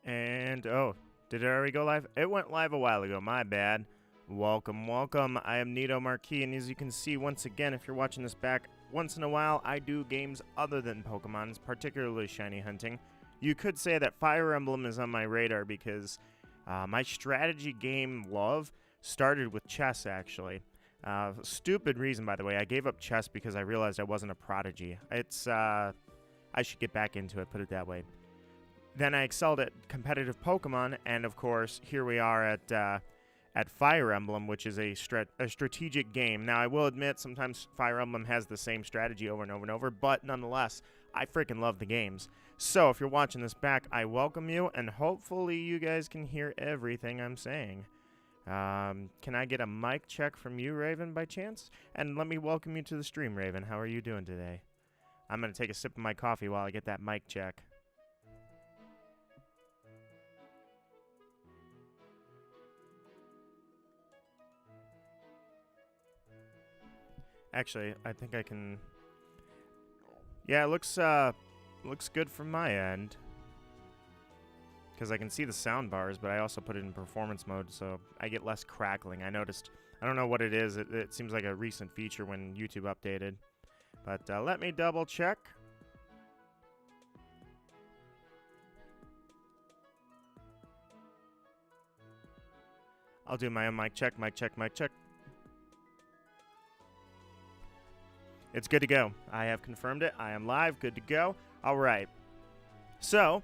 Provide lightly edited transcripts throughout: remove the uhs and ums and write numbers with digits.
And, oh, did it already go live? It went live a while ago, my bad. Welcome, welcome. I am Nito Marquis, and as you can see, once again, if you're watching this back, once in a while, I do games other than Pokemon, particularly shiny hunting. You could say that Fire Emblem is on my radar because my strategy game love started with chess, actually. Stupid reason, by the way. I gave up chess because I realized I wasn't a prodigy. I should get back into it, put it that way. Then I excelled at competitive Pokemon, and of course, here we are at Fire Emblem, which is a strategic game. Now, I will admit, sometimes Fire Emblem has the same strategy over and over and over, but nonetheless, I freaking love the games. So, if you're watching this back, I welcome you, and hopefully you guys can hear everything I'm saying. Can I get a mic check from you, Raven, by chance? And let me welcome you to the stream, Raven. How are you doing today? I'm going to take a sip of my coffee while I get that mic check. Actually, I think I can... Yeah, it looks good from my end. Because I can see the sound bars, but I also put it in performance mode, so I get less crackling. I noticed... I don't know what it is. It seems like a recent feature when YouTube updated. But let me double check. I'll do my own mic check, mic check, mic check. It's good to go. I have confirmed it. I am live. Good to go. All right. So,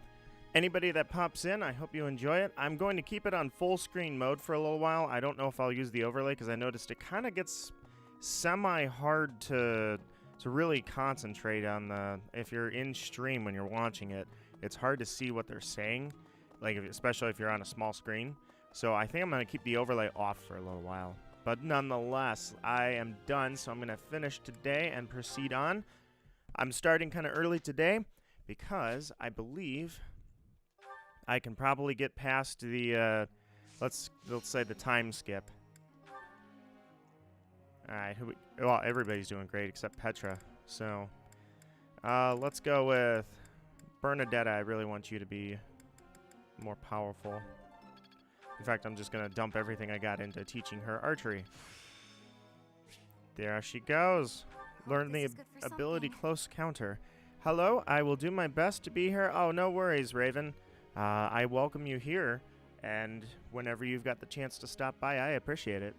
anybody that pops in, I hope you enjoy it. I'm going to keep it on full screen mode for a little while. I don't know if I'll use the overlay because I noticed it kind of gets semi-hard to really concentrate on the... If you're in stream when you're watching it, it's hard to see what they're saying, like especially if you're on a small screen. So I think I'm going to keep the overlay off for a little while. But nonetheless, I am done, so I'm going to finish today and proceed on. I'm starting kind of early today because I believe I can probably get past the, let's say the time skip. All right, well, everybody's doing great except Petra. So let's go with Bernadetta. I really want you to be more powerful. In fact, I'm just going to dump everything I got into teaching her archery. There she goes. Learn the ability close counter. Hello, I will do my best to be here. Oh, no worries, Raven. I welcome you here, and whenever you've got the chance to stop by, I appreciate it.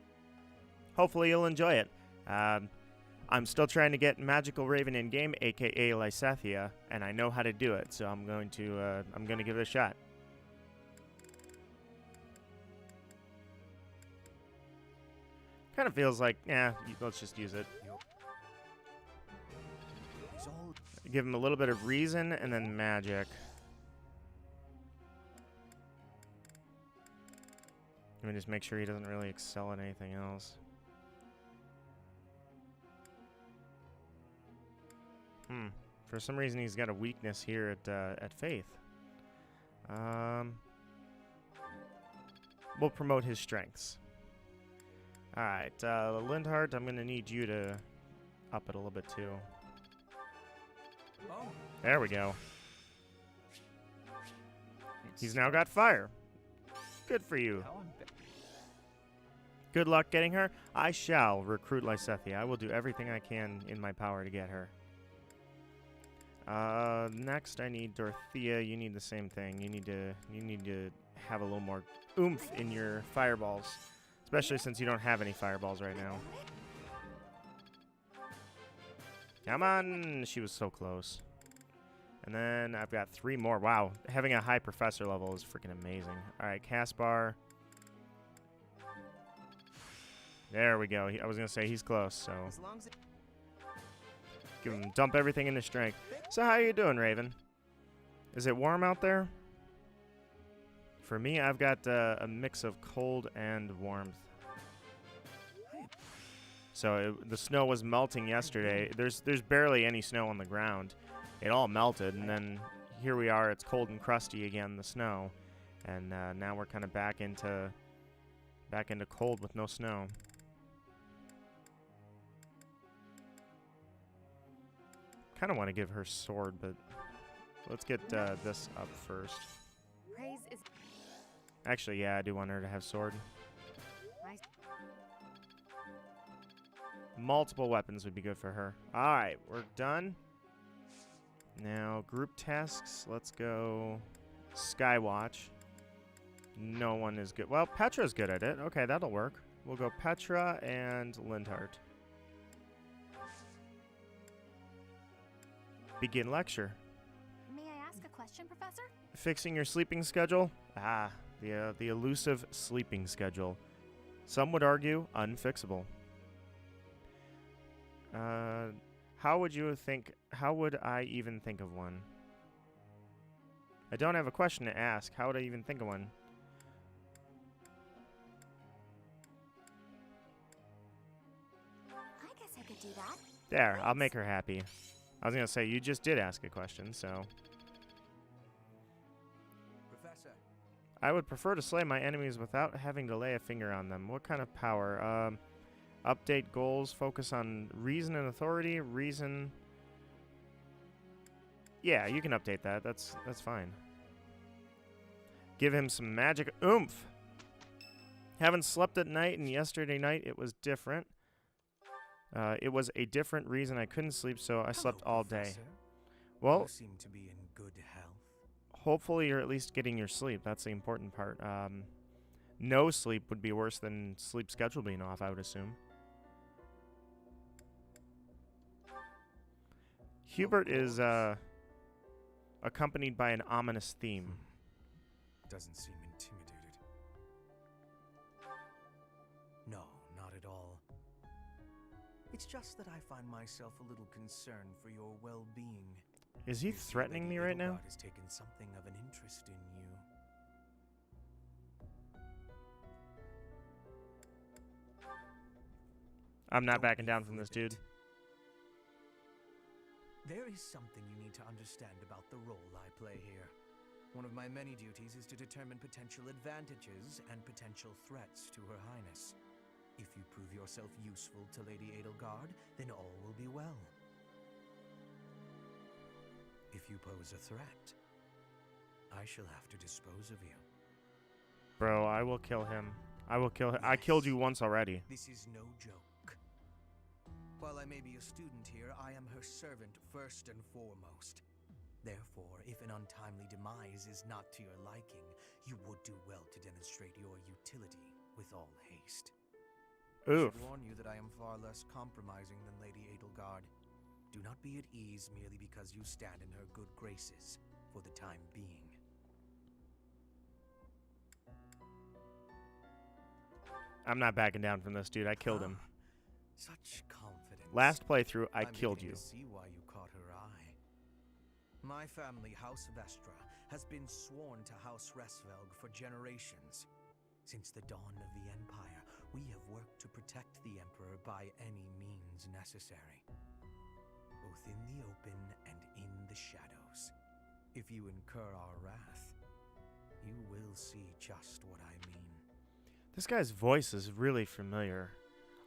Hopefully you'll enjoy it. I'm still trying to get Magical Raven in-game, aka Lysethia, and I know how to do it, so I'm going to give it a shot. Kind of feels like, yeah, let's just use it. Give him a little bit of reason and then magic. Let me just make sure he doesn't really excel at anything else. For some reason he's got a weakness here at Faith. We'll promote his strengths. Alright, Lindhart, I'm going to need you to up it a little bit too. There we go. He's now got fire. Good for you. Good luck getting her. I shall recruit Lysethia. I will do everything I can in my power to get her. Next I need Dorothea. You need the same thing. You need to have a little more oomph in your fireballs. Especially since you don't have any fireballs right now. Come on! She was so close. And then I've got 3 more. Wow, having a high professor level is freaking amazing. Alright, Caspar. There we go. I was going to say he's close, so... Give him, dump everything into strength. So how you doing, Raven? Is it warm out there? For me, I've got a mix of cold and warmth. So the snow was melting yesterday. There's barely any snow on the ground. It all melted, and then here we are. It's cold and crusty again, the snow, and now we're kind of back into cold with no snow. Kind of want to give her sword, but let's get this up first. Praise Actually, yeah, I do want her to have sword. Multiple weapons would be good for her. Alright, we're done. Now, group tasks. Let's go Skywatch. No one is good. Well, Petra's good at it. Okay, that'll work. We'll go Petra and Lindhart. Begin lecture. May I ask a question, Professor? Fixing your sleeping schedule? Ah, the elusive sleeping schedule. Some would argue unfixable. How would I even think of one? I don't have a question to ask. How would I even think of one? I guess I could do that. There, I'll make her happy. I was gonna say, you just did ask a question, so. Professor. I would prefer to slay my enemies without having to lay a finger on them. What kind of power? Update goals, focus on reason and authority, reason. Yeah, you can update that. That's fine. Give him some magic oomph. Haven't slept at night, and yesterday night it was different. It was a different reason I couldn't sleep, so I slept all day. Professor. Well, You seem to be in good health. hopefully you're at least getting your sleep. That's the important part. No sleep would be worse than sleep schedule being off, I would assume. Hubert is accompanied by an ominous theme. Doesn't seem intimidated. No, not at all. It's just that I find myself a little concerned for your well-being. Is he You see, threatening Lady me right now? Edelgard has taken something of an interest in you. I'm not Don't backing be down from this dude. flippant. There is something you need to understand about the role I play here. One of my many duties is to determine potential advantages and potential threats to Her Highness. If you prove yourself useful to Lady Edelgard, then all will be well. If you pose a threat, I shall have to dispose of you. Bro, I will kill him. I will kill him. I killed you once already. This is no joke. While I may be a student here, I am her servant first and foremost. Therefore, if an untimely demise is not to your liking, you would do well to demonstrate your utility with all haste. I Oof. should warn you that I am far less compromising than Lady Edelgard. Do not be at ease merely because you stand in her good graces for the time being. I'm not backing down from this dude. I killed him. Such confidence. Last playthrough, I I'm killed beginning you. to see why you caught her eye. My family, House Vestra, has been sworn to House Resvelg for generations. Since the dawn of the Empire, we have worked to protect the Emperor by any means necessary, both in the open and in the shadows. If you incur our wrath, you will see just what I mean. This guy's voice is really familiar.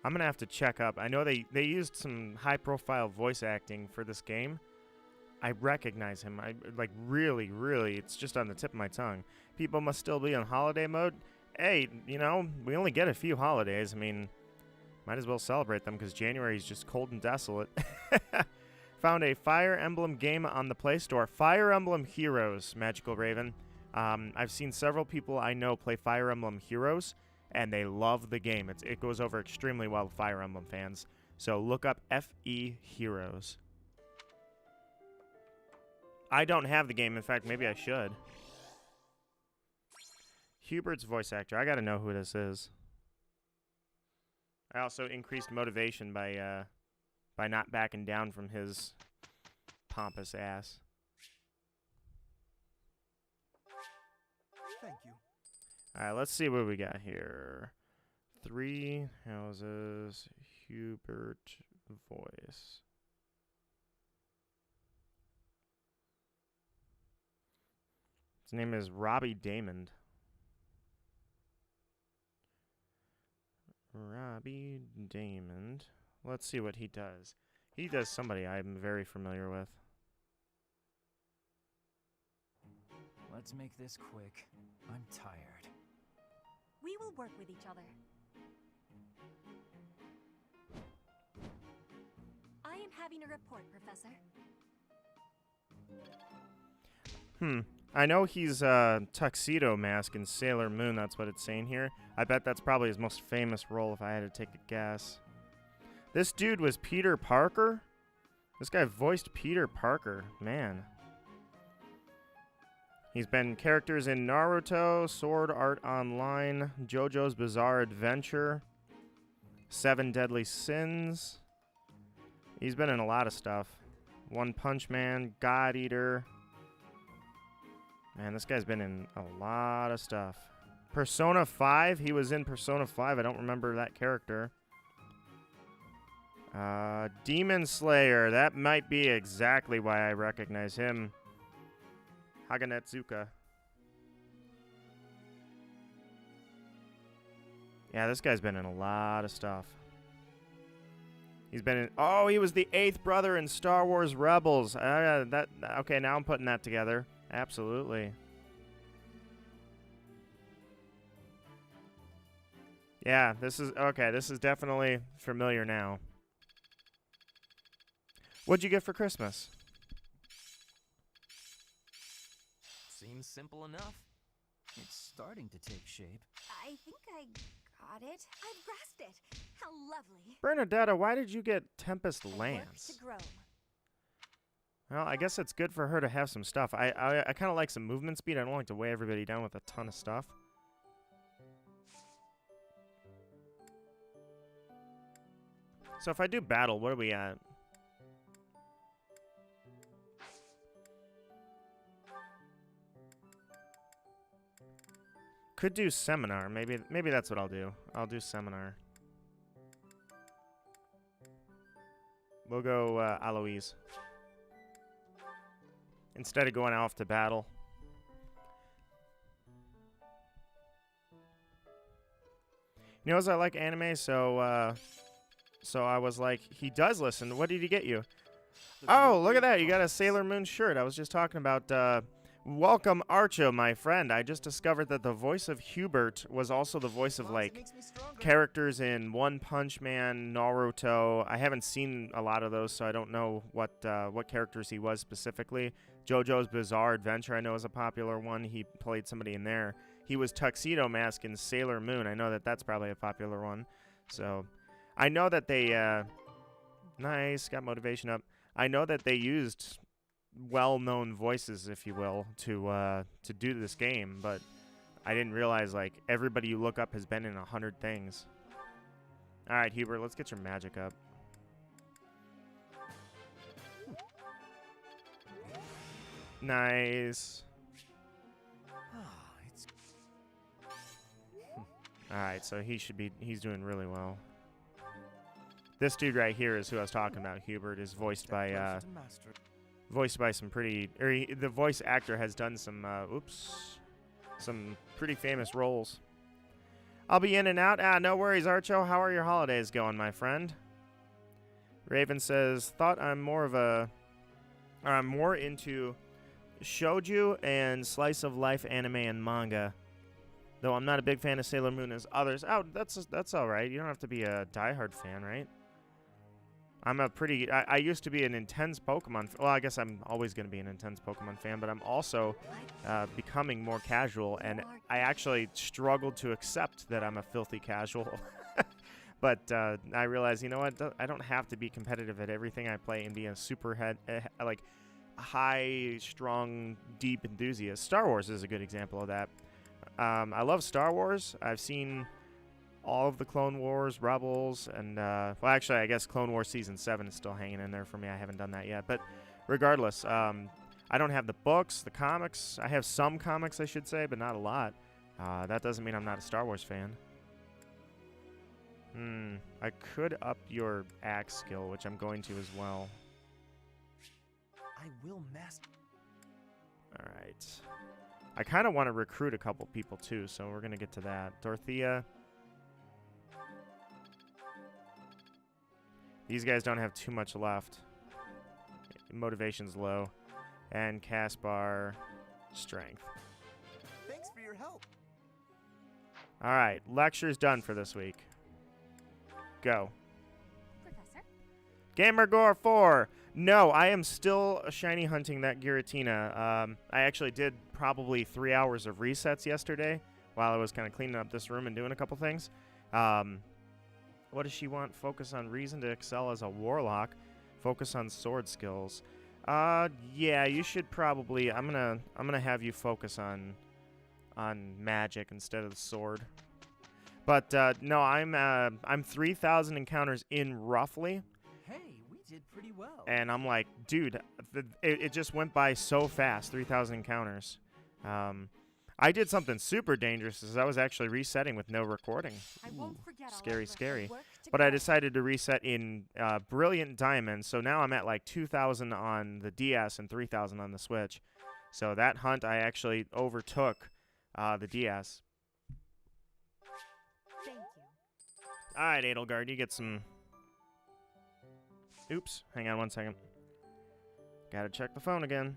I'm gonna have to check up. I know they used some high-profile voice acting for this game. I recognize him. I like really, it's just on the tip of my tongue. People must still be on holiday mode. Hey, you know, we only get a few holidays. I mean, might as well celebrate them because January is just cold and desolate. Found a Fire Emblem game on the Play Store. Fire Emblem Heroes, Magical Raven. I've seen several people I know play Fire Emblem Heroes, and they love the game. It goes over extremely well with Fire Emblem fans. So look up FE Heroes. I don't have the game. In fact, maybe I should. Hubert's voice actor. I gotta know who this is. I also increased motivation by not backing down from his pompous ass. Thank you. Alright, let's see what we got here. 3 houses, Hubert voice. His name is Robbie Damon. Robbie Damon. Let's see what he does. He does somebody I'm very familiar with. Let's make this quick. I'm tired. We'll work with each other. I am having a report, Professor. I know he's Tuxedo Mask in Sailor Moon. That's what it's saying here. I bet that's probably his most famous role if I had to take a guess. This dude was Peter Parker? This guy voiced Peter Parker. Man. He's been characters in Naruto, Sword Art Online, JoJo's Bizarre Adventure, Seven Deadly Sins. He's been in a lot of stuff. One Punch Man, God Eater. Man, this guy's been in a lot of stuff. Persona 5. He was in Persona 5. I don't remember that character. Demon Slayer. That might be exactly why I recognize him. Haganetsuka. Yeah, this guy's been in a lot of stuff. He's been in... Oh, he was the 8th brother in Star Wars Rebels. Okay, now I'm putting that together. Absolutely. Yeah, this is... Okay, this is definitely familiar now. What'd you get for Christmas? Seems simple enough. It's starting to take shape. I think I got it. I've grasped it. How lovely. Bernadetta, why did you get Tempest I work Lance? to grow. Well, I guess it's good for her to have some stuff. I kind of like some movement speed. I don't like to weigh everybody down with a ton of stuff. So if I do battle, what are we at? Could do seminar. Maybe that's what I'll do. I'll do seminar. We'll go Aloise. Instead of going off to battle. You know, as I like anime, so I was like, he does listen. What did he get you? Oh, look at that. You got a Sailor Moon shirt. I was just talking about, welcome, Archo, my friend. I just discovered that the voice of Hubert was also the voice of, like, characters in One Punch Man, Naruto. I haven't seen a lot of those, so I don't know what characters he was specifically. JoJo's Bizarre Adventure, I know, is a popular one. He played somebody in there. He was Tuxedo Mask in Sailor Moon. I know that that's probably a popular one. So, I know that they, nice, got motivation up. I know that they used well-known voices, if you will, to do this game, but I didn't realize, like, everybody you look up has been in 100 things. All right, Hubert, let's get your magic up. Nice. All right, so he's doing really well. This dude right here is who I was talking about. Hubert is voiced by some pretty, the voice actor has done some, some pretty famous roles. I'll be in and out. No worries, Archo. How are your holidays going, my friend? Raven says, I'm more into shoujo and slice of life anime and manga. Though I'm not a big fan of Sailor Moon as others. Oh, that's all right. You don't have to be a diehard fan, right? I used to be an intense Pokemon. Well, I guess I'm always going to be an intense Pokemon fan, but I'm also becoming more casual, and I actually struggled to accept that I'm a filthy casual. But I realized, you know what? I don't have to be competitive at everything I play and be a super like high-strung, deep enthusiast. Star Wars is a good example of that. I love Star Wars. I've seen all of the Clone Wars, Rebels, and, well, actually, I guess Clone Wars Season 7 is still hanging in there for me. I haven't done that yet. But regardless, I don't have the books, the comics. I have some comics, I should say, but not a lot. That doesn't mean I'm not a Star Wars fan. I could up your axe skill, which I'm going to as well. I will master. All right. I kind of want to recruit a couple people, too, so we're going to get to that. Dorothea. These guys don't have too much left. Motivation's low. And Caspar, strength. Thanks for your help. All right, lecture's done for this week. Go. Professor? Gamer Gore 4. No, I am still shiny hunting that Giratina. I actually did probably 3 hours of resets yesterday while I was kind of cleaning up this room and doing a couple things. What does she want? Focus on reason to excel as a warlock. Focus on sword skills. Yeah, you should probably. I'm gonna have you focus on magic instead of the sword. But no, I'm 3,000 encounters in roughly. Hey, we did pretty well. And I'm like, dude, it just went by so fast, 3,000 encounters. I did something super dangerous as I was actually resetting with no recording. I won't forget Scary, scary. work But I together. decided to reset in Brilliant Diamond, so now I'm at like 2,000 on the DS and 3,000 on the Switch. So that hunt, I actually overtook the DS. Thank you. All right, Edelgard, you get some... Oops, hang on 1 second. Gotta check the phone again.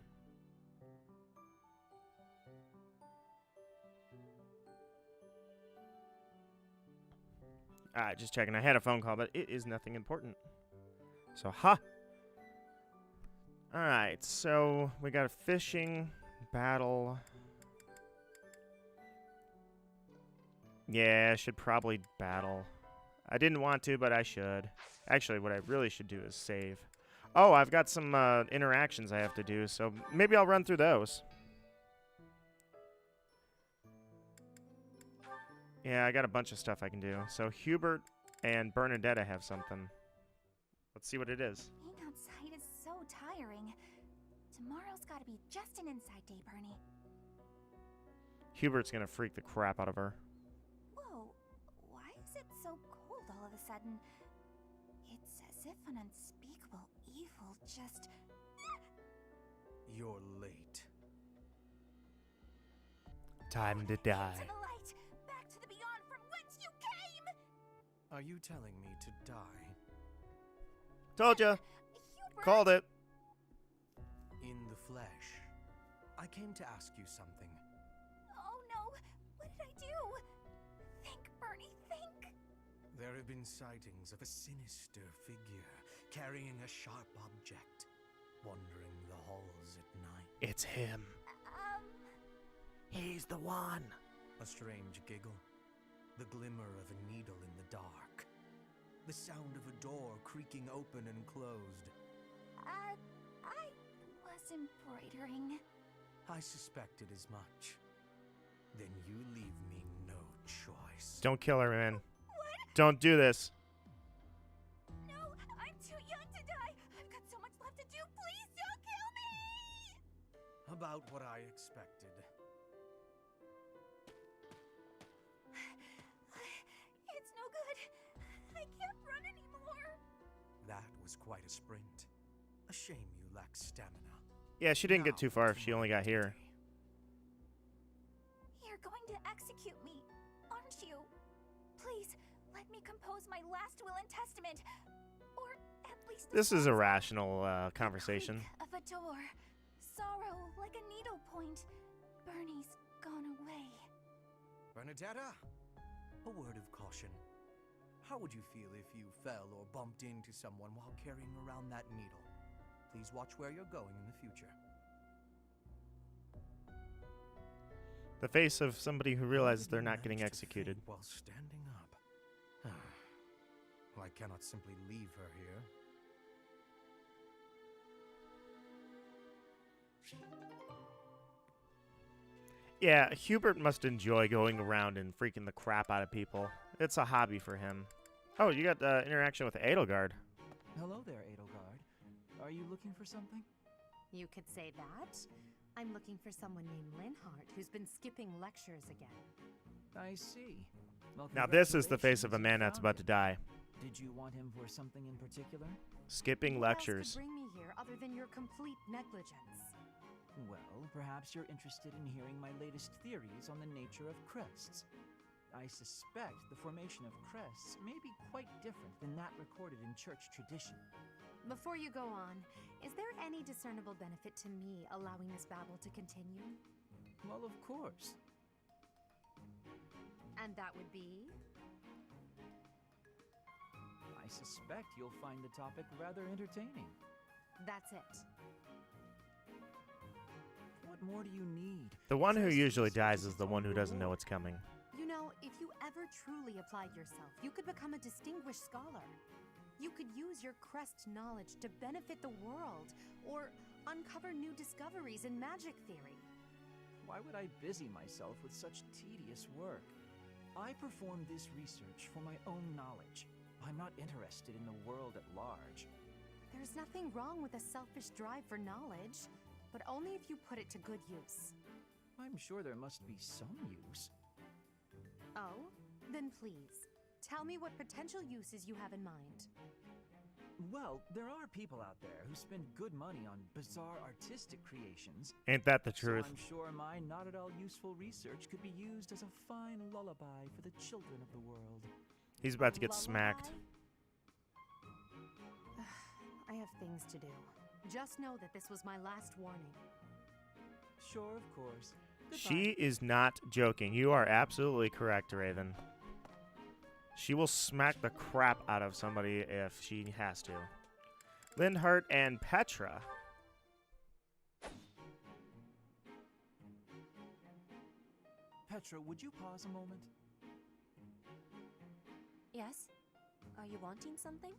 Alright, just checking. I had a phone call, but it is nothing important. So, ha! Alright, so we got a fishing battle. Yeah, I should probably battle. I didn't want to, but I should. Actually, what I really should do is save. Oh, I've got some interactions I have to do, so maybe I'll run through those. Yeah, I got a bunch of stuff I can do. So Hubert and Bernadetta have something. Let's see what it is. Being outside is so tiring. Tomorrow's gotta be just an inside day, Bernie. Hubert's gonna freak the crap out of her. Whoa, why is it so cold all of a sudden? It's as if an unspeakable evil just... You're late. Time to die. To the light! Back to the beyond from whence you came! Are you telling me to die? Told ya. Hubert! Called it. In the flesh. I came to ask you something. Oh no! What did I do? Think, Bernie, think! There have been sightings of a sinister figure carrying a sharp object, wandering the halls at night. It's him. He's the one. A strange giggle, the glimmer of a needle in the dark, the sound of a door creaking open and closed. I was embroidering. I suspected as much. Then you leave me no choice. Don't kill her, man. What? Don't do this. No, I'm too young to die. I've got so much left to do. Please don't kill me! About what I expected. It's no good. I can't run anymore. That was quite a sprint. A shame you lack stamina. Yeah, she didn't get Now too far if to she my only got here. duty. You're going to execute me, aren't you? Please, let me compose my last will and testament. Or at least the This is a sounds rational the conversation. creak of a door. Sorrow like a needle point. Bernie's gone away. Bernadetta, a word of caution. How would you feel if you fell or bumped into someone while carrying around that needle? Please watch where you're going in the future. The face of somebody who realizes How did they're you not getting manage to executed. think while standing up. I cannot simply leave her here. Yeah, Hubert must enjoy going around and freaking the crap out of people. It's a hobby for him. Oh, you got interaction with Edelgard. Hello there, Edelgard. Are you looking for something? You could say that. I'm looking for someone named Linhart who's been skipping lectures again. I see. Well, Now this is the face of a congratulations, man you that's found about to him. die. Did you want him for something in particular? Skipping What lectures. else could bring me here other than your complete negligence? Well, perhaps you're interested in hearing my latest theories on the nature of crests. I suspect the formation of crests may be quite different than that recorded in church tradition. Before you go on, is there any discernible benefit to me allowing this babble to continue? Well, of course. And that would be? I suspect you'll find the topic rather entertaining. That's it. What more do you need? The one who Chess usually research dies is is its the own one who doesn't know reward. what's coming. You know, if you ever truly applied yourself, you could become a distinguished scholar. You could use your crest knowledge to benefit the world, or uncover new discoveries in magic theory. Why would I busy myself with such tedious work? I perform this research for my own knowledge. I'm not interested in the world at large. There's nothing wrong with a selfish drive for knowledge, but only if you put it to good use. I'm sure there must be some use. Oh? Then please, tell me what potential uses you have in mind. Well, there are people out there who spend good money on bizarre artistic creations. Ain't that the So truth? I'm sure my not at all useful research could be used as a fine lullaby for the children of the world. He's about to get Lullaby? smacked. I have things to do. Just know that this was my last warning. Sure, of course. She is not joking. You are absolutely correct, Raven. She will smack the crap out of somebody if she has to. Lindhart and Petra. Petra, would you pause a moment? Yes? Are you wanting something?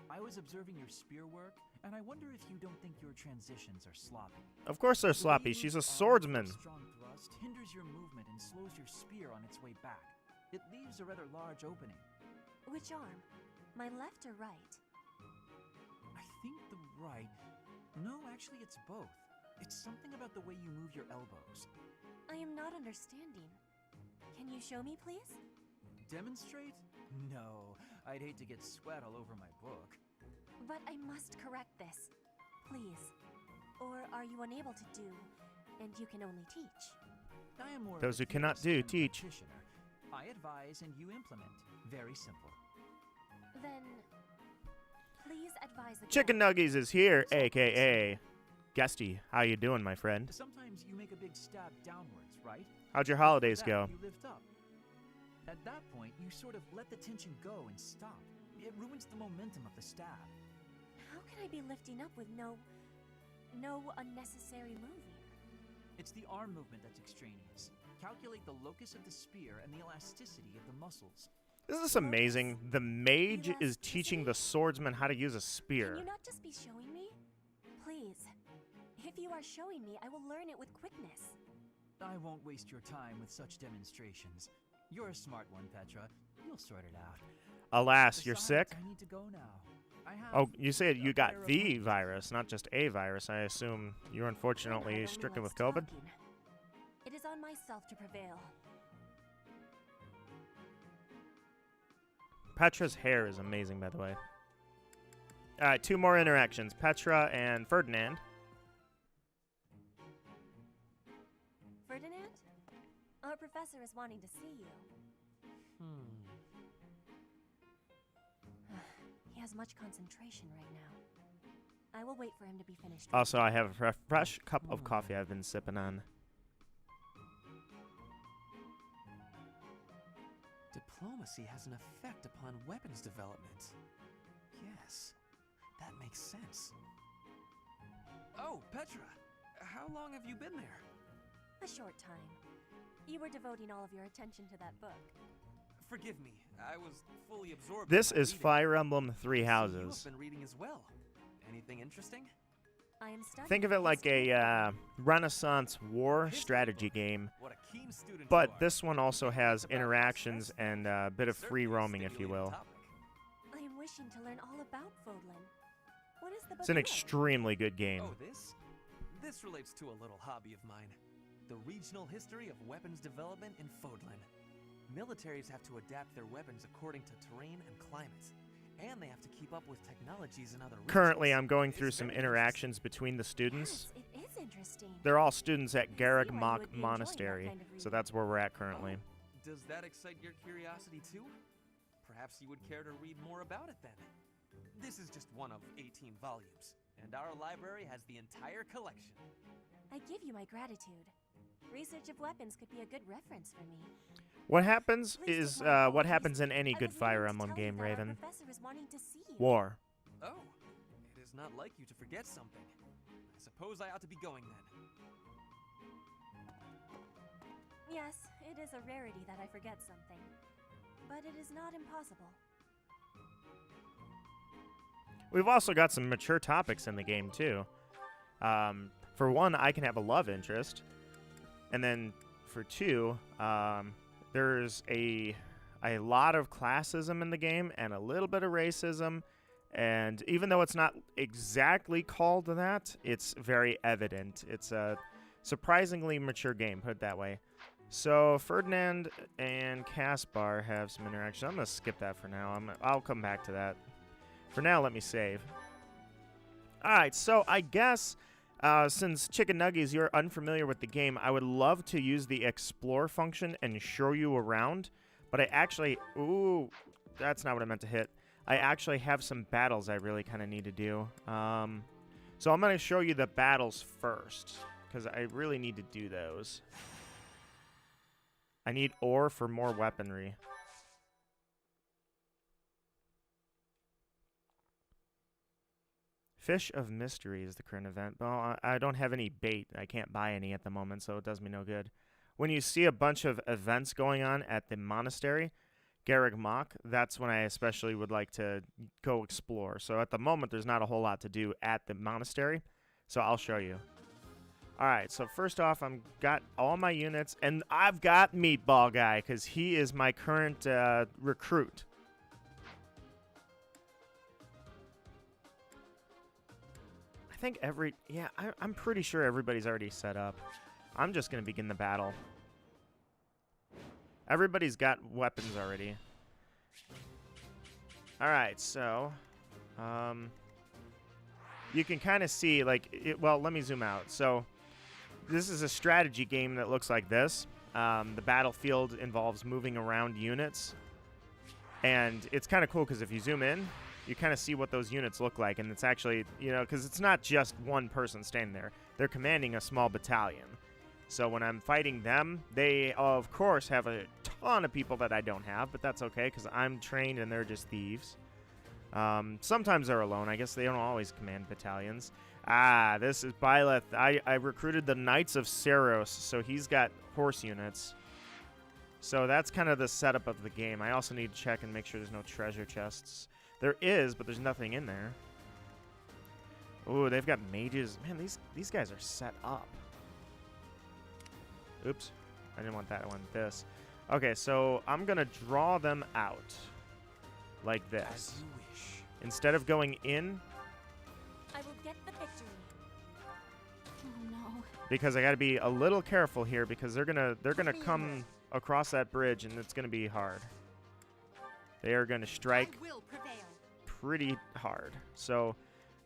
I was observing your spear work, and I wonder if you don't think your transitions are sloppy. Of course they're The way sloppy. you She's move a your arms swordsman. with a strong thrust hinders your movement and slows your spear on its way back. It leaves a rather large opening. Which arm? My left or right? I think the right... No, actually it's both. It's something about the way you move your elbows. I am not understanding. Can you show me, please? Demonstrate? No, I'd hate to get sweat all over my book. But I must correct this. Please. Or are you unable to do, and you can only teach? I am more of Those a who cannot theorist do, than a teach. practitioner. I advise and you implement. Very simple. Then, please advise again. Chicken Nuggies is here, aka Gusty. How you doing, my friend? Sometimes you make a big stab downwards, right? How'd your After holidays that, go? You lift up. At that point, you sort of let the tension go and stop. It ruins the momentum of the stab. How can I be lifting up with no unnecessary moving? It's the arm movement that's extraneous. Calculate the locus of the spear and the elasticity of the muscles. Isn't this amazing? The mage is teaching the swordsman how to use a Can spear. you not just be showing me? Please. If you are showing me, I will learn it with quickness. I won't waste your time with such demonstrations. You're a smart one, Petra. You'll sort it out. Alas, you're Besides, sick? I need to go now. I have Oh, you said a you got pair of the monkeys. virus, not just a virus. I assume you're unfortunately Reinhard stricken only with likes COVID? talking. It is on myself to prevail. Petra's hair is amazing, by the way. Alright, two more interactions. Petra and Ferdinand. Ferdinand? Our professor is wanting to see you. He has much concentration right now. I will wait for him to be finished. Also, I have a fresh cup of coffee I've been sipping on. Diplomacy has an effect upon weapons development. Yes, that makes sense. Oh, Petra! How long have you been there? A short time. You were devoting all of your attention to that book. Forgive me, I was fully absorbed. This in my is reading. Fire Emblem Three You Houses. have been reading as well. Anything interesting? I am studying. Think of it like history. a Renaissance war strategy game, What a keen student you but are. this one also has About interactions success? and a bit of free Certainly a roaming, if you stimulating will. topic. I am wishing to learn all about Fodlan. What is the book It's an about? extremely good game. Oh, this? This relates to a little hobby of mine. The regional history of weapons development in Fodlan. Militaries have to adapt their weapons according to terrain and climate. And they have to keep up with technologies in other regions. Currently, I'm going through It's some very interactions between the students. Yes, it is interesting. They're all students at I see Garrick why you Mock would be enjoying that Monastery, kind of so reading. that's where we're at currently. Oh, does that excite your curiosity too? Perhaps you would care to read more about it then. This is just one of 18 volumes, and our library has the entire collection. I give you my gratitude. Research of weapons could be a good reference for me. What happens Please is don't mind what all happens these. in any I good was Fire meaning to Emblem tell you game, that our Raven. professor is wanting to see you. War. Oh, it is not like you to forget something. I suppose I ought to be going then. Yes, it is a rarity that I forget something, but it is not impossible. We've also got some mature topics in the game, too. For one, I can have a love interest. And then for two, there's a lot of classism in the game and a little bit of racism. And even though it's not exactly called that, it's very evident. It's a surprisingly mature game, put it that way. So Ferdinand and Caspar have some interaction. I'm going to skip that for now. I'll come back to that. For now, let me save. Alright, so I guess since Chicken Nuggies, you're unfamiliar with the game, I would love to use the explore function and show you around. But I actually... Ooh, that's not what I meant to hit. I actually have some battles I really kind of need to do. So I'm going to show you the battles first, because I really need to do those. I need ore for more weaponry. Fish of Mystery is the current event. Well, I don't have any bait. I can't buy any at the moment, so it does me no good. When you see a bunch of events going on at the monastery, Garreg Mach, that's when I especially would like to go explore. So at the moment, there's not a whole lot to do at the monastery, so I'll show you. Alright, so first off, I've got all my units, and I've got Meatball Guy, because he is my current recruit. I think I'm pretty sure everybody's already set up. I'm just going to begin the battle. Everybody's got weapons already. Alright, so... you can kind of see, like... well, let me zoom out. So, this is a strategy game that looks like this. The battlefield involves moving around units. And it's kind of cool, because if you zoom in, you kind of see what those units look like. And it's actually, you know, because it's not just one person standing there. They're commanding a small battalion. So when I'm fighting them, they, of course, have a ton of people that I don't have, but that's okay, because I'm trained and they're just thieves. Sometimes they're alone. I guess they don't always command battalions. Ah, this is Byleth. I recruited the Knights of Saros, so he's got horse units. So that's kind of the setup of the game. I also need to check and make sure there's no treasure chests. There is, but there's nothing in there. Ooh, they've got mages. Man, these guys are set up. Oops. I didn't want that. I want this. Okay, so I'm going to draw them out. Like this. As you wish. Instead of going in, I will get the victory. Oh no. because I got to be a little careful here, because they're gonna come across that bridge, and it's going to be hard. They are going to strike I will prevail. pretty hard. So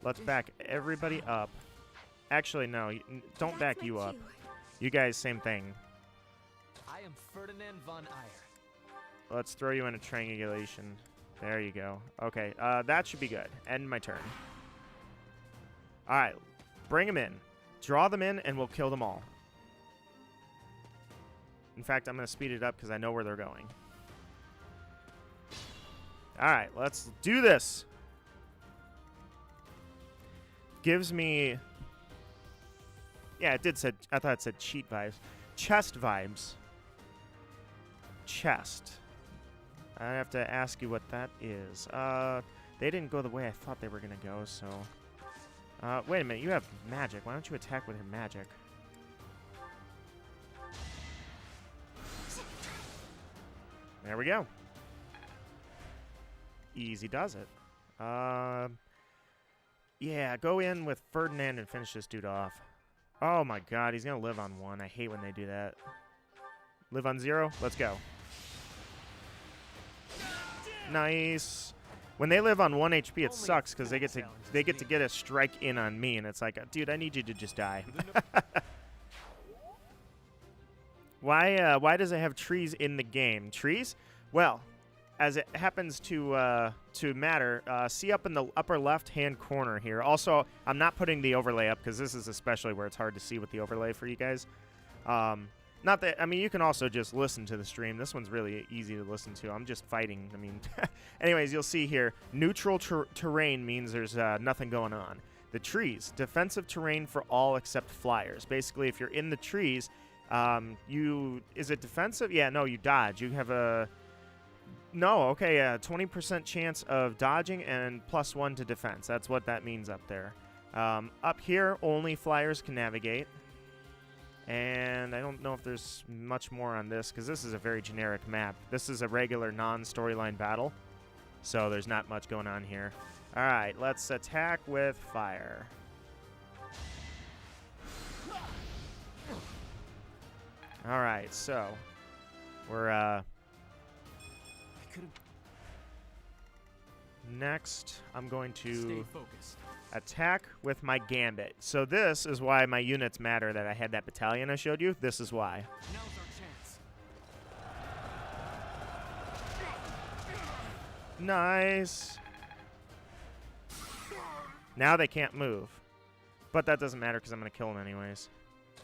let's back everybody up. Actually, no. Don't That's back my you up. cue. You guys, same thing. I am Ferdinand von Eyre. Let's throw you in a triangulation. There you go. Okay, that should be good. End my turn. All right, bring them in. Draw them in, and we'll kill them all. In fact, I'm going to speed it up because I know where they're going. All right, let's do this. Gives me... Yeah, it did say... I thought it said cheat vibes. Chest vibes. Chest. I have to ask you what that is. They didn't go the way I thought they were going to go, so... wait a minute, you have magic. Why don't you attack with your magic? There we go. Easy does it. Yeah, go in with Ferdinand and finish this dude off. Oh my god, he's going to live on 1. I hate when they do that. Live on 0? Let's go. Nice. When they live on 1 HP, it sucks because they get to get a strike in on me, and it's like, dude, I need you to just die. Why does it have trees in the game? Trees? Well, as it happens to matter, see up in the upper left-hand corner here. Also, I'm not putting the overlay up because this is especially where it's hard to see with the overlay for you guys. Not that, I mean, you can also just listen to the stream. This one's really easy to listen to. I'm just fighting. I mean, anyways, you'll see here, neutral terrain means there's nothing going on. The trees, defensive terrain for all except flyers. Basically, if you're in the trees, is it defensive? Yeah, no, you dodge. You have a, no, okay, 20% chance of dodging and +1 to defense. That's what that means up there. Up here, only flyers can navigate. And I don't know if there's much more on this, because this is a very generic map. This is a regular non-storyline battle, so there's not much going on here. All right, let's attack with fire. All right, so we're next, I'm going to Stay focused. attack with my gambit. So this is why my units matter, that I had that battalion I showed you. This is why. Now's our chance. Nice. Now they can't move. But that doesn't matter because I'm going to kill them anyways.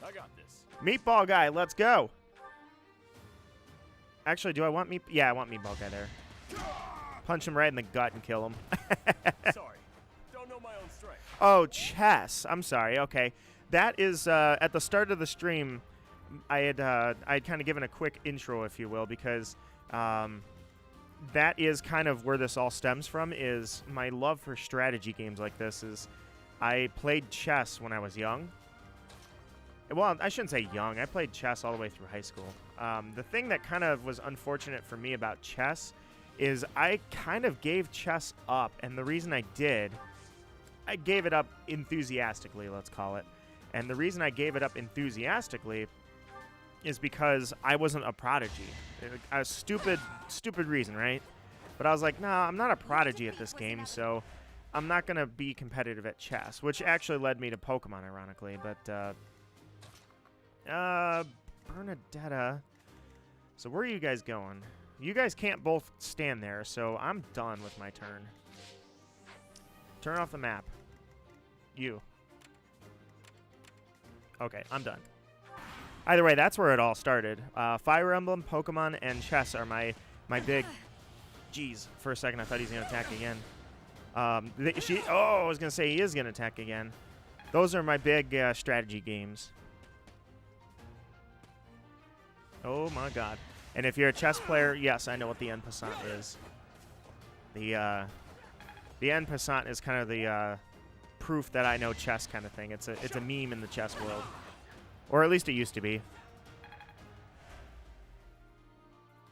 I got this. Meatball guy, let's go. Actually, do I want meat? Yeah, I want meatball guy there. Punch him right in the gut and kill him. Sorry. Don't know my own strength. Oh, chess. I'm sorry. Okay. That is, at the start of the stream, I'd kind of given a quick intro, if you will, because that is kind of where this all stems from, is my love for strategy games like this. Is I played chess when I was young. Well, I shouldn't say young. I played chess all the way through high school. The thing that kind of was unfortunate for me about chess is I kind of gave chess up, and the reason I did, I gave it up enthusiastically, let's call it. And the reason I gave it up enthusiastically is because I wasn't a prodigy. A stupid reason, right? But I was like, nah, I'm not a prodigy at this game, so I'm not going to be competitive at chess, which actually led me to Pokemon, ironically. But, Bernadetta. So where are you guys going? You guys can't both stand there, so I'm done with my turn. Turn off the map. You. Okay, I'm done. Either way, that's where it all started. Fire Emblem, Pokemon, and chess are my big... Jeez, for a second I thought he was going to attack again. I was going to say he is going to attack again. Those are my big strategy games. Oh my god. And if you're a chess player, yes, I know what the en passant is. The en passant is kind of the proof that I know chess kind of thing. It's a meme in the chess world. Or at least it used to be.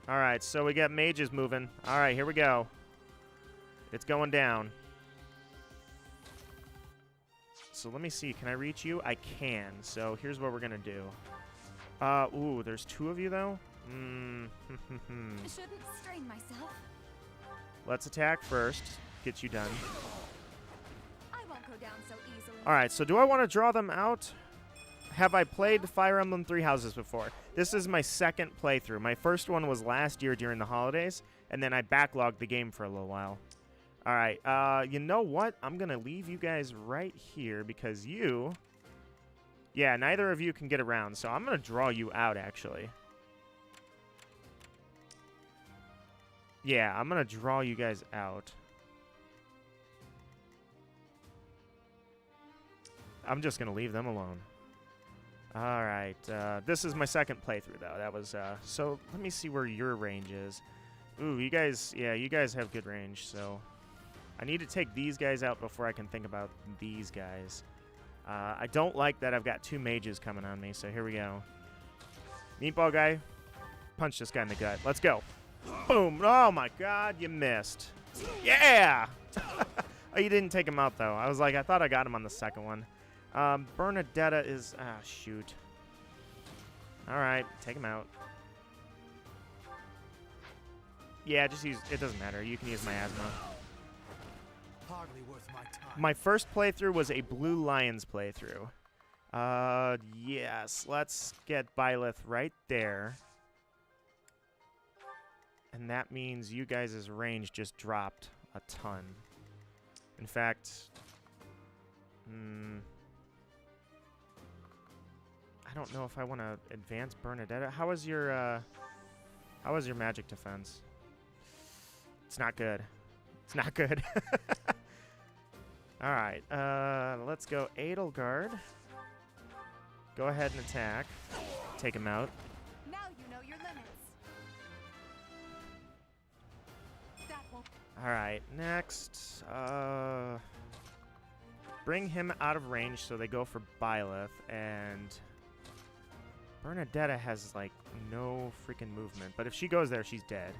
Alright, so we got mages moving. Alright, here we go. It's going down. So let me see. Can I reach you? I can. So here's what we're going to do. Ooh, there's two of you, though? I shouldn't strain myself. Let's attack first. Get you done. I won't go down so easily. Alright, so do I want to draw them out? Have I played Fire Emblem Three Houses before? This is my second playthrough. My first one was last year during the holidays, and then I backlogged the game for a little while. Alright, you know what? I'm going to leave you guys right here because you... Yeah, neither of you can get around, so I'm going to draw you out, actually. Yeah, I'm going to draw you guys out. I'm just going to leave them alone. Alright, this is my second playthrough, though. That was, so let me see where your range is. Ooh, you guys, yeah, you guys have good range, so... I need to take these guys out before I can think about these guys. I don't like that I've got two mages coming on me, so here we go. Meatball guy, punch this guy in the gut. Let's go. Boom. Oh, my God, you missed. Yeah! Oh, you didn't take him out, though. I was like, I thought I got him on the second one. Bernadetta is... Ah, shoot. All right, take him out. Yeah, just use... It doesn't matter. You can use miasma. Hardly worth my time. My first playthrough was a Blue Lions playthrough. Yes. Let's get Byleth right there. And that means you guys' range just dropped a ton. In fact... I don't know if I want to advance Bernadetta. How is your magic defense? It's not good. It's not good. All right. Let's go Edelgard. Go ahead and attack. Take him out. Now you know your limits. That won't. All right. Next, bring him out of range so they go for Byleth, and Bernadetta has like no freaking movement. But if she goes there, she's dead.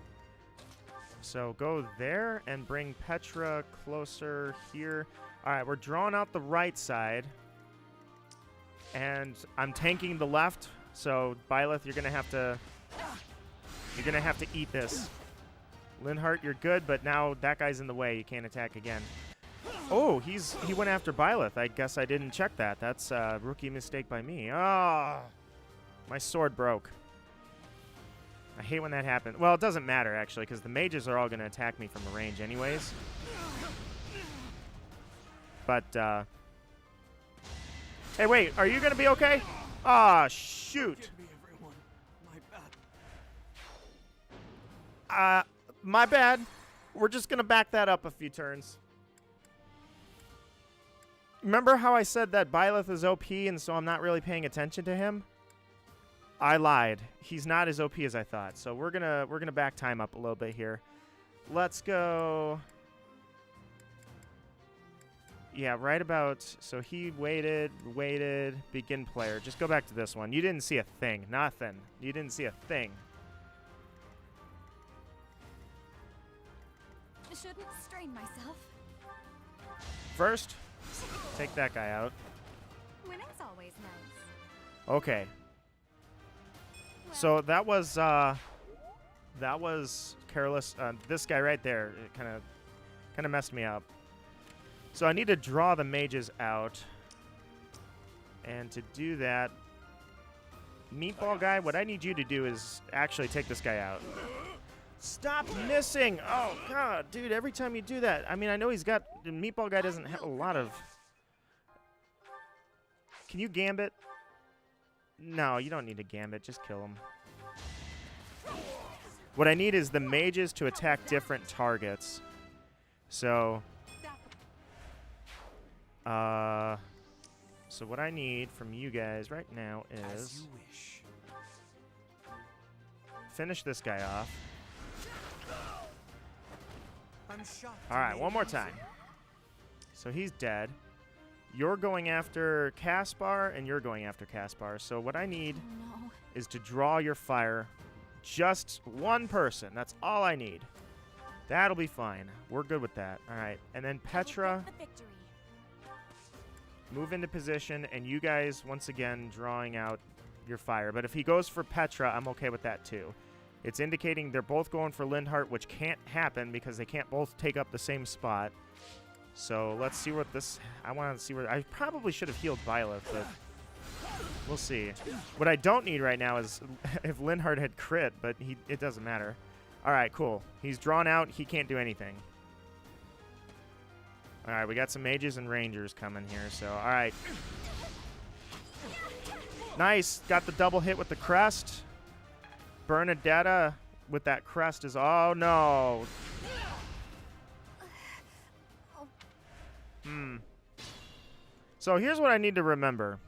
So go there and bring Petra closer here. All right, we're drawing out the right side. And I'm tanking the left. So Byleth, you're gonna have to eat this. Linhardt, you're good, but now that guy's in the way. You can't attack again. Oh, he went after Byleth. I guess I didn't check that. That's a rookie mistake by me. Ah, my sword broke. I hate when that happens. Well, it doesn't matter, actually, because the mages are all going to attack me from a range anyways. But, hey, wait. Are you going to be okay? Ah, shoot. Forgive me, everyone. My bad. My bad. We're just going to back that up a few turns. Remember how I said that Byleth is OP and so I'm not really paying attention to him? I lied. He's not as OP as I thought. So we're gonna back time up a little bit here. Let's go. Yeah, right about. So he waited, begin player. Just go back to this one. You didn't see a thing. Nothing. You didn't see a thing. I shouldn't strain myself. First, take that guy out. Winning's always nice. Okay. So that was careless. This guy right there, it kind of messed me up. So I need to draw the mages out, and to do that, meatball guy, what I need you to do is actually take this guy out. Stop missing! Oh god, dude! Every time you do that, I mean, I know he's got the meatball guy doesn't have a lot of. Can you gambit? No, you don't need to gambit. Just kill him. What I need is the mages to attack different targets. So, so what I need from you guys right now is finish this guy off. All right, one more time. So he's dead. You're going after Caspar, and you're going after Caspar. So what I need is to draw your fire. Just one person. That's all I need. That'll be fine. We're good with that. All right. And then Petra, move into position, and you guys, once again, drawing out your fire. But if he goes for Petra, I'm okay with that too. It's indicating they're both going for Linhardt, which can't happen because they can't both take up the same spot. So let's see what this. I want to see where. I probably should have healed Byleth, but we'll see. What I don't need right now is if Linhardt had crit, but it doesn't matter. All right, cool. He's drawn out. He can't do anything. All right, we got some mages and rangers coming here. So all right, nice. Got the double hit with the crest. Bernadetta with that crest is. Oh no. So here's what I need to remember.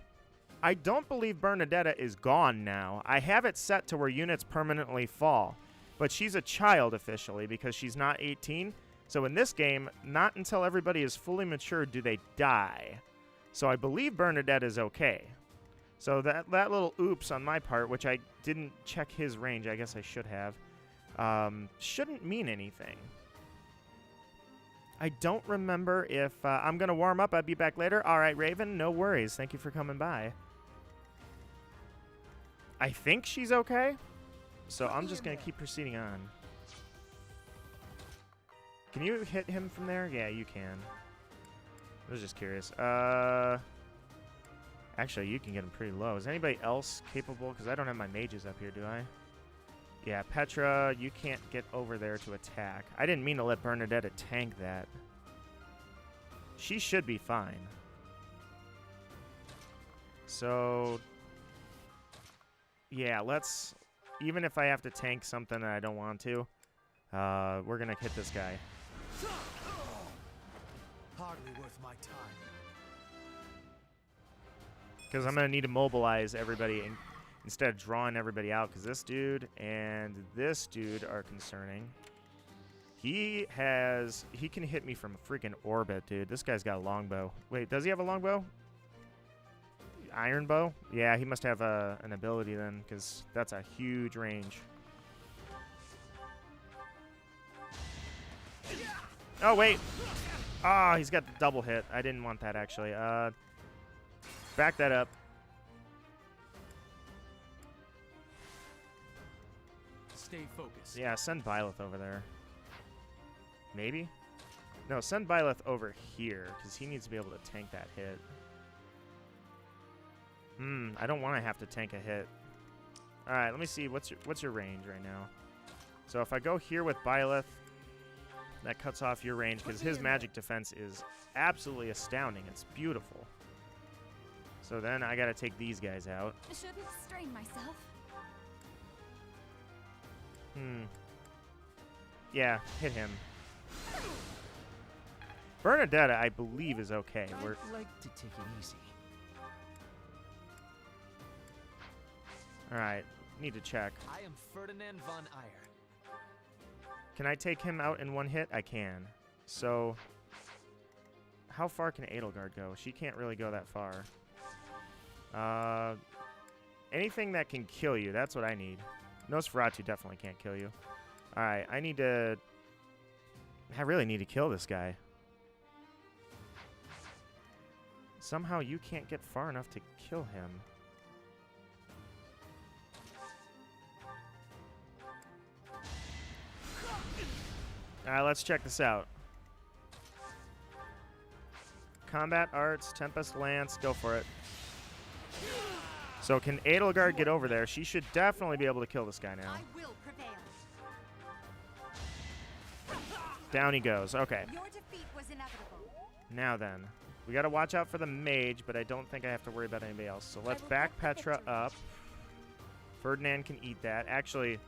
I don't believe Bernadetta is gone now. I have it set to where units permanently fall. But she's a child officially because she's not 18. So in this game, not until everybody is fully matured do they die. So I believe Bernadetta is okay. So that little oops on my part, which I didn't check his range, I guess I should have, shouldn't mean anything. I don't remember if I'm going to warm up. I'll be back later. All right, Raven, no worries. Thank you for coming by. I think she's okay. So I'm just going to keep proceeding on. Can you hit him from there? Yeah, you can. I was just curious. Actually, you can get him pretty low. Is anybody else capable? Because I don't have my mages up here, do I? Yeah, Petra, you can't get over there to attack. I didn't mean to let Bernadetta tank that. She should be fine. So, Yeah, let's... Even if I have to tank something and I don't want to, we're going to hit this guy. Hardly worth my time. Because I'm going to need to mobilize everybody instead of drawing everybody out. Because this dude and this dude are concerning. He can hit me from a freaking orbit, dude. This guy's got a longbow. Wait, does he have a longbow? Iron bow? Yeah, he must have an ability then, because that's a huge range. Oh, wait. Ah, he's got the double hit. I didn't want that, actually. Back that up. Stay focused. Yeah, send Byleth over there. Maybe? No, send Byleth over here, because he needs to be able to tank that hit. I don't want to have to tank a hit. Alright, let me see. What's your range right now? So if I go here with Byleth, that cuts off your range, because his magic defense is absolutely astounding. It's beautiful. So then I gotta take these guys out. I shouldn't strain myself. Yeah, hit him. Bernadetta, I believe, is okay. I'd like to take it easy. Alright, need to check. I am Ferdinand von Eyre. Can I take him out in one hit? I can. So, how far can Edelgard go? She can't really go that far. Anything that can kill you, that's what I need. Nosferatu definitely can't kill you. Alright, I really need to kill this guy. Somehow you can't get far enough to kill him. Alright, let's check this out. Combat Arts, Tempest Lance, go for it. So can Edelgard get over there? She should definitely be able to kill this guy now. I will prevail. Down he goes. Okay. Your defeat was inevitable. Now then. We gotta watch out for the mage, but I don't think I have to worry about anybody else. So let's back Petra up. Ferdinand can eat that. Actually,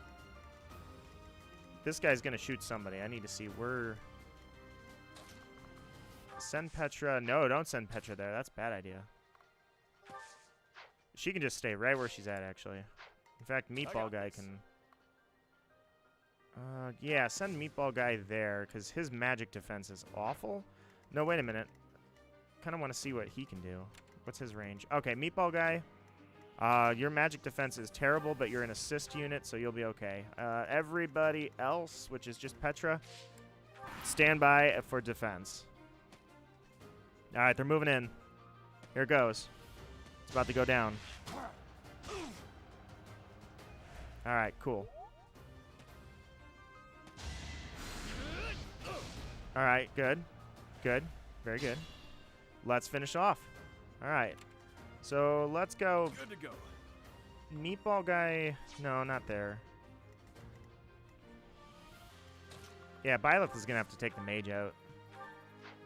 this guy's gonna shoot somebody. I need to see where... Send Petra. No, don't send Petra there. That's a bad idea. She can just stay right where she's at, actually. In fact, Meatball Guy can... yeah, send Meatball Guy there, because his magic defense is awful. No, wait a minute. Kind of want to see what he can do. What's his range? Okay, Meatball Guy. Your magic defense is terrible, but you're an assist unit, so you'll be okay. Everybody else, which is just Petra, stand by for defense. Alright, they're moving in. Here it goes. It's about to go down. Alright, cool. Alright, good. Good. Very good. Let's finish off. Alright. So, let's go. Good to go. Meatball Guy. No, not there. Yeah, Byleth is going to have to take the mage out.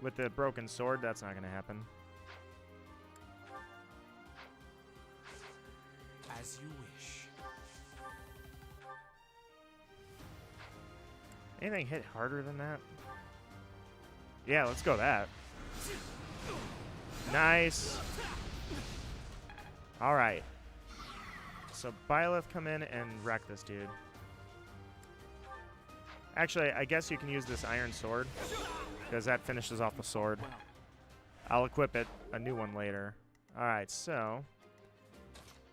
With the broken sword, that's not going to happen. As you wish. Anything hit harder than that? Yeah, let's go that. Nice. Alright. So Byleth come in and wreck this dude. Actually, I guess you can use this iron sword, because that finishes off the sword. I'll equip it, a new one later. Alright, so...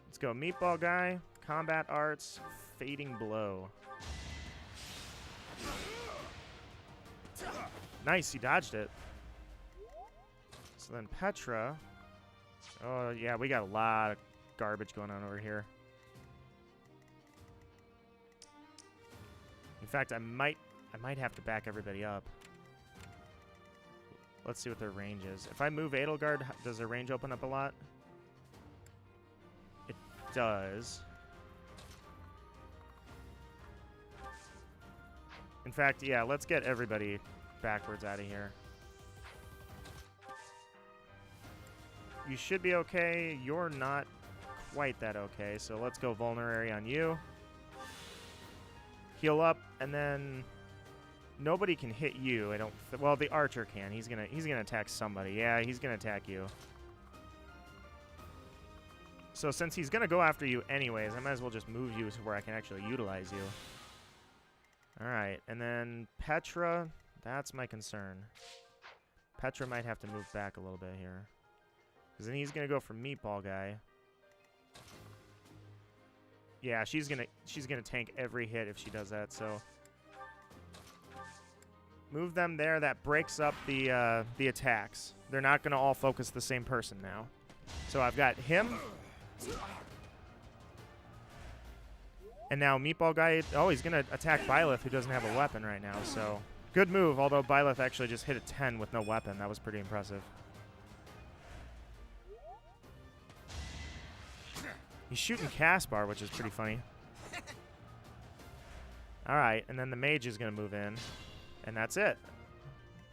Let's go Meatball Guy, Combat Arts, Fading Blow. Nice, he dodged it. So then Petra. Oh, yeah, we got a lot of garbage going on over here. In fact, I might have to back everybody up. Let's see what their range is. If I move Edelgard, does their range open up a lot? It does. In fact, yeah, let's get everybody backwards out of here. You should be okay. You're not quite that okay. So let's go vulnerary on you. Heal up, and then nobody can hit you. Well, the archer can. He's gonna attack somebody. Yeah, he's gonna attack you. So since he's gonna go after you anyways, I might as well just move you to where I can actually utilize you. All right, and then Petra. That's my concern. Petra might have to move back a little bit here, because then he's gonna go for Meatball Guy. Yeah, she's gonna tank every hit if she does that. So move them there. That breaks up the attacks. They're not gonna all focus the same person now. So I've got him, and now Meatball Guy. Oh, he's gonna attack Byleth, who doesn't have a weapon right now. So good move. Although Byleth actually just hit a 10 with no weapon. That was pretty impressive. He's shooting Caspar, which is pretty funny. Alright, and then the mage is going to move in. And that's it.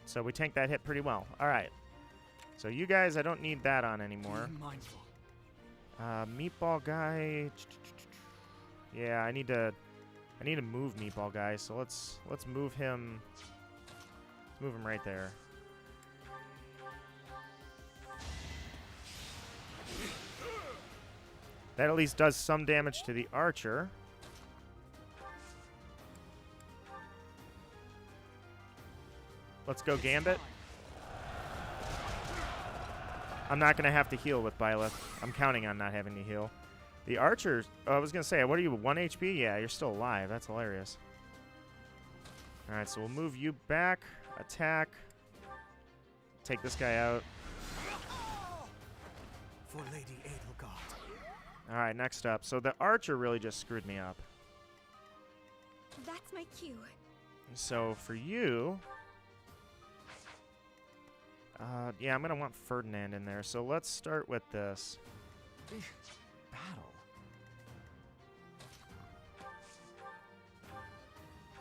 So we tank that hit pretty well. Alright. So you guys, I don't need that on anymore. Meatball Guy. Yeah, I need to move Meatball Guy. So let's move him. Let's move him right there. That at least does some damage to the archer. Let's go Gambit. I'm not going to have to heal with Byleth. I'm counting on not having to heal. The archer, I was going to say, what are you, 1 HP? Yeah, you're still alive. That's hilarious. Alright, so we'll move you back. Attack. Take this guy out. For Lady Edelgard. Alright, next up. So the archer really just screwed me up. That's my cue. So for you... yeah, I'm going to want Ferdinand in there. So let's start with this. Battle.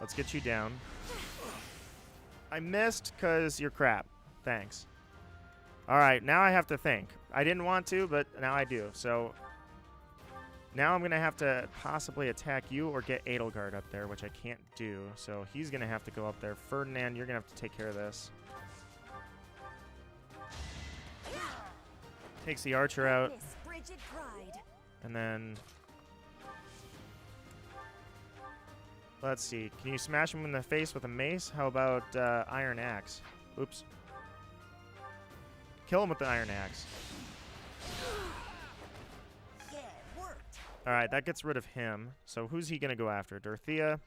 Let's get you down. I missed because you're crap. Thanks. Alright, now I have to think. I didn't want to, but now I do. So... now I'm going to have to possibly attack you or get Edelgard up there, which I can't do. So he's going to have to go up there. Ferdinand, you're going to have to take care of this. Takes the archer out. And then... let's see. Can you smash him in the face with a mace? How about Iron Axe? Oops. Kill him with the Iron Axe. Alright, that gets rid of him. So who's he going to go after? Dorothea.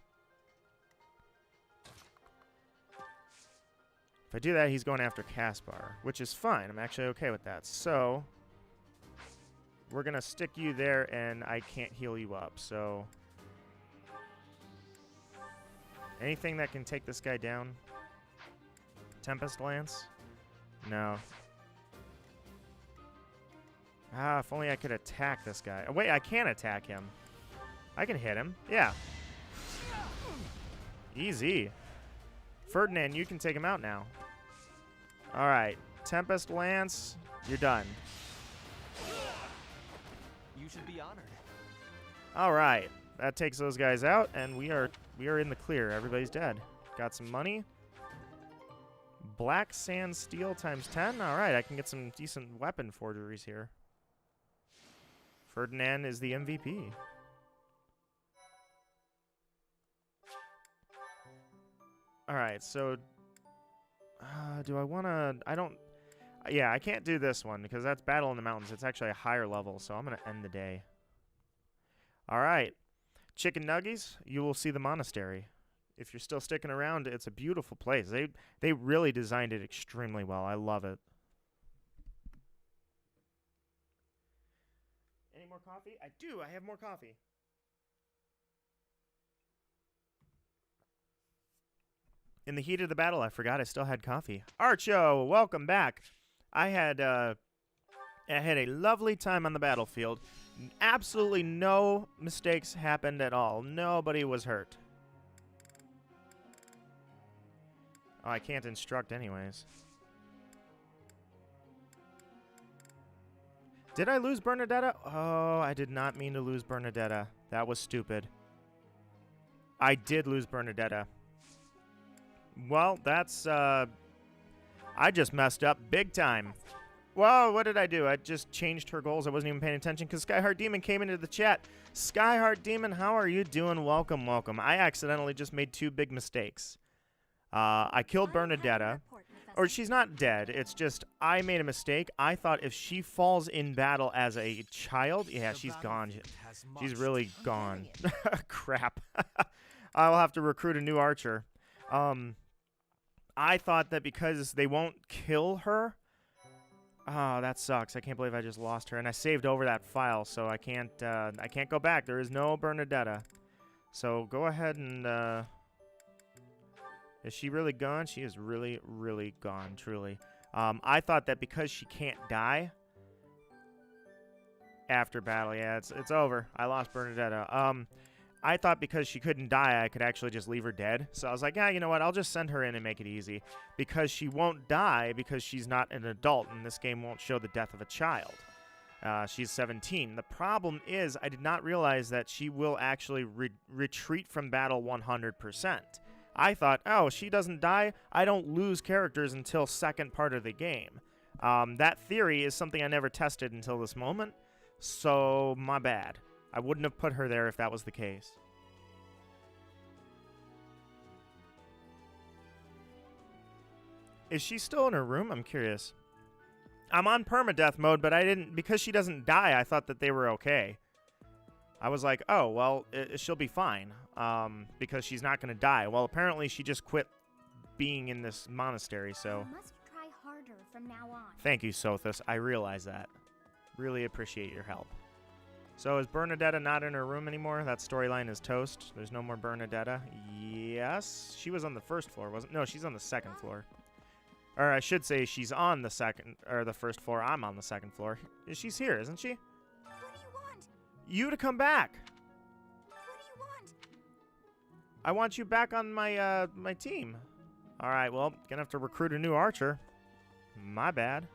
If I do that, he's going after Caspar, which is fine. I'm actually okay with that. So we're going to stick you there, and I can't heal you up. So anything that can take this guy down? Tempest Lance? No. Ah, if only I could attack this guy. Oh, wait, I can attack him. I can hit him. Yeah. Easy. Ferdinand, you can take him out now. All right. Tempest Lance, you're done. You should be honored. All right. That takes those guys out, and we are in the clear. Everybody's dead. Got some money. Black Sand Steel times 10. All right, I can get some decent weapon forgeries here. Ferdinand is the MVP. All right, so do I want to... I don't... yeah, I can't do this one because that's Battle in the Mountains. It's actually a higher level, so I'm going to end the day. All right. Chicken Nuggies, you will see the monastery. If you're still sticking around, it's a beautiful place. They really designed it extremely well. I love it. Any more coffee? I do. I have more coffee. In the heat of the battle, I forgot I still had coffee. Archo, welcome back. I had a lovely time on the battlefield. Absolutely no mistakes happened at all. Nobody was hurt. Oh, I can't instruct anyways. Did I lose Bernadetta? Oh, I did not mean to lose Bernadetta. That was stupid. I did lose Bernadetta. Well, that's, I just messed up big time. Whoa, what did I do? I just changed her goals. I wasn't even paying attention because Skyheart Demon came into the chat. Skyheart Demon, how are you doing? Welcome, welcome. I accidentally just made 2 big mistakes. I killed Bernadetta. Or she's not dead. It's just I made a mistake. I thought if she falls in battle as a child, yeah, she's gone. She's really gone. Crap. I'll have to recruit a new archer. I thought that because they won't kill her. Oh, that sucks. I can't believe I just lost her. And I saved over that file, so I can't go back. There is no Bernadetta. So go ahead and is she really gone? She is really, really gone, truly. I thought that because she can't die after battle, yeah, it's over. I lost Bernadetta. I thought because she couldn't die, I could actually just leave her dead. So I was like, yeah, you know what? I'll just send her in and make it easy. Because she won't die because she's not an adult, and this game won't show the death of a child. She's 17. The problem is I did not realize that she will actually retreat from battle 100%. I thought, oh, she doesn't die. I don't lose characters until second part of the game. That theory is something I never tested until this moment. So, my bad. I wouldn't have put her there if that was the case. Is she still in her room? I'm curious. I'm on permadeath mode, but I didn't... Because she doesn't die, I thought that they were okay. I was like, oh, well, she'll be fine. Because she's not going to die. Well, apparently she just quit being in this monastery, so... You must try harder from now on. Thank you, Sothis. I realize that. Really appreciate your help. So is Bernadetta not in her room anymore? That storyline is toast. There's no more Bernadetta. Yes. She was on the first floor, wasn't? No, she's on the second floor. Or I should say she's on the second or the first floor. I'm on the second floor. She's here, isn't she? What do you want? You to come back. What do you want? I want you back on my my team. All right, well, gonna have to recruit a new archer. My bad.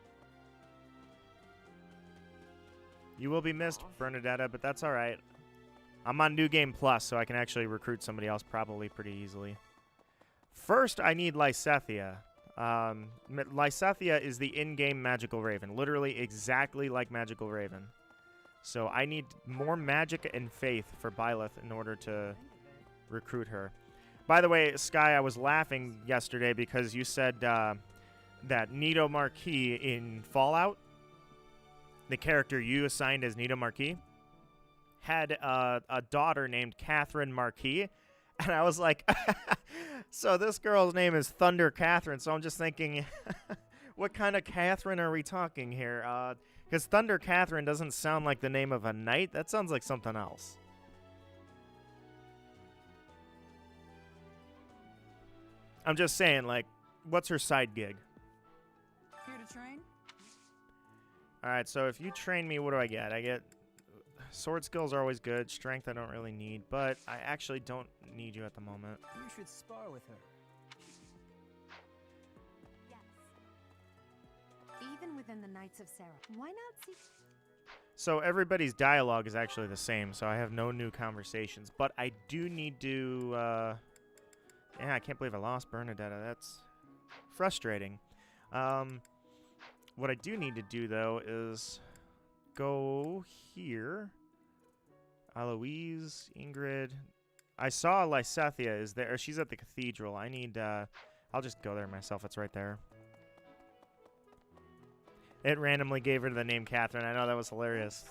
You will be missed, Bernadetta, but that's all right. I'm on New Game Plus, so I can actually recruit somebody else probably pretty easily. First, I need Lysethia. Lysethia is the in-game Magical Raven, literally exactly like Magical Raven. So I need more magic and faith for Byleth in order to recruit her. By the way, Sky, I was laughing yesterday because you said that Nito Marquis in Fallout, the character you assigned as Nito Marquis, had a daughter named Catherine Marquis. And I was like, so this girl's name is Thunder Catherine. So I'm just thinking, what kind of Catherine are we talking here? Because Thunder Catherine doesn't sound like the name of a knight. That sounds like something else. I'm just saying, like, what's her side gig? Here to train? Alright, so if you train me, what do I get? I get... Sword skills are always good. Strength I don't really need, but I actually don't need you at the moment. You should spar with her. Yes. Even within the Knights of Sarah, why not see... So everybody's dialogue is actually the same, so I have no new conversations. But I do need to... Yeah, I can't believe I lost Bernadetta. That's frustrating. What I do need to do, though, is go here. Eloise, Ingrid. I saw Lysethia is there. She's at the cathedral. I need... I'll just go there myself. It's right there. It randomly gave her the name Catherine. I know, that was hilarious.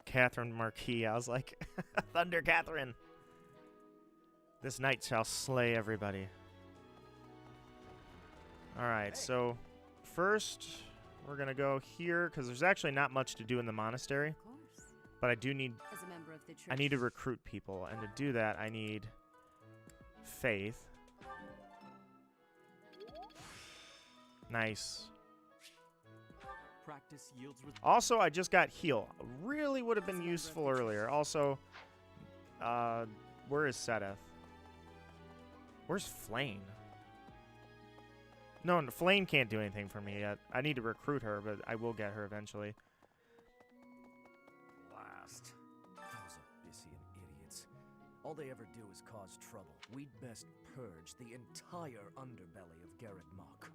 Catherine Marquis. I was like, Thunder Catherine. This night shall slay everybody. Alright, so first we're going to go here because there's actually not much to do in the monastery. Of course. But I do need... As a member of the church. I need to recruit people, and to do that I need faith. Nice. Practice yields Also, I just got heal. Really would have been useful earlier. Also, where is Sedeth? Where's Flame? No, Flame can't do anything for me yet. I need to recruit her, but I will get her eventually. All they ever do is cause trouble. We'd best purge the entire underbelly of Garrett Mock.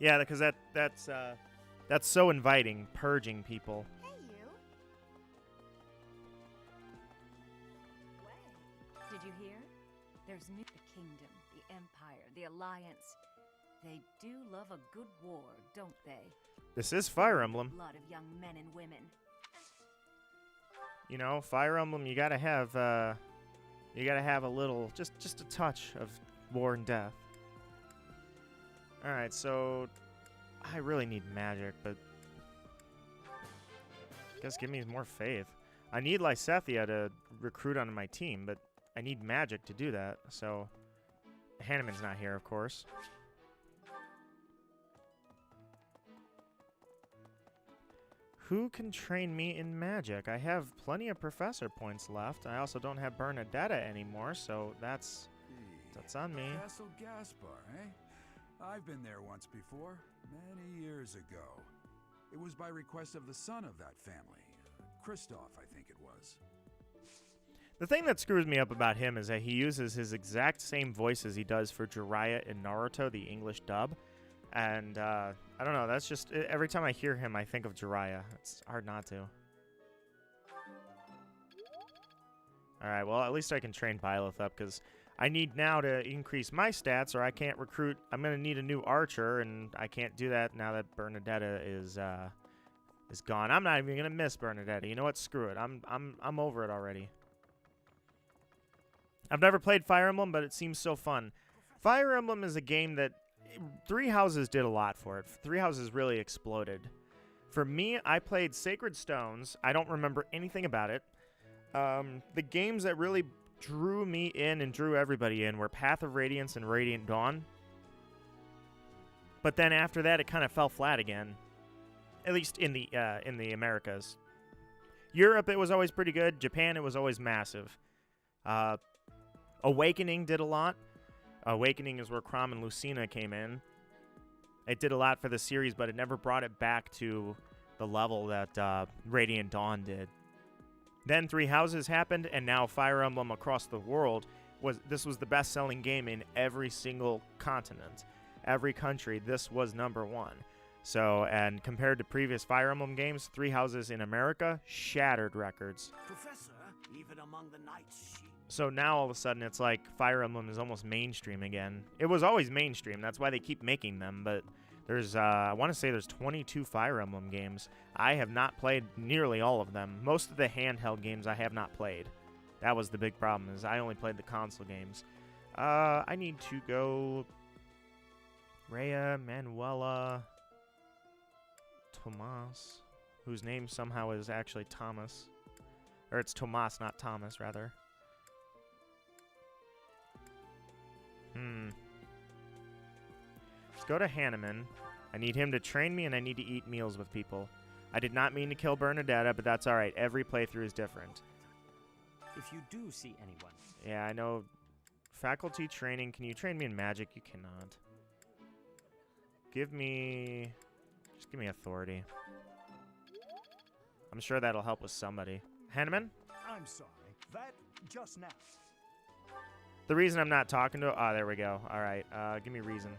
Yeah, because that's so inviting, purging people. Hey, you. Did you hear? There's new the kingdom, the empire, the alliance. They do love a good war, don't they? This is Fire Emblem. Blood of young men and women. You know, Fire Emblem, you gotta have a little, just a touch of war and death. Alright, so I really need magic, but I guess give me more faith. I need Lysethia to recruit onto my team, but I need magic to do that, so Hanneman's not here, of course. Who can train me in magic? I have plenty of professor points left. I also don't have Bernadetta anymore, so that's on me. Castle Gaspar, eh? I've been there once before, many years ago. It was by request of the son of that family, Kristoff, I think it was. The thing that screws me up about him is that he uses his exact same voice as he does for Jiraiya in Naruto, the English dub. And, I don't know, that's just, every time I hear him, I think of Jiraiya. It's hard not to. Alright, well, at least I can train Byleth up, because I need now to increase my stats, or I can't recruit. I'm going to need a new archer, and I can't do that now that Bernadetta is gone. I'm not even going to miss Bernadetta. You know what? Screw it. I'm over it already. I've never played Fire Emblem, but it seems so fun. Fire Emblem is a game that Three Houses did a lot for it. Three Houses really exploded. For me, I played Sacred Stones. I don't remember anything about it. The games that really drew me in and drew everybody in were Path of Radiance and Radiant Dawn. But then after that, it kind of fell flat again. At least in the Americas. Europe, it was always pretty good. Japan, it was always massive. Awakening did a lot. Awakening is where Chrom and Lucina came in. It did a lot for the series, but it never brought it back to the level that Radiant Dawn did. Then Three Houses happened, and now Fire Emblem across the world was the best-selling game in every single continent. Every country, this was #1. So, and compared to previous Fire Emblem games, Three Houses in America shattered records. Professor, even among the knights, So now all of a sudden it's like Fire Emblem is almost mainstream again. It was always mainstream. That's why they keep making them. But there's, I want to say there's 22 Fire Emblem games. I have not played nearly all of them. Most of the handheld games I have not played. That was the big problem, is I only played the console games. I need to go Rhea, Manuela, Tomas, whose name somehow is actually Thomas. Or it's Tomas, not Thomas, rather. Let's go to Hanneman. I need him to train me, and I need to eat meals with people. I did not mean to kill Bernadetta, but that's alright. Every playthrough is different. If you do see anyone. Yeah, I know. Faculty training. Can you train me in magic? You cannot. Just give me authority. I'm sure that'll help with somebody. Hanneman? I'm sorry. That just now. The reason I'm not talking to him... Oh, there we go. All right. Give me reason.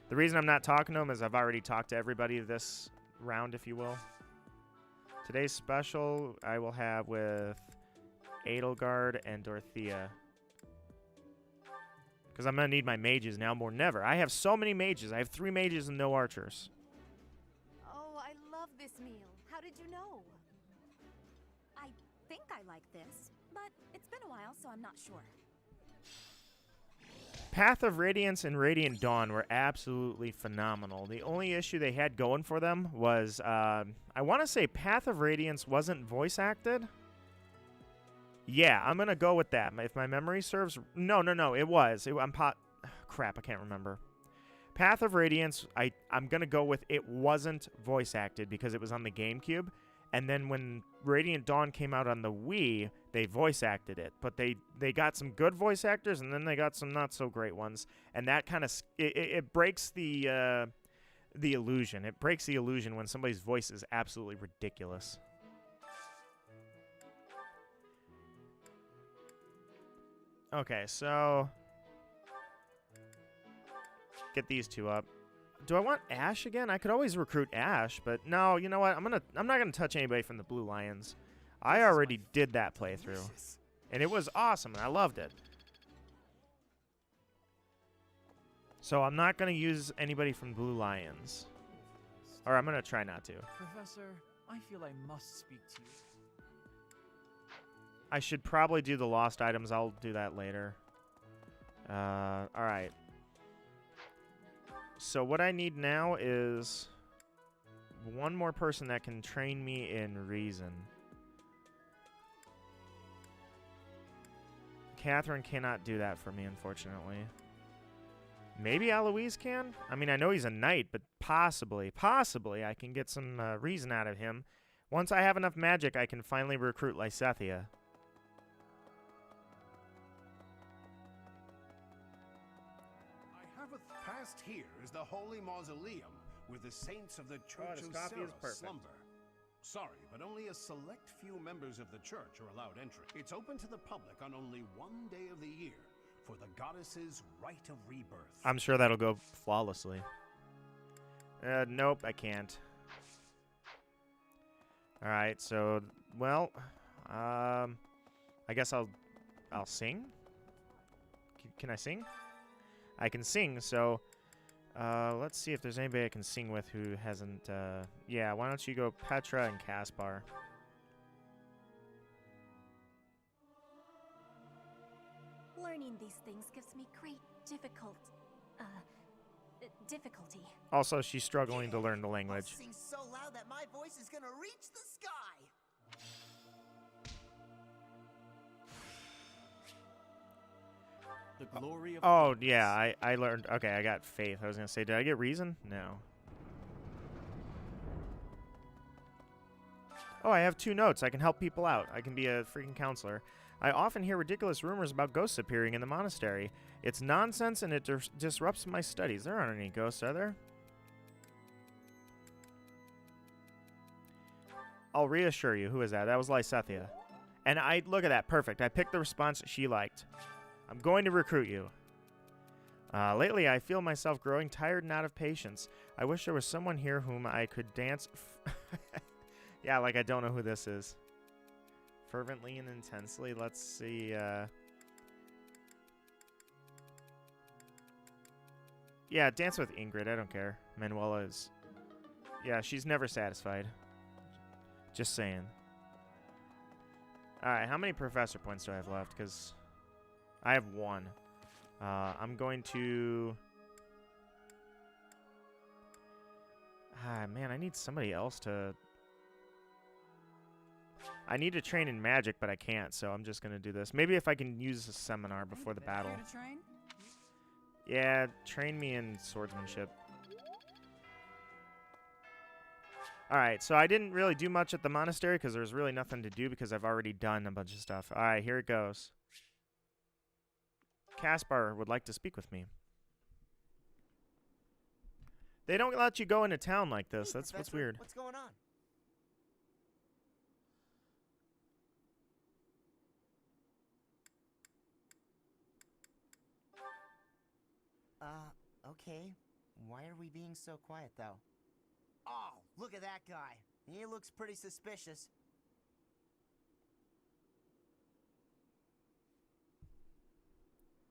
The reason I'm not talking to him is I've already talked to everybody this round, if you will. Today's special I will have with Edelgard and Dorothea. Because I'm going to need my mages now more than ever. I have so many mages. I have 3 mages and no archers. Oh, I love this meal. How did you know? I think I like this, but it's been a while, so I'm not sure. Path of Radiance and Radiant Dawn were absolutely phenomenal. The only issue they had going for them was, I want to say Path of Radiance wasn't voice acted. Yeah, I'm going to go with that. If my memory serves... No, it was. Crap, I can't remember. Path of Radiance, I'm going to go with it wasn't voice acted because it was on the GameCube. And then when Radiant Dawn came out on the Wii, they voice acted it. But they got some good voice actors, and then they got some not so great ones. And that kind of... It breaks the illusion. It breaks the illusion when somebody's voice is absolutely ridiculous. Okay, so get these two up. Do I want Ash again? I could always recruit Ash, but no, you know what? I'm not gonna touch anybody from the Blue Lions. I already did that playthrough. And it was awesome, and I loved it. So I'm not gonna use anybody from Blue Lions. Or I'm gonna try not to. Professor, I feel I must speak to you. I should probably do the lost items. I'll do that later. Alright. So what I need now is one more person that can train me in reason. Catherine cannot do that for me, unfortunately. Maybe Eloise can? I mean, I know he's a knight, but possibly I can get some reason out of him. Once I have enough magic, I can finally recruit Lysethia. Past here is the Holy Mausoleum, where the saints of the Church of Serra slumber. Sorry, but only a select few members of the church are allowed entry. It's open to the public on only one day of the year, for the goddess's rite of rebirth. I'm sure that'll go flawlessly. Nope, I can't. Alright, so, well, I guess I'll sing? Can I sing? I can sing, so let's see if there's anybody I can sing with who hasn't, yeah, why don't you go Petra and Caspar? Learning these things gives me great difficulty. Also, she's struggling to learn the language. I'll sing so loud that my voice is gonna reach the sky. The glory of Oh, yeah, I learned. Okay, I got faith. I was going to say, did I get reason? No. Oh, I have 2 notes. I can help people out. I can be a freaking counselor. I often hear ridiculous rumors about ghosts appearing in the monastery. It's nonsense and it disrupts my studies. There aren't any ghosts, are there? I'll reassure you. Who is that? That was Lysethia. And look at that. Perfect. I picked the response she liked. I'm going to recruit you. Lately, I feel myself growing tired and out of patience. I wish there was someone here whom I could dance... yeah, like I don't know who this is. Fervently and intensely. Let's see. Yeah, dance with Ingrid. I don't care. Manuela is... Yeah, she's never satisfied. Just saying. Alright, how many professor points do I have left? Because... I have 1. I'm going to... man, I need somebody else to... I need to train in magic, but I can't, so I'm just going to do this. Maybe if I can use a seminar before the battle. Here to train? Yeah, train me in swordsmanship. Alright, so I didn't really do much at the monastery because there's really nothing to do because I've already done a bunch of stuff. Alright, here it goes. Caspar would like to speak with me. They don't let you go into town like this. Hey, That's Professor, what's weird. What's going on? Okay. Why are we being so quiet, though? Oh, look at that guy. He looks pretty suspicious.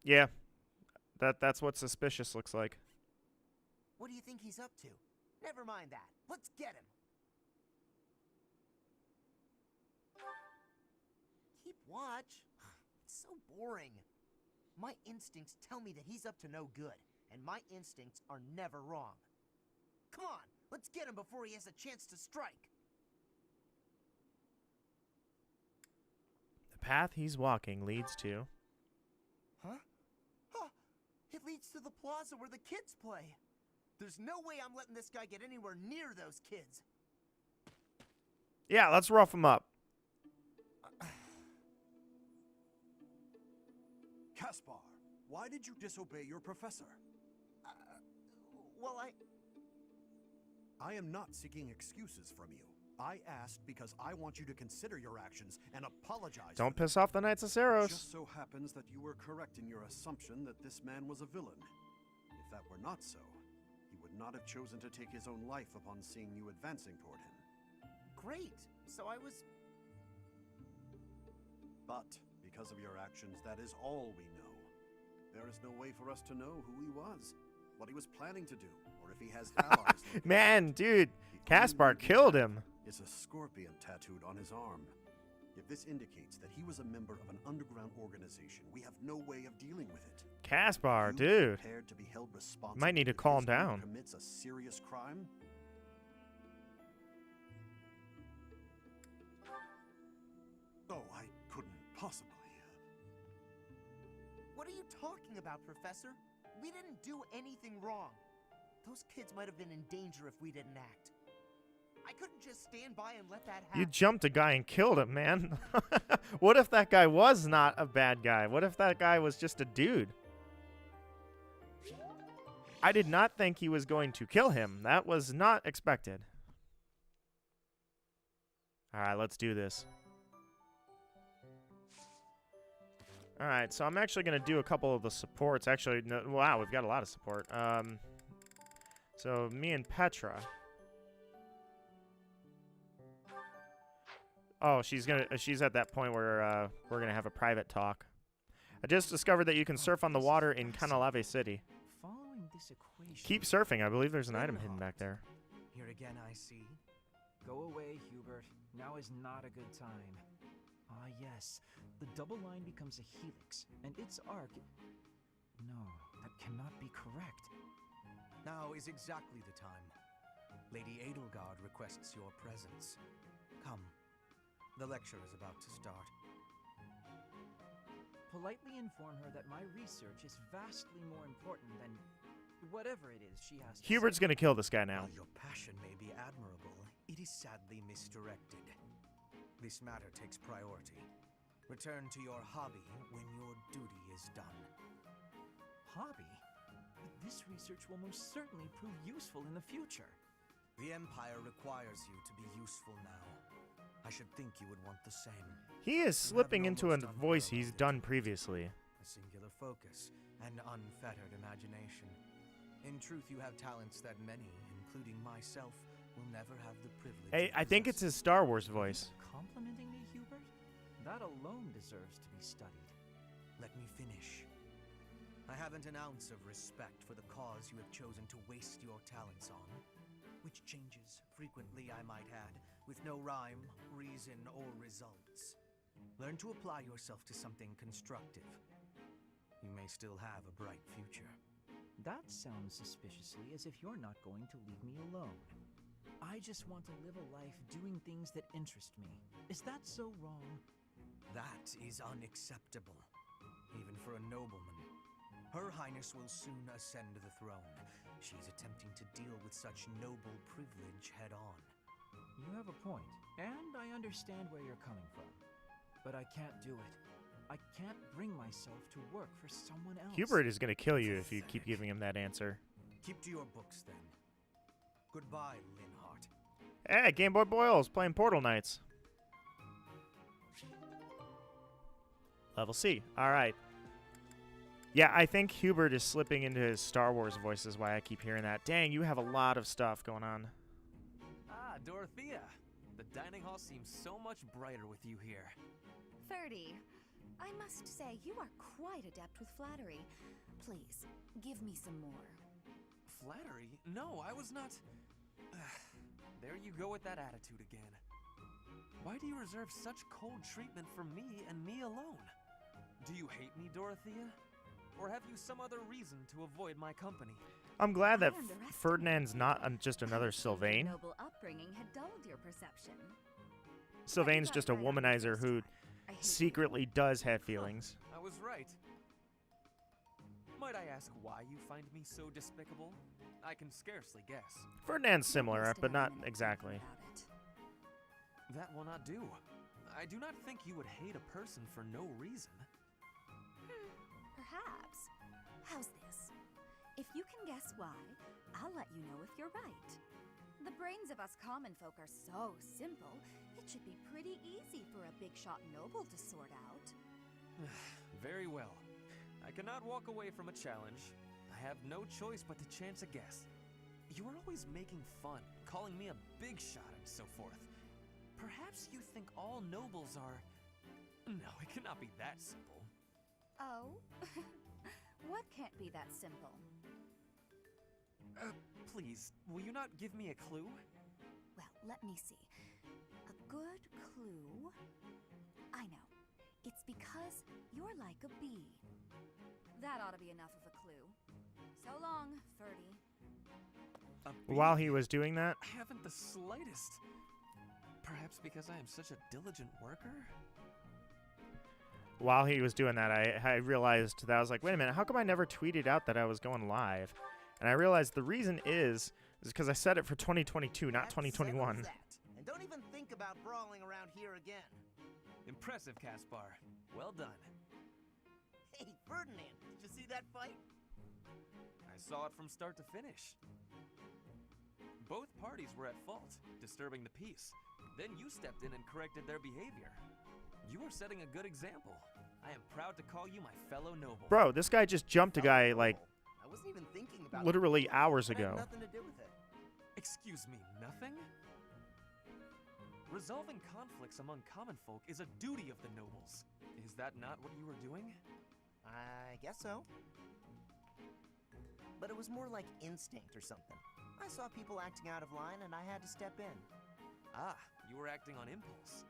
Yeah, that's what suspicious looks like. What do you think he's up to? Never mind that. Let's get him. Keep watch. It's so boring. My instincts tell me that he's up to no good, and my instincts are never wrong. Come on, let's get him before he has a chance to strike. The path he's walking leads to... Huh? Huh! It leads to the plaza where the kids play. There's no way I'm letting this guy get anywhere near those kids. Yeah, let's rough him up. Caspar, why did you disobey your professor? Well, I am not seeking excuses from you. I asked because I want you to consider your actions and apologize. Don't piss off the Knights of Saros. Just so happens that you were correct in your assumption that this man was a villain. If that were not so, he would not have chosen to take his own life upon seeing you advancing toward him. Great. So I was... But because of your actions, that is all we know. There is no way for us to know who he was, what he was planning to do, or if he has allies. Man, dude, Caspar killed him. Is a scorpion tattooed on his arm. If this indicates that he was a member of an underground organization, we have no way of dealing with it. Caspar, dude. Prepared to be held responsible. Might need to calm down. Commits a serious crime. Oh, I couldn't possibly. What are you talking about, Professor? We didn't do anything wrong. Those kids might have been in danger if we didn't act. I couldn't just stand by and let that happen. You jumped a guy and killed him, man. What if that guy was not a bad guy? What if that guy was just a dude? I did not think he was going to kill him. That was not expected. Alright, let's do this. Alright, so I'm actually going to do a couple of the supports. Actually, no, wow, we've got a lot of support. So, me and Petra. Oh, she's at that point where we're gonna have a private talk. I just discovered that you can surf on the water in Canalave City. Following this equation, Keep surfing. I believe there's an item hidden back there. Here again, I see. Go away, Hubert. Now is not a good time. Ah, yes. The double line becomes a helix, and its arc... No, that cannot be correct. Now is exactly the time. Lady Edelgard requests your presence. Come. The lecture is about to start. Politely inform her that my research is vastly more important than whatever it is she has to Hubert's say. gonna kill this guy now. While your passion may be admirable, it is sadly misdirected. This matter takes priority. Return to your hobby when your duty is done. Hobby? But this research will most certainly prove useful in the future. The Empire requires you to be useful now. I should think you would want the same. He is slipping into a voice he's done previously. A singular focus and unfettered imagination. In truth, you have talents that many, including myself, will never have the privilege. Hey, I think it's his Star Wars voice. Complimenting me, Hubert? That alone deserves to be studied. Let me finish. I haven't an ounce of respect for the cause you have chosen to waste your talents on, which changes frequently, I might add, with no rhyme, reason, or results. Learn to apply yourself to something constructive. You may still have a bright future. That sounds suspiciously as if you're not going to leave me alone. I just want to live a life doing things that interest me. Is that so wrong? That is unacceptable, even for a nobleman. Her Highness will soon ascend the throne. She is attempting to deal with such noble privilege head-on. You have a point, and I understand where you're coming from. But I can't do it. I can't bring myself to work for someone else. Hubert is going to kill you if you keep giving him that answer. Keep to your books, then. Goodbye, Linhart. Hey, Game Boy Boyle's playing Portal Knights. Level C. All right. Yeah, I think Hubert is slipping into his Star Wars voice is why I keep hearing that. Dang, you have a lot of stuff going on. Ah, Dorothea. The dining hall seems so much brighter with you here. Ferdy, I must say you are quite adept with flattery. Please, give me some more. Flattery? No, I was not... There you go with that attitude again. Why do you reserve such cold treatment for me and me alone? Do you hate me, Dorothea? Or have you some other reason to avoid my company? I'm glad that Ferdinand's not just another Sylvain. Noble upbringing had dulled your perception. Sylvain's just a womanizer who secretly does have feelings. I was right. Might I ask why you find me so despicable? I can scarcely guess. Ferdinand's similar, but not exactly. That will not do. I do not think you would hate a person for no reason. Perhaps. How's this? If If you can guess why, I'll let you know if you're right. The brains of us common folk are so simple, it should be pretty easy for a big shot noble to sort out. Very well. I cannot walk away from a challenge. I have no choice but to chance a guess. You are always making fun, calling me a big shot and so forth. Perhaps you think all nobles are... No, it cannot be that simple. Oh? What can't be that simple? Please, will you not give me a clue? Well, let me see. A good clue... I know. It's because you're like a bee. That ought to be enough of a clue. So long, Ferdy. While he was doing that, I haven't the slightest. Perhaps because I am such a diligent worker? while he was doing that, I realized that I was like, wait a minute, how come I never tweeted out that I was going live? And I realized the reason is because I set it for 2022, not 2021. And don't even think about brawling around here again. Impressive, Caspar. Well done. Hey, Ferdinand, did you see that fight? I saw it from start to finish. Both parties were at fault, disturbing the peace. Then you stepped in and corrected their behavior. You are setting a good example. I am proud to call you my fellow noble. Bro, this guy just jumped a guy like I wasn't even thinking about literally hours it. It ago. had nothing to do with it. Excuse me, nothing? Resolving conflicts among common folk is a duty of the nobles. Is that not what you were doing? I guess so. But it was more like instinct or something. I saw people acting out of line and I had to step in. Ah, you were acting on impulse.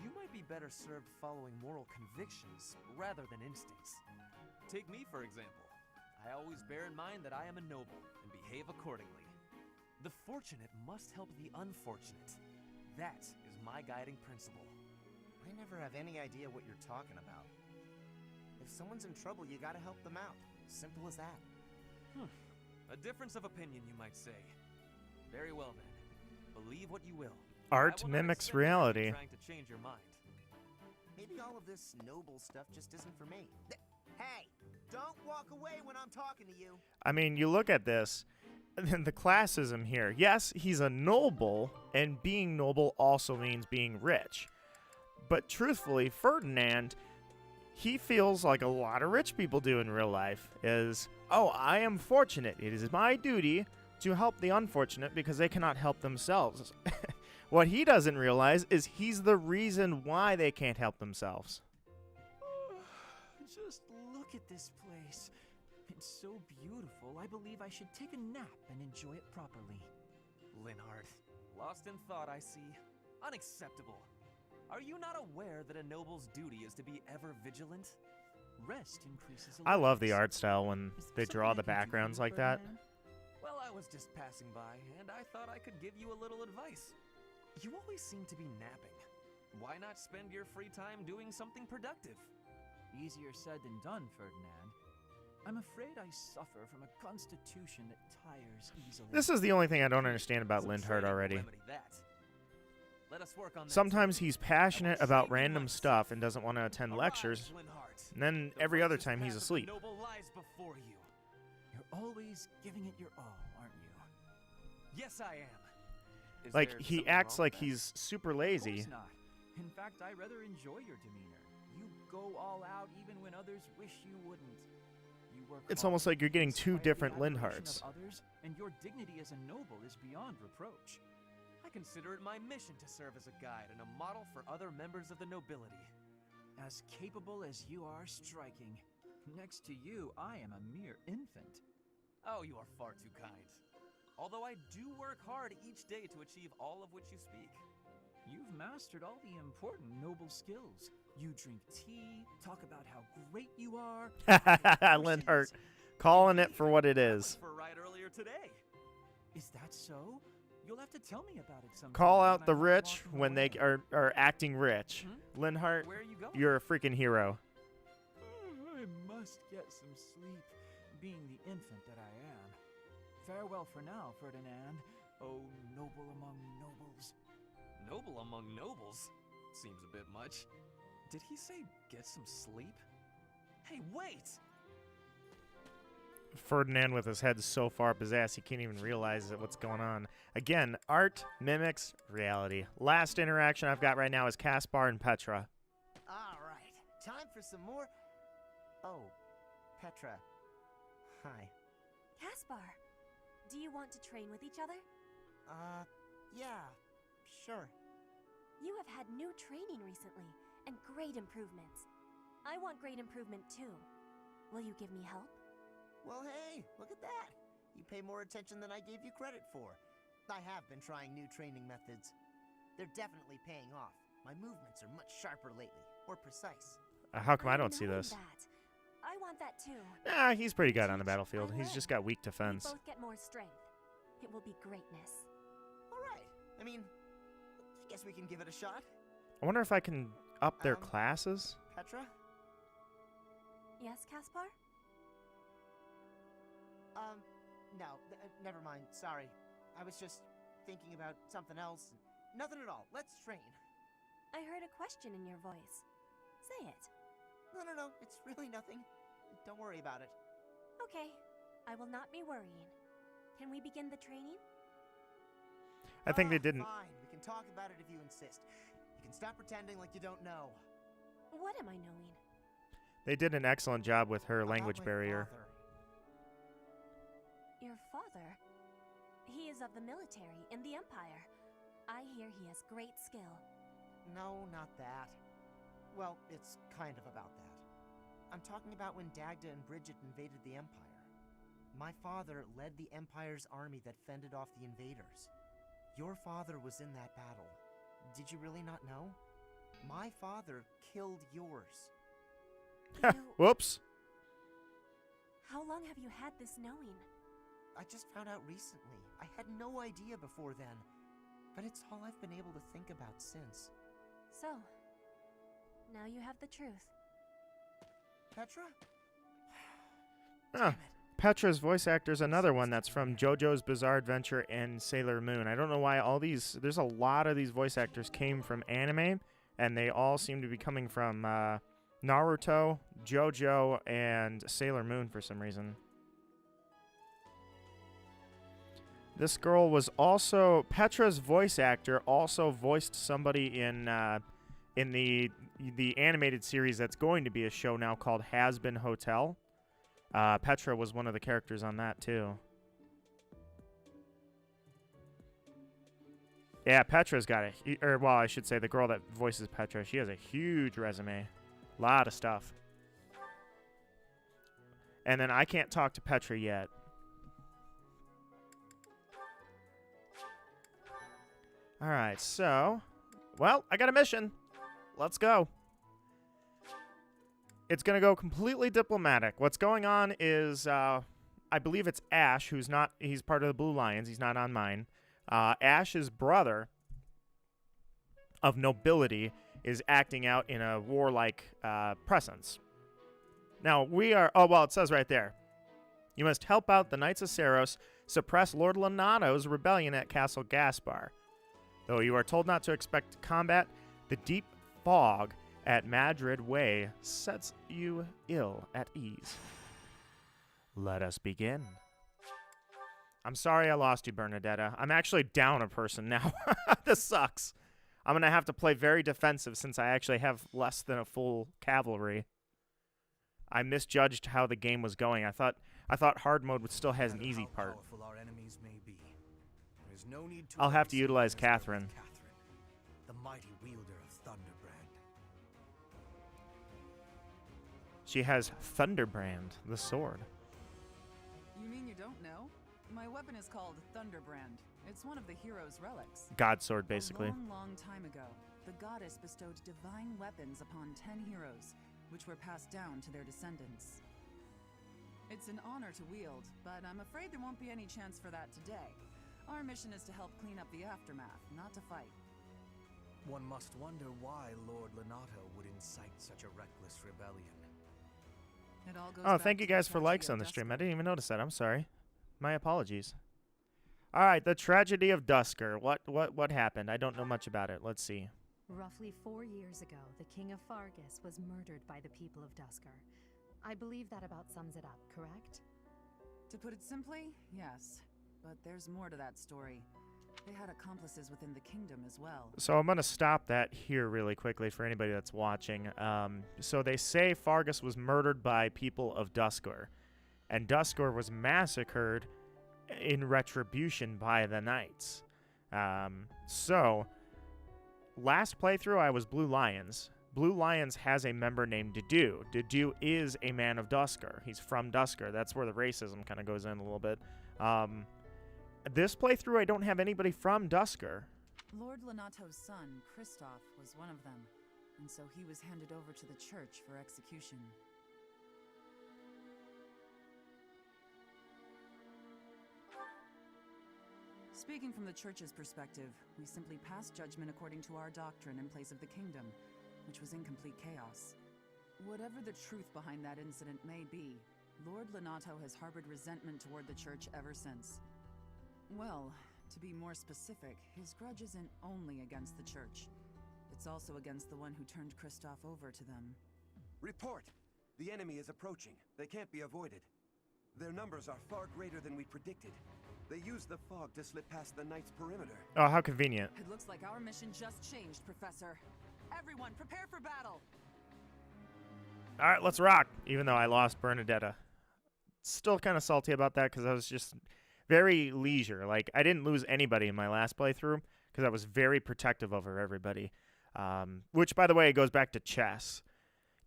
You might be better served following moral convictions rather than instincts. Take me, for example. I always bear in mind that I am a noble and behave accordingly. The fortunate must help the unfortunate. That is my guiding principle. I never have any idea what you're talking about. If someone's in trouble, you gotta help them out. Simple as that. A difference of opinion, you might say. Very well then. Believe what you will. Art mimics reality. Trying to change your mind. Maybe all of this noble stuff just isn't for me. Hey, don't walk away when I'm talking to you. I mean, you look at this, and the classism here. Yes, he's a noble, and being noble also means being rich. But truthfully, Ferdinand, he feels like a lot of rich people do in real life, is, oh, I am fortunate. It is my duty to help the unfortunate because they cannot help themselves. What he doesn't realize is he's the reason why they can't help themselves. Just look at this place. It's so beautiful, I believe I should take a nap and enjoy it properly. Linhart, lost in thought, I see. Unacceptable. Are you not aware that a noble's duty is to be ever vigilant? Rest increases I love the alertness. art style when they draw the backgrounds like that. Well, I was just passing by, and I thought I could give you a little advice. You always seem to be napping. Why not spend your free time doing something productive? Easier said than done, Ferdinand. I'm afraid I suffer from a constitution that tires easily. This is the only thing I don't understand about Linhart already. Let us work on that. Sometimes he's passionate about random stuff and doesn't want to attend lectures, and then every other time he's asleep. Noble lies before you. You're always giving it your all, aren't you? Yes, I am. Is Like, there he something acts wrong like with that? he's super Of lazy. course not. In fact, I rather enjoy your demeanor. You go all out even when others wish you wouldn't. You work It's hard almost like you're getting two despite the different admiration Linharts. of others, and your dignity as a noble is beyond reproach. I consider it my mission to serve as a guide and a model for other members of the nobility. As capable as you are striking. Next to you, I am a mere infant. Oh, you are far too kind. Although I do work hard each day to achieve all of which you speak. You've mastered all the important noble skills. You drink tea, talk about how great you are. Linhart, calling it for what it is. For a ride earlier today. Is that so? You'll have to tell me about it sometime. Call when out the I'm not rich walking when they away. are acting rich. Linhart, Where are you going? you're a freaking hero. I must get some sleep, being the infant that I am. Farewell for now, Ferdinand. Oh, noble among nobles. Noble among nobles? Seems a bit much. Did he say get some sleep? Hey, wait! Ferdinand with his head so far up his ass he can't even realize what's going on. Again, art mimics reality. Last interaction I've got right now is Caspar and Petra. Alright, time for some more... Oh, Petra. Hi. Caspar, do you want to train with each other? Yeah, sure. You have had new training recently, and great improvements. I want great improvement too. Will you give me help? Well, hey, look at that. You pay more attention than I gave you credit for. I have been trying new training methods. They're definitely paying off. My movements are much sharper lately, more precise. How come I don't see this? I want that too. Nah, he's pretty good on the battlefield. He's just got weak defense. We both get more strength. It will be greatness. All right. I mean, I guess we can give it a shot. I wonder if I can up their classes. Petra? Yes, Caspar? No, never mind. Sorry. I was just thinking about something else. Nothing at all. Let's train. I heard a question in your voice. Say it. No. It's really nothing. Don't worry about it. Okay. I will not be worrying. Can we begin the training? I think they didn't. Fine. We can talk about it if you insist. You can stop pretending like you don't know. What am I knowing? They did an excellent job with her language barrier. Father. Your father? He is of the military in the Empire. I hear he has great skill. No, not that. Well, it's kind of about that. I'm talking about when Dagda and Bridget invaded the Empire. My father led the Empire's army that fended off the invaders. Your father was in that battle. Did you really not know? My father killed yours. Whoops. How long have you had this knowing? I just found out recently. I had no idea before then. But it's all I've been able to think about since. So, now you have the truth. Petra? Petra's voice actor is another one that's from JoJo's Bizarre Adventure and Sailor Moon. I don't know why there's a lot of these voice actors came from anime, and they all seem to be coming from Naruto, JoJo, and Sailor Moon for some reason. This girl was also Petra's voice actor. Also voiced somebody in the animated series that's going to be a show now called Has Been Hotel. Petra was one of the characters on that too. Yeah, Petra's got I should say the girl that voices Petra. She has a huge resume, lot of stuff. And then I can't talk to Petra yet. All right, so, well, I got a mission. Let's go. It's going to go completely diplomatic. What's going on is, I believe it's Ash, he's part of the Blue Lions. He's not on mine. Ash's brother of nobility is acting out in a warlike presence. Now, it says right there. You must help out the Knights of Saros, suppress Lord Lonato's rebellion at Castle Gaspar. Though you are told not to expect combat, the deep fog at Madrid Way sets you ill at ease. Let us begin. I'm sorry I lost you, Bernadetta. I'm actually down a person now. This sucks. I'm going to have to play very defensive since I actually have less than a full cavalry. I misjudged how the game was going. I thought hard mode would still has an easy part. I'll have to utilize Catherine. The mighty wielder of Thunderbrand. She has Thunderbrand, the sword. You mean you don't know? My weapon is called Thunderbrand. It's one of the hero's relics. God sword, basically. A long, long time ago, the goddess bestowed divine weapons upon 10 heroes, which were passed down to their descendants. It's an honor to wield, but I'm afraid there won't be any chance for that today. Our mission is to help clean up the aftermath, not to fight. One must wonder why Lord Lonato would incite such a reckless rebellion. It all goes Oh, thank you guys for likes on the stream. I didn't even notice that. I'm sorry. My apologies. All right, the tragedy of Dusker. What happened? I don't know much about it. Let's see. Roughly 4 years ago, the King of Fargus was murdered by the people of Dusker. I believe that about sums it up, correct? To put it simply, yes. But there's more to that story. They had accomplices within the kingdom as well. So I'm going to stop that here really quickly for anybody that's watching. So they say Fargus was murdered by people of Duskor, and Duskor was massacred in retribution by the Knights. So last playthrough I was Blue Lions. Blue Lions has a member named Dedu. Dedu is a man of Duskor. He's from Duskor. That's where the racism kind of goes in a little bit. This playthrough, I don't have anybody from Duskor. Lord Lenato's son, Kristoff, was one of them, and so he was handed over to the church for execution. Speaking from the church's perspective, we simply passed judgment according to our doctrine in place of the kingdom, which was in complete chaos. Whatever the truth behind that incident may be, Lord Lenato has harbored resentment toward the church ever since. Well, to be more specific, his grudge isn't only against the church. It's also against the one who turned Kristoff over to them. Report! The enemy is approaching. They can't be avoided. Their numbers are far greater than we predicted. They used the fog to slip past the Knight's perimeter. Oh, how convenient. It looks like our mission just changed, Professor. Everyone, prepare for battle! Alright, let's rock! Even though I lost Bernadetta. Still kind of salty about that because I was just very leisure. Like, I didn't lose anybody in my last playthrough because I was very protective over everybody. Which, by the way, goes back to chess.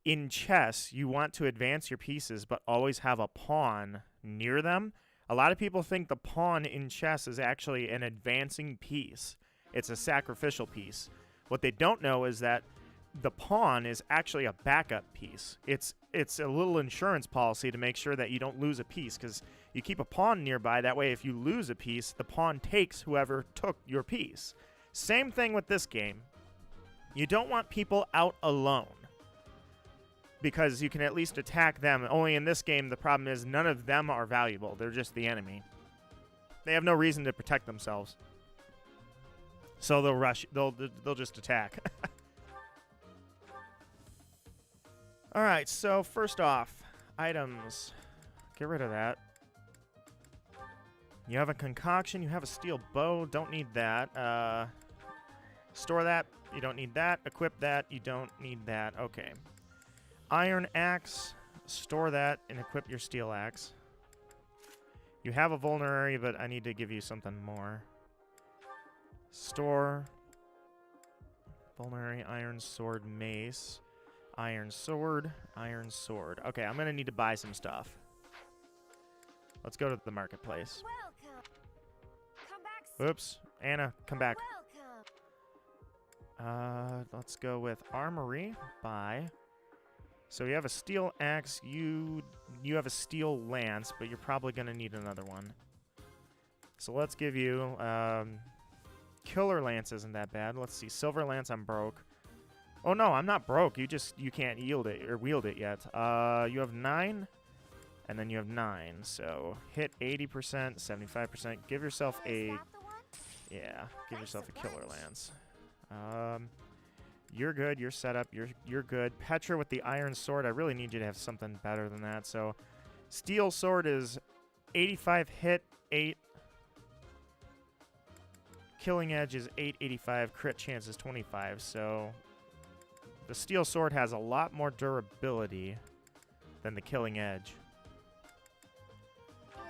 In chess, you want to advance your pieces, but always have a pawn near them. A lot of people think the pawn in chess is actually an advancing piece. It's a sacrificial piece. What they don't know is that the pawn is actually a backup piece. It's a little insurance policy to make sure that you don't lose a piece, because you keep a pawn nearby. That way, if you lose a piece, the pawn takes whoever took your piece. Same thing with this game. You don't want people out alone, because you can at least attack them. Only in this game, the problem is none of them are valuable. They're just the enemy. They have no reason to protect themselves. So they'll rush. They'll just attack. All right, so first off, items. Get rid of that. You have a concoction. You have a steel bow. Don't need that. Store that. You don't need that. Equip that. You don't need that. Okay. Iron axe. Store that and equip your steel axe. You have a vulnerary, but I need to give you something more. Store. Vulnerary, iron sword, mace. Iron sword, iron sword. Okay, I'm going to need to buy some stuff. Let's go to the marketplace. Welcome. Come back. Oops. Anna, come back. Welcome. Let's go with armory. Buy. So you have a steel axe. You have a steel lance, but you're probably going to need another one. So let's give you... killer lance isn't that bad. Let's see. Silver lance, I'm broke. Oh, no, I'm not broke. You can't yield it or wield it yet. You have 9, and then you have 9. So hit 80%, 75%. Give yourself a... Yeah, give yourself a killer lance. You're good. You're set up. You're good. Petra with the iron sword. I really need you to have something better than that. So steel sword is 85 hit, 8. Killing edge is 885. Crit chance is 25. So... the steel sword has a lot more durability than the killing edge.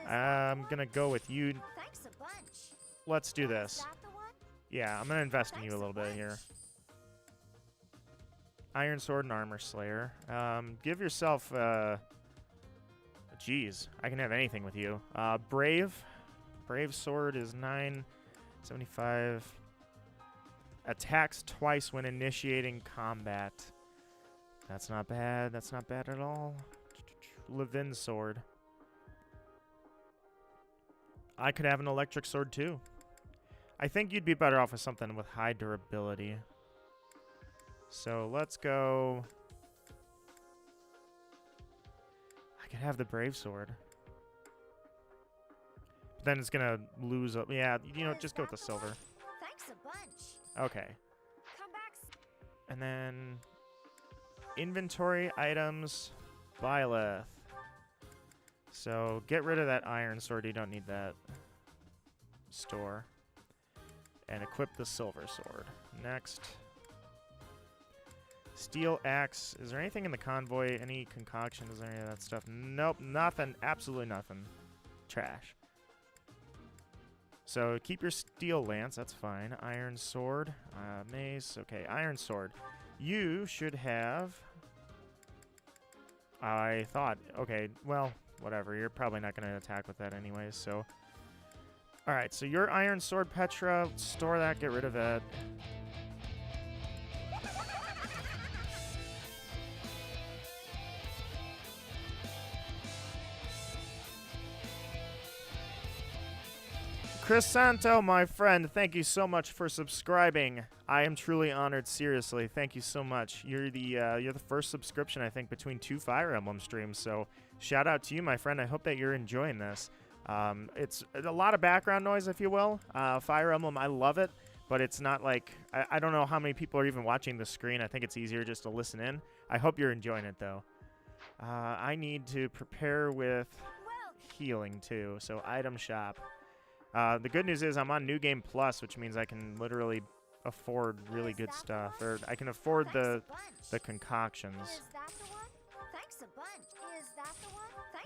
I'm going to go with you. Thanks a bunch. Let's do this. Is that the one? Yeah, I'm going to invest in you a little bit here. Iron sword and armor slayer. Give yourself... Jeez, I can have anything with you. Brave. Brave sword is 975. Attacks twice when initiating combat. That's not bad. That's not bad at all. Levin sword. I could have an electric sword too. I think you'd be better off with something with high durability. So let's go. I could have the brave sword. But then it's gonna lose. Yeah, you know, just go with the silver. Thanks a bunch. Okay. Come back. And then inventory items, Byleth. So get rid of that iron sword. You don't need that. Store. And equip the silver sword. Next. Steel axe. Is there anything in the convoy? Any concoctions or any of that stuff? Nope, nothing. Absolutely nothing. Trash. So keep your steel lance. That's fine. Iron sword. Mace. Okay, iron sword. You should have... I thought... Okay, well, whatever. You're probably not going to attack with that anyways, so... Alright, so your iron sword, Petra. Store that. Get rid of that. Chris Santo, my friend, thank you so much for subscribing. I am truly honored, seriously. Thank you so much. You're the first subscription, I think, between 2 Fire Emblem streams, so shout out to you, my friend. I hope that you're enjoying this. It's a lot of background noise, if you will. Fire Emblem, I love it, but it's not like... I don't know how many people are even watching the screen. I think it's easier just to listen in. I hope you're enjoying it, though. I need to prepare with healing, too, so item shop. The good news is I'm on New Game Plus, which means I can literally afford really good stuff. Or I can afford the concoctions.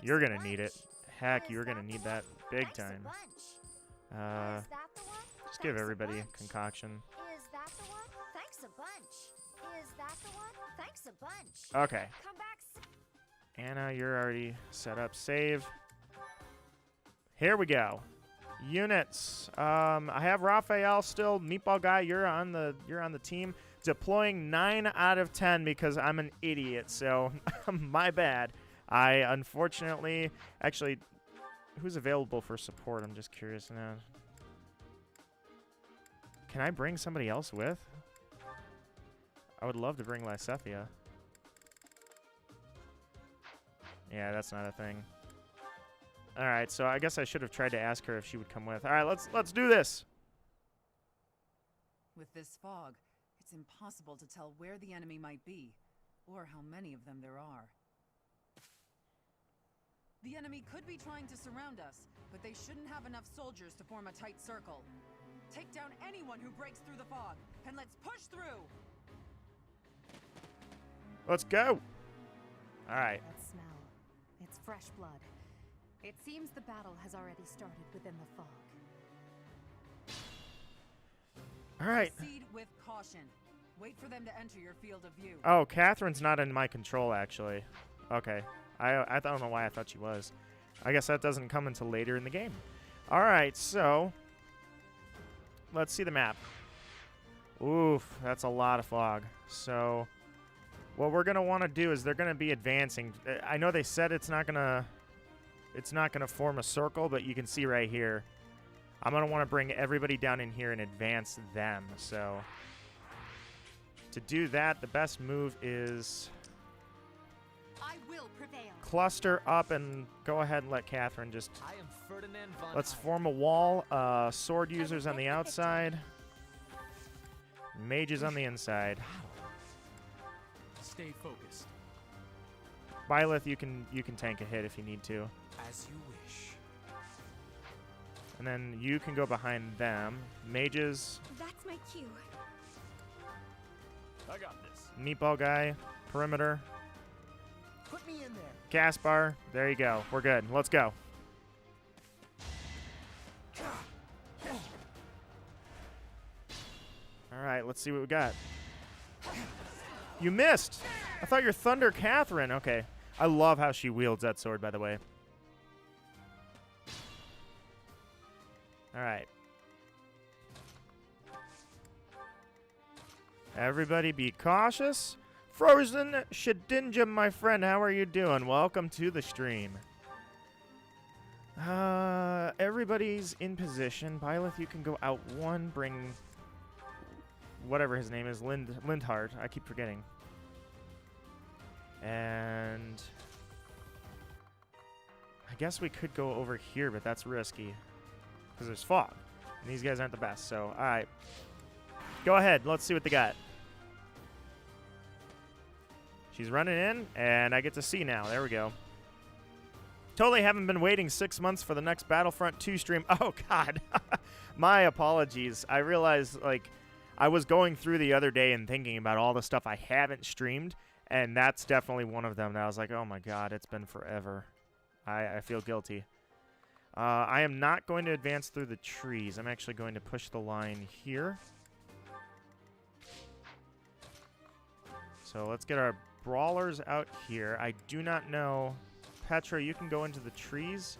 You're going to need it. Heck, you're going to need that big time. Just give everybody a concoction. Okay. Anna, you're already set up. Save. Here we go. Units. I have Raphael still. Meatball guy, you're on the team. Deploying 9 out of 10 because I'm an idiot. So my bad. I unfortunately actually, who's available for support? I'm just curious now. Can I bring somebody else with? I would love to bring Lysethia. Yeah, that's not a thing. All right, so I guess I should have tried to ask her if she would come with. All right, let's do this. With this fog, it's impossible to tell where the enemy might be, or how many of them there are. The enemy could be trying to surround us, but they shouldn't have enough soldiers to form a tight circle. Take down anyone who breaks through the fog, and let's push through! Let's go. All right. That smell. It's fresh blood. It seems the battle has already started within the fog. All right. Proceed with caution. Wait for them to enter your field of view. Oh, Catherine's not in my control, actually. Okay. I don't know why I thought she was. I guess that doesn't come until later in the game. All right, so let's see the map. Oof, that's a lot of fog. So what we're going to want to do is they're going to be advancing. I know they said it's not going to form a circle, but you can see right here. I'm going to want to bring everybody down in here and advance them. So to do that, the best move is I will prevail. Cluster up and go ahead and let Catherine just... I am Ferdinand von Let's Eyck. form a wall. Sword users on the outside. Mages on the inside. Stay focused. Byleth, you can tank a hit if you need to. As you wish. And then you can go behind them. Mages, That's my cue. I got this. meatball guy, perimeter, Put me in there. Gaspar. There you go. We're good. Let's go. All right, let's see what we got. You missed. I thought you're Thunder Catherine. Okay. I love how she wields that sword, by the way. All right. Everybody be cautious. Frozen Shedinja, my friend, how are you doing? Welcome to the stream. Everybody's in position. Byleth, you can go out one. Bring whatever his name is, Lindhart. I keep forgetting. And I guess we could go over here, but that's risky because there's fog. And these guys aren't the best. So, all right. Go ahead. Let's see what they got. She's running in, and I get to see now. There we go. Totally haven't been waiting 6 months for the next Battlefront 2 stream. Oh, God. My apologies. I realized, like, I was going through the other day and thinking about all the stuff I haven't streamed, and that's definitely one of them that I was like, oh, my God, it's been forever. I feel guilty. I am not going to advance through the trees. I'm actually going to push the line here. So let's get our brawlers out here. I do not know. Petra, you can go into the trees.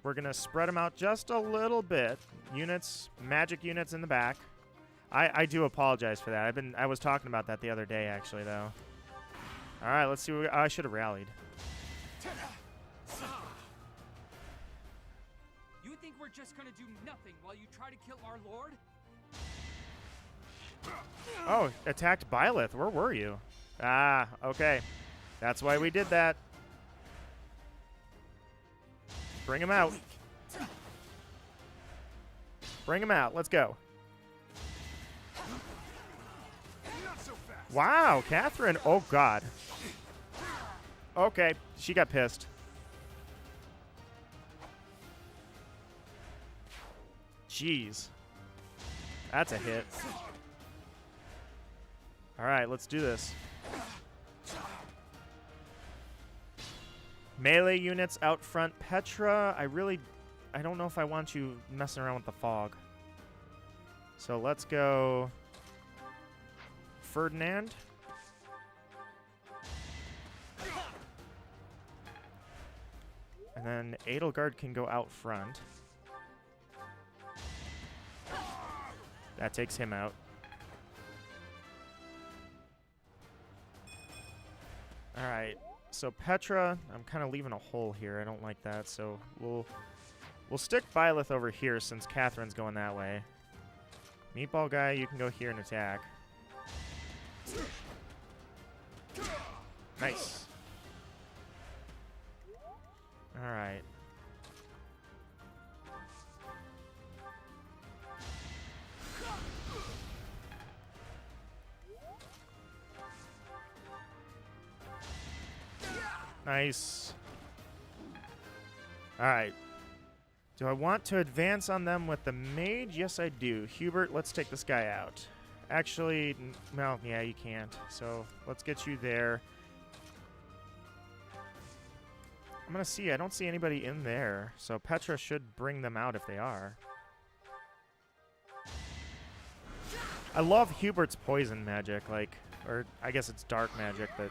We're going to spread them out just a little bit. Units, magic units in the back. I do apologize for that. I was talking about that the other day, actually, though. All right, let's see. I should have rallied. You think we're just going to do nothing while you try to kill our lord? Oh, attacked Byleth. Where were you? Ah, okay. That's why we did that. Bring him out. Bring him out. Let's go. Wow, Catherine. Oh, God. Okay, she got pissed. Jeez. That's a hit. All right, let's do this. Melee units out front. Petra, I don't know if I want you messing around with the fog. So let's go Ferdinand. And then Edelgard can go out front. That takes him out. All right. So Petra, I'm kind of leaving a hole here. I don't like that. So we'll stick Byleth over here since Catherine's going that way. Meatball guy, you can go here and attack. Nice. All right. Nice. All right. Do I want to advance on them with the mage? Yes, I do. Hubert, let's take this guy out. Actually, well, yeah, you can't. So let's get you there. I'm going to see. I don't see anybody in there. So Petra should bring them out if they are. I love Hubert's poison magic, like, or I guess it's dark magic, but...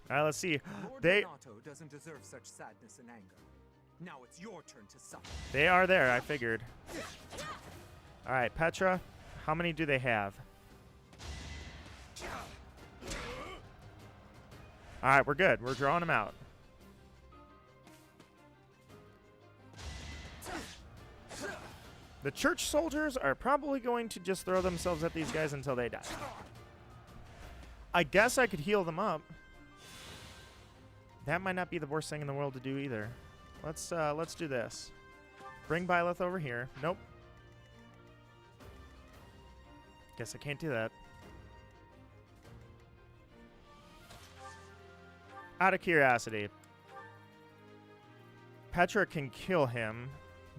All right, let's see. Lord Renato doesn't deserve such sadness and anger. Now it's your turn to suffer. They are there, I figured. All right, Petra, how many do they have? All right, we're good. We're drawing them out. The church soldiers are probably going to just throw themselves at these guys until they die. I guess I could heal them up. That might not be the worst thing in the world to do either. Let's do this. Bring Byleth over here. Nope. Guess I can't do that. Out of curiosity, Petra can kill him,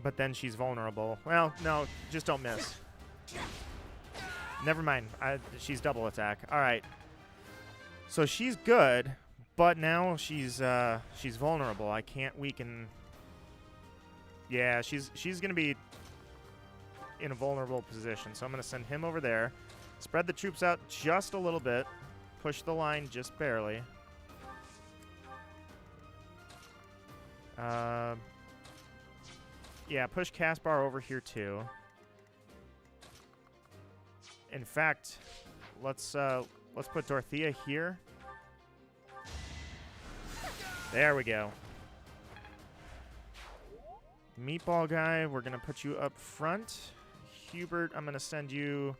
but then she's vulnerable. Well, no, just don't miss. Never mind. She's double attack. All right. So she's good. But now she's vulnerable. I can't weaken. Yeah, she's gonna be in a vulnerable position. So I'm gonna send him over there. Spread the troops out just a little bit. Push the line just barely. Yeah, push Caspar over here too. In fact, let's put Dorothea here. There we go. Meatball guy, we're going to put you up front. Hubert, I'm going to send you...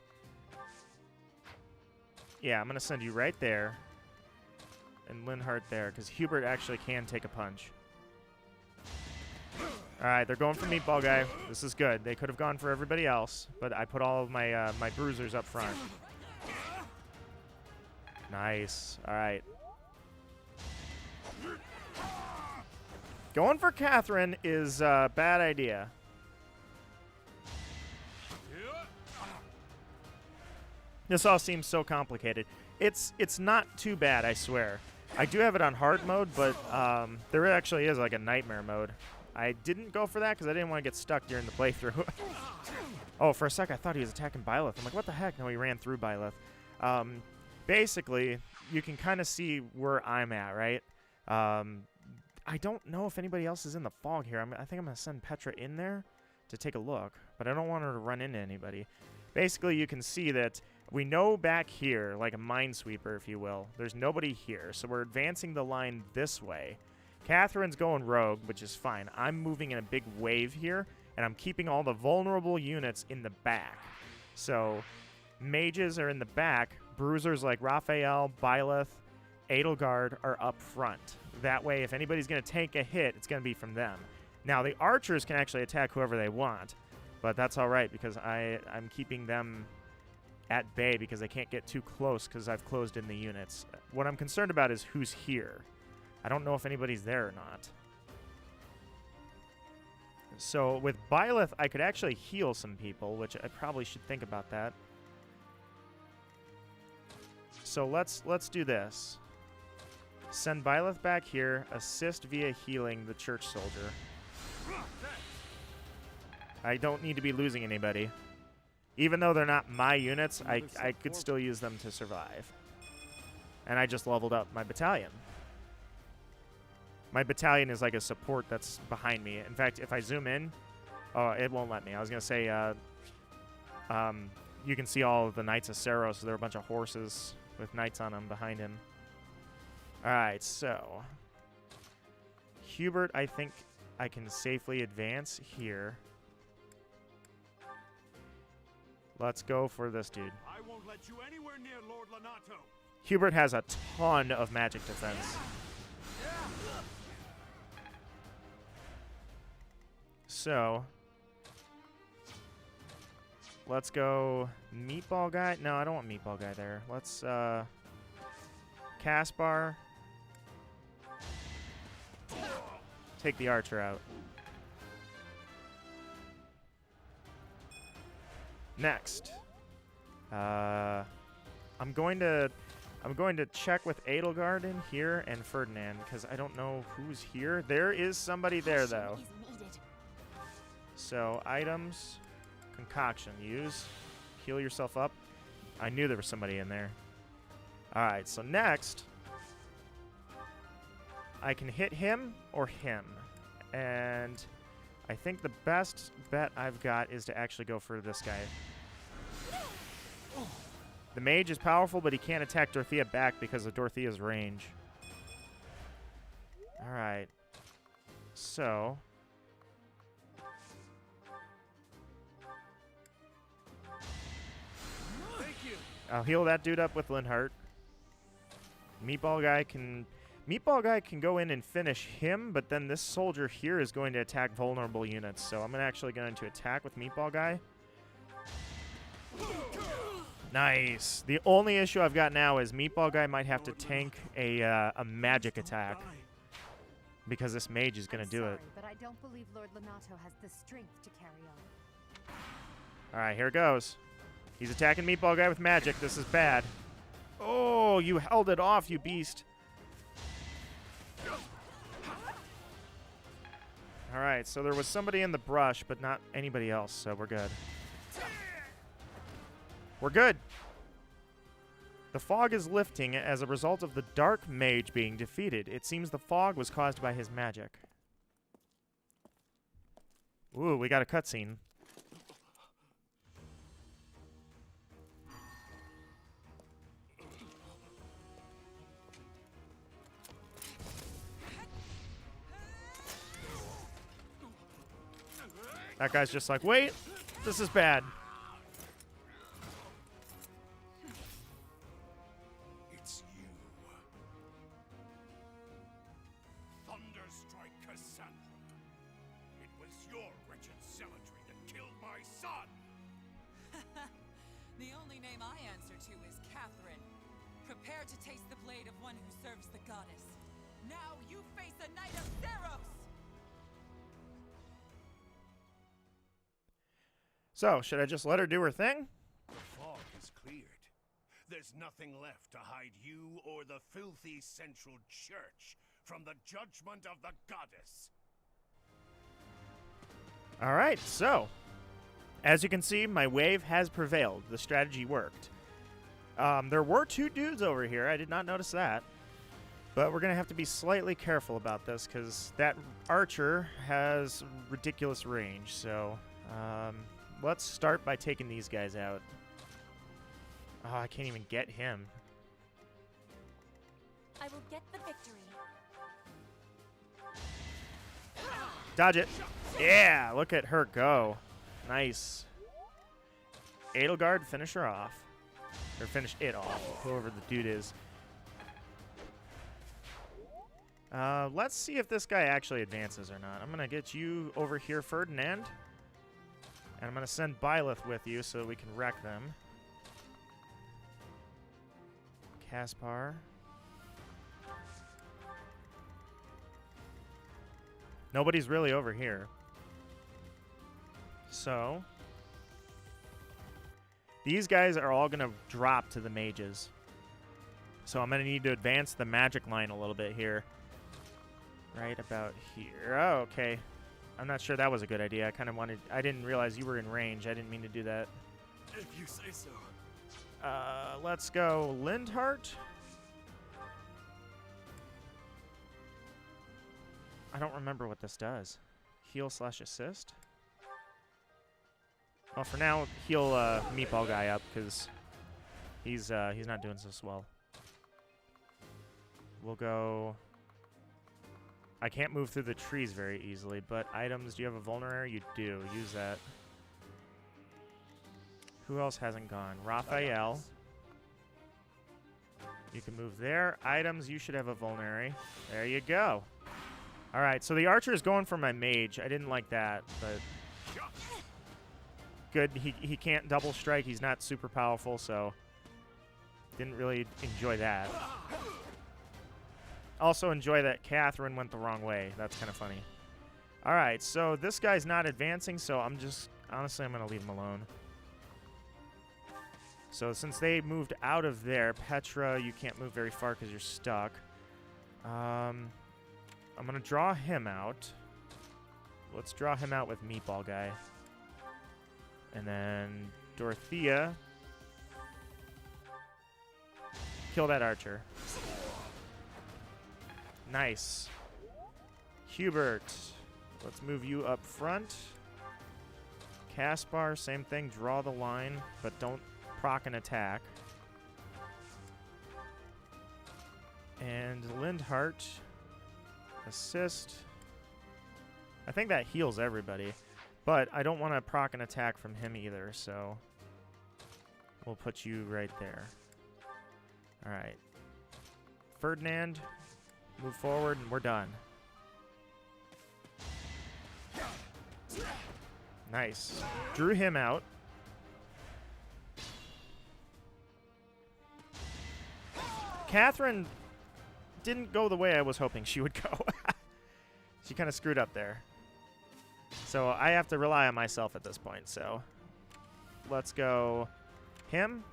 Yeah, I'm going to send you right there. And Linhardt there, because Hubert actually can take a punch. Alright, they're going for Meatball guy. This is good. They could have gone for everybody else, but I put all of my, my bruisers up front. Nice. Alright. Going for Catherine is a bad idea. This all seems so complicated. It's not too bad, I swear. I do have it on hard mode, but there actually is like a nightmare mode. I didn't go for that because I didn't want to get stuck during the playthrough. Oh, for a sec I thought he was attacking Byleth. I'm like, what the heck? No, he ran through Byleth. Basically, you can kind of see where I'm at, right? I don't know if anybody else is in the fog here. I think I'm going to send Petra in there to take a look, but I don't want her to run into anybody. Basically, you can see that we know back here, like a minesweeper, if you will, there's nobody here, so we're advancing the line this way. Catherine's going rogue, which is fine. I'm moving in a big wave here, and I'm keeping all the vulnerable units in the back. So, mages are in the back, bruisers like Raphael, Byleth, Edelgard are up front. That way, if anybody's going to take a hit, it's going to be from them. Now, the archers can actually attack whoever they want, but that's all right because I'm keeping them at bay because they can't get too close because I've closed in the units. What I'm concerned about is who's here. I don't know if anybody's there or not. So with Byleth, I could actually heal some people, which I probably should think about that. So let's do this. Send Byleth back here, assist via healing the church soldier. I don't need to be losing anybody. Even though they're not my units, I could still use them to survive. And I just leveled up my battalion. My battalion is like a support that's behind me. In fact, if I zoom in, oh, it won't let me. I was going to say, you can see all of the Knights of Saros. So there are a bunch of horses with knights on them behind him. All right, so Hubert, I think I can safely advance here. Let's go for this dude. I won't let you anywhere near Lord Lonato. Hubert has a ton of magic defense. So, let's go Meatball Guy. No, I don't want Meatball Guy there. Let's, Caspar. Take the archer out. Next, I'm going to check with Edelgard in here and Ferdinand because I don't know who's here. There is somebody there though. So items, concoction, use, heal yourself up. I knew there was somebody in there. All right, so next, I can hit him or him, and I think the best bet I've got is to actually go for this guy. The mage is powerful, but he can't attack Dorothea back because of Dorothea's range. Alright. So. Thank you. I'll heal that dude up with Linhardt. Meatball Guy can go in and finish him, but then this soldier here is going to attack vulnerable units. So I'm actually going to attack with Meatball Guy. Nice. The only issue I've got now is Meatball Guy might have to tank a magic attack because this mage is going to do it. But I don't believe Lord Lonato has the strength to carry on. All right, here it goes. He's attacking Meatball Guy with magic. This is bad. Oh, you held it off, you beast. All right, so there was somebody in the brush, but not anybody else, so we're good. We're good. The fog is lifting as a result of the dark mage being defeated. It seems the fog was caused by his magic. Ooh, we got a cutscene. That guy's just like, wait, this is bad. It's you. Thunderstrike Cassandra. It was your wretched zealotry that killed my son. The only name I answer to is Catherine. Prepare to taste the blade of one who serves the goddess. Now you face a Knight of Saros! So, should I just let her do her thing? The fog is cleared. There's nothing left to hide you or the filthy Central Church from the judgment of the goddess. Alright, so, as you can see, my wave has prevailed. The strategy worked. There were 2 dudes over here. I did not notice that. But we're going to have to be slightly careful about this because that archer has ridiculous range. So, let's start by taking these guys out. Oh, I can't even get him. I will get the victory. Dodge it. Yeah, look at her go. Nice. Edelgard, finish her off. Or finish it off, whoever the dude is. Let's see if this guy actually advances or not. I'm going to get you over here, Ferdinand. And I'm going to send Byleth with you so we can wreck them. Caspar. Nobody's really over here. So, these guys are all going to drop to the mages. So I'm going to need to advance the magic line a little bit here. Right about here. Oh, okay. I'm not sure that was a good idea. I didn't realize you were in range. I didn't mean to do that. If you say so. Let's go Lindhart. I don't remember what this does. Heal / assist? Well, for now, heal Meatball guy up because he's not doing so well. We'll go... I can't move through the trees very easily, but items, do you have a vulnerary? You do. Use that. Who else hasn't gone? Raphael. You can move there. Items, you should have a vulnerary. There you go. All right, so the archer is going for my mage. I didn't like that, but good. He can't double strike. He's not super powerful, so didn't really enjoy that. Also enjoy that Catherine went the wrong way. That's kind of funny. All right, so this guy's not advancing, so honestly, I'm going to leave him alone. So since they moved out of there, Petra, you can't move very far because you're stuck. I'm going to draw him out. Let's draw him out with Meatball Guy. And then Dorothea. Kill that archer. Nice. Hubert. Let's move you up front. Caspar, same thing. Draw the line, but don't proc an attack. And Lindhart. Assist. I think that heals everybody. But I don't want to proc an attack from him either, so we'll put you right there. Alright. Ferdinand, move forward, and we're done. Nice. Drew him out. Catherine didn't go the way I was hoping she would go. She kind of screwed up there. So I have to rely on myself at this point. So let's go him,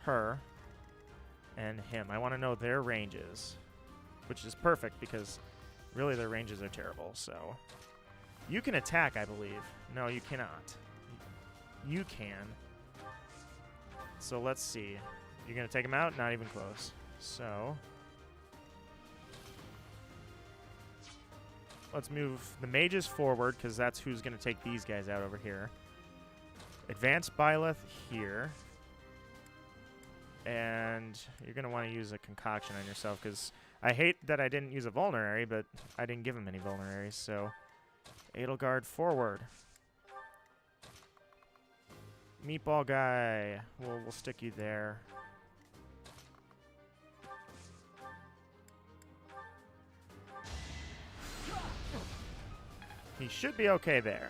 her, and him. I want to know their ranges, which is perfect because really their ranges are terrible. So you can attack, I believe. No, you cannot. You can. So let's see. You're going to take him out? Not even close. So let's move the mages forward because that's who's going to take these guys out over here. Advance Byleth here. And you're going to want to use a concoction on yourself because I hate that I didn't use a vulnerary, but I didn't give him any vulneraries. So Edelgard forward. Meatball guy. We'll stick you there. He should be okay there.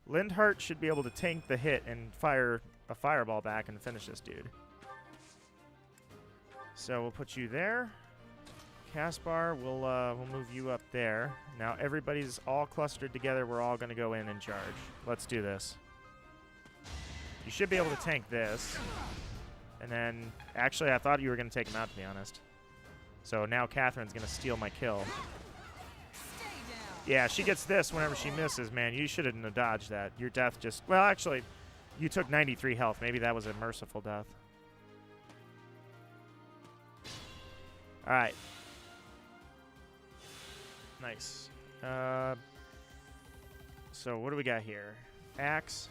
Lindhart should be able to tank the hit and fire a fireball back and finish this dude. So we'll put you there. Caspar, we'll move you up there. Now everybody's all clustered together. We're all going to go in and charge. Let's do this. You should be able to tank this. And then, actually, I thought you were going to take him out, to be honest. So now Catherine's going to steal my kill. Yeah, she gets this whenever she misses, man. You shouldn't have dodged that. Your death just... Well, actually, you took 93 health. Maybe that was a merciful death. All right. Nice. So what do we got here? Axe.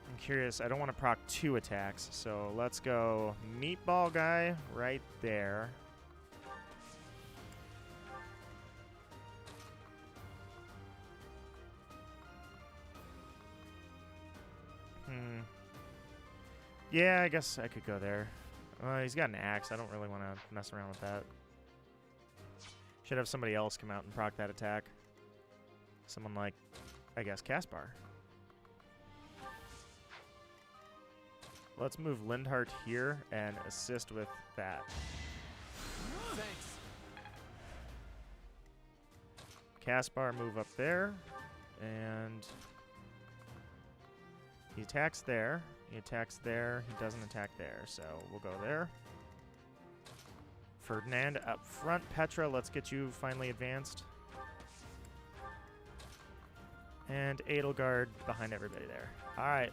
I'm curious. I don't want to proc 2 attacks, so let's go meatball guy right there. Yeah, I guess I could go there. He's got an axe. I don't really want to mess around with that. Should have somebody else come out and proc that attack. Someone like, I guess, Caspar. Let's move Lindhart here and assist with that. Thanks. Caspar, move up there. And he attacks there. He attacks there. He doesn't attack there. So we'll go there. Ferdinand up front. Petra, let's get you finally advanced. And Edelgard behind everybody there. All right.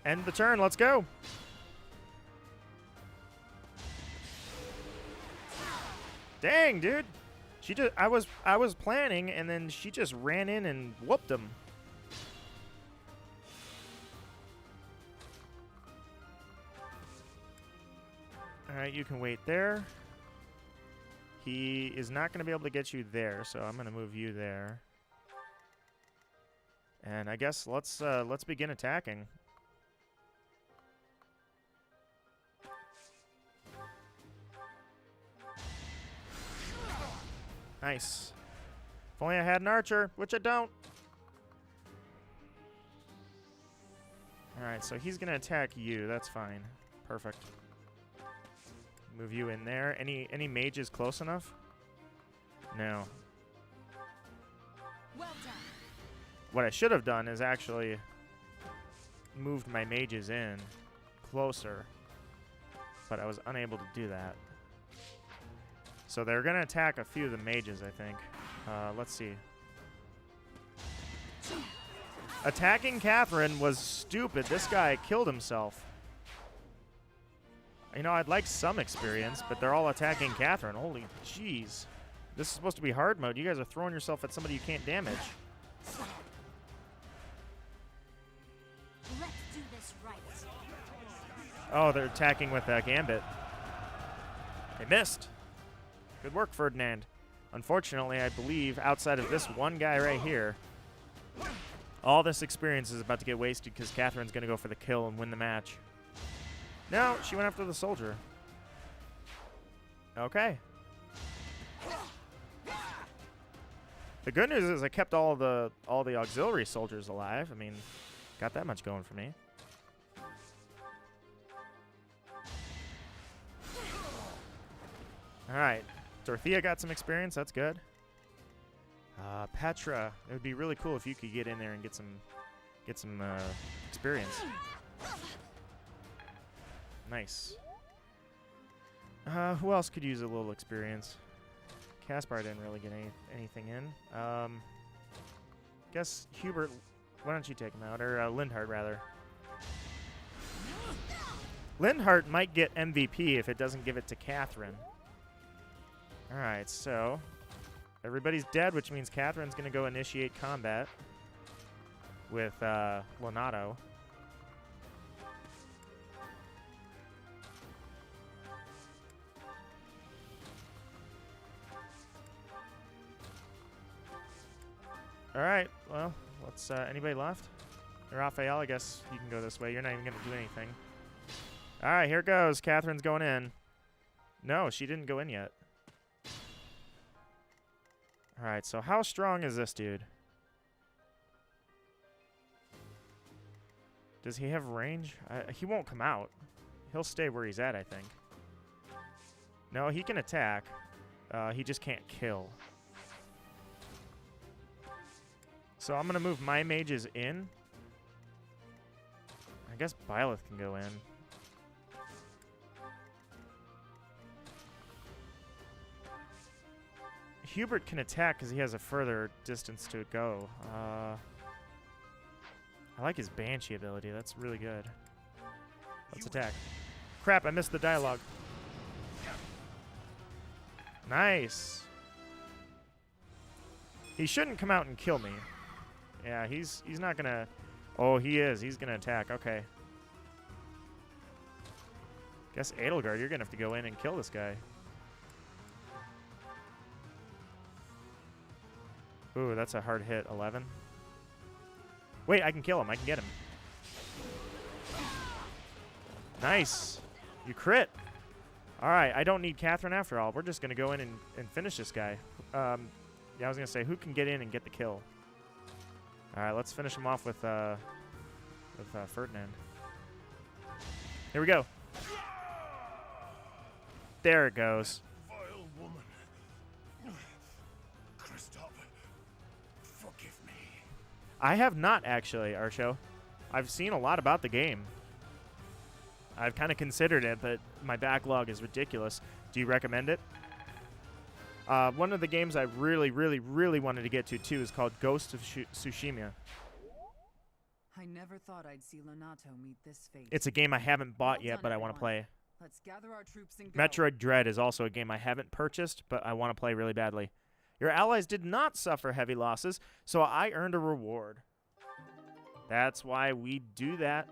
End the turn. Let's go. Dang, dude. She just I was planning and then she just ran in and whooped him. All right, you can wait there. He is not going to be able to get you there, so I'm going to move you there. And I guess let's begin attacking. Nice. If only I had an archer, which I don't. All right, so he's going to attack you. That's fine. Perfect. Move you in there. Any mages close enough? No. Well done. What I should have done is actually moved my mages in closer, but I was unable to do that. So they're going to attack a few of the mages, I think. Let's see. Attacking Catherine was stupid. This guy killed himself. You know, I'd like some experience, but they're all attacking Catherine. Holy jeez. This is supposed to be hard mode. You guys are throwing yourself at somebody you can't damage. Let's do this right. Oh, they're attacking with Gambit. They missed. Good work, Ferdinand. Unfortunately, I believe outside of this one guy right here, all this experience is about to get wasted because Catherine's going to go for the kill and win the match. No, she went after the soldier. Okay. The good news is I kept all the auxiliary soldiers alive. I mean, got that much going for me. All right, Dorothea got some experience. That's good. Petra, it would be really cool if you could get in there and get some experience. Nice. Who else could use a little experience? Caspar didn't really get anything in. Guess Hubert, why don't you take him out? Or Lindhart, rather. Lindhart might get MVP if it doesn't give it to Catherine. Alright, so everybody's dead, which means Catherine's going to go initiate combat with Lonato. All right, well, let's, anybody left? Raphael, I guess you can go this way. You're not even going to do anything. All right, here goes. Catherine's going in. No, she didn't go in yet. All right, so how strong is this dude? Does he have range? He won't come out. He'll stay where he's at, I think. No, he can attack. He just can't kill. So I'm going to move my mages in. I guess Byleth can go in. Hubert can attack because he has a further distance to go. I like his Banshee ability. That's really good. Let's attack. Crap, I missed the dialogue. Nice. He shouldn't come out and kill me. Yeah, he's not gonna... Oh, he is. He's gonna attack. Okay. Guess Edelgard, you're gonna have to go in and kill this guy. Ooh, that's a hard hit. 11. Wait, I can kill him. I can get him. Nice. You crit. All right, I don't need Catherine after all. We're just going to go in and finish this guy. Yeah, I was going to say, who can get in and get the kill? All right, let's finish him off with Ferdinand. Here we go. There it goes. Vile woman. Kristoff, forgive me. I have not, actually, Arsho. I've seen a lot about the game. I've kind of considered it, but my backlog is ridiculous. Do you recommend it? One of the games I really, really, really wanted to get to, too, is called Ghost of Tsushima. I never thought I'd see Lonato meet this fate. It's a game I haven't bought yet, but I want to play. Let's gather our troops and go. Metroid Dread is also a game I haven't purchased, but I want to play really badly. Your allies did not suffer heavy losses, so I earned a reward. That's why we do that.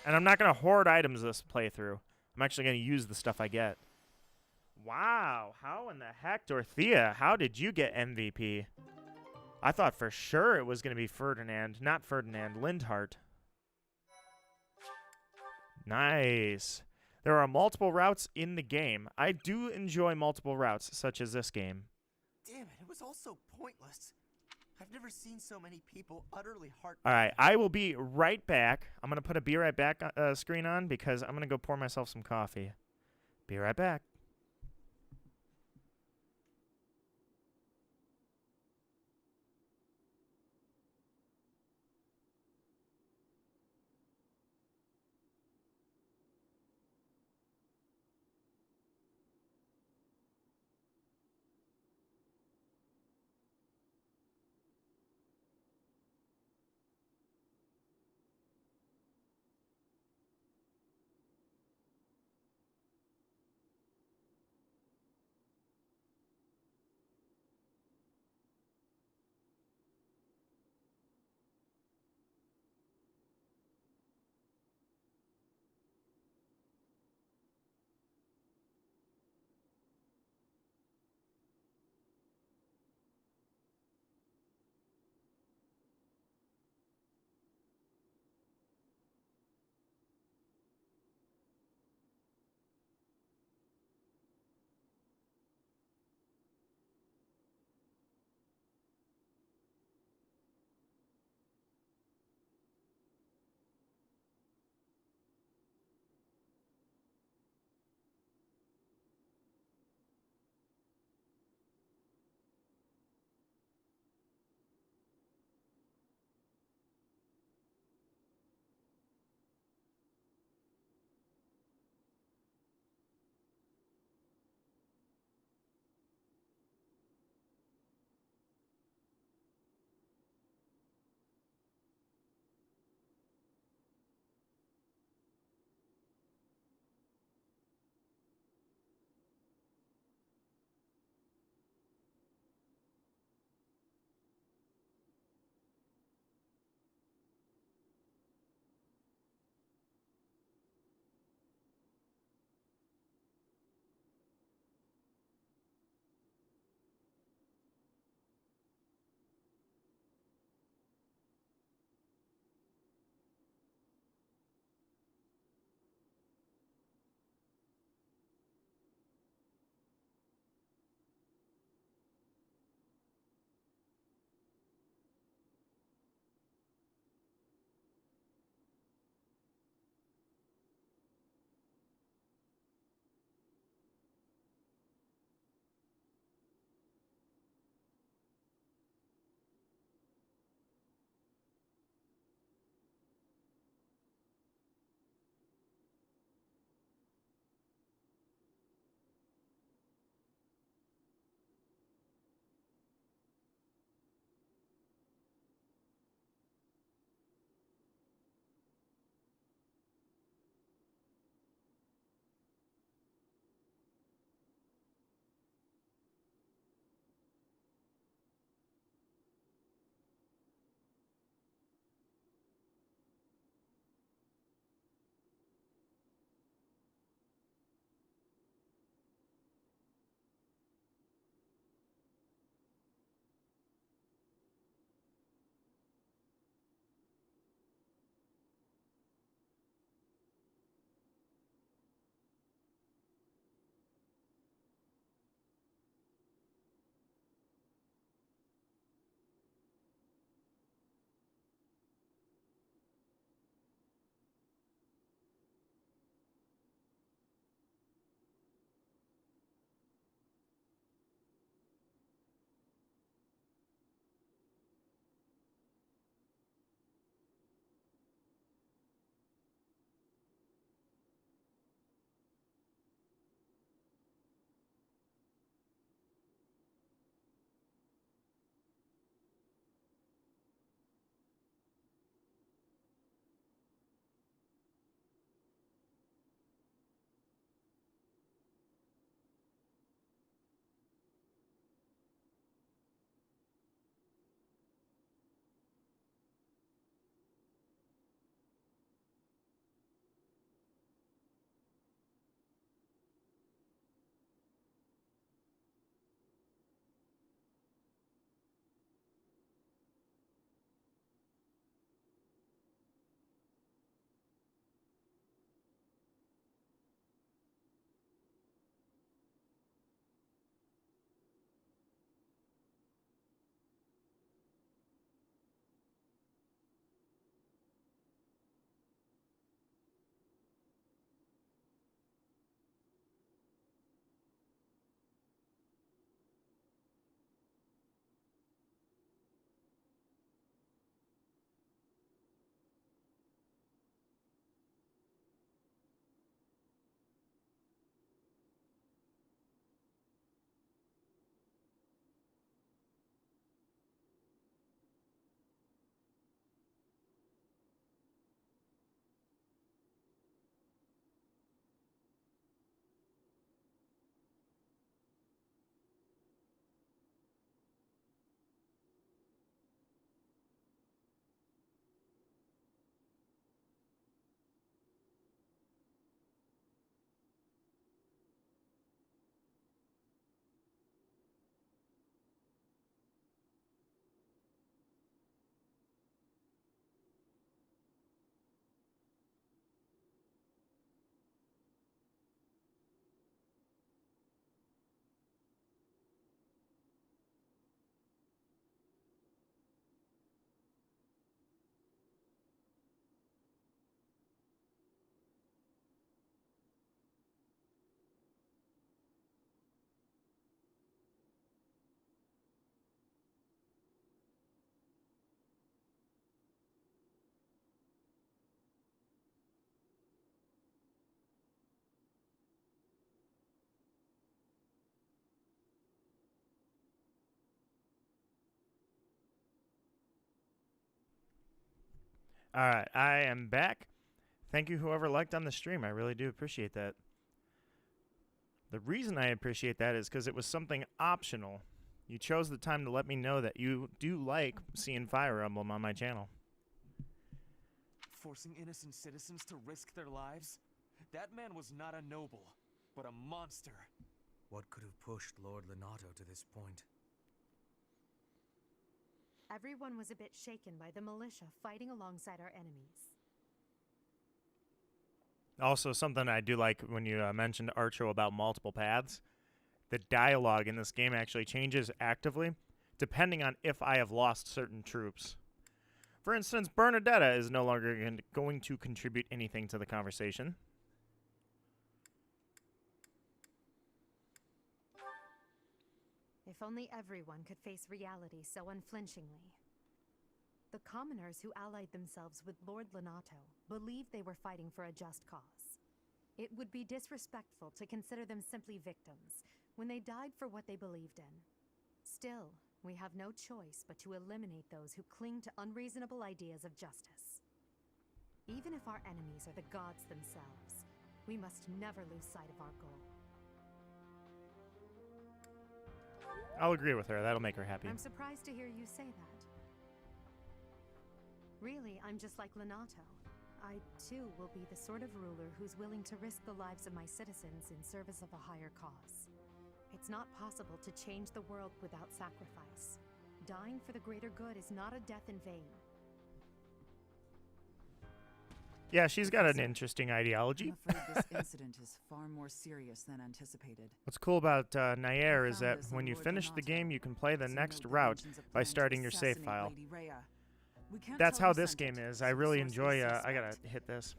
And I'm not going to hoard items this playthrough. I'm actually going to use the stuff I get. Wow, how in the heck, Dorothea? How did you get MVP? I thought for sure it was going to be Ferdinand. Not Ferdinand, Lindhart. Nice. There are multiple routes in the game. I do enjoy multiple routes, such as this game. Damn it, it was all so pointless. I've never seen so many people utterly heartbroken. All right, I will be right back. I'm going to put a Be Right Back screen on because I'm going to go pour myself some coffee. Be right back. Alright, I am back. Thank you whoever liked on the stream. I really do appreciate that. The reason I appreciate that is because it was something optional. You chose the time to let me know that you do like seeing Fire Emblem on my channel. Forcing innocent citizens to risk their lives? That man was not a noble, but a monster. What could have pushed Lord Lenato to this point? Everyone was a bit shaken by the militia fighting alongside our enemies. Also, something I do like when you mentioned, Archo, about multiple paths. The dialogue in this game actually changes actively, depending on if I have lost certain troops. For instance, Bernadetta is no longer going to contribute anything to the conversation. If only everyone could face reality so unflinchingly. The commoners who allied themselves with Lord Lenato believed they were fighting for a just cause. It would be disrespectful to consider them simply victims when they died for what they believed in. Still, we have no choice but to eliminate those who cling to unreasonable ideas of justice. Even if our enemies are the gods themselves, we must never lose sight of our goal. I'll agree with her. That'll make her happy. I'm surprised to hear you say that. Really, I'm just like Lenato. I, too, will be the sort of ruler who's willing to risk the lives of my citizens in service of a higher cause. It's not possible to change the world without sacrifice. Dying for the greater good is not a death in vain. Yeah, she's got an interesting ideology. I'm afraid this incident is far more serious than anticipated. What's cool about Nair is that when you finish the game, you can play the next route by starting your save file. That's how this game is. I really enjoy. I gotta hit this.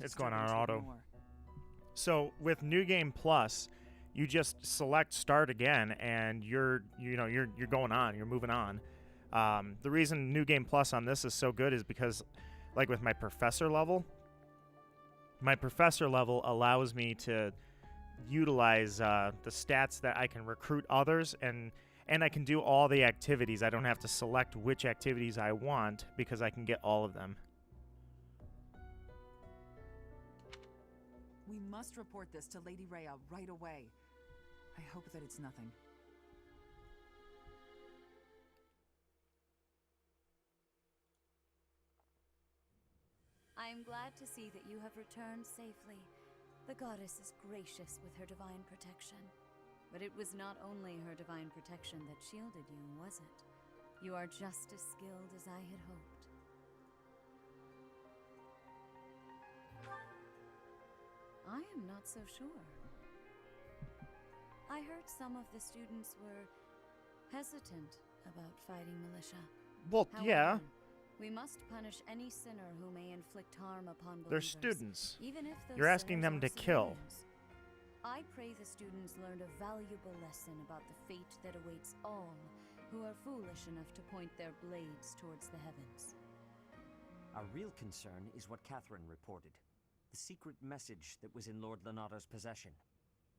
It's going on auto. So with New Game Plus, you just select Start Again, and you're going on. You're moving on. The reason New Game Plus on this is so good is because, like with my professor level allows me to utilize the stats that I can recruit others, and I can do all the activities. I don't have to select which activities I want because I can get all of them. We must report this to Lady Rhea right away. I hope that it's nothing. I am glad to see that you have returned safely. The goddess is gracious with her divine protection. But it was not only her divine protection that shielded you, was it? You are just as skilled as I had hoped. I am not so sure. I heard some of the students were hesitant about fighting militia. Well, however, yeah. We must punish any sinner who may inflict harm upon believers. They're students. Even if those You're asking them to kill. I pray the students learned a valuable lesson about the fate that awaits all who are foolish enough to point their blades towards the heavens. Our real concern is what Catherine reported. The secret message that was in Lord Lenato's possession.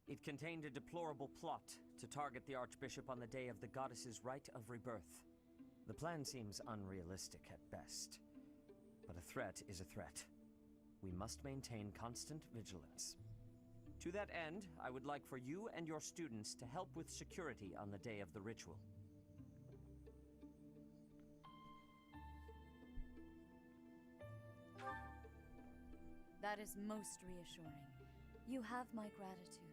It contained a deplorable plot to target the Archbishop on the day of the goddess's rite of rebirth. The plan seems unrealistic at best, but a threat is a threat. We must maintain constant vigilance. To that end, I would like for you and your students to help with security on the day of the ritual. That is most reassuring. You have my gratitude.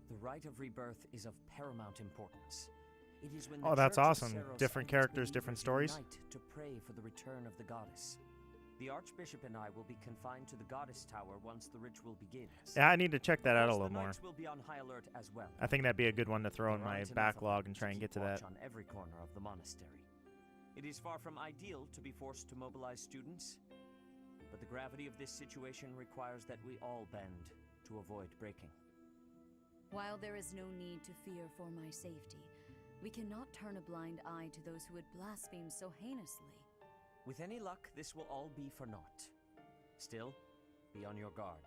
The rite of rebirth is of paramount importance. It is when Oh, the that's Church of awesome. Seros Different and its characters, believers different stories. unite to pray for the return of the goddess. The Archbishop and I will be confined to the Goddess Tower once the ritual begins. Yeah, I need to check that out a Of course, little the more. Knights will be on high alert as well. I think that'd be a good one to throw in There my aren't enough of backlog them and try and get to keep watch that. on every corner of the monastery. It is far from ideal to be forced to mobilize students, but the gravity of this situation requires that we all bend to avoid breaking. While there is no need to fear for my safety, we cannot turn a blind eye to those who would blaspheme so heinously. With any luck, this will all be for naught. Still, be on your guard.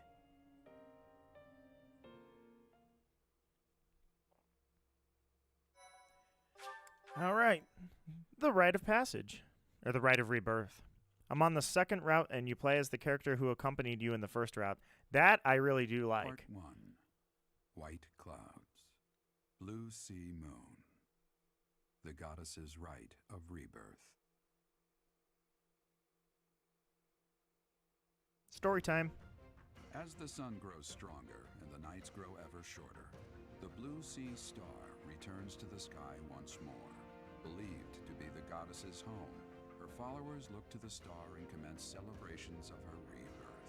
All right. The rite of passage, or the rite of rebirth. I'm on the second route, and you play as the character who accompanied you in the first route. That I really do like. Part 1. White clouds. Blue sea moon. The goddess's rite of rebirth. Story time. As the sun grows stronger and the nights grow ever shorter, the blue sea star returns to the sky once more. Believed to be the goddess's home, her followers look to the star and commence celebrations of her rebirth.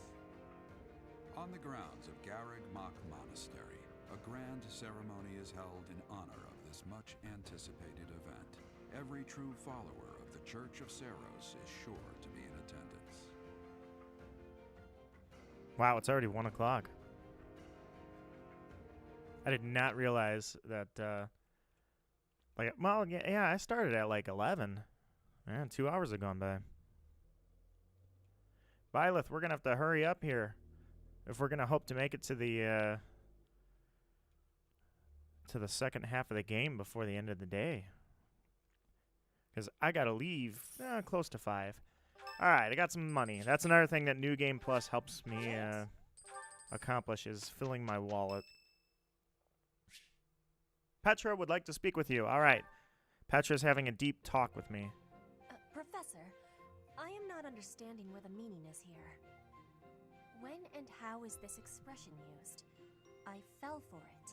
On the grounds of Garreg Mach Monastery, a grand ceremony is held in honor of this much-anticipated event. Every true follower of the Church of Seros is sure to be in attendance. Wow, it's already 1 o'clock. I did not realize that, well, yeah, I started at like 11. Man, 2 hours have gone by. Byleth, we're going to have to hurry up here if we're going to hope to make it to the second half of the game before the end of the day. Because I got to leave close to 5. All right, I got some money. That's another thing that New Game Plus helps me accomplish, is filling my wallet. Petra would like to speak with you. All right. Petra's having a deep talk with me. Professor, I am not understanding where the meaning is here. When and how is this expression used? I fell for it.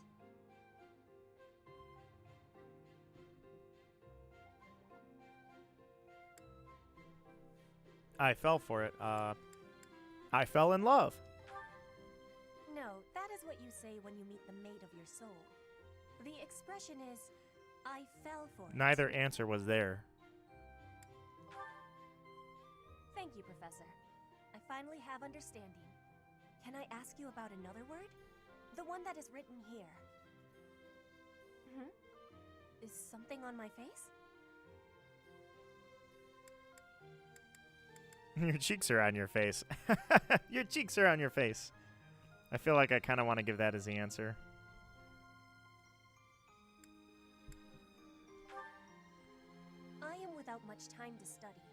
I fell for it. I fell in love. No, that is what you say when you meet the mate of your soul. The expression is, I fell for it. Neither answer was there. Thank you, Professor. I finally have understanding. Can I ask you about another word? The one that is written here. Is something on my face? Your cheeks are on your face. Your cheeks are on your face. I feel like I kind of want to give that as the answer. I am without much time to study.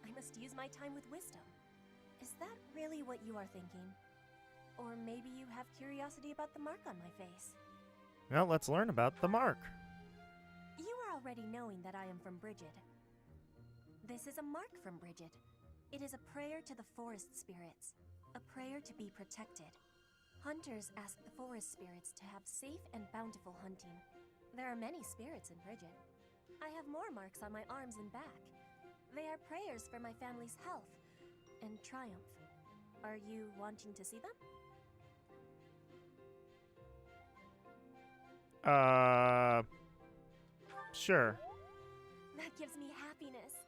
I must use my time with wisdom. Is that really what you are thinking? Or maybe you have curiosity about the mark on my face. Well, let's learn about the mark. You are already knowing that I am from Bridget. This is a mark from Bridget. It is a prayer to the forest spirits, a prayer to be protected. Hunters ask the forest spirits to have safe and bountiful hunting. There are many spirits in Bridget. I have more marks on my arms and back. They are prayers for my family's health and triumph. Are you wanting to see them? Sure. That gives me happiness.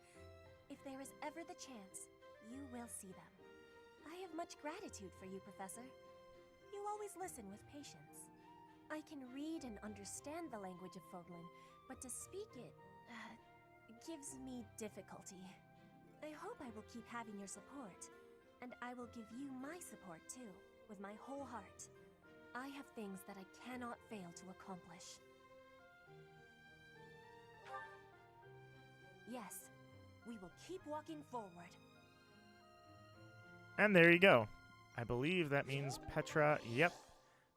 If there is ever the chance, you will see them. I have much gratitude for you, Professor. You always listen with patience. I can read and understand the language of Fodlan, but to speak it gives me difficulty. I hope I will keep having your support, and I will give you my support too, with my whole heart. I have things that I cannot fail to accomplish. Yes, we will keep walking forward. And there you go. I believe that means Petra, yep.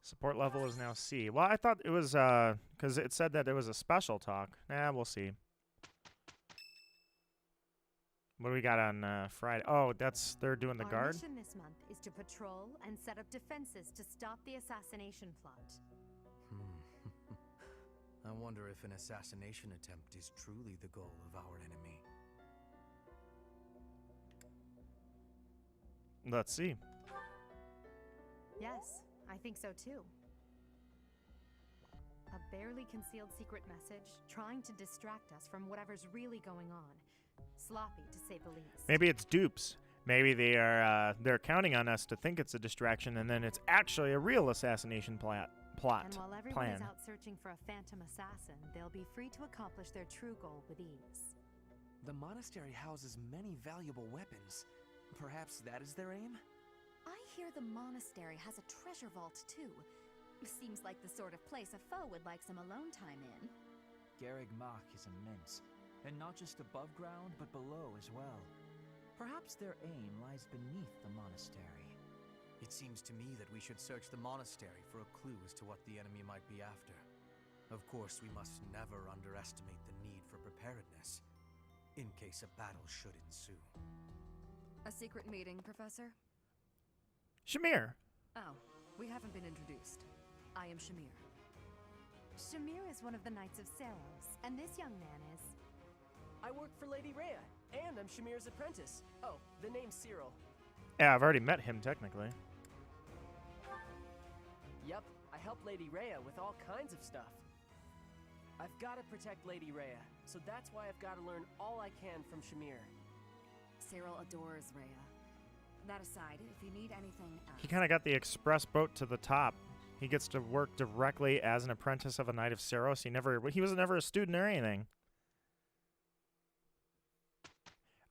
Support level is now C. Well, I thought it was, because it said that it was a special talk. Nah, we'll see. What do we got on Friday? Oh, they're doing the guard? Our mission this month is to patrol and set up defenses to stop the assassination plot. I wonder if an assassination attempt is truly the goal of our enemy. Let's see. Yes, I think so too. A barely concealed secret message trying to distract us from whatever's really going on. Sloppy, to say the least. Maybe it's dupes. Maybe they're counting on us to think it's a distraction, and then it's actually a real assassination plot. And while everyone is out searching for a phantom assassin, they'll be free to accomplish their true goal with ease. The monastery houses many valuable weapons. Perhaps that is their aim? I hear the monastery has a treasure vault, too. Seems like the sort of place a foe would like some alone time in. Garreg Mach is immense, and not just above ground, but below as well. Perhaps their aim lies beneath the monastery. It seems to me that we should search the monastery for a clue as to what the enemy might be after. Of course, we must never underestimate the need for preparedness, in case a battle should ensue. A secret meeting, Professor? Shamir! Oh, we haven't been introduced. I am Shamir. Shamir is one of the Knights of Saros, and this young man is... I work for Lady Rhea, and I'm Shamir's apprentice. Oh, the name's Cyril. Yeah, I've already met him, technically. Yep, I help Lady Rhea with all kinds of stuff. I've got to protect Lady Rhea, so that's why I've got to learn all I can from Shamir. Cyril adores Rhea. That aside, if you need anything else... He kind of got the express boat to the top. He gets to work directly as an apprentice of a Knight of Saros. He was never a student or anything.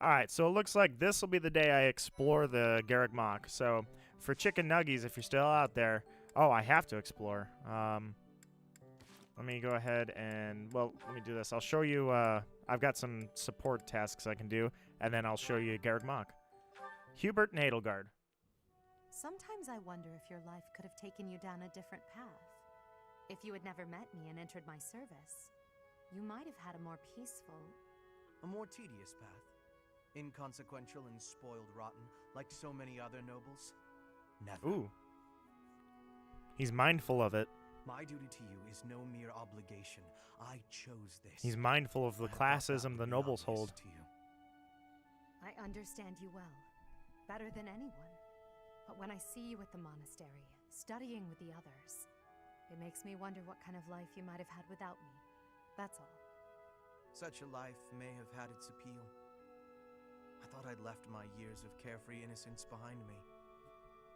Alright, so it looks like this will be the day I explore the Garreg Mach. So, for Chicken Nuggies, if you're still out there... Oh, I have to explore. Let me go ahead and... Well, let me do this. I'll show you... I've got some support tasks I can do, and then I'll show you Garreg Mach. Hubert and Edelgard. Sometimes I wonder if your life could have taken you down a different path. If you had never met me and entered my service, you might have had a more peaceful... A more tedious path. Inconsequential and spoiled rotten, like so many other nobles. Never. Ooh. He's mindful of it. My duty to you is no mere obligation. I chose this. He's mindful of the classism the nobles hold. I understand you well. Better than anyone. But when I see you at the monastery, studying with the others, it makes me wonder what kind of life you might have had without me. That's all. Such a life may have had its appeal. I thought I'd left my years of carefree innocence behind me.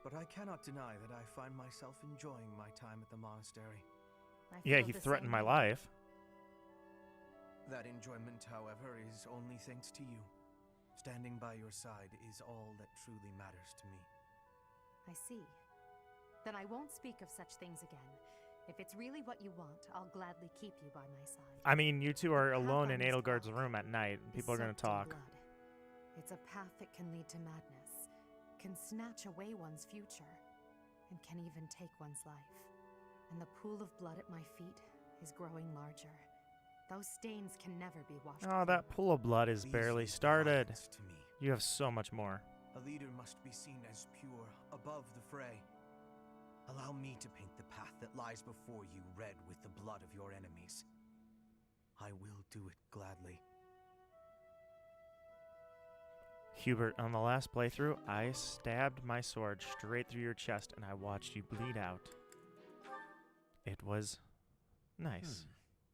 But I cannot deny that I find myself enjoying my time at the monastery. Yeah, he threatened my life. That enjoyment, however, is only thanks to you. Standing by your side is all that truly matters to me. I see. Then I won't speak of such things again. If it's really what you want, I'll gladly keep you by my side. I mean, you two are alone in Edelgard's room at night. People are going to talk. It's a path that can lead to madness, can snatch away one's future, and can even take one's life. And the pool of blood at my feet is growing larger. Those stains can never be washed Oh, that pool of blood is barely started. You have so much more. A leader must be seen as pure, above the fray. Allow me to paint the path that lies before you red with the blood of your enemies. I will do it gladly. Hubert, on the last playthrough, I stabbed my sword straight through your chest and I watched you bleed out. It was nice.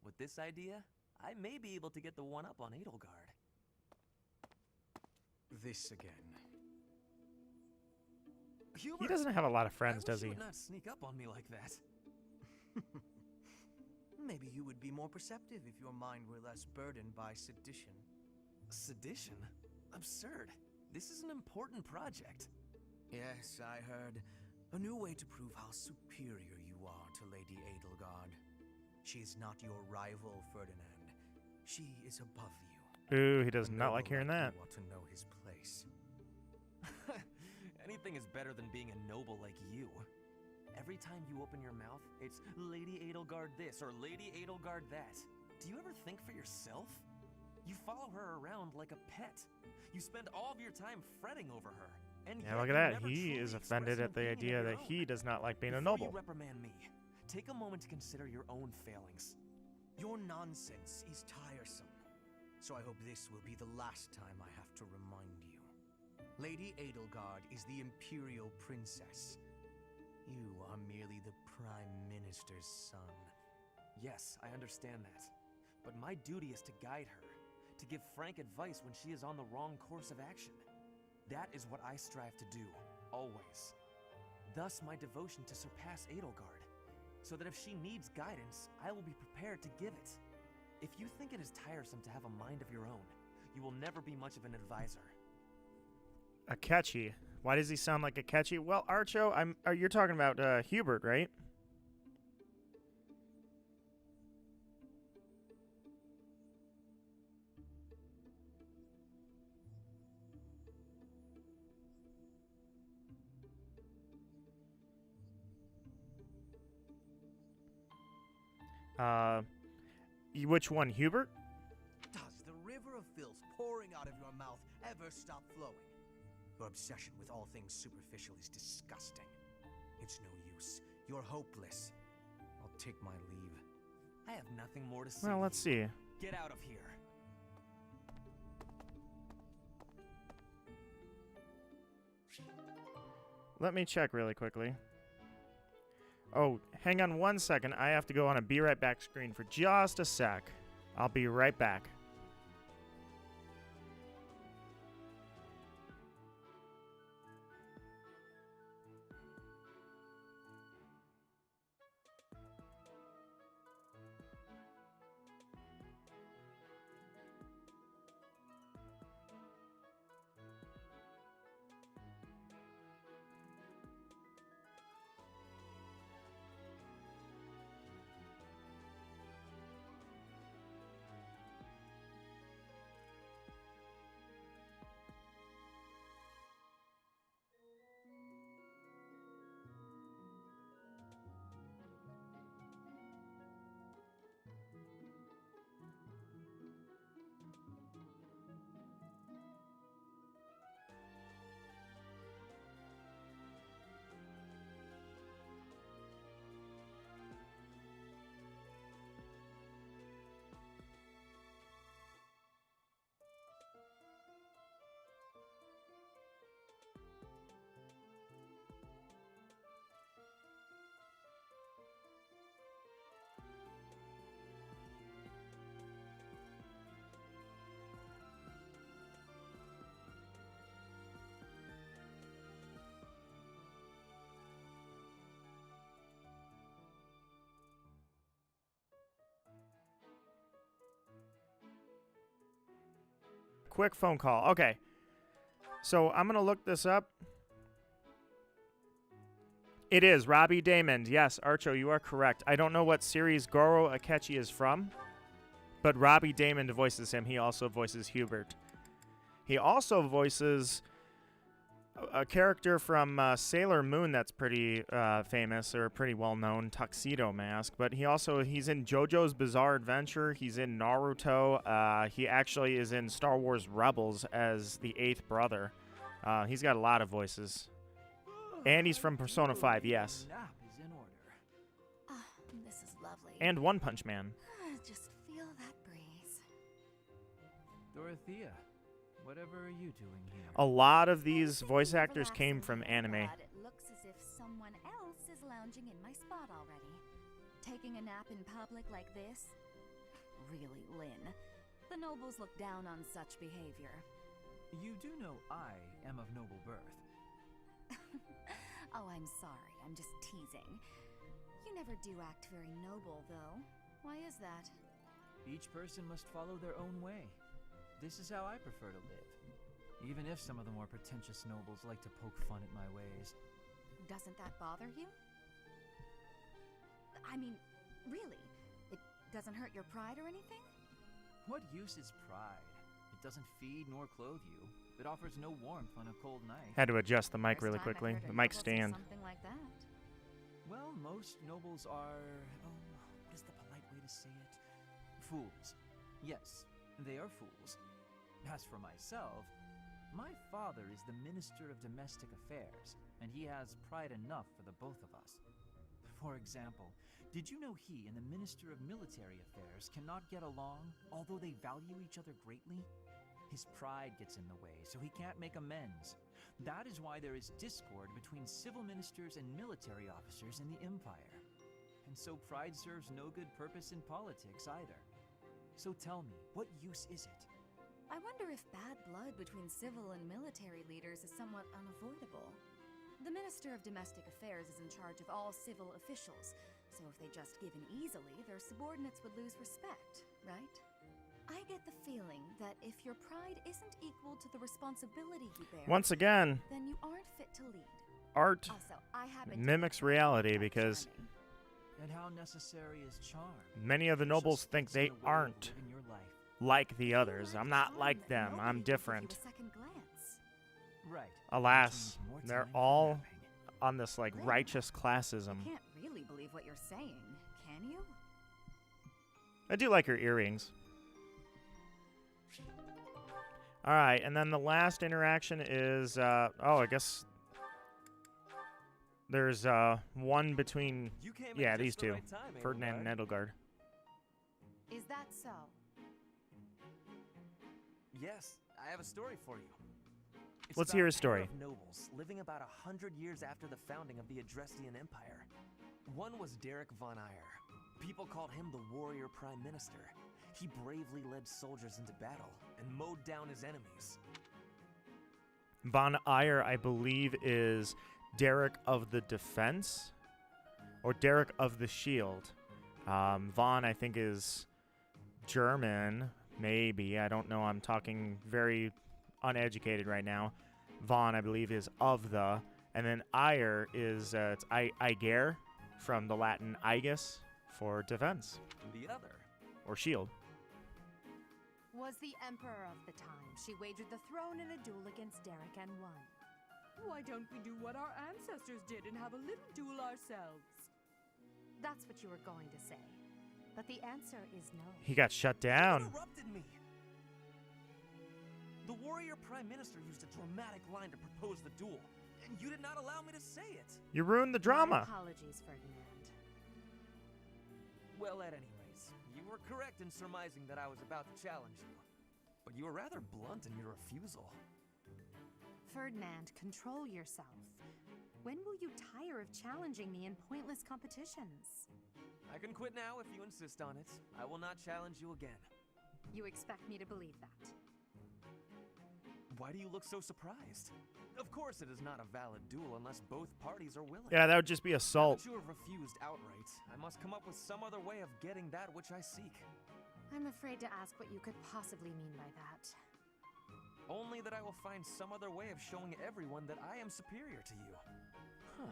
With this idea, I may be able to get the one up on Edelgard. This again. Hubert, He doesn't have a lot of friends, does he? You would not sneak up on me like that. Maybe you would be more perceptive if your mind were less burdened by sedition. Sedition? Absurd. This is an important project. Yes, I heard. A new way to prove how superior you are to Lady Edelgard. She is not your rival, Ferdinand. She is above you. Ooh, he does not like hearing that. You want to know his place. Anything is better than being a noble like you. Every time you open your mouth, it's Lady Edelgard this or Lady Edelgard that. Do you ever think for yourself? You follow her around like a pet. You spend all of your time fretting over her. And yeah, look at that. He is offended at the idea that he does not like being a noble. Before you reprimand me, take a moment to consider your own failings. Your nonsense is tiresome. So I hope this will be the last time I have to remind you. Lady Edelgard is the Imperial Princess. You are merely the Prime Minister's son. Yes, I understand that. But my duty is to guide her, to give frank advice when she is on the wrong course of action. That is what I strive to do, always. Thus my devotion to surpass Edelgard, so that if she needs guidance, I will be prepared to give it. If you think it is tiresome to have a mind of your own, you will never be much of an advisor. Akechi. Why does he sound like Akechi? Well, Archo, you're talking about Hubert, right? Which one, Hubert? Does the river of filth pouring out of your mouth ever stop flowing? Your obsession with all things superficial is disgusting. It's no use. You're hopeless. I'll take my leave. I have nothing more to say. Well, let's see. Get out of here. Let me check really quickly. Oh, hang on 1 second. I have to go on a be right back screen for just a sec. I'll be right back. Quick phone call. Okay. So I'm going to look this up. It is Robbie Daymond. Yes, Archo, you are correct. I don't know what series Goro Akechi is from, but Robbie Daymond voices him. He also voices Hubert. He also voices a character from Sailor Moon that's pretty famous or pretty well known, Tuxedo Mask. But he's in JoJo's Bizarre Adventure. He's in Naruto. He actually is in Star Wars Rebels as the 8th brother. He's got a lot of voices. And he's from Persona 5, yes. Nap is in order. This is lovely. And One Punch Man. Just feel that breeze. Dorothea, whatever are you doing here? A lot of these voice actors came from anime. It looks as if someone else is lounging in my spot already. Taking a nap in public like this? Really, Lynn. The nobles look down on such behavior. You do know I am of noble birth. Oh, I'm sorry. I'm just teasing. You never do act very noble, though. Why is that? Each person must follow their own way. This is how I prefer to live. Even if some of the more pretentious nobles like to poke fun at my ways. Doesn't that bother you? I mean, really? It doesn't hurt your pride or anything? What use is pride? It doesn't feed nor clothe you. It offers no warmth on a cold night. Had to adjust the mic really quickly. The mic stand. Something like that. Well, most nobles are, what is the polite way to say it? Fools. Yes, they are fools. As for myself, my father is the Minister of Domestic Affairs, and he has pride enough for the both of us. For example, did you know he and the Minister of Military Affairs cannot get along, although they value each other greatly? His pride gets in the way, so he can't make amends. That is why there is discord between civil ministers and military officers in the Empire. And so pride serves no good purpose in politics either. So tell me, what use is it? I wonder if bad blood between civil and military leaders is somewhat unavoidable. The Minister of Domestic Affairs is in charge of all civil officials, so if they just give in easily, their subordinates would lose respect, right? I get the feeling that if your pride isn't equal to the responsibility you bear, once again, then you aren't fit to lead. Art Also, I happen mimics reality because and how necessary is charm? Many of the nobles think they aren't like the others. I'm not like them. I'm different. Right. Alas, they're all on this like righteous classism. You can't really believe what you're saying, can you? I do like her earrings. All right, and then the last interaction is, oh, I guess there's one between, yeah, these two, Ferdinand and Edelgard. Is that so? Yes, I have a story for you. It's Let's about hear a his story. pair of nobles living about 100 years after the founding of the Adrestian Empire. One was Derek von Eyre. People called him the warrior prime minister. He bravely led soldiers into battle and mowed down his enemies. Von Eyre, I believe, is Derek of the Defense or Derek of the Shield. Von, I think, is German, maybe. I don't know. I'm talking very uneducated right now. Von, I believe, is of the. And then Eyre is, it's Aegir from the Latin Aegis for defense. The other. Or shield. Was the emperor of the time. She wagered the throne in a duel against Derek and won. Why don't we do what our ancestors did and have a little duel ourselves? That's what you were going to say. But the answer is no. He got shut down. You interrupted me. The warrior prime minister used a dramatic line to propose the duel, and you did not allow me to say it. You ruined the drama. My apologies, Ferdinand. Well, at any rate, you were correct in surmising that I was about to challenge you. But you were rather blunt in your refusal. Ferdinand, control yourself. When will you tire of challenging me in pointless competitions? I can quit now if you insist on it. I will not challenge you again. You expect me to believe that? Why do you look so surprised? Of course it is not a valid duel unless both parties are willing. Yeah, that would just be assault. Now that you have refused outright, I must come up with some other way of getting that which I seek. I'm afraid to ask what you could possibly mean by that. Only that I will find some other way of showing everyone that I am superior to you. Huh.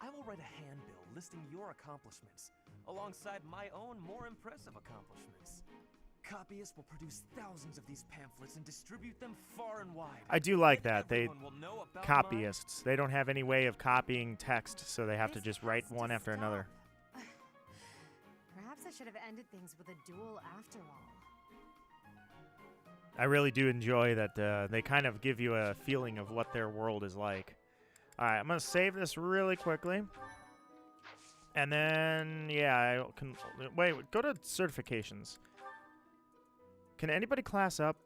I will write a handbill listing your accomplishments, alongside my own more impressive accomplishments. Copyists will produce thousands of these pamphlets and distribute them far and wide. I do like that. Everyone will know about Copyists. They don't have any way of copying text, so they have to just write one after another. Perhaps I should have ended things with a duel after all. I really do enjoy that they kind of give you a feeling of what their world is like. All right, I'm going to save this really quickly. And then, yeah, I can... Wait, go to certifications. Can anybody class up?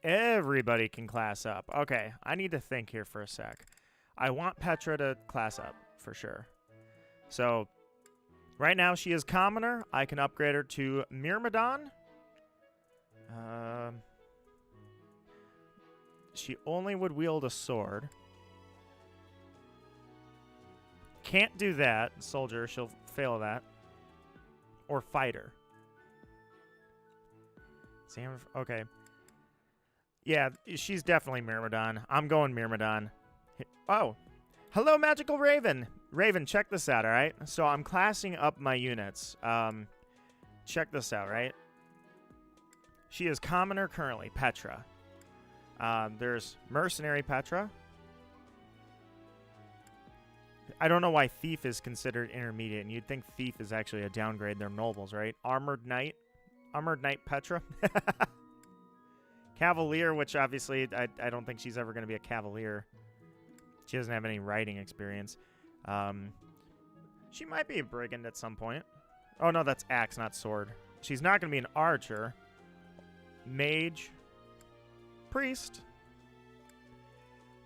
Everybody can class up. Okay, I need to think here for a sec. I want Petra to class up, for sure. So, right now she is Commoner. I can upgrade her to Myrmidon. She only would wield a sword. Can't do that. Soldier, she'll fail that. Or fighter. Okay. Yeah, she's definitely Myrmidon. I'm going Myrmidon. Oh. Hello, Magical Raven. Raven, check this out, all right? So I'm classing up my units. Check this out, right? She is Commoner currently, Petra. There's Mercenary Petra. I don't know why Thief is considered intermediate, and you'd think Thief is actually a downgrade. They're nobles, right? Armored Knight. Armored Knight Petra. Cavalier, which obviously I don't think she's ever going to be a Cavalier. She doesn't have any riding experience. She might be a Brigand at some point. Oh, no, that's Axe, not Sword. She's not going to be an Archer. Mage. Priest.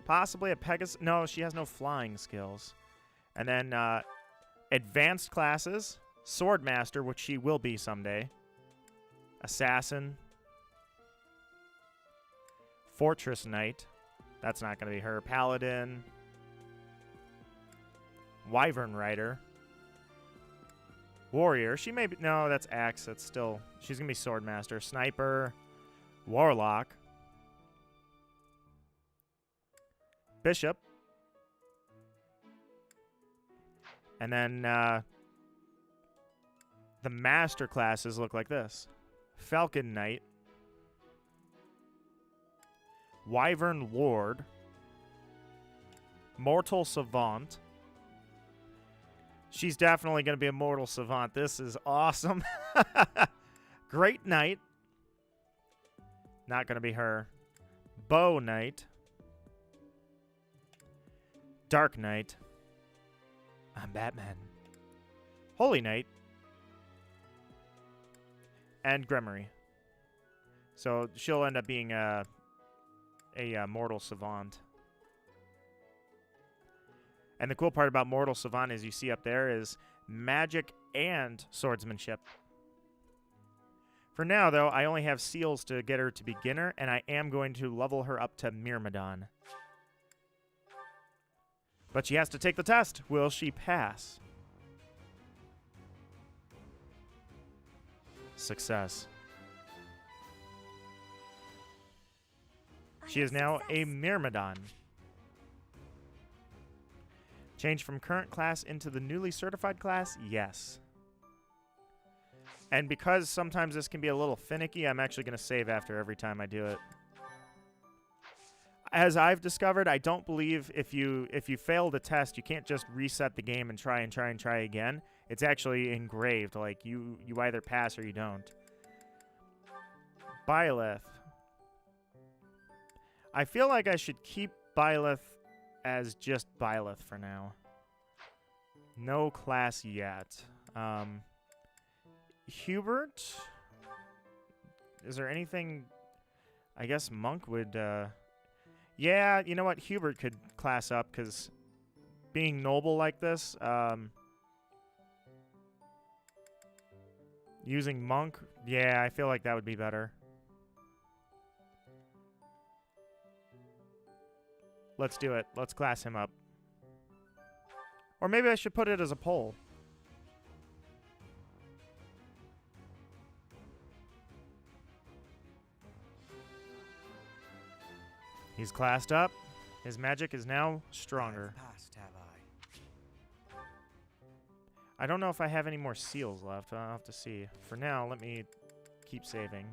Possibly a Pegasus. No, she has no flying skills. And then advanced classes. Swordmaster, which she will be someday. Assassin. Fortress Knight. That's not going to be her. Paladin. Wyvern Rider. Warrior. She may be... No, that's Axe. That's still... She's going to be Swordmaster. Sniper. Warlock. Bishop. And then the master classes look like this. Falcon Knight. Wyvern Lord. Mortal Savant. She's definitely going to be a mortal savant. This is awesome. Great Knight. Not going to be her. Bow Knight. Dark Knight. I'm Batman. Holy Knight. And Gremory. So she'll end up being a mortal savant. And the cool part about mortal savant is you see up there is magic and swordsmanship. For now, though, I only have seals to get her to beginner, and I am going to level her up to Myrmidon. But she has to take the test. Will she pass? Success. She is now a Myrmidon. Change from current class into the newly certified class? Yes. And because sometimes this can be a little finicky, I'm actually going to save after every time I do it. As I've discovered, I don't believe if you fail the test, you can't just reset the game and try again. It's actually engraved, like you either pass or you don't. Byleth. I feel like I should keep Byleth as just Byleth for now. No class yet. Hubert? Is there anything... I guess Monk would... Yeah, you know what? Hubert could class up, because being noble like this... using Monk? Yeah, I feel like that would be better. Let's do it. Let's class him up. Or maybe I should put it as a poll. He's classed up. His magic is now stronger. I don't know if I have any more seals left. I'll have to see. For now, let me keep saving.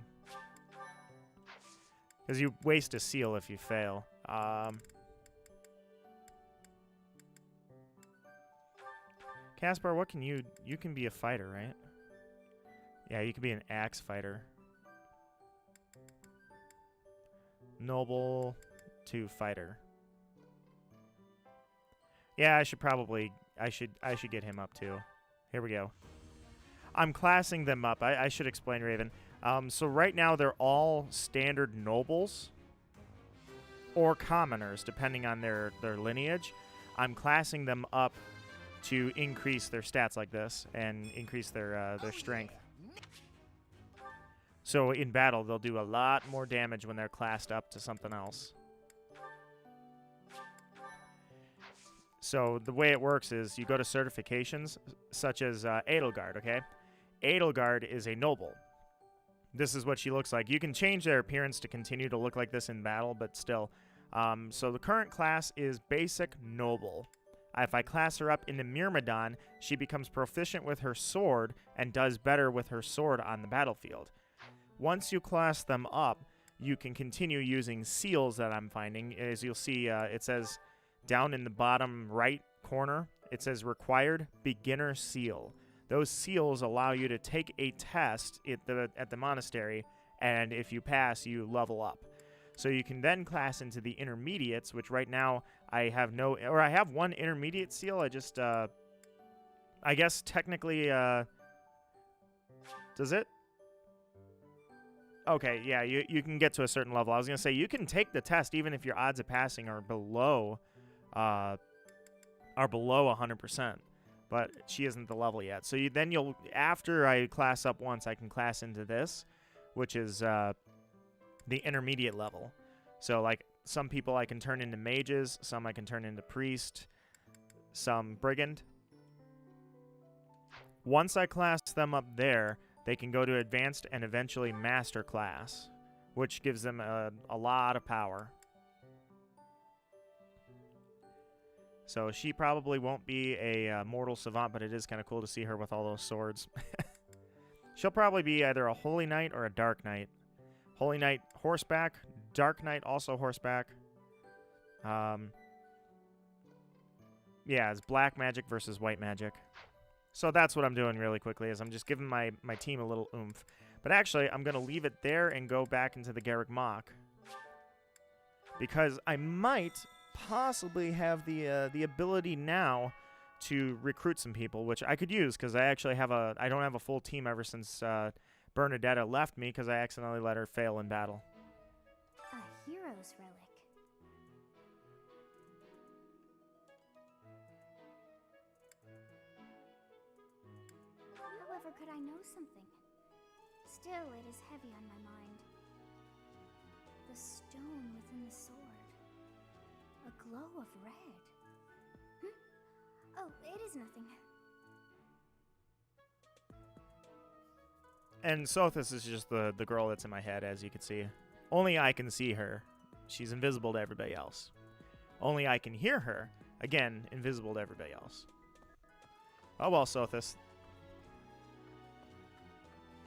Because you waste a seal if you fail. Caspar, what can you... You can be a fighter, right? Yeah, you can be an axe fighter. Noble to fighter. Yeah, I should probably... I should get him up, too. Here we go. I'm classing them up. I should explain, Raven. So right now, they're all standard nobles. Or commoners, depending on their lineage. I'm classing them up to increase their stats like this and increase their strength. So in battle, they'll do a lot more damage when they're classed up to something else. So the way it works is you go to certifications, such as Edelgard, okay? Edelgard is a noble. This is what she looks like. You can change their appearance to continue to look like this in battle, but still. So the current class is basic noble. If I class her up into Myrmidon, she becomes proficient with her sword and does better with her sword on the battlefield. Once you class them up, you can continue using seals that I'm finding. As you'll see, it says down in the bottom right corner, it says required beginner seal. Those seals allow you to take a test at the monastery, and if you pass, you level up. So you can then class into the intermediates, which right now I have no... Or I have one intermediate seal. I just... I guess technically... does it? Okay, yeah, you can get to a certain level. I was going to say, you can take the test even if your odds of passing are below 100%. But she isn't the level yet. So then you'll... After I class up once, I can class into this, which is... the intermediate level. So, like, some people I can turn into mages, some I can turn into priest, some brigand. Once I class them up there, they can go to advanced and eventually master class, which gives them a lot of power. So she probably won't be a mortal savant, but it is kind of cool to see her with all those swords. She'll probably be either a holy knight or a dark knight. Holy Knight, horseback. Dark Knight, also horseback. yeah, it's black magic versus white magic. So that's what I'm doing really quickly, is I'm just giving my team a little oomph. But actually, I'm going to leave it there and go back into the Garrick Mock. Because I might possibly have the ability now to recruit some people, which I could use, because I actually have I don't have a full team ever since Bernadetta left me, because I accidentally let her fail in battle. A hero's relic. However, could I know something? Still, it is heavy on my mind. The stone within the sword. A glow of red. Oh, it is nothing. And Sothis is just the girl that's in my head, as you can see. Only I can see her. She's invisible to everybody else. Only I can hear her. Again, invisible to everybody else. Oh well, Sothis.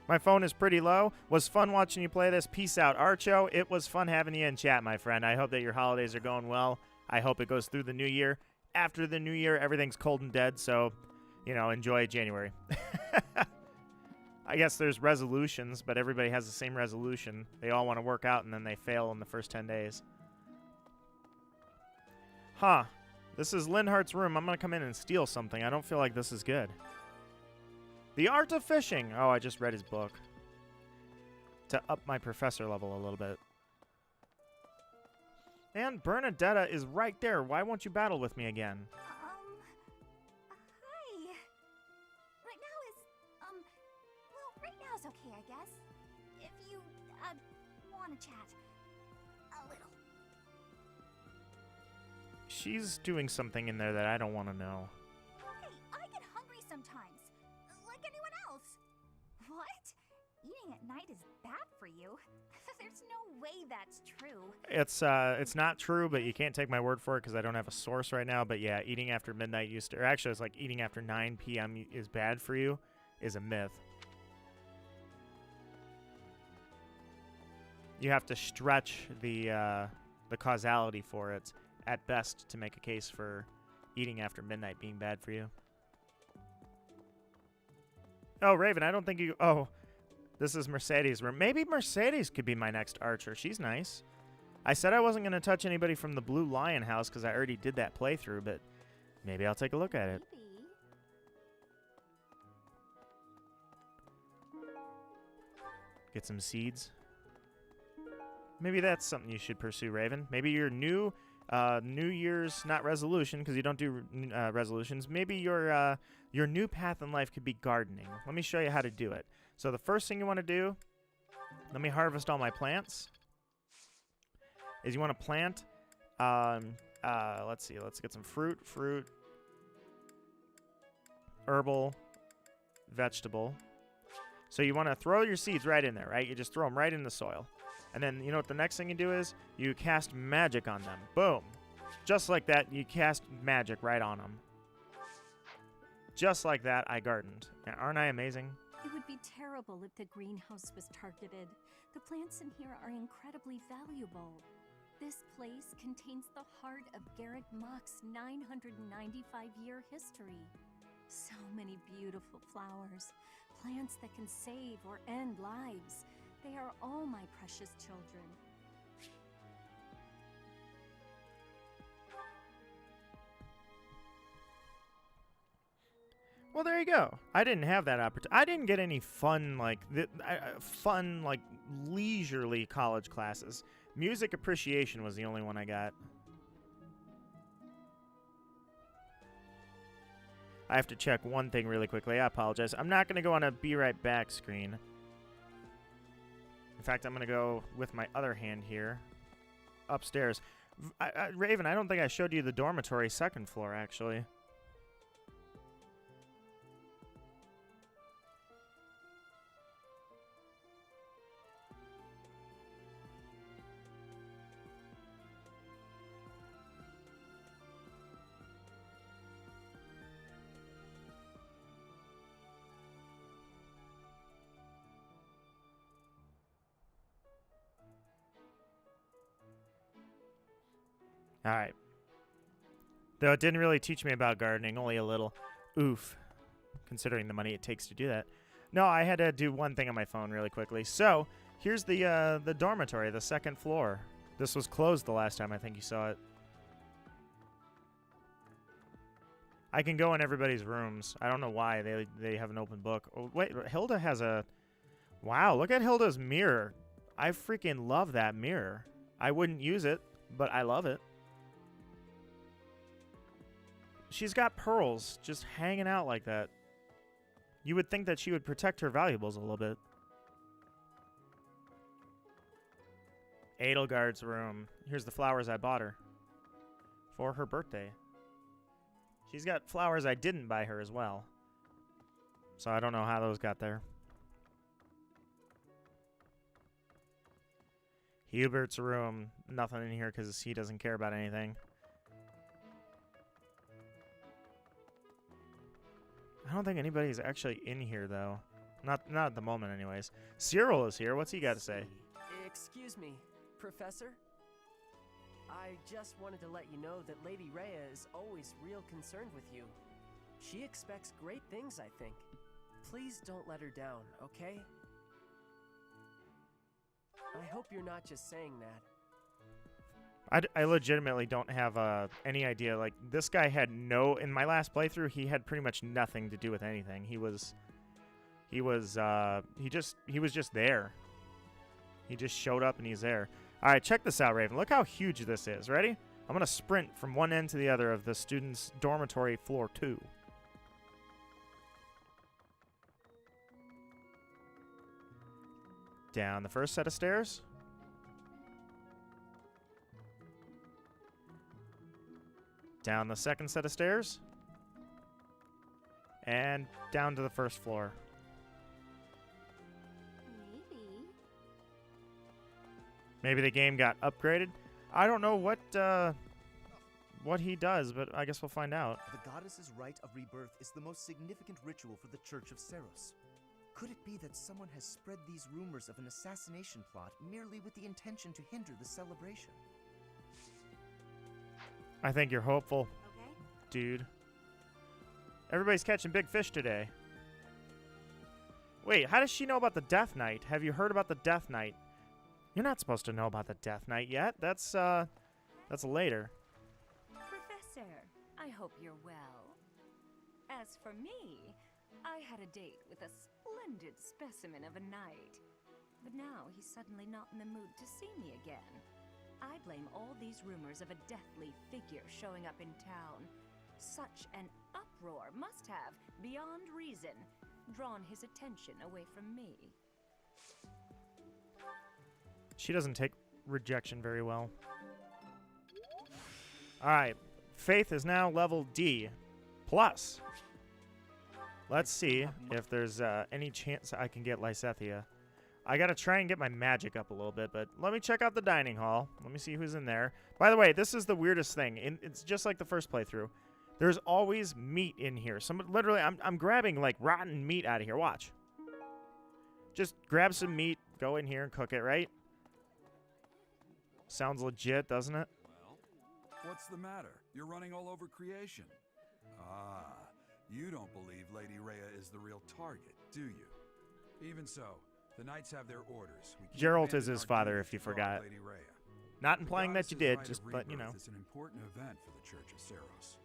My phone is pretty low. Was fun watching you play this. Peace out, Archo. It was fun having you in chat, my friend. I hope that your holidays are going well. I hope it goes through the new year. After the new year, everything's cold and dead, so, you know, enjoy January. I guess there's resolutions, but everybody has the same resolution. They all want to work out, and then they fail in the first 10 days. Huh. This is Linhart's room. I'm going to come in and steal something. I don't feel like this is good. The Art of Fishing. Oh, I just read his book. To up my professor level a little bit. And Bernadetta is right there. Why won't you battle with me again? Hi. Right now is, well, right now is okay, I guess. If you, want to chat. A little. She's doing something in there that I don't want to know. Hey, I get hungry sometimes. Like anyone else. What? Eating at night is bad for you? There's no way that's true. It's not true, but you can't take my word for it because I don't have a source right now. But yeah, eating after midnight used to, or actually it's like eating after 9 p.m. is bad for you is a myth. You have to stretch the causality for it at best to make a case for eating after midnight being bad for you. Oh, Raven, I don't think you... Oh, this is Mercedes' room. Maybe Mercedes could be my next archer. She's nice. I said I wasn't going to touch anybody from the Blue Lion house because I already did that playthrough, but maybe I'll take a look at it. Get some seeds. Maybe that's something you should pursue, Raven. Maybe your new Year's, not resolution, because you don't do resolutions. Maybe your new path in life could be gardening. Let me show you how to do it. So the first thing you want to do, let me harvest all my plants, is you want to plant, let's see, let's get some fruit, herbal, vegetable. So you want to throw your seeds right in there, right? You just throw them right in the soil. And then, you know what the next thing you do is? You cast magic on them. Boom. Just like that, you cast magic right on them. Just like that, I gardened. Aren't I amazing? It would be terrible if the greenhouse was targeted. The plants in here are incredibly valuable. This place contains the heart of Garrick Mock's 995-year history. So many beautiful flowers, plants that can save or end lives. They are all my precious children. Well, there you go. I didn't have that opportunity. I didn't get any fun, like, leisurely college classes. Music appreciation was the only one I got. I have to check one thing really quickly. I apologize. I'm not going to go on a be right back screen. In fact, I'm going to go with my other hand here upstairs. Raven, I don't think I showed you the dormitory second floor, actually. All right. Though it didn't really teach me about gardening, only a little. Oof. Considering the money it takes to do that. No, I had to do one thing on my phone really quickly. So, here's the dormitory, the second floor. This was closed the last time I think you saw it. I can go in everybody's rooms. I don't know why they have an open book. Oh, wait, Hilda has a... Wow, look at Hilda's mirror. I freaking love that mirror. I wouldn't use it, but I love it. She's got pearls just hanging out like that. You would think that she would protect her valuables a little bit. Edelgard's room. Here's the flowers I bought her for her birthday. She's got flowers I didn't buy her as well. So I don't know how those got there. Hubert's room. Nothing in here because he doesn't care about anything. I don't think anybody's actually in here, though. Not at the moment, anyways. Cyril is here. What's he got to say? Excuse me, Professor? I just wanted to let you know that Lady Rhea is always real concerned with you. She expects great things, I think. Please don't let her down, okay? I hope you're not just saying that. I legitimately don't have any idea. Like, this guy had no... In my last playthrough, he had pretty much nothing to do with anything. He was just there. He just showed up and he's there. All right, check this out, Raven. Look how huge this is. Ready? I'm going to sprint from one end to the other of the students' dormitory, floor 2. Down the first set of stairs. Down the second set of stairs. And down to the first floor. Maybe the game got upgraded. I don't know what he does, but I guess we'll find out. The goddess's rite of rebirth is the most significant ritual for the Church of Seros. Could it be that someone has spread these rumors of an assassination plot merely with the intention to hinder the celebration? I think you're hopeful, dude. Everybody's catching big fish today. Wait, how does she know about the Death Knight? Have you heard about the Death Knight? You're not supposed to know about the Death Knight yet. That's later. Professor, I hope you're well. As for me, I had a date with a splendid specimen of a knight. But now he's suddenly not in the mood to see me again. I blame all these rumors of a deathly figure showing up in town. Such an uproar must have, beyond reason, drawn his attention away from me. She doesn't take rejection very well. Alright, Faith is now level D+. Let's see if there's any chance I can get Lysethia. I gotta try and get my magic up a little bit, but let me check out the dining hall. Let me see who's in there. By the way, this is the weirdest thing. It's just like the first playthrough. There's always meat in here. Literally, I'm grabbing like rotten meat out of here. Watch. Just grab some meat, go in here and cook it, right? Sounds legit, doesn't it? Well, what's the matter? You're running all over creation. Ah, you don't believe Lady Rhea is the real target, do you? Even so, the knights have their orders. Geralt is his father, if you forgot. Not implying that you did, just but you know. It's an important event for the Church of Seros.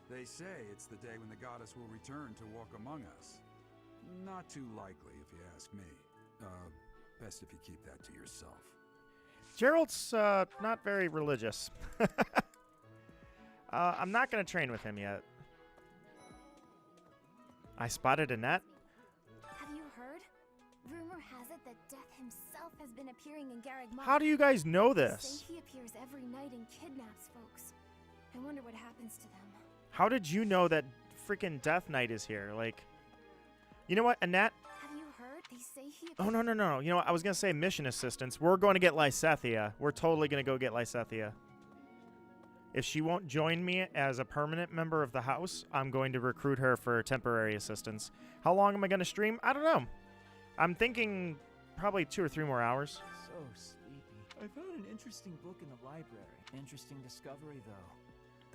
They say it's the day when the goddess will return to walk among us. Not too likely, if you ask me. Best if you keep that to yourself. Geralt's not very religious. I'm not going to train with him yet. I spotted a net. Have you heard? Rumor has it that Death himself has been appearing in Garreg Mach. How do you guys know They this? say he appears every night and kidnaps folks. I wonder what happens to them. How did you know that freaking Death Knight is here? Like, you know what, Annette? Have you heard? They say he Oh, no. You know what? I was going to say mission assistance. We're going to get Lysethia. We're totally going to go get Lysethia. If she won't join me as a permanent member of the house, I'm going to recruit her for temporary assistance. How long am I going to stream? I don't know. I'm thinking probably 2 or 3 more hours. So sleepy. I found an interesting book in the library. Interesting discovery, though.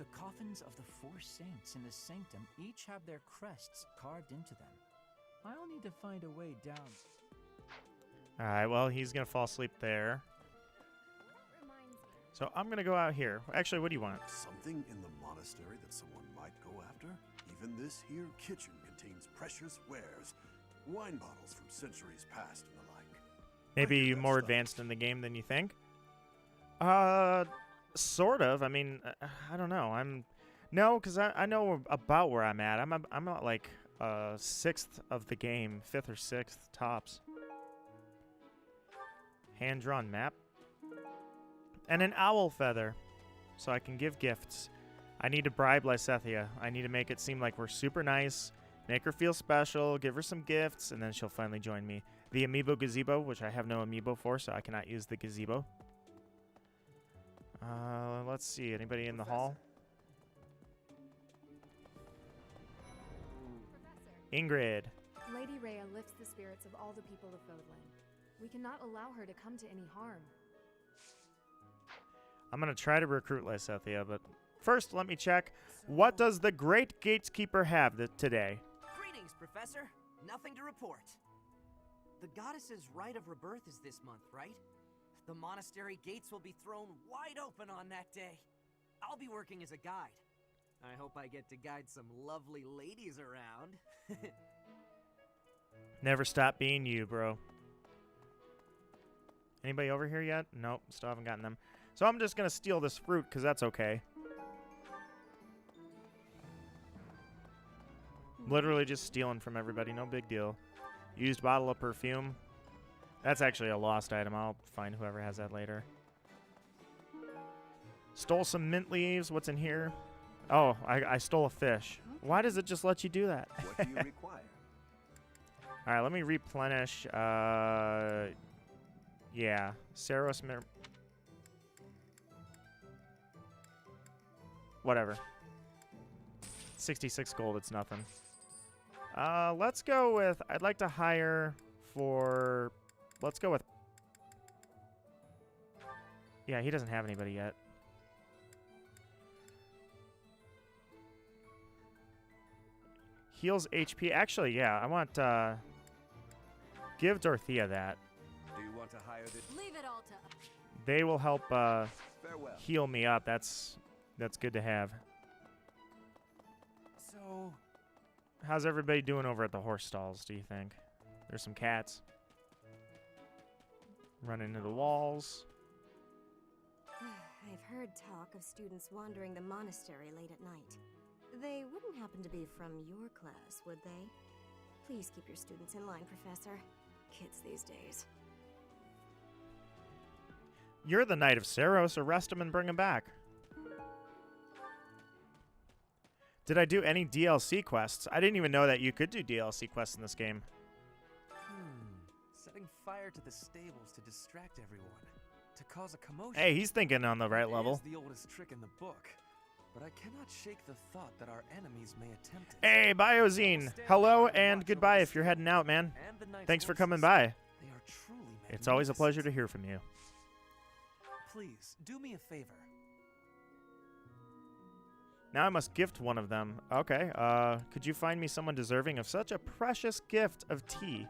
The coffins of the 4 saints in the sanctum each have their crests carved into them. I'll need to find a way down. Alright, well, he's going to fall asleep there. So I'm going to go out here. Actually, what do you want? Something in the monastery that someone might go after? Even this here kitchen contains precious wares. Wine bottles from centuries past and the like. Maybe more advanced in the game than you think? Sort of. I mean, I don't know. No, because I know about where I'm at. I'm at like 6th of the game, 5th or 6th tops. Hand-drawn map. And an owl feather, so I can give gifts. I need to bribe Lysethia. I need to make it seem like we're super nice, make her feel special, give her some gifts, and then she'll finally join me. The amiibo gazebo, which I have no amiibo for, so I cannot use the gazebo. Let's see. Anybody in the hall? Ingrid. Lady Rhea lifts the spirits of all the people of Fodland. We cannot allow her to come to any harm. I'm going to try to recruit Lysethia, but first let me check. What does the Great Gatekeeper have today? Greetings, Professor. Nothing to report. The goddess's rite of rebirth is this month, right? The monastery gates will be thrown wide open on that day. I'll be working as a guide. I hope I get to guide some lovely ladies around. Never stop being you, bro. Anybody over here yet? Nope, still haven't gotten them. So I'm just going to steal this fruit, because that's okay. Literally just stealing from everybody, no big deal. Used bottle of perfume. That's actually a lost item. I'll find whoever has that later. Stole some mint leaves. What's in here? Oh, I stole a fish. Why does it just let you do that? What do you require? All right, let me replenish. Yeah, Saros. Whatever. 66 gold, it's nothing. Let's go with, I'd like to hire for, let's go with, yeah, he doesn't have anybody yet. Heals HP, actually, yeah, I want, give Dorothea that. Do you want to hire this? Leave it all to. They will help, Farewell. heal me up, that's good to have. So, how's everybody doing over at the horse stalls, do you think? There's some cats. Run into the walls. I've heard talk of students wandering the monastery late at night. They wouldn't happen to be from your class, would they? Please keep your students in line, Professor. Kids these days. You're the Knight of Saros. Arrest him and bring him back. Did I do any DLC quests? I didn't even know that you could do DLC quests in this game. Setting fire to the stables to distract everyone, to cause a commotion. Hey, he's thinking on the right level. It is the oldest trick in the book, but I cannot shake the thought that our enemies may attempt it. Hey, Biozine. Hello and goodbye if you're heading out, man. Thanks for coming by. They are truly It's always a pleasure to hear from you. Please, do me a favor. Now I must gift one of them. Okay, could you find me someone deserving of such a precious gift of tea?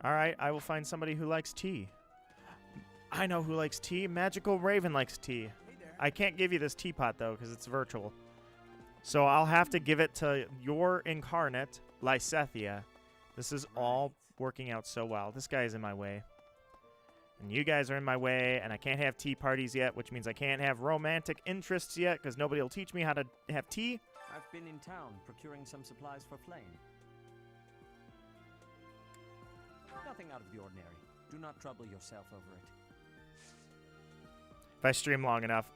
Alright, I will find somebody who likes tea. I know who likes tea. Magical Raven likes tea. I can't give you this teapot, though, because it's virtual. So I'll have to give it to your incarnate, Lysethia. This is all working out so well. This guy is in my way. And you guys are in my way, and I can't have tea parties yet, which means I can't have romantic interests yet, because nobody will teach me how to have tea. I've been in town procuring some supplies for Flame. Nothing out of the ordinary. Do not trouble yourself over it. If I stream long enough.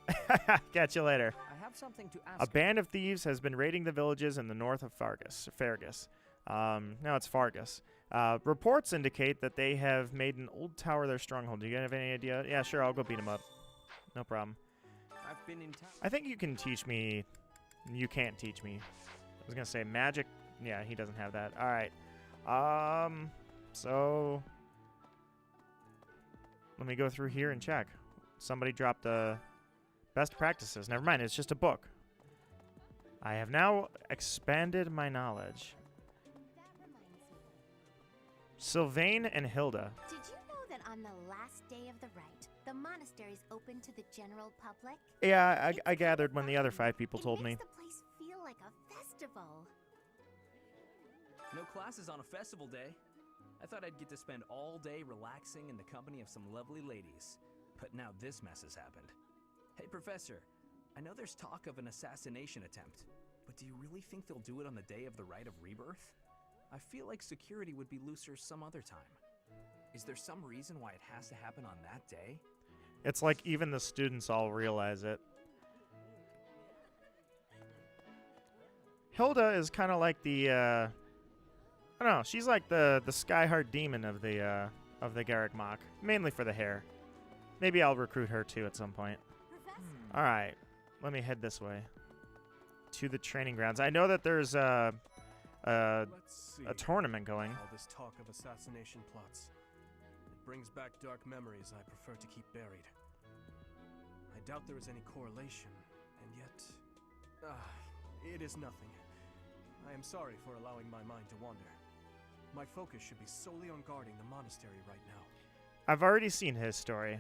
Catch you later. I have something to ask. A band of thieves has been raiding the villages in the north of Fergus. No, it's Fargus. Reports indicate that they have made an old tower their stronghold. Do you guys have any idea? Yeah, sure, I'll go beat them up. No problem. I've been in town. I think you can teach me. You can't teach me. I was going to say magic. Yeah, he doesn't have that. All right. So let me go through here and check. Somebody dropped a Best practices. Never mind, it's just a book. I have now expanded my knowledge. Sylvain and Hilda. Did you know that on the last day of the rite, the monastery's open to the general public? Yeah, I gathered when the other 5 people told me. It makes the place feel like a festival. No classes on a festival day. I thought I'd get to spend all day relaxing in the company of some lovely ladies. But now this mess has happened. Hey, Professor, I know there's talk of an assassination attempt, but do you really think they'll do it on the day of the Rite of Rebirth? I feel like security would be looser some other time. Is there some reason why it has to happen on that day? It's like even the students all realize it. Hilda is kind of like the, I don't know, she's like the Skyheart demon of the Garrick Mock, mainly for the hair. Maybe I'll recruit her too at some point. All right, let me head this way to the training grounds. I know that there's a tournament going. All this talk of assassination plots. It brings back dark memories I prefer to keep buried. I doubt there is any correlation, and yet... it is nothing. I am sorry for allowing my mind to wander. My focus should be solely on guarding the monastery right now. I've already seen his story.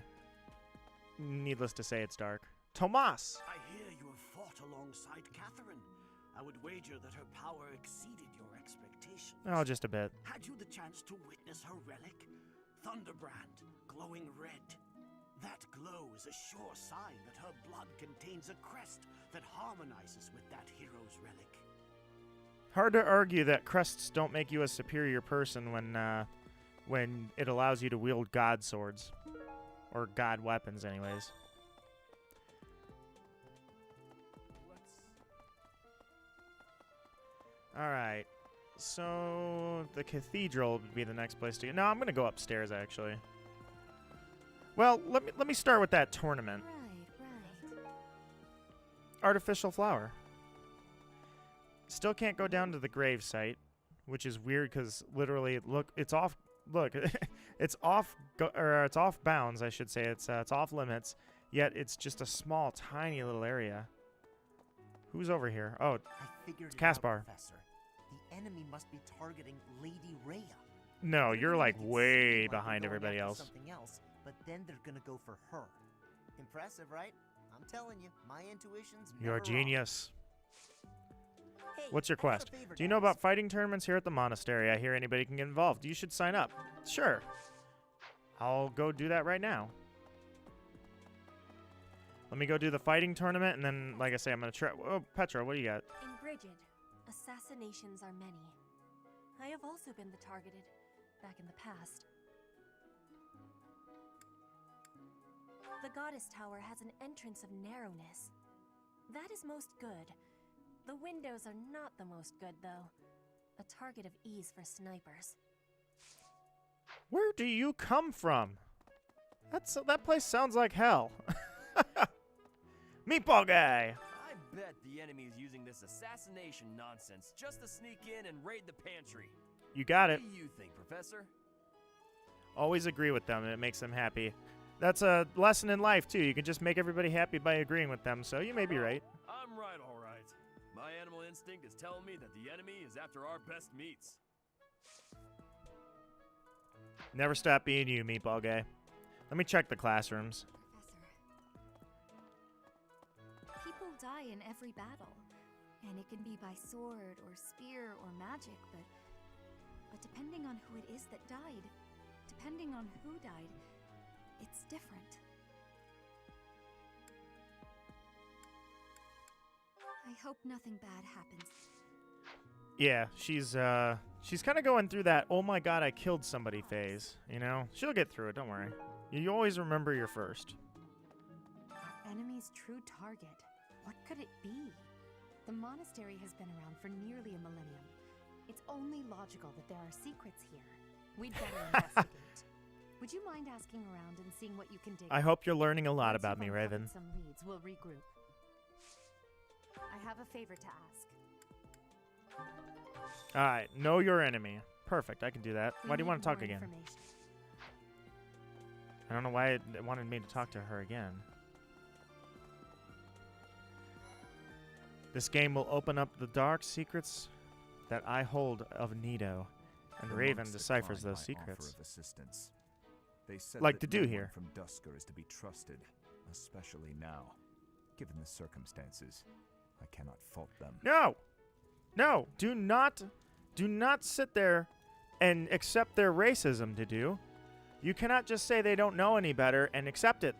Needless to say, it's dark. Tomas! I hear you have fought alongside Catherine. I would wager that her power exceeded your expectations. Oh, just a bit. Had you the chance to witness her relic? Thunderbrand, glowing red. That glow is a sure sign that her blood contains a crest that harmonizes with that hero's relic. Hard to argue that crests don't make you a superior person when it allows you to wield god swords. Or god weapons, anyways. Alright. So, the cathedral would be the next place to go. No, I'm going to go upstairs, actually. Well, let me start with that tournament. Right. Artificial flower. Still can't go down to the grave site, which is weird because literally, look, it's off. Look, it's off bounds, I should say. It's off limits. Yet it's just a small, tiny little area. Who's over here? Oh, it's Caspar. Professor. The enemy must be targeting Lady Rhea. No, you're like way behind everybody else. Something else, but then they're gonna go for her. Impressive, right? I'm telling you, my intuition's You're a genius. Hey, what's your quest? Do you know about fighting tournaments here at the monastery? I hear anybody can get involved. You should sign up. Sure. I'll go do that right now. Let me go do the fighting tournament, and then, like I say, I'm going to try... Oh, Petra, what do you got? In Brigid, assassinations are many. I have also been the targeted, back in the past. The Goddess Tower has an entrance of narrowness. That is most good. The windows are not the most good, though. A target of ease for snipers. Where do you come from? That place sounds like hell. Meatball guy! I bet the enemy is using this assassination nonsense just to sneak in and raid the pantry. You got it. What do you think, Professor? Always agree with them, and it makes them happy. That's a lesson in life, too. You can just make everybody happy by agreeing with them, so you may be right. I'm right, all right. My animal instinct is telling me that the enemy is after our best meats. Never stop being you, meatball guy. Let me check the classrooms. Professor, people die in every battle, and it can be by sword or spear or magic, but depending on who it is that died, depending on who died, it's different. I hope nothing bad happens. Yeah, she's kind of going through that, oh my god, I killed somebody phase, you know? She'll get through it, don't worry. You always remember your first. Our enemy's true target. What could it be? The monastery has been around for nearly a millennium. It's only logical that there are secrets here. We'd better investigate. Would you mind asking around and seeing what you can dig? I hope you're learning a lot about me, Raven. Some leads, we'll regroup. I have a favor to ask. Alright, know your enemy. Perfect, I can do that. Why do you want to talk again? I don't know why it wanted me to talk to her again. This game will open up the dark secrets that I hold of Nido, and The Raven monks deciphers declined those my secrets. offer of assistance. They said Like that to do no one here. from Dusker is to be trusted, especially now. Given the circumstances, I cannot fault them. No! No! Do not sit there and accept their racism, to do. You cannot just say they don't know any better and accept it.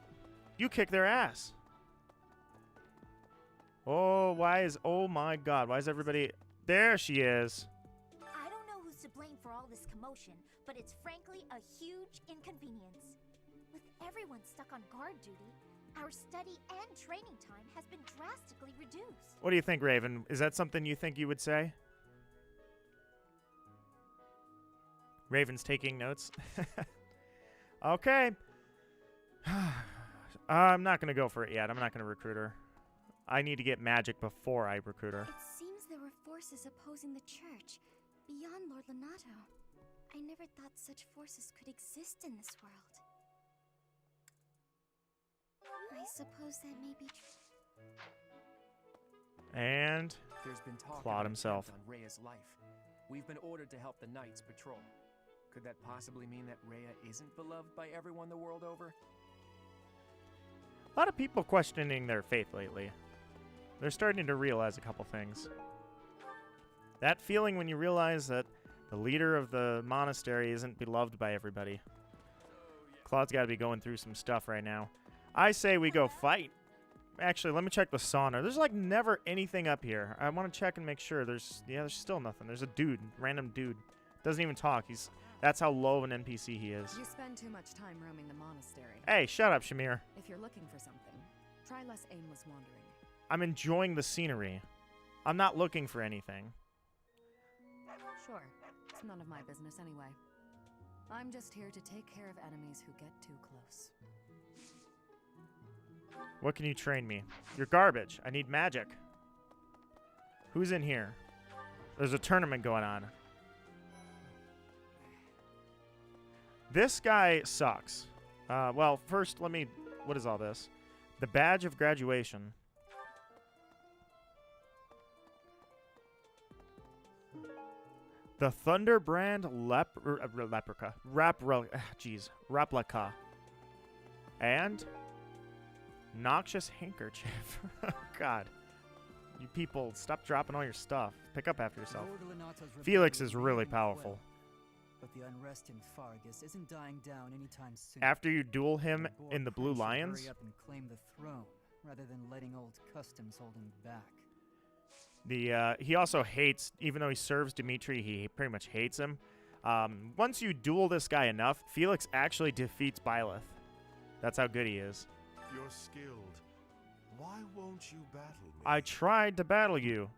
You kick their ass. Oh my god, why is everybody... There she is. I don't know who's to blame for all this commotion, but it's frankly a huge inconvenience. With everyone stuck on guard duty, our study and training time has been drastically reduced. What do you think, Raven? Is that something you think you would say? Raven's taking notes. Okay. I'm not going to go for it yet. I'm not going to recruit her. I need to get magic before I recruit her. It seems there were forces opposing the church, beyond Lord Lonato. I never thought such forces could exist in this world. I suppose that may be true. And There's been talk Claude of an himself. attempt on Rhea's life. We've been ordered to help the Knights patrol. Could that possibly mean that Rhea isn't beloved by everyone the world over? A lot of people questioning their faith lately. They're starting to realize a couple things. That feeling when you realize that the leader of the monastery isn't beloved by everybody. Claude's got to be going through some stuff right now. I say we go fight. Actually, let me check the sauna. There's like never anything up here. I want to check and make sure. There's still nothing. There's a dude, random dude. Doesn't even talk. That's how low of an NPC he is. You spend too much time roaming the monastery. Hey, shut up, Shamir. If you're looking for something, try less aimless wandering. I'm enjoying the scenery. I'm not looking for anything. Sure, it's none of my business anyway. I'm just here to take care of enemies who get too close. What can you train me? You're garbage. I need magic. Who's in here? There's a tournament going on. This guy sucks. Well, first, what is all this? The badge of graduation. The Thunderbrand replica. And noxious handkerchief. God. You people, stop dropping all your stuff. Pick up after yourself. Felix is really powerful. But the unrest in Fargus isn't dying down anytime soon. After you duel him in the Blue Lions? Hurry up and claim the throne, rather than letting old customs hold him back. He also hates, even though he serves Dimitri, he pretty much hates him. Once you duel this guy enough, Felix actually defeats Byleth. That's how good he is. You're skilled. Why won't you battle me? I tried to battle you.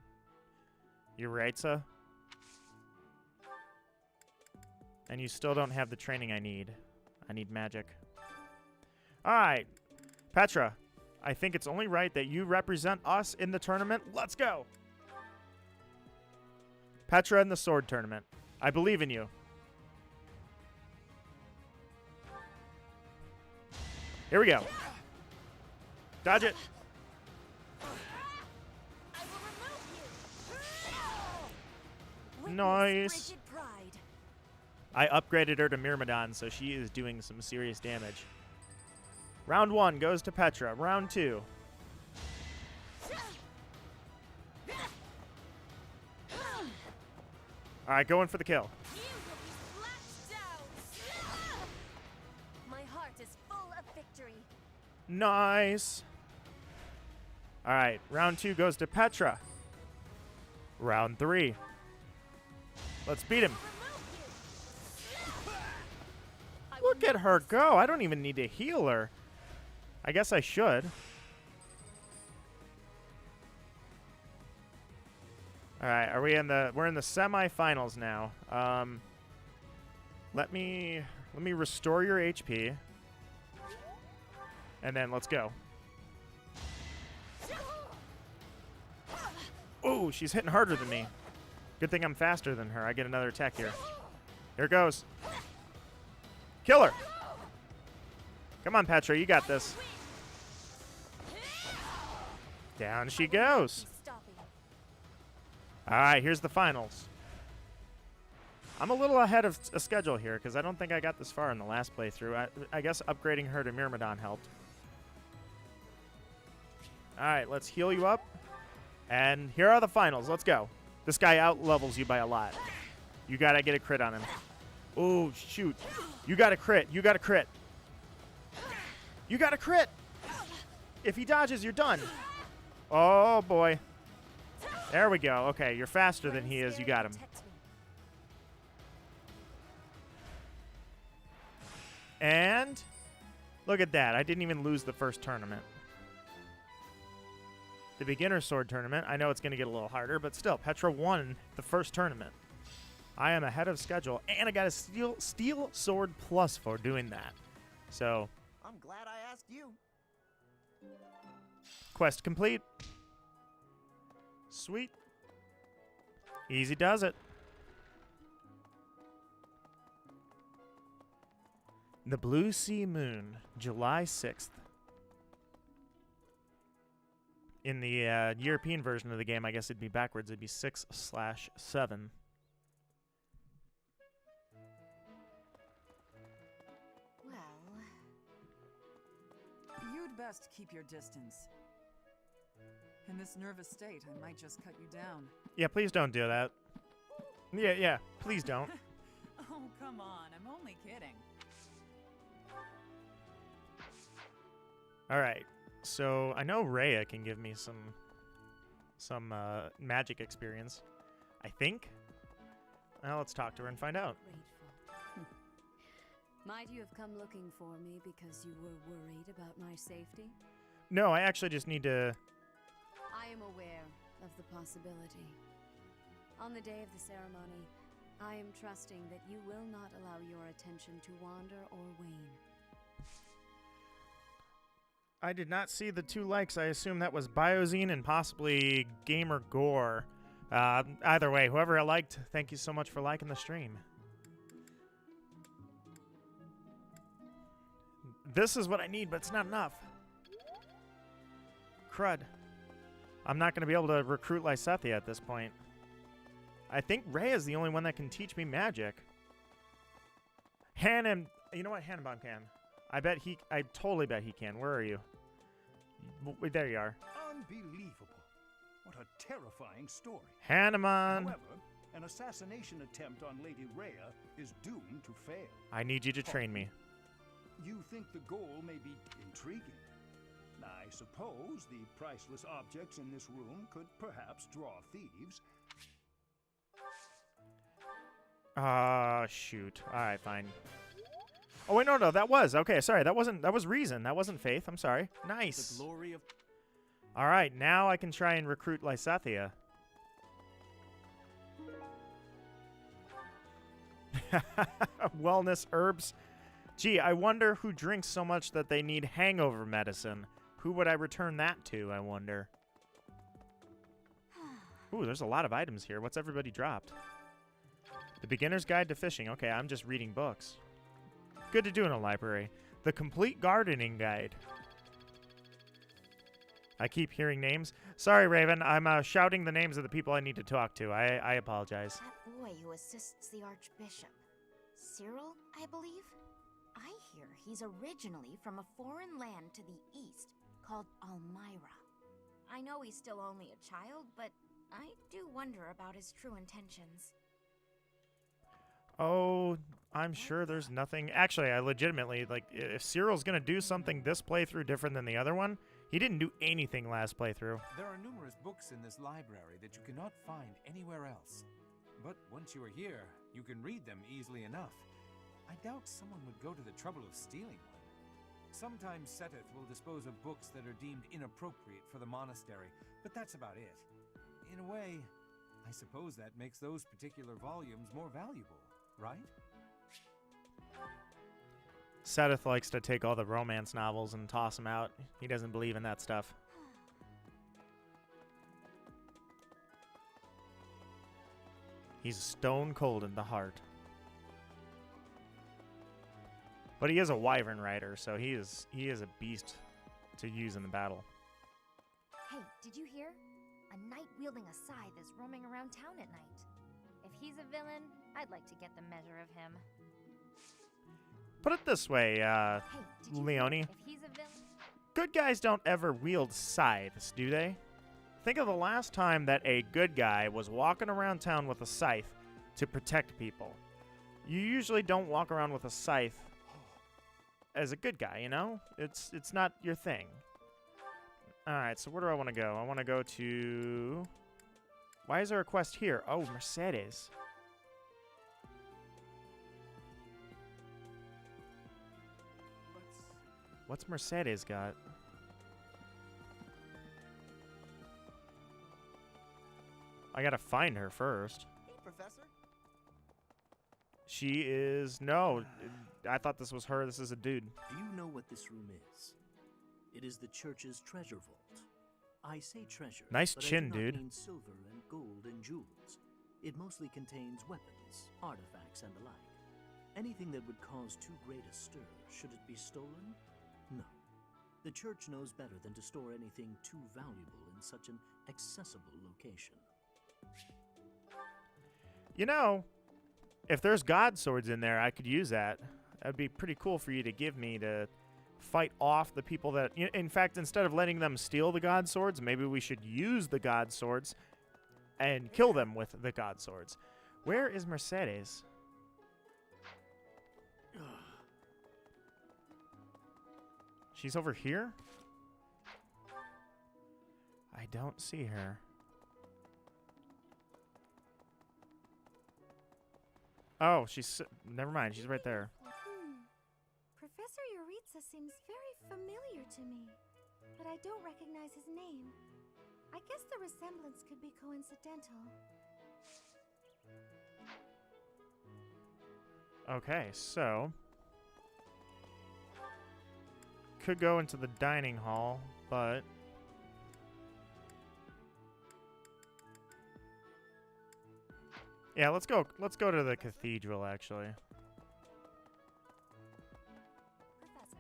Yuretsa. And you still don't have the training I need. I need magic. Alright. Petra, I think it's only right that you represent us in the tournament. Let's go! Petra in the sword tournament. I believe in you. Here we go. Dodge it. Nice. I upgraded her to Myrmidon, so she is doing some serious damage. Round 1 goes to Petra. Round 2. Alright, going for the kill. My heart is full of victory. Nice. Alright, round 2 goes to Petra. Round 3. Let's beat him. Look at her go. I don't even need to heal her. I guess I should. Alright, we're in the semi-finals now. Let me restore your HP. And then let's go. Oh, she's hitting harder than me. Good thing I'm faster than her. I get another attack here. Here it goes. Kill her. Come on, Petra, you got this. Down she goes. All right, here's the finals. I'm a little ahead of a schedule here because I don't think I got this far in the last playthrough. I guess upgrading her to Myrmidon helped. All right, let's heal you up. And here are the finals. Let's go. This guy out-levels you by a lot. You got to get a crit on him. Oh, shoot. You got a crit. You got a crit. You got a crit. If he dodges, you're done. Oh, boy. There we go. Okay, you're faster than he is. You got him. And look at that. I didn't even lose the first tournament. The beginner sword tournament. I know it's going to get a little harder, but still, Petra won the first tournament. I am ahead of schedule, and I got a steel sword plus for doing that. So, I'm glad I asked you. Quest complete. Sweet. Easy does it. The Blue Sea Moon, July 6th. In the European version of the game, I guess it'd be backwards. It'd be 6/7. Well, you'd best keep your distance. In this nervous state, I might just cut you down. Yeah, please don't do that. Yeah, please don't. Oh, come on. I'm only kidding. All right. So I know Rhea can give me some magic experience. I think. Well, let's talk to her and find out. Might you have come looking for me because you were worried about my safety? No, I actually just need to... I am aware of the possibility. On the day of the ceremony, I am trusting that you will not allow your attention to wander or wane. I did not see the 2 likes. I assume that was Biozine and possibly Gamer Gore. Either way, whoever I liked, thank you so much for liking the stream. This is what I need, but it's not enough. Crud. I'm not going to be able to recruit Lysethia at this point. I think Ray is the only one that can teach me magic. You know what? Hannibal can. I totally bet he can. Where are you? There you are. Unbelievable. What a terrifying story. Hanuman. However, an assassination attempt on Lady Rhea is doomed to fail. I need you to train me. You think the goal may be intriguing. I suppose the priceless objects in this room could perhaps draw thieves. Shoot. All right, fine. Oh, wait, no, that was. Okay, sorry. That was reason. That wasn't faith. I'm sorry. Nice. The glory of... All right, now I can try and recruit Lysethia. Wellness herbs. Gee, I wonder who drinks so much that they need hangover medicine. Who would I return that to, I wonder? Ooh, there's a lot of items here. What's everybody dropped? The Beginner's Guide to Fishing. Okay, I'm just reading books. Good to do in a library. The Complete Gardening Guide. I keep hearing names. Sorry, Raven. I'm shouting the names of the people I need to talk to. I apologize. That boy who assists the Archbishop. Cyril, I believe? I hear he's originally from a foreign land to the east called Almyra. I know he's still only a child, but I do wonder about his true intentions. Oh, I'm sure there's nothing. Actually, I legitimately, like, if Cyril's going to do something this playthrough different than the other one, he didn't do anything last playthrough. There are numerous books in this library that you cannot find anywhere else. But once you are here, you can read them easily enough. I doubt someone would go to the trouble of stealing one. Sometimes Seteth will dispose of books that are deemed inappropriate for the monastery, but that's about it. In a way, I suppose that makes those particular volumes more valuable, right? Seteth likes to take all the romance novels and toss them out. He doesn't believe in that stuff. He's stone cold in the heart. But he is a wyvern rider, so he is a beast to use in the battle. Hey, did you hear? A knight wielding a scythe is roaming around town at night. If he's a villain, I'd like to get the measure of him. Put it this way, Hey, did you Leone. hear? If he's a villain... Good guys don't ever wield scythes, do they? Think of the last time that a good guy was walking around town with a scythe to protect people. You usually don't walk around with a scythe as a good guy, you know? It's not your thing. Alright, so where do I want to go? I want to go to... Why is there a quest here? Oh, Mercedes. What's Mercedes got? I gotta find her first. Hey, Professor. She is... No, I thought this was her. This is a dude. Do you know what this room is? It is the church's treasure vault. I say treasure, Nice but chin, I do not dude. mean silver and gold and jewels. It mostly contains weapons, artifacts, and the like. Anything that would cause too great a stir, should it be stolen? No. The church knows better than to store anything too valuable in such an accessible location. You know, if there's god swords in there, I could use that. That'd be pretty cool for you to give me to fight off the people that... In fact, instead of letting them steal the god swords, maybe we should use the god swords and kill them with the god swords. Where is Mercedes? She's over here? I don't see her. Oh, she's... Never mind, she's right there. Professor Yuritsa seems very familiar to me, but I don't recognize his name. I guess the resemblance could be coincidental. Okay, so... Could go into the dining hall, but... Yeah, let's go. Let's go to the cathedral, actually. Professor.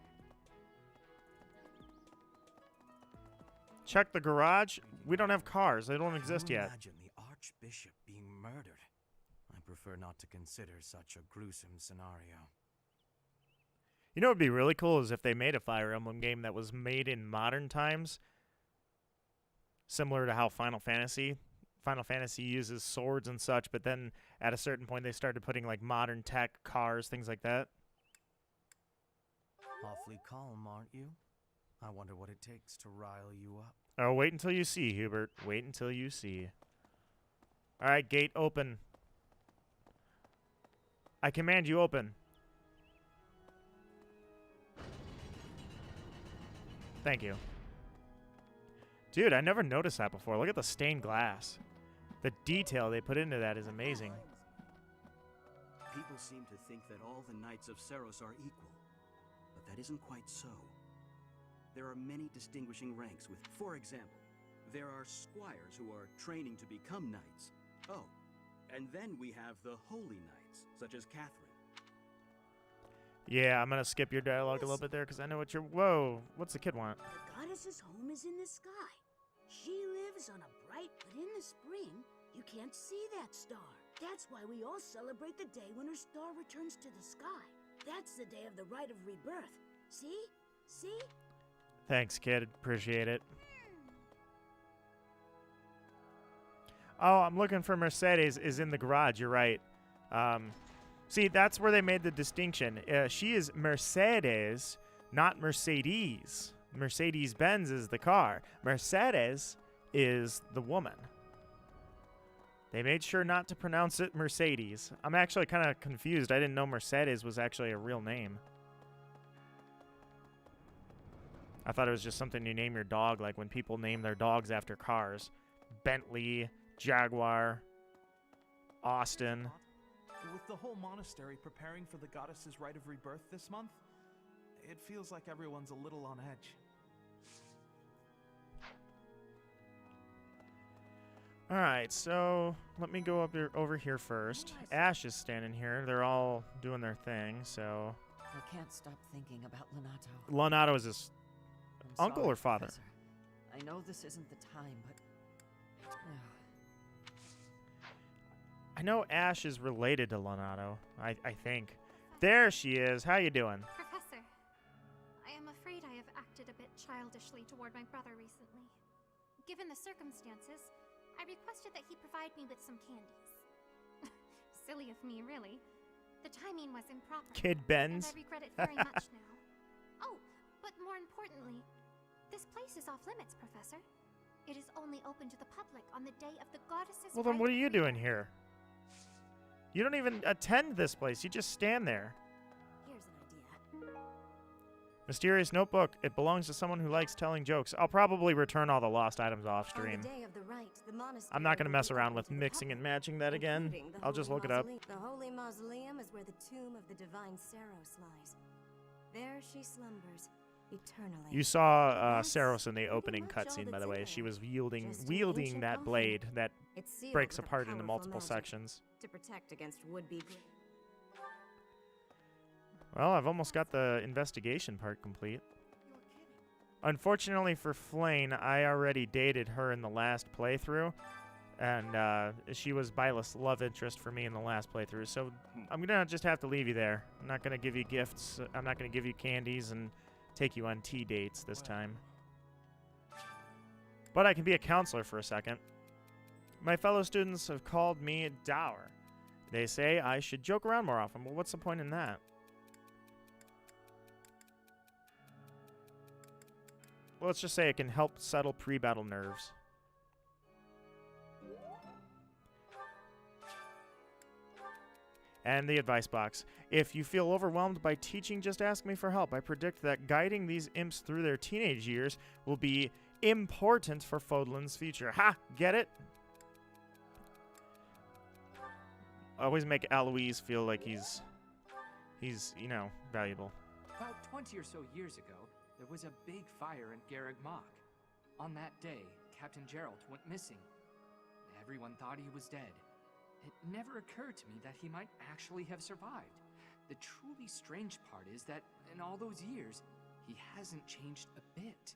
Check the garage. We don't have cars. They don't exist yet. Imagine the Archbishop being murdered. I prefer not to consider such a gruesome scenario. You know what would be really cool is if they made a Fire Emblem game that was made in modern times. Similar to how Final Fantasy uses swords and such, but then at a certain point they started putting like modern tech, cars, things like that. Awfully calm, aren't you? I wonder what it takes to rile you up. Oh, wait until you see, Hubert. Wait until you see. Alright, gate open. I command you open. Thank you. Dude, I never noticed that before. Look at the stained glass. The detail they put into that is amazing. People seem to think that all the knights of Seros are equal, but that isn't quite so. There are many distinguishing ranks with, for example, there are squires who are training to become knights. Oh, and then we have the holy knights, such as Catherine. Yeah, I'm gonna skip your dialogue a little bit there because I know what you're... Whoa, what's the kid want? The goddess's home is in the sky. She lives on a bright, but in the spring, you can't see that star. That's why we all celebrate the day when her star returns to the sky. That's the day of the rite of rebirth. See? See? Thanks, kid. Appreciate it. Oh, I'm looking for Mercedes is in the garage. You're right. See, that's where they made the distinction. She is Mercedes, not Mercedes. Mercedes-Benz is the car. Mercedes is the woman. They made sure not to pronounce it Mercedes. I'm actually kind of confused. I didn't know Mercedes was actually a real name. I thought it was just something you name your dog, like when people name their dogs after cars. Bentley, Jaguar, Austin. With the whole monastery preparing for the goddess's rite of rebirth this month, it feels like everyone's a little on edge. Alright, so let me go over here first. Ash is standing here. They're all doing their thing, so... I can't stop thinking about Lonato. Lonato is his uncle or father? Professor. I know this isn't the time, but know Ash is related to Lonato. I think. There she is. How you doing? Professor, I am afraid I have acted a bit childishly toward my brother recently. Given the circumstances, I requested that he provide me with some candies. Silly of me, really. The timing was improper. Kid Benz. And I regret it very much now. Oh, but more importantly, this place is off limits, Professor. It is only open to the public on the day of the goddess's. Well, then what are you doing here? You don't even attend this place. You just stand there. Here's an idea. Mysterious notebook. It belongs to someone who likes telling jokes. I'll probably return all the lost items off stream. On the day of the rite, the monastery I'm not going to will mess be around open with to the mixing and public, matching that again. including the I'll just holy look it up. mausoleum. The holy mausoleum is where the tomb of the divine Saros lies. There she slumbers, eternally. You saw Saros in the opening cutscene, by the way. She was wielding that blade that It's sealed breaks with a apart into powerful multiple magic sections. to protect against would-be. Well, I've almost got the investigation part complete. Unfortunately for Flayn, I already dated her in the last playthrough, and she was Byleth's love interest for me in the last playthrough, so I'm going to just have to leave you there. I'm not going to give you gifts, I'm not going to give you candies, and take you on tea dates this time. But I can be a counselor for a second. My fellow students have called me a dour. They say I should joke around more often. Well, what's the point in that? Well, let's just say it can help settle pre-battle nerves. And the advice box. If you feel overwhelmed by teaching, just ask me for help. I predict that guiding these imps through their teenage years will be important for Fodlan's future. Ha! Get it? Always make Aloise feel like he's you know, valuable. About 20 or so years ago, there was a big fire in Garreg Mach. On that day, Captain Gerald went missing. Everyone thought he was dead. It never occurred to me that he might actually have survived. The truly strange part is that in all those years, he hasn't changed a bit.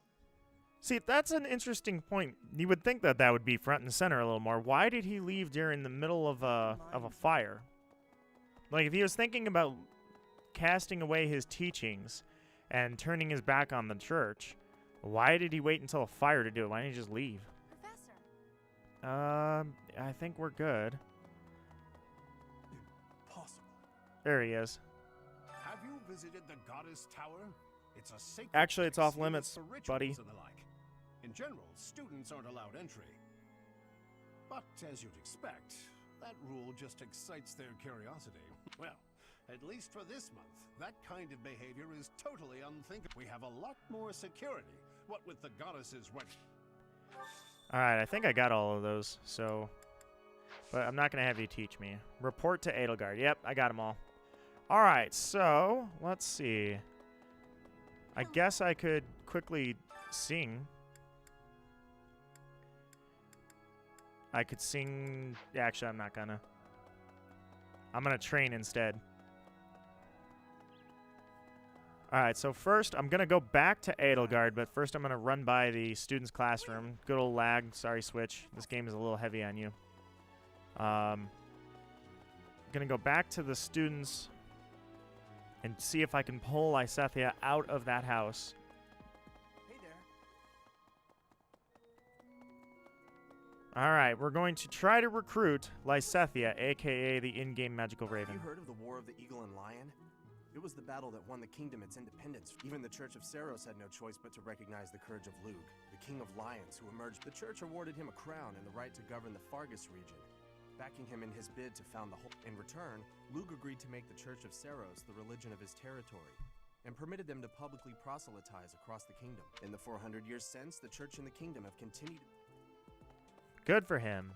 See, that's an interesting point. You would think that that would be front and center a little more. Why did he leave during the middle of a fire? Like, if he was thinking about casting away his teachings and turning his back on the church, why did he wait until a fire to do it? Why didn't he just leave? Professor. I think we're good. Impossible. There he is. Have you visited the Goddess Tower? It's a sacred Actually, it's place off used limits, for rituals buddy. and the like. In general, students aren't allowed entry. But as you'd expect, that rule just excites their curiosity. Well, at least for this month, that kind of behavior is totally unthinkable. We have a lot more security, what with the goddess's wedding. Alright, I think I got all of those, so... But I'm not going to have you teach me. Report to Edelgard. Yep, I got them all. Alright, so... Let's see. I guess I could quickly sing. I could sing... Actually, I'm not gonna. I'm gonna train instead. Alright, so first I'm gonna go back to Edelgard, but first I'm gonna run by the student's classroom. Good old lag. Sorry, Switch. This game is a little heavy on you. Gonna go back to the students and see if I can pull Lysethia out of that house. Hey there. Alright, we're going to try to recruit Lysethia, aka the in-game magical raven. Have you heard of the War of the Eagle and Lion? It was the battle that won the kingdom its independence. Even the Church of Saros had no choice but to recognize the courage of Lug, the king of lions who emerged. The church awarded him a crown and the right to govern the Fargus region, backing him in his bid to found the whole. In return, Lug agreed to make the Church of Saros the religion of his territory, and permitted them to publicly proselytize across the kingdom. In the 400 years since, the church and the kingdom have continued. Good for him.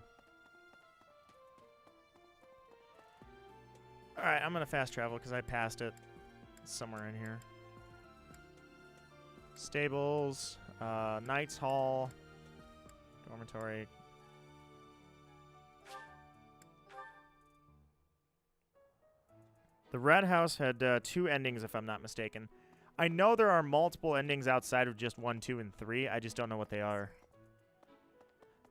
Alright, I'm gonna fast travel because I passed it somewhere in here. Stables, Knight's Hall, dormitory. The Red House had 2 endings, if I'm not mistaken. I know there are multiple endings outside of just 1, 2, and 3. I just don't know what they are.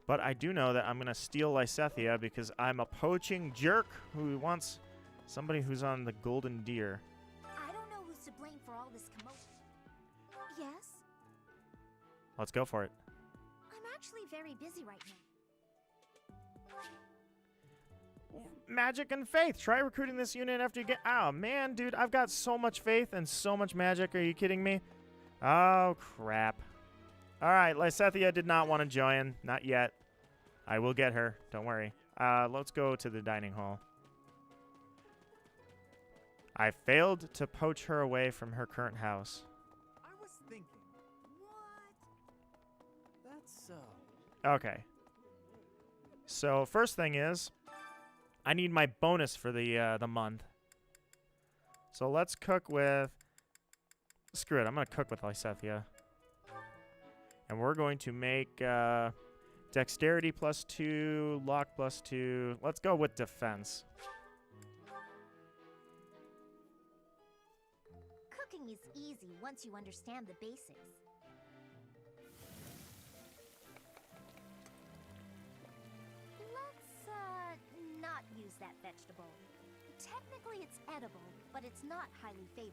But I do know that I'm going to steal Lysethia because I'm a poaching jerk who wants somebody who's on the golden deer. I don't know who's to blame for all this commotion. Yes? Let's go for it. I'm actually very busy right now. Magic and faith. Try recruiting this unit after you get... Oh, man, dude. I've got so much faith and so much magic. Are you kidding me? Oh, crap. All right, Lysethia did not want to join. Not yet. I will get her. Don't worry. Let's go to the dining hall. I failed to poach her away from her current house. I was thinking, what? That's so. Okay. So first thing is, I need my bonus for the month. So let's cook with. Screw it. I'm gonna cook with Lysethia, and we're going to make dexterity +2, lock +2. Let's go with defense. Cooking is easy once you understand the basics. Let's not use that vegetable. Technically it's edible, but it's not highly favored.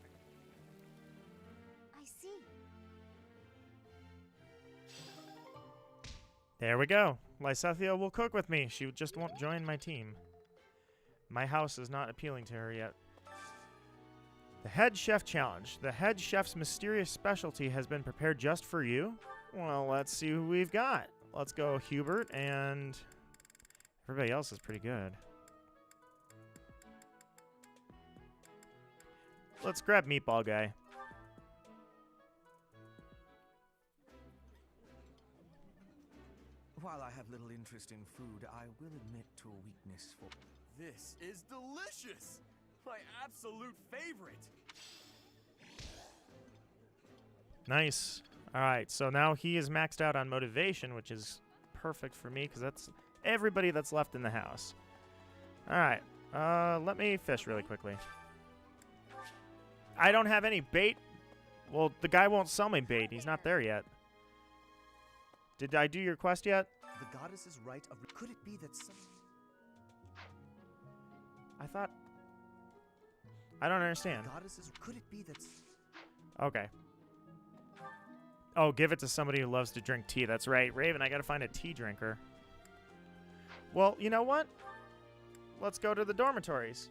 I see. There we go. Lysethia will cook with me. She just won't join my team. My house is not appealing to her yet. The Head Chef Challenge. The Head Chef's mysterious specialty has been prepared just for you. Well, let's see who we've got. Let's go Hubert, and everybody else is pretty good. Let's grab Meatball Guy. While I have little interest in food, I will admit to a weakness for... This is delicious! My absolute favorite! Nice. All right, so now he is maxed out on motivation, which is perfect for me because that's everybody that's left in the house. All right, let me fish really quickly. I don't have any bait. Well, the guy won't sell me bait. He's not there yet. Did I do your quest yet? The goddess's right of... Could it be that some... I thought... I don't understand. Goddesses... Could it be that... Okay. Oh, give it to somebody who loves to drink tea. That's right. Raven, I gotta find a tea drinker. Well, you know what? Let's go to the dormitories.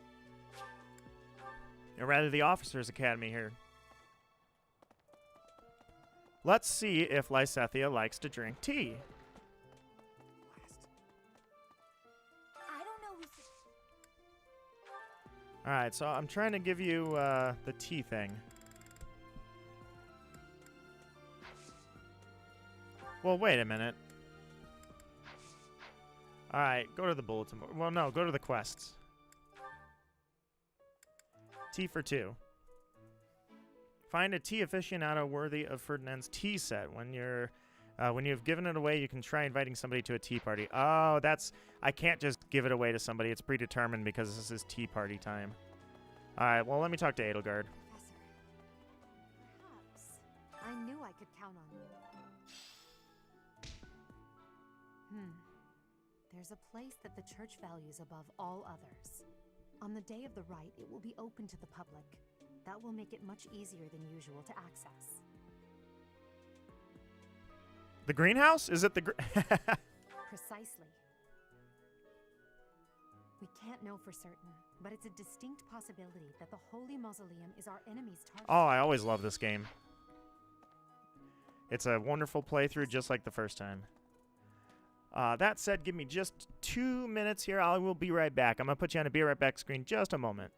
Or rather, the Officers' Academy here. Let's see if Lysethia likes to drink tea. I don't know who's... Alright, so I'm trying to give you the tea thing. Well, wait a minute. Alright, go to the bulletin board. Well, no, go to the quests. Tea for 2. Find a tea aficionado worthy of Ferdinand's tea set. When you've given it away, you can try inviting somebody to a tea party. Oh, that's... I can't just give it away to somebody. It's predetermined because this is tea party time. Alright, well, let me talk to Edelgard. Professor, perhaps I knew I could count on you. There's a place that the church values above all others. On the day of the rite, it will be open to the public. That will make it much easier than usual to access. The greenhouse? Is it the Precisely. We can't know for certain, but it's a distinct possibility that the Holy Mausoleum is our enemy's target. Oh, I always love this game. It's a wonderful playthrough, just like the first time. That said, give me just 2 minutes here. I will be right back. I'm going to put you on a be right back screen just a moment.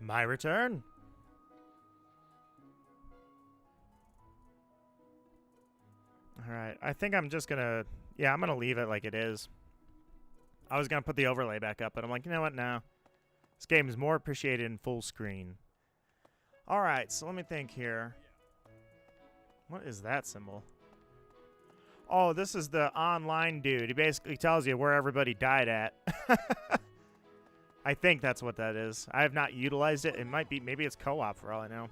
My return. All right. I think I'm just going to... Yeah, I'm going to leave it like it is. I was going to put the overlay back up, but I'm like, you know what? No. This game is more appreciated in full screen. All right, so let me think here. What is that symbol? Oh, this is the online dude. He basically tells you where everybody died at. I think that's what that is. I have not utilized it. It might be, maybe it's co-op for all I know.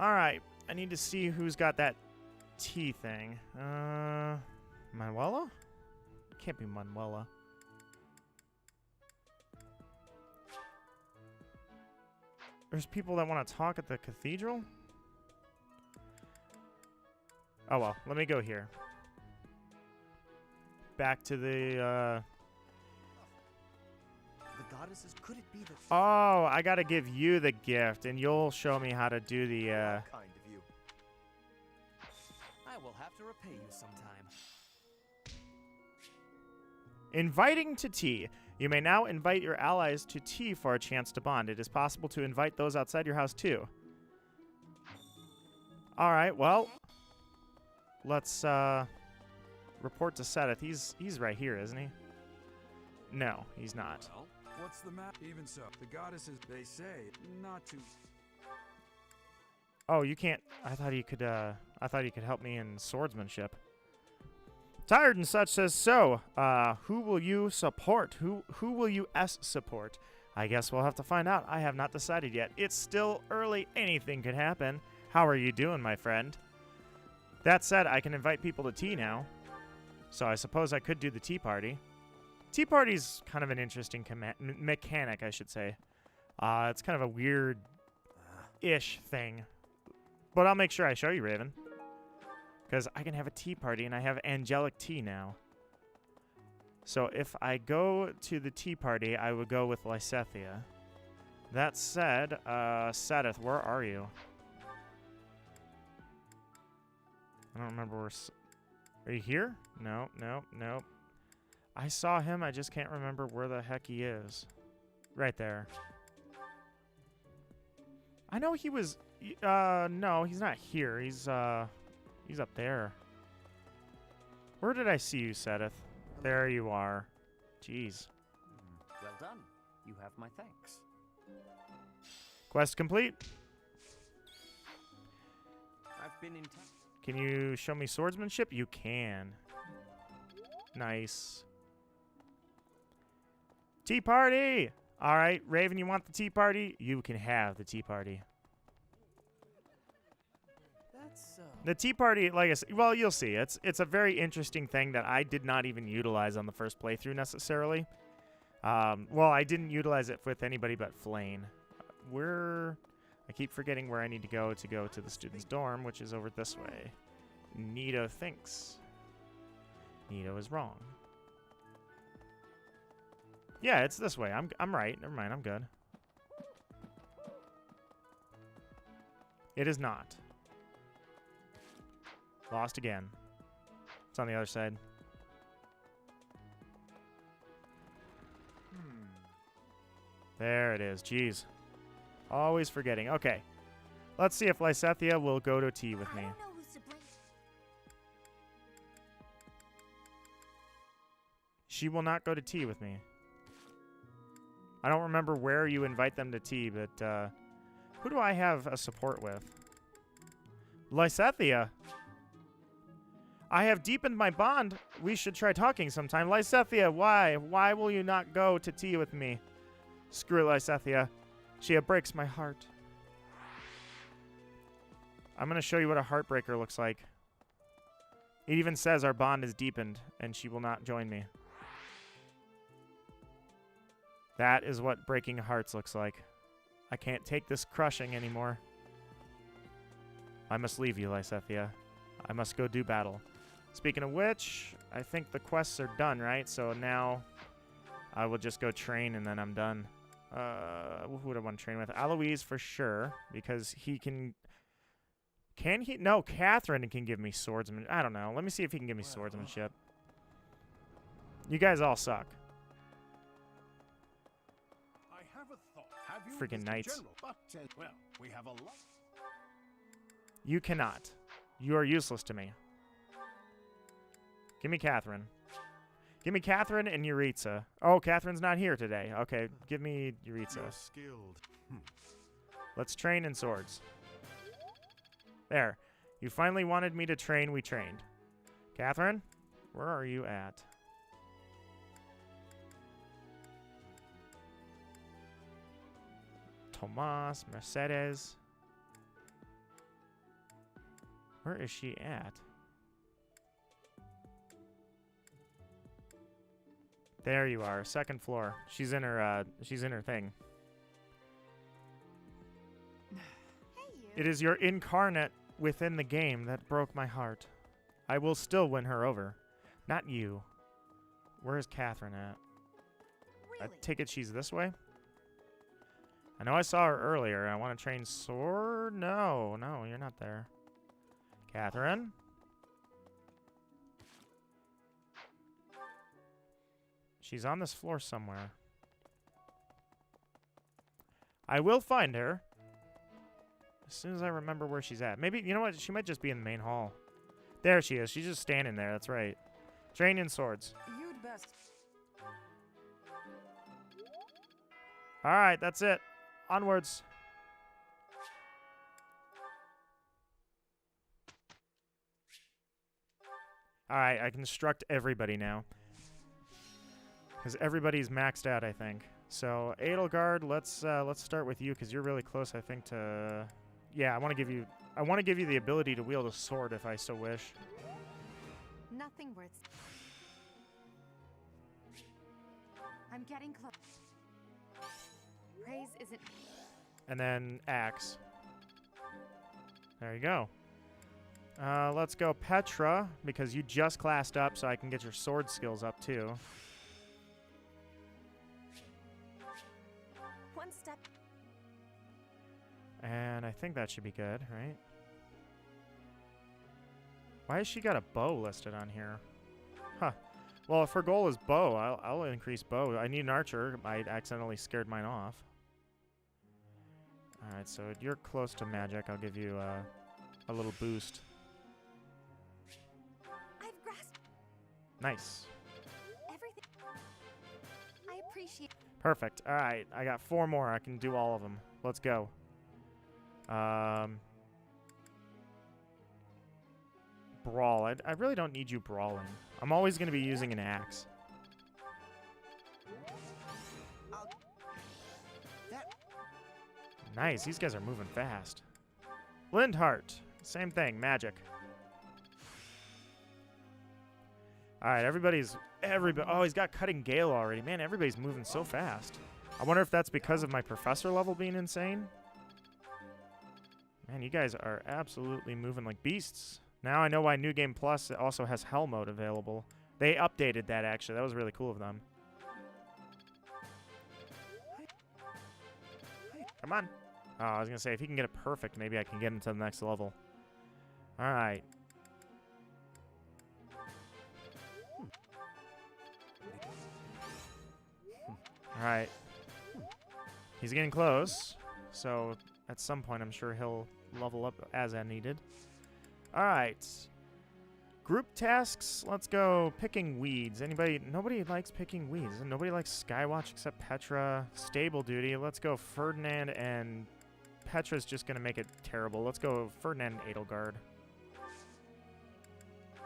All right, I need to see who's got that T thing. Manuela? It can't be Manuela. There's people that want to talk at the cathedral? Oh, well. Let me go here. Back to the, The goddesses, could it be that... Oh, I gotta give you the gift, and you'll show me how to do the, Kind of you. I will have to repay you sometime. Inviting to tea. You may now invite your allies to tea for a chance to bond. It is possible to invite those outside your house, too. All right, well, let's report to Sedith. He's right here, isn't he? No, he's not. Well, what's the matter? Even so, the goddesses, they say, not to... Oh, you can't... I thought you could help me in swordsmanship. Tired and Such says, so, who will you support? Who will you support? I guess we'll have to find out. I have not decided yet. It's still early. Anything could happen. How are you doing, my friend? That said, I can invite people to tea now. So I suppose I could do the tea party. Tea party's kind of an interesting mechanic, I should say. It's kind of a weird-ish thing. But I'll make sure I show you, Raven. Because I can have a tea party, and I have angelic tea now. So if I go to the tea party, I would go with Lysethia. That said, Sedith, where are you? I don't remember where... Are you here? No, no, no. I saw him, I just can't remember where the heck he is. Right there. I know he was... no, he's not here. He's up there. Where did I see you, Sedith? There you are. Jeez. Well done. You have my thanks. Quest complete. I've been in touch. Can you show me swordsmanship? You can. Nice. Tea party! All right, Raven, you want the tea party? You can have the tea party. The tea party, like I said, well, you'll see. It's a very interesting thing that I did not even utilize on the first playthrough necessarily. Well, I didn't utilize it with anybody but Flane. I keep forgetting where I need to go to the student's dorm, which is over this way. Nito thinks. Nito is wrong. Yeah, it's this way. I'm right. Never mind, I'm good. It is not. Lost again. It's on the other side. There it is. Jeez. Always forgetting. Okay. Let's see if Lysethia will go to tea with me. She will not go to tea with me. I don't remember where you invite them to tea, but who do I have a support with? Lysethia. I have deepened my bond. We should try talking sometime. Lysethia, why? Why will you not go to tea with me? Screw Lysethia. She breaks my heart. I'm going to show you what a heartbreaker looks like. It even says our bond is deepened, and she will not join me. That is what breaking hearts looks like. I can't take this crushing anymore. I must leave you, Lysethia. I must go do battle. Speaking of which, I think the quests are done, right? So now I will just go train and then I'm done. Who would I want to train with? Aloise for sure, because he can... Can he? No, Catherine can give me swordsmanship. I don't know. Let me see if he can give me swordsmanship. You guys all suck. I have a thought. Have freaking knights. Well, we have a lot. You cannot. You are useless to me. Give me Catherine. Give me Catherine and Yuritsa. Oh, Catherine's not here today. Okay, give me Yuritsa. You're skilled. Let's train in swords. There. You finally wanted me to train, we trained. Catherine, where are you at? Tomas, Mercedes. Where is she at? There you are, second floor. She's in her thing. It is your incarnate within the game that broke my heart. I will still win her over. Not you. Where is Catherine at? I take it she's this way? I know I saw her earlier. I want to train sword? No, you're not there. Catherine? She's on this floor somewhere. I will find her. As soon as I remember where she's at. Maybe, you know what? She might just be in the main hall. There she is. She's just standing there. That's right. Train in swords. You'd best. Alright, that's it. Onwards. Alright, I can instruct everybody now. Because everybody's maxed out, I think. So, Edelgard, let's start with you, because you're really close, I think, to... Yeah, I want to give you the ability to wield a sword, if I so wish. Nothing worth... I'm getting close. Praise isn't... And then axe. There you go. Let's go Petra, because you just classed up, so I can get your sword skills up, too. One step. And I think that should be good, right? Why has she got a bow listed on here? Huh. Well, if her goal is bow, I'll increase bow. I need an archer. I accidentally scared mine off. Alright, so you're close to magic. I'll give you a little boost. I've grasped Nice. everything. I appreciate. Perfect. Alright, I got 4 more. I can do all of them. Let's go. Brawl. I really don't need you brawling. I'm always going to be using an axe. Nice. These guys are moving fast. Lindhart. Same thing. Magic. Alright, everybody. Oh, he's got Cutting Gale already. Man, everybody's moving so fast. I wonder if that's because of my professor level being insane. Man, you guys are absolutely moving like beasts. Now I know why New Game Plus also has Hell Mode available. They updated that, actually. That was really cool of them. Come on. Oh, I was going to say, if he can get it perfect, maybe I can get him to the next level. All right. All right. He's getting close. So at some point, I'm sure he'll level up as needed. All right. Group tasks. Let's go picking weeds. Nobody likes picking weeds. Nobody likes Skywatch except Petra. Stable duty. Let's go Ferdinand, and Petra's just going to make it terrible. Let's go Ferdinand and Edelgard.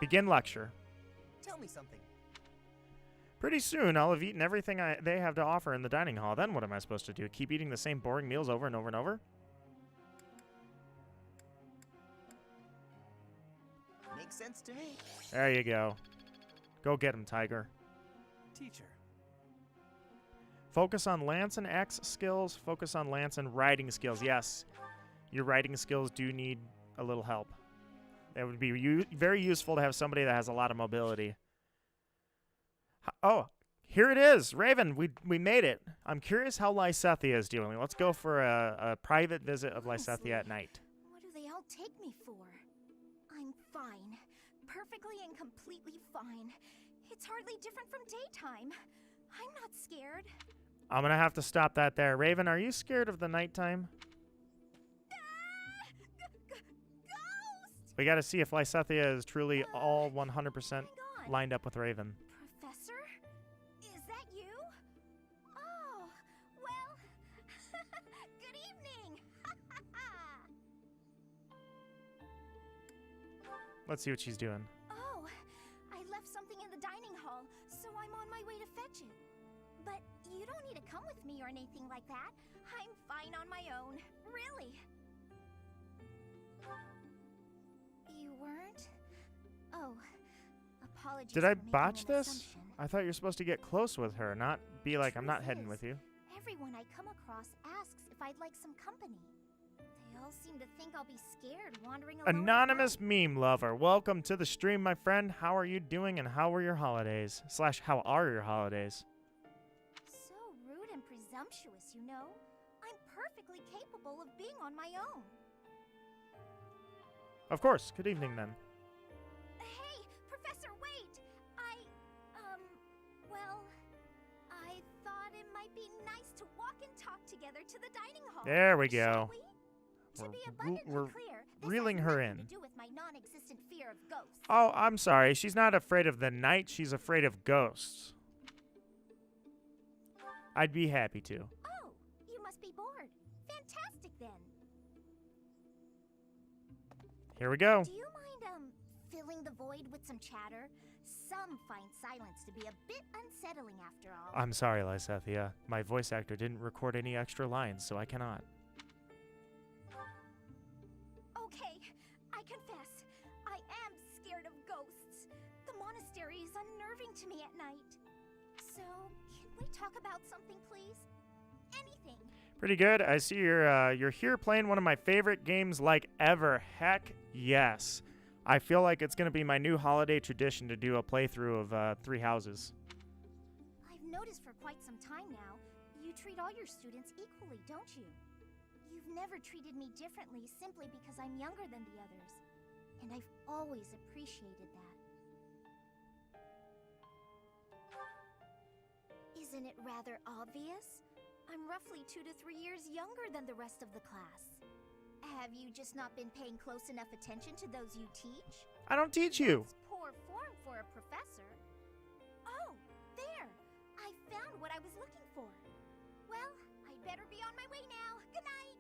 Begin lecture. Tell me something. Pretty soon, I'll have eaten everything they have to offer in the dining hall. Then what am I supposed to do? Keep eating the same boring meals over and over and over? Makes sense to me. There you go. Go get him, Tiger. Teacher. Focus on lance and axe skills. Focus on lance and riding skills. Yes, your riding skills do need a little help. It would be very useful to have somebody that has a lot of mobility. Oh, here it is. Raven, we made it. I'm curious how Lysethia is doing. Let's go for a private visit of Lysethia at night. What do they all take me for? I'm fine. Perfectly and completely fine. It's hardly different from daytime. I'm not scared. I'm gonna have to stop that there. Raven, are you scared of the nighttime? We gotta see if Lysethia is truly all 100% lined up with Raven. Professor? Is that you? Oh, well, good evening. Let's see what she's doing. Oh, I left something in the dining hall, so I'm on my way to fetch it. But you don't need to come with me or anything like that. I'm fine on my own, really. You weren't? Oh, apologies. Did I for making botch an this? assumption. I thought you're supposed to get close with her, not be like, I'm not heading with you. Everyone I come across asks if I'd like some company. They all seem to think I'll be scared wandering alone. Anonymous meme lover, welcome to the stream, my friend. How are you doing and how were your holidays? / how are your holidays? So rude and presumptuous, you know? I'm perfectly capable of being on my own. Of course. Good evening, then. Hey, Professor, wait! Well, I thought it might be nice to walk and talk together to the dining hall. There we go. To be abundantly We're clear, reeling her in. to do with my non-existent fear of ghosts. Oh, I'm sorry. She's not afraid of the night. She's afraid of ghosts. I'd be happy to. Oh, you must be bored. Fantastic, then. Here we go. Do you mind, filling the void with some chatter? Some find silence to be a bit unsettling after all. I'm sorry, Lysethia. My voice actor didn't record any extra lines, so I cannot. Okay, I confess. I am scared of ghosts. The monastery is unnerving to me at night. So, can we talk about something, please? Anything. Pretty good. I see you're here playing one of my favorite games like ever. Heck yes. I feel like it's going to be my new holiday tradition to do a playthrough of Three Houses. I've noticed for quite some time now, you treat all your students equally, don't you? You've never treated me differently simply because I'm younger than the others. And I've always appreciated that. Isn't it rather obvious? I'm roughly 2 to 3 years younger than the rest of the class. Have you just not been paying close enough attention to those you teach? I don't teach you. That's poor form for a professor. Oh, there! I found what I was looking for. Well, I'd better be on my way now. Good night!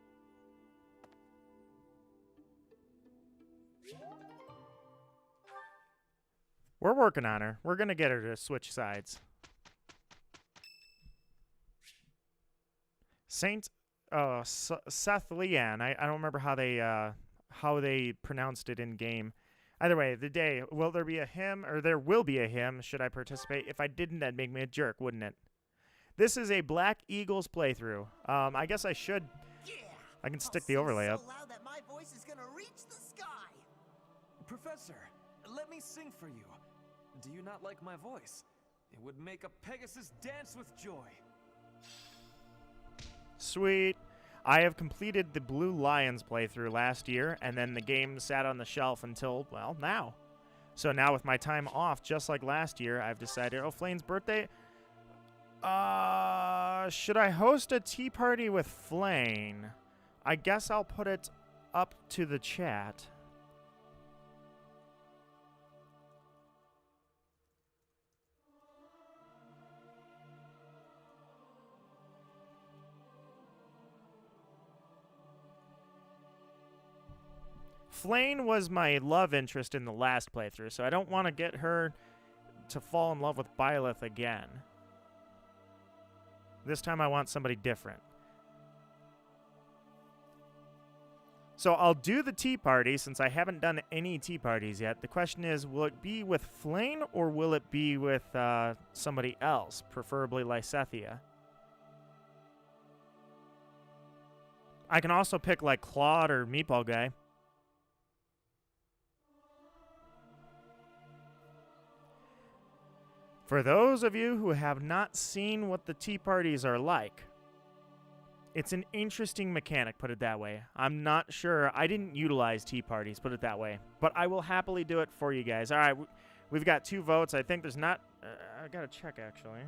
We're working on her. We're going to get her to switch sides. Seth Leanne. I don't remember how they pronounced it in game. Either way, the day. Will there be a hymn, or there will be a hymn? Should I participate? If I didn't, that'd make me a jerk, wouldn't it? This is a Black Eagles playthrough. I guess I should. I can stick the overlay up. So loud that my voice is gonna reach the sky. Professor, let me sing for you. Do you not like my voice? It would make a Pegasus dance with joy. Sweet. I have completed the Blue Lions playthrough last year, and then the game sat on the shelf until, well, now. So now with my time off, just like last year, I've decided, oh, Flane's birthday. Should I host a tea party with Flane? I guess I'll put it up to the chat. Flane was my love interest in the last playthrough, so I don't want to get her to fall in love with Byleth again. This time I want somebody different. So I'll do the tea party since I haven't done any tea parties yet. The question is, will it be with Flane or will it be with somebody else, preferably Lysethia? I can also pick like Claude or Meatball Guy. For those of you who have not seen what the tea parties are like, it's an interesting mechanic, put it that way. I'm not sure. I didn't utilize tea parties, put it that way. But I will happily do it for you guys. All right, we've got 2 votes. I think there's not... I got to check, actually.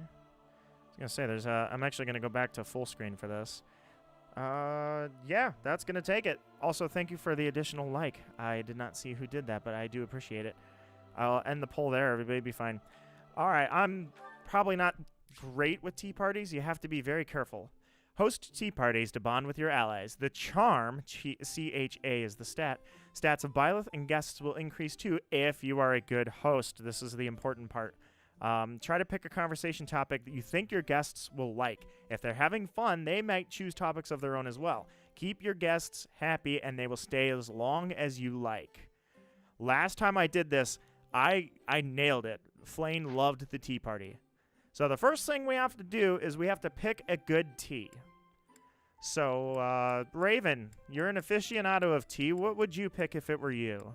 was gonna say there's I'm actually gonna go back to full screen for this. Yeah, that's gonna take it. Also, thank you for the additional like. I did not see who did that, but I do appreciate it. I'll end the poll there. Everybody be fine. All right, I'm probably not great with tea parties. You have to be very careful. Host tea parties to bond with your allies. The charm, CHA is the stat. Stats of Byleth and guests will increase too if you are a good host. This is the important part. Try to pick a conversation topic that you think your guests will like. If they're having fun, they might choose topics of their own as well. Keep your guests happy, and they will stay as long as you like. Last time I did this, I nailed it. Flane loved the tea party. So the first thing we have to do is we have to pick a good tea. So, Raven, you're an aficionado of tea. What would you pick if it were you?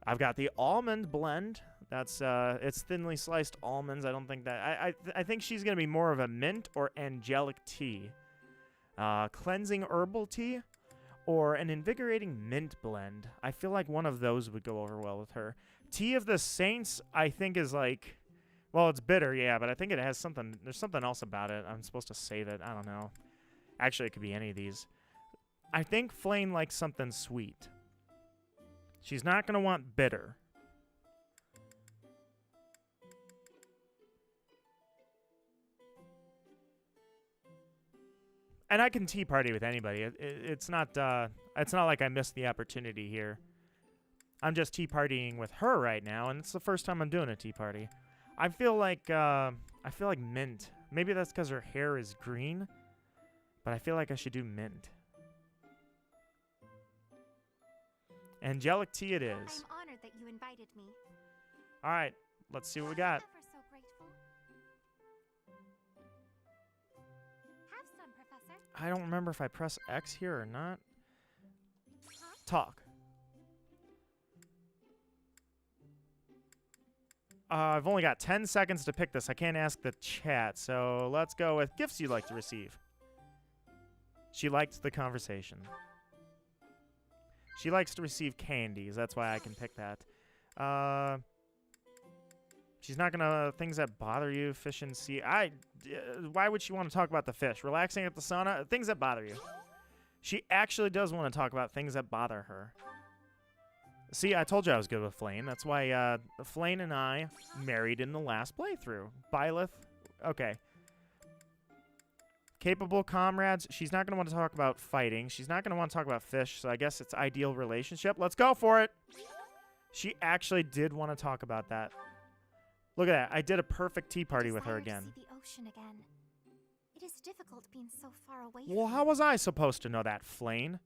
I've got the almond blend. That's it's thinly sliced almonds. I don't think that I think she's gonna be more of a mint or angelic tea, cleansing herbal tea, or an invigorating mint blend. I feel like one of those would go over well with her. Tea of the Saints, I think, is like, well, it's bitter, yeah, but I think it has something. There's something else about it. I'm supposed to save it. I don't know. Actually, it could be any of these. I think Flane likes something sweet. She's not gonna want bitter. And I can tea party with anybody. It's not like I missed the opportunity here. I'm just tea partying with her right now, and it's the first time I'm doing a tea party. I feel like mint. Maybe that's because her hair is green, but I feel like I should do mint. Angelic tea it is. I'm honored that you invited me. All right, let's see what we got. Ever so grateful. Have some, Professor. I don't remember if I press X here or not. Talk. I've only got 10 seconds to pick this. I can't ask the chat, so let's go with gifts you'd like to receive. She liked the conversation. She likes to receive candies. That's why I can pick that. She's not gonna things that bother you. Fish and sea. Why would she want to talk about the fish? Relaxing at the sauna. Things that bother you. She actually does want to talk about things that bother her. See, I told you I was good with Flane. That's why Flane and I married in the last playthrough. Byleth. Okay. Capable comrades. She's not going to want to talk about fighting. She's not going to want to talk about fish, so I guess it's ideal relationship. Let's go for it. She actually did want to talk about that. Look at that. I did a perfect tea party with her again. To see the ocean again. It is difficult being so far away. Well, how was I supposed to know that, Flane?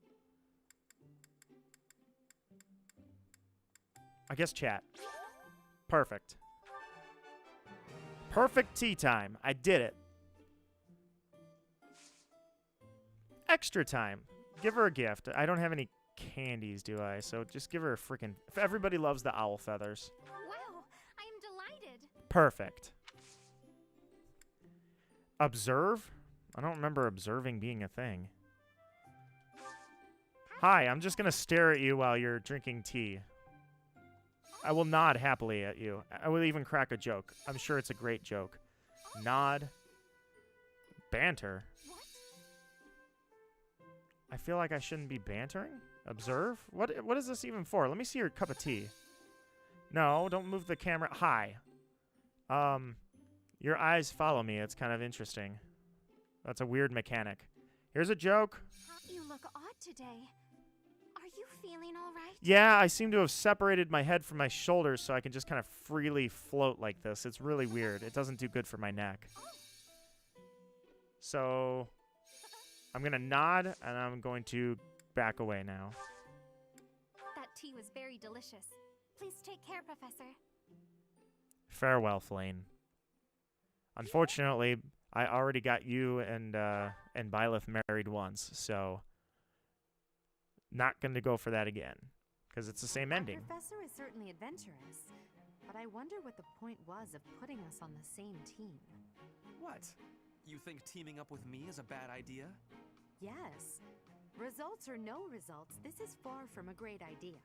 I guess chat. Perfect. Perfect tea time. I did it. Extra time. Give her a gift. I don't have any candies, do I? So just give her a freaking... If everybody loves the owl feathers. Wow, I am delighted. Perfect. Observe? I don't remember observing being a thing. Hi, I'm just going to stare at you while you're drinking tea. I will nod happily at you. I will even crack a joke. I'm sure it's a great joke. Nod. Banter. I feel like I shouldn't be bantering. Observe? What is this even for? Let me see your cup of tea. No, don't move the camera. Hi. Your eyes follow me. It's kind of interesting. That's a weird mechanic. Here's a joke. You look odd today. Are you feeling all right? Yeah, I seem to have separated my head from my shoulders so I can just kind of freely float like this. It's really weird. It doesn't do good for my neck. So I'm going to nod, and I'm going to back away now. That tea was very delicious. Please take care, Professor. Farewell, Flane. Unfortunately, I already got you and Byleth married once, so not going to go for that again, because it's the same ending. Our professor is certainly adventurous, but I wonder what the point was of putting us on the same team. What? You think teaming up with me is a bad idea? Yes. Results or no results, this is far from a great idea.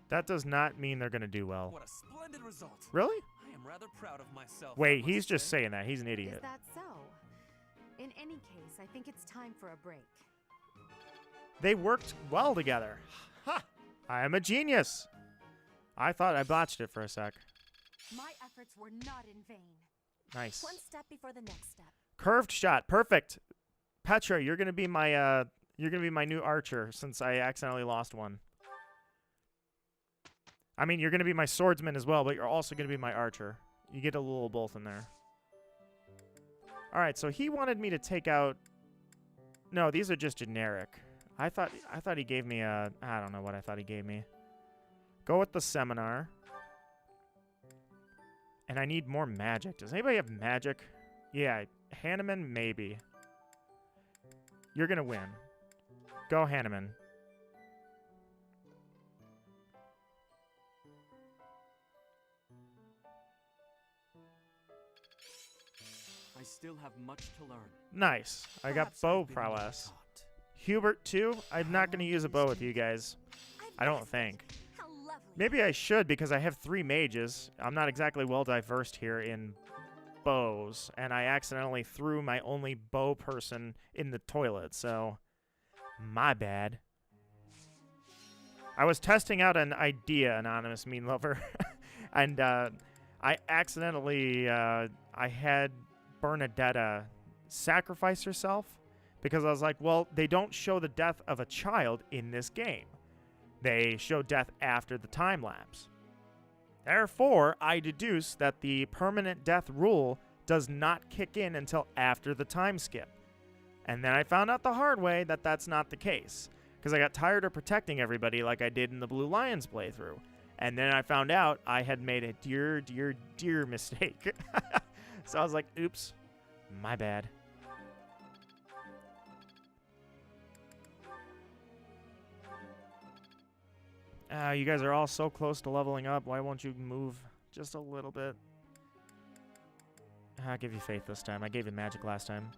That does not mean they're going to do well. What a splendid result. Really? I am rather proud of myself. Wait, he's just saying that. He's an idiot. Is that so? any case, I think it's time for a break. They worked well together. Ha! I am a genius. I thought I botched it for a sec. My efforts were not in vain. Nice. One step before the next step. Curved shot. Perfect. Petra, you're gonna be my new archer since I accidentally lost one. I mean, you're gonna be my swordsman as well, but you're also gonna be my archer. You get a little both in there. All right, so he wanted me to take out. No, these are just generic. I thought he gave me a. I don't know what I thought he gave me. Go with the seminar. And I need more magic. Does anybody have magic? Yeah, Hanneman, maybe. You're gonna win. Go, Hanneman. I still have much to learn. Nice. I got bow prowess. Hubert, too? I'm not going to use a bow with you guys. I don't think. Maybe I should because I have 3 mages. I'm not exactly well-diversed here in bows. And I accidentally threw my only bow person in the toilet, so my bad. I was testing out an idea, Anonymous Mean Lover. And I accidentally... I had Bernadetta sacrifice herself because I was like, well, they don't show the death of a child in this game. They show death after the time lapse. Therefore, I deduce that the permanent death rule does not kick in until after the time skip. And then I found out the hard way that that's not the case because I got tired of protecting everybody like I did in the Blue Lions playthrough. And then I found out I had made a dear mistake. So I was like, oops, my bad. You guys are all so close to leveling up. Why won't you move just a little bit? I'll give you faith this time. I gave you magic last time.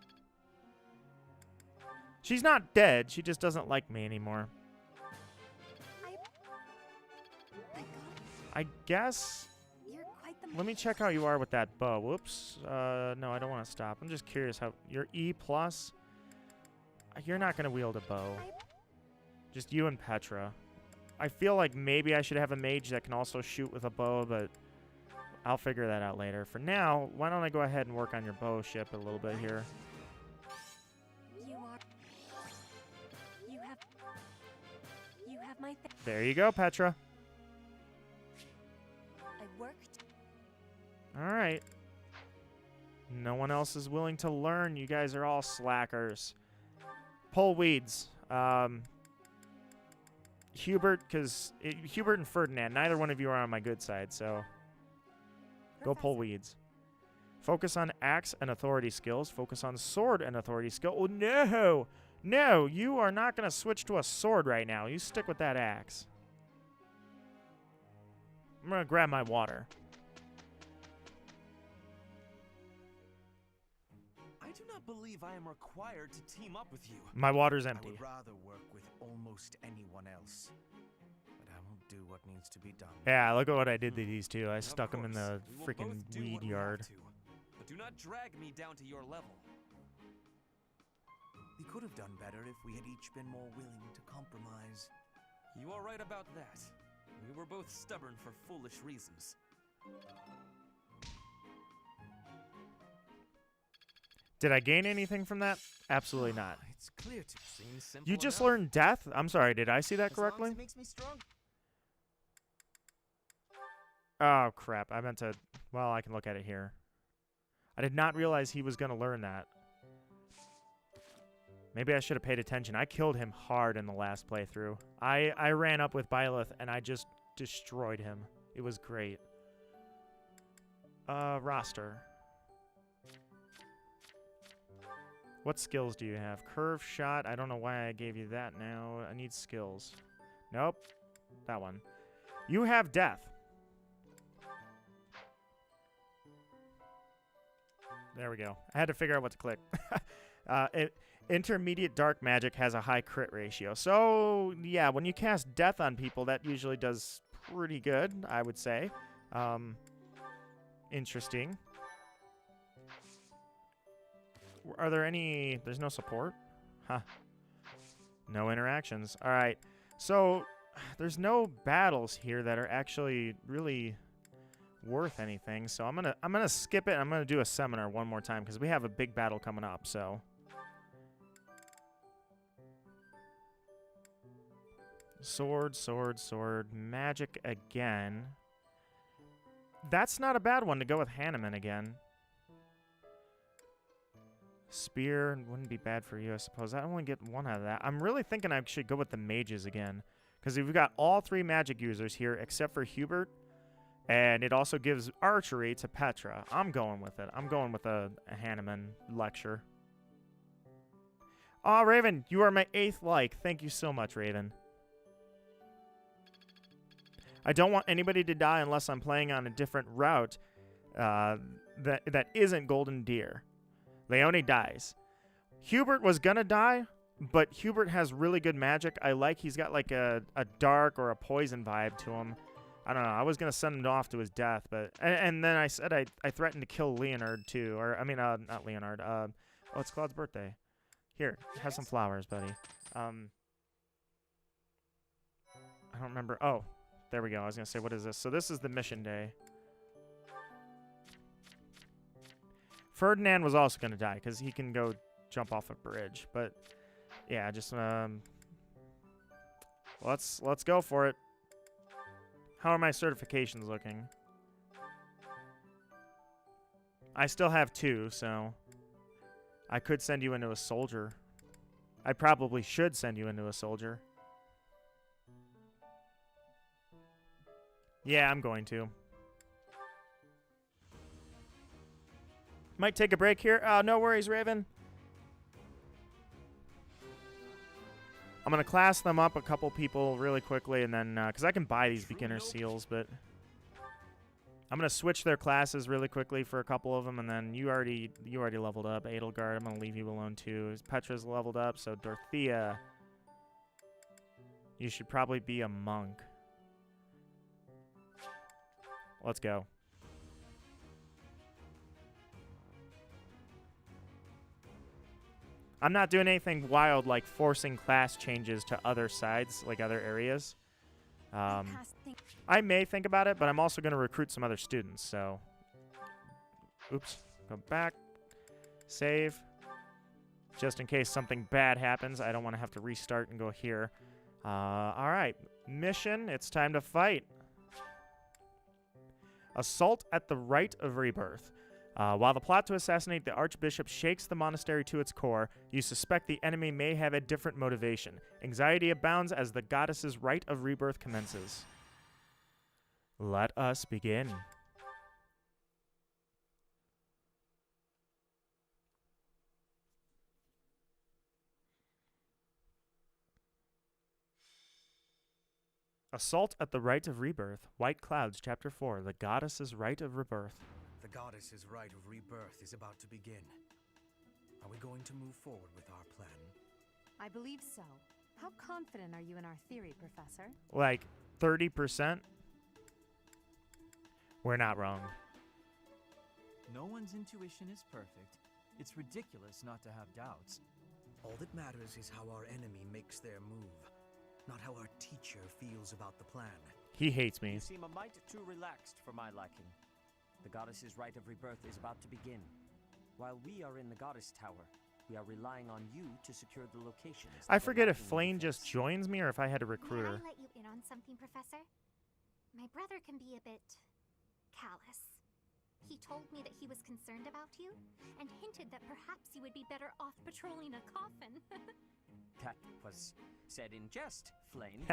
She's not dead. She just doesn't like me anymore. I guess... Let me check how you are with that bow. Whoops. No, I don't want to stop. I'm just curious how... You're E+. You're not going to wield a bow. Just you and Petra. I feel like maybe I should have a mage that can also shoot with a bow, but I'll figure that out later. For now, why don't I go ahead and work on your bow ship a little bit here. You have my... There you go, Petra. I worked. All right. No one else is willing to learn. You guys are all slackers. Pull weeds. Hubert, because Hubert and Ferdinand, neither one of you are on my good side, so go pull weeds. Focus on axe and authority skills. Focus on sword and authority skill. Oh, no! No, you are not going to switch to a sword right now. You stick with that axe. I'm going to grab my water. I do not believe I am required to team up with you. My water's empty. I would rather work with almost anyone else. But I will do what needs to be done. Yeah, look at what I did to these two. I stuck them in the freaking weed yard. But do not drag me down to your level. We could have done better if we had each been more willing to compromise. You are right about that. We were both stubborn for foolish reasons. Did I gain anything from that? Absolutely not. It's clear to seems simple You just enough. learned death? I'm sorry, did I see that correctly? It makes me strong. Oh, crap. I meant to... Well, I can look at it here. I did not realize he was going to learn that. Maybe I should have paid attention. I killed him hard in the last playthrough. I ran up with Byleth, and I just destroyed him. It was great. Roster. What skills do you have? Curve shot. I don't know why I gave you that now. I need skills. Nope. That one. You have death. There we go. I had to figure out what to click. Intermediate dark magic has a high crit ratio. So, yeah, when you cast death on people, that usually does pretty good, I would say. Interesting. Are there any... There's no support? Huh. No interactions. All right. So there's no battles here that are actually really worth anything. So I'm gonna skip it. I'm gonna do a seminar one more time because we have a big battle coming up. So sword, sword, sword, magic again. That's not a bad one to go with Hanneman again. Spear wouldn't be bad for you, I suppose. I only get one out of that. I'm really thinking I should go with the mages again. Because we've got all 3 magic users here except for Hubert. And it also gives archery to Petra. I'm going with it. I'm going with a Hanneman lecture. Aw, Raven, you are my 8th like. Thank you so much, Raven. I don't want anybody to die unless I'm playing on a different route that isn't Golden Deer. Leone dies. Hubert was gonna die, but Hubert has really good magic. He's got like a dark or a poison vibe to him. I don't know. I was gonna send him off to his death, but and then I said I threatened to kill Leonard too, or I mean not Leonard. Oh, it's Claude's birthday. Here, have some flowers, buddy. I don't remember. Oh, there we go. I was gonna say, what is this? So this is the mission day. Ferdinand was also gonna die because he can go jump off a bridge, but yeah, just let's go for it. How are my certifications looking? I still have 2, so I could send you into a soldier. I probably should send you into a soldier. Yeah, I'm going to. Might take a break here. No worries, Raven. I'm going to class them up a couple people really quickly, and then, because I can buy these beginner seals, but I'm going to switch their classes really quickly for a couple of them, and then you already leveled up. Edelgard, I'm going to leave you alone too. Petra's leveled up, so Dorothea, you should probably be a monk. Let's go. I'm not doing anything wild like forcing class changes to other sides, like other areas. I may think about it, but I'm also going to recruit some other students, so... Oops. Go back. Save. Just in case something bad happens, I don't want to have to restart and go here. Alright. Mission. It's time to fight. Assault at the Rite of Rebirth. While the plot to assassinate the Archbishop shakes the monastery to its core, you suspect the enemy may have a different motivation. Anxiety abounds as the goddess's Rite of Rebirth commences. Let us begin. Assault at the Rite of Rebirth. White Clouds, Chapter 4. The Goddess's Rite of Rebirth. The Goddess's Rite of Rebirth is about to begin. Are we going to move forward with our plan? I believe so. How confident are you in our theory, Professor? Like 30%? We're not wrong. No one's intuition is perfect. It's ridiculous not to have doubts. All that matters is how our enemy makes their move, not how our teacher feels about the plan. He hates me. You seem a mite too relaxed for my liking. The Goddess's Rite of Rebirth is about to begin. While we are in the Goddess Tower, we are relying on you to secure the locations. I forget if Flane just joins me or if I had to recruit her. May I let you in on something, Professor? My brother can be a bit callous. He told me that he was concerned about you and hinted that perhaps you would be better off patrolling a coffin. That was said in jest, Flane,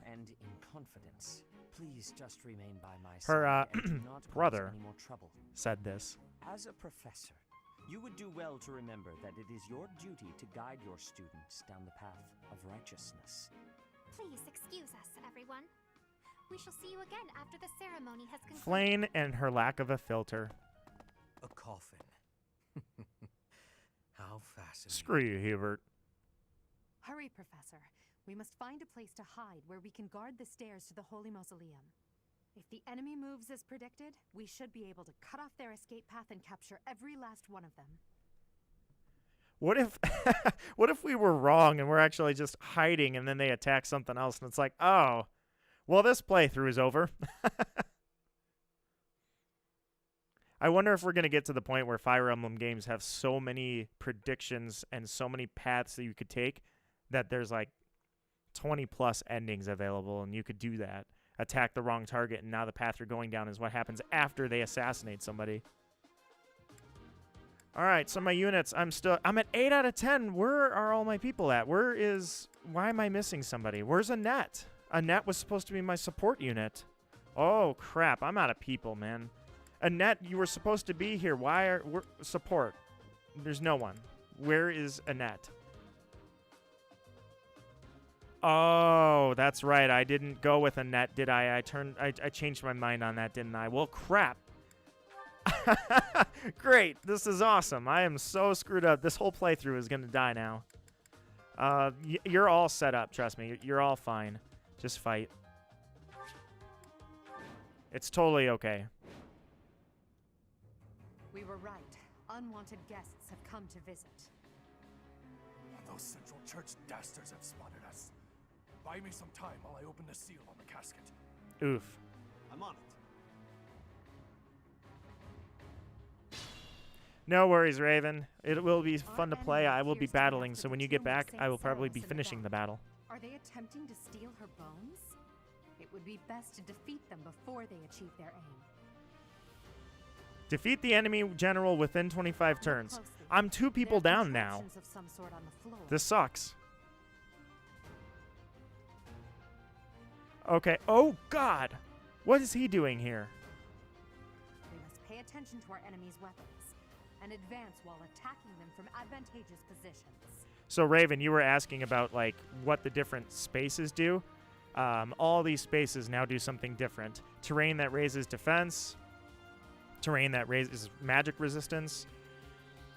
and in confidence. Please just remain by my side. Her and do not brother cause any more trouble. said this. As a professor, you would do well to remember that it is your duty to guide your students down the path of righteousness. Please excuse us, everyone. We shall see you again after the ceremony has concluded. Flane and her lack of a filter. A coffin. How fascinating. Screw you, Hubert. Hurry, Professor. We must find a place to hide where we can guard the stairs to the Holy Mausoleum. If the enemy moves as predicted, we should be able to cut off their escape path and capture every last one of them. What if what if we were wrong and we're actually just hiding and then they attack something else and it's like, oh, well, this playthrough is over. I wonder if we're going to get to the point where Fire Emblem games have so many predictions and so many paths that you could take that there's like 20 plus endings available and you could do that. Attack the wrong target and now the path you're going down is what happens after they assassinate somebody. All right, so my units, I'm at 8 out of 10. Where are all my people at? Why am I missing somebody? Where's Annette? Annette was supposed to be my support unit. Oh, crap, I'm out of people, man. Annette, you were supposed to be here. Support? There's no one. Where is Annette? Oh, that's right. I didn't go with Annette, did I? I changed my mind on that, didn't I? Well, crap. Great. This is awesome. I am so screwed up. This whole playthrough is going to die now. You're all set up. Trust me. You're all fine. Just fight. It's totally okay. We were right. Unwanted guests have come to visit. Those Central Church dastards have spotted us. Buy me some time while I open the seal on the casket. Oof. I'm on it. No worries, Raven. It will be fun to play. I will be battling, so when you get back, I will probably be finishing the battle. Are they attempting to steal her bones? It would be best to defeat them before they achieve their aim. Defeat the enemy general within 25 turns. I'm 2 people down now. This sucks. Okay. Oh, God. What is he doing here? We must pay attention to our enemy's weapons and advance while attacking them from advantageous positions. So, Raven, you were asking about, like, what the different spaces do. All these spaces now do something different. Terrain that raises defense. Terrain that raises magic resistance.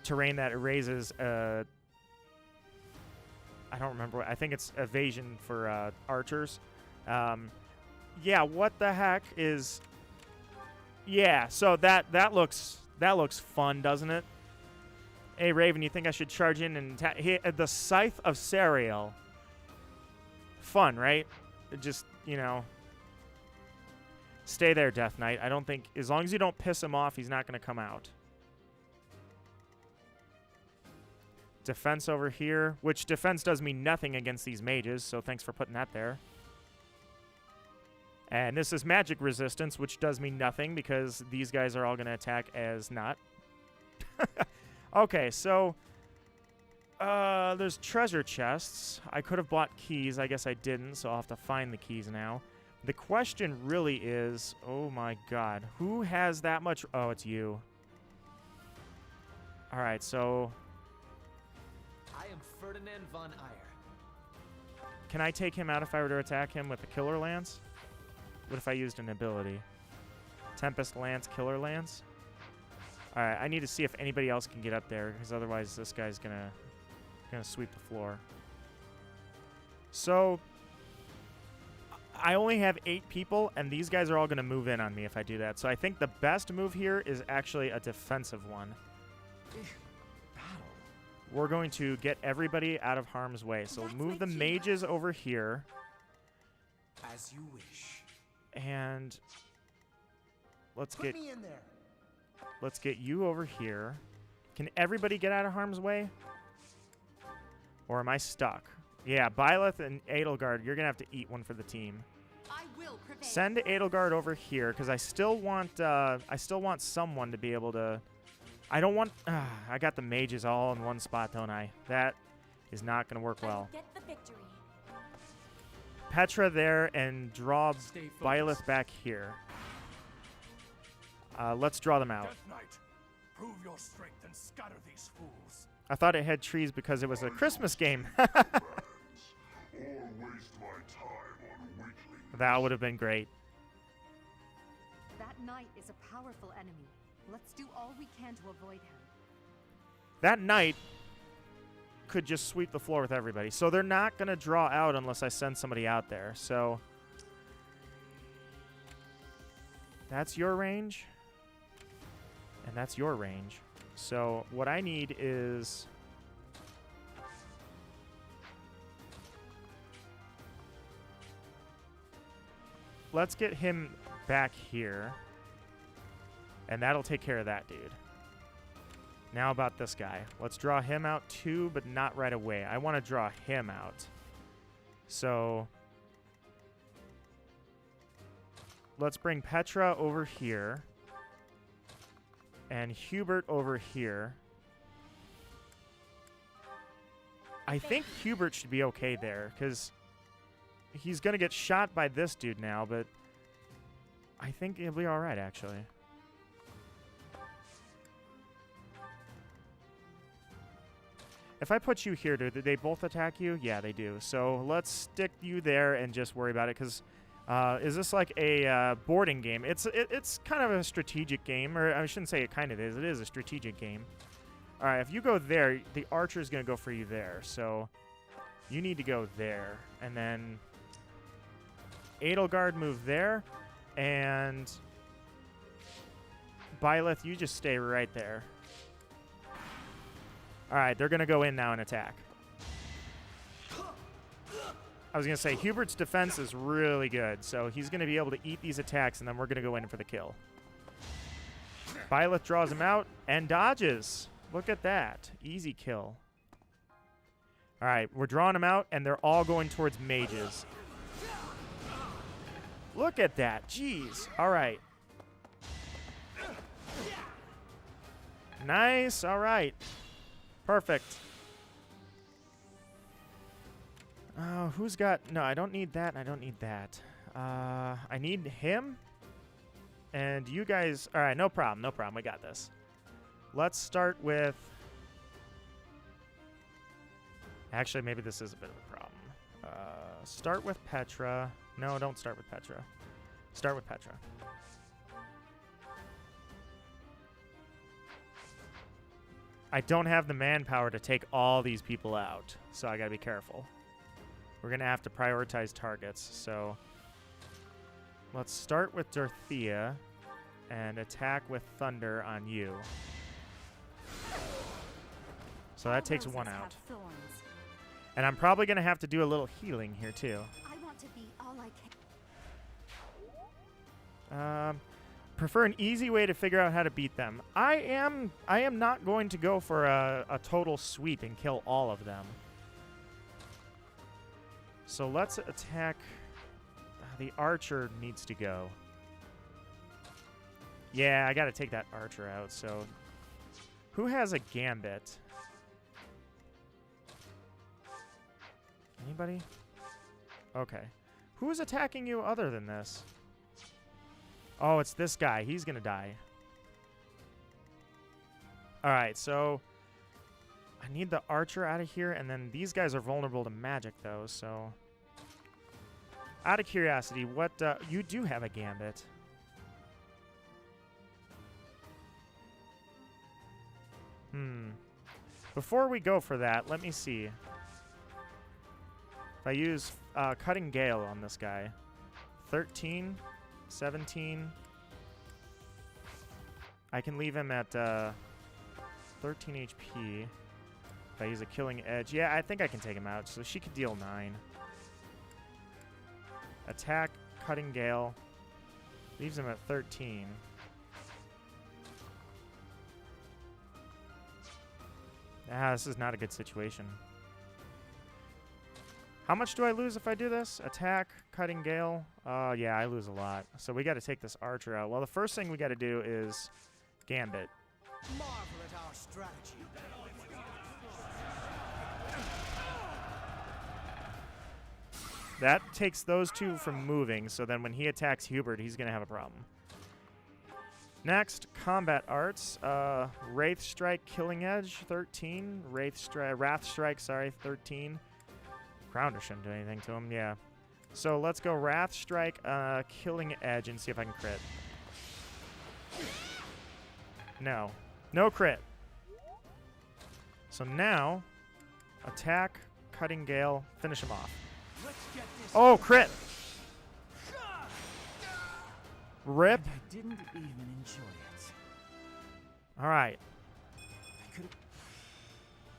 Terrain that raises, I don't remember. I think it's evasion for archers. Yeah, what the heck is... Yeah, so that looks fun, doesn't it? Hey, Raven, you think I should charge in and hit the Scythe of Sariel? Fun, right? Just, you know... Stay there, Death Knight. I don't think... As long as you don't piss him off, he's not going to come out. Defense over here, which defense does mean nothing against these mages, so thanks for putting that there. And this is magic resistance, which does mean nothing because these guys are all going to attack as not. Okay, so there's treasure chests. I could have bought keys. I guess I didn't, so I'll have to find the keys now. The question really is, oh my God, who has that much? Oh, it's you. All right, so... I am Ferdinand von Eyre. Can I take him out if I were to attack him with the Killer Lance? What if I used an ability? Tempest Lance, Killer Lance? All right, I need to see if anybody else can get up there, because otherwise this guy's gonna sweep the floor. So... I only have 8 people, and these guys are all going to move in on me if I do that. So I think the best move here is actually a defensive one. We're going to get everybody out of harm's way. So move the mages over here. As you wish. And let's Put me in there. Let's get you over here. Can everybody get out of harm's way? Or am I stuck? Yeah, Byleth and Edelgard, you're going to have to eat one for the team. I will prevail. Send Edelgard over here, because I still want someone to be able to... I don't want... I got the mages all in one spot, don't I? That is not going to work well. Get the victory. Petra there, and draw Byleth back here. Let's draw them out. Death Knight, prove your strength and scatter these fools. I thought it had trees because it was a Christmas game. That would have been great. That knight is a powerful enemy. Let's do all we can to avoid him. That knight could just sweep the floor with everybody. So they're not going to draw out unless I send somebody out there. So that's your range. And that's your range. So what I need is let's get him back here. And that'll take care of that dude. Now about this guy. Let's draw him out too, but not right away. I want to draw him out. So let's bring Petra over here. And Hubert over here. I think Hubert should be okay there, because he's going to get shot by this dude now, but I think he'll be all right, actually. If I put you here, do they both attack you? Yeah, they do. So let's stick you there and just worry about it, because is this like a boarding game? It's kind of a strategic game, or I shouldn't say it kind of is. It is a strategic game. All right, if you go there, the archer is going to go for you there. So you need to go there. And then Edelgard move there. And Byleth, you just stay right there. All right, they're going to go in now and attack. I was going to say, Hubert's defense is really good. So he's going to be able to eat these attacks, and then we're going to go in for the kill. Byleth draws him out and dodges. Look at that. Easy kill. All right, we're drawing them out, and they're all going towards mages. Look at that. Jeez. All right. Nice. All right. Perfect. Who's got... No, I don't need that, and I don't need that. I need him. And you guys... All right, no problem. No problem. We got this. Let's start with... Actually, maybe this is a bit of a problem. Start with Petra. No, don't start with Petra. Start with Petra. I don't have the manpower to take all these people out, so I gotta be careful. We're gonna have to prioritize targets, so... Let's start with Dorothea and attack with Thunder on you. So that takes one out. And I'm probably going to have to do a little healing here, too. I want to be all I can. Prefer an easy way to figure out how to beat them. I am not going to go for a total sweep and kill all of them. So let's attack... The archer needs to go. Yeah, I got to take that archer out, so... Who has a gambit? Anybody? Okay. Who is attacking you other than this? Oh, it's this guy. He's going to die. Alright, so... I need the archer out of here, and then these guys are vulnerable to magic, though, so... Out of curiosity, what... you do have a gambit. Before we go for that, let me see. If I use Cutting Gale on this guy. 13, 17. I can leave him at 13 HP. If I use a Killing Edge. Yeah, I think I can take him out. So she could deal 9. Attack, Cutting Gale. Leaves him at 13. Ah, this is not a good situation. How much do I lose if I do this? Attack, Cutting Gale. Yeah, I lose a lot. So we got to take this archer out. Well, the first thing we got to do is Gambit. Marvel at our strategy. That takes those two from moving, so then when he attacks Hubert, he's going to have a problem. Next, Combat Arts. Wraith Strike, Killing Edge, 13. Wrath Strike, sorry, 13. Grounder shouldn't do anything to him, yeah. So let's go Wrath Strike, Killing Edge, and see if I can crit. No. No crit. So now, attack, Cutting Gale, finish him off. Oh, crit! Rip. And I didn't even enjoy it. All right.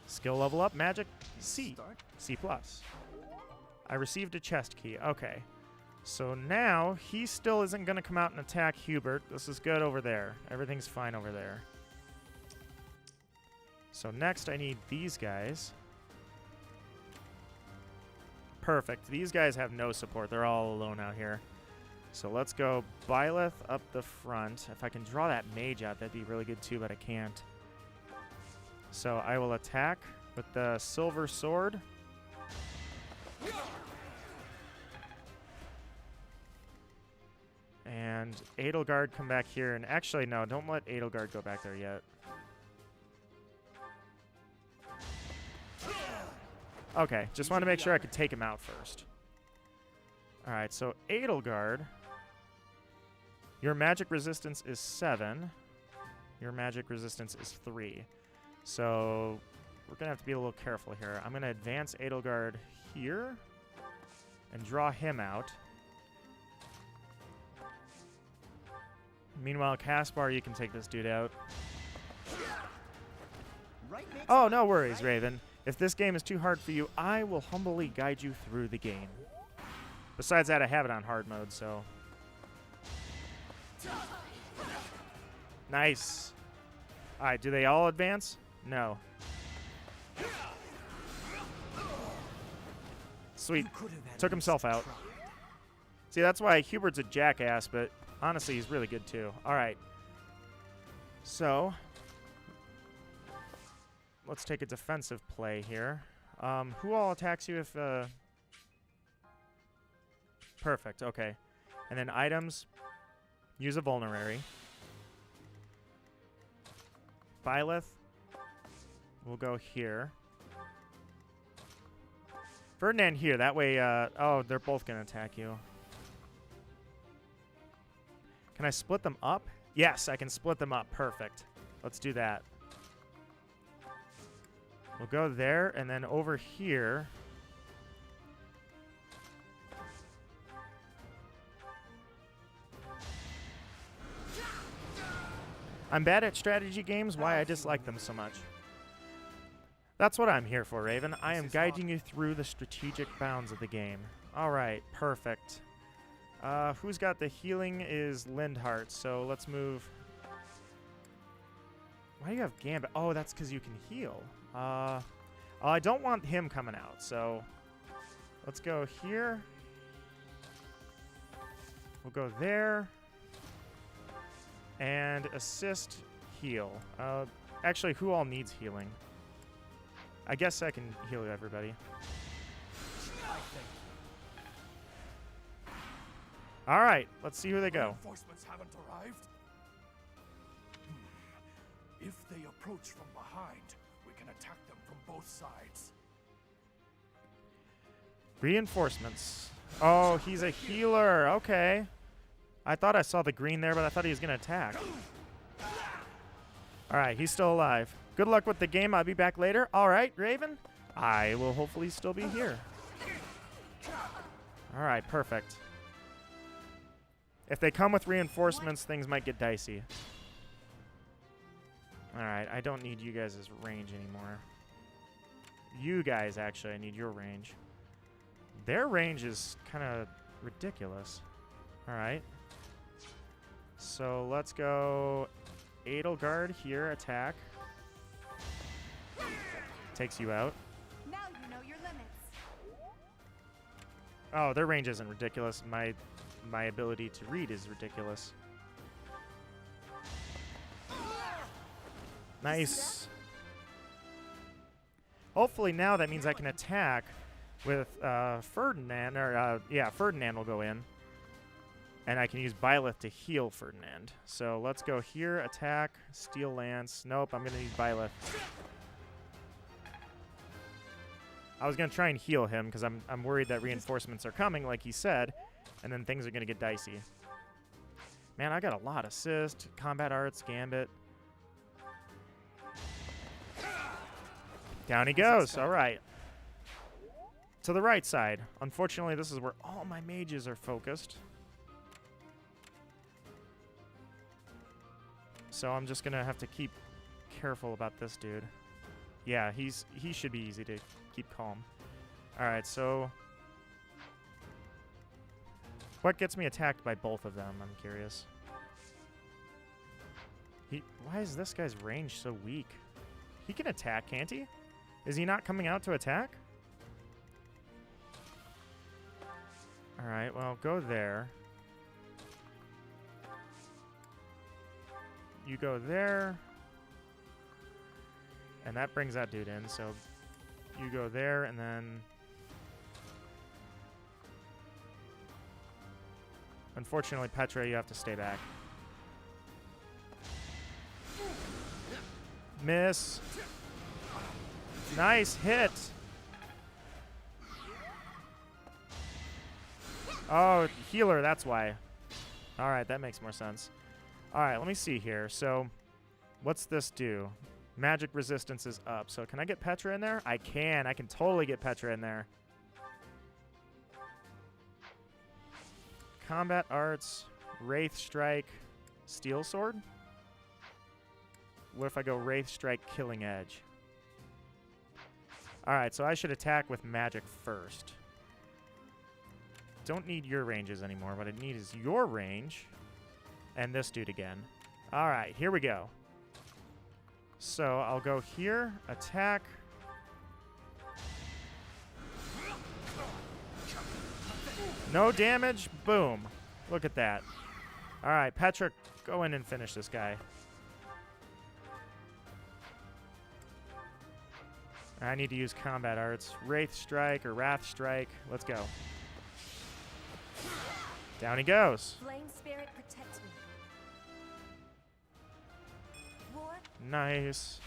Skill level up, magic, C. C+. I received a chest key. Okay. So now he still isn't going to come out and attack Hubert. This is good over there. Everything's fine over there. So next I need these guys. Perfect. These guys have no support. They're all alone out here. So let's go Byleth up the front. If I can draw that mage out, that'd be really good too, but I can't. So I will attack with the silver sword. And Edelgard come back here. And actually, no, don't let Edelgard go back there yet. Okay, just want to make sure I could take him out first. Alright, so Edelgard. Your magic resistance is 7. Your magic resistance is 3. So we're going to have to be a little careful here. I'm going to advance Edelgard here and draw him out. Meanwhile, Caspar, you can take this dude out. Oh, no worries, Raven. If this game is too hard for you, I will humbly guide you through the game. Besides that, I have it on hard mode, so... Nice. Alright, do they all advance? No. Sweet. Took himself out. See, that's why Hubert's a jackass, but honestly, he's really good too. Alright. So, let's take a defensive play here. Who all attacks you if... Perfect, okay. And then items, use a vulnerary. Byleth will go here. Ferdinand here, that way, oh, they're both going to attack you. Can I split them up? Yes, I can split them up, perfect. Let's do that. We'll go there, and then over here... I'm bad at strategy games, why I dislike them so much. That's what I'm here for, Raven. I am guiding you through the strategic bounds of the game. Alright, perfect. Who's got the healing is Lindhart, so let's move... Why do you have Gambit? Oh, that's because you can heal. I don't want him coming out, so... Let's go here. We'll go there. And assist, heal. Actually, who all needs healing? I guess I can heal everybody. All right, let's see who they go. Reinforcements haven't arrived. If they approach from behind, we can attack them from both sides. Reinforcements. Oh, he's a healer. Okay. I thought I saw the green there, but I thought he was going to attack. All right, he's still alive. Good luck with the game. I'll be back later. All right, Raven. I will hopefully still be here. All right, perfect. If they come with reinforcements, things might get dicey. All right, I don't need you guys' range anymore. You guys, actually, I need your range. Their range is kind of ridiculous. All right. So let's go Edelgard here, attack. Takes you out. Now you know your limits. Oh, their range isn't ridiculous. My ability to read is ridiculous. Nice. Hopefully now that means I can attack with Ferdinand, or yeah, Ferdinand will go in. And I can use Byleth to heal Ferdinand. So let's go here, attack, Steel Lance. Nope, I'm going to need Byleth. I was going to try and heal him because I'm worried that reinforcements are coming, like he said, and then things are going to get dicey. Man, I got a lot. Assist, Combat Arts, Gambit. Down he goes. All right. To the right side. Unfortunately, this is where all my mages are focused. So I'm just going to have to keep careful about this dude. Yeah, he should be easy to keep calm. All right, so What gets me attacked by both of them? I'm curious. Why is this guy's range so weak? He can attack, can't he? Is he not coming out to attack? Alright, well, go there. You go there. And that brings that dude in, so you go there, and then... Unfortunately, Petra, you have to stay back. Miss. Nice hit. Oh, healer, that's why. Alright, that makes more sense. Alright, let me see here. So, what's this do? Magic resistance is up. So, can I get Petra in there? I can. I can totally get Petra in there. Combat arts, Wraith Strike, Steel Sword? What if I go Wraith Strike, Killing Edge? Alright, so I should attack with magic first. Don't need your ranges anymore. What I need is your range. And this dude again. Alright, here we go. So I'll go here, attack. No damage. Boom. Look at that. Alright, Petra, go in and finish this guy. I need to use combat arts. Wraith Strike or Wrath Strike. Let's go. Down he goes. Flame spirit, protect me. War. Nice.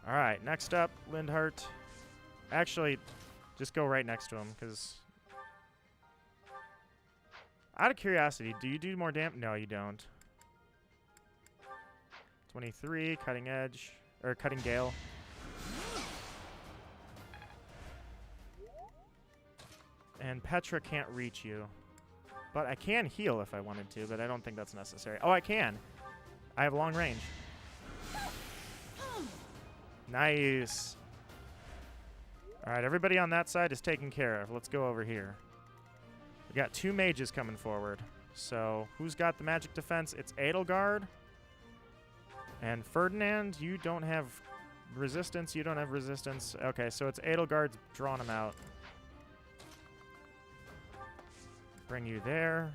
Alright, next up, Lindhart. Actually, just go right next to him, because... Out of curiosity, do you do more damage? No, you don't. 23, Cutting Edge, or Cutting Gale. And Petra can't reach you. But I can heal if I wanted to, but I don't think that's necessary. Oh, I can. I have long range. Nice. All right, everybody on that side is taken care of. Let's go over here. We got 2 mages coming forward. So who's got the magic defense? It's Edelgard. And Ferdinand, you don't have resistance. You don't have resistance. Okay, so it's Edelgard's drawn him out. Bring you there.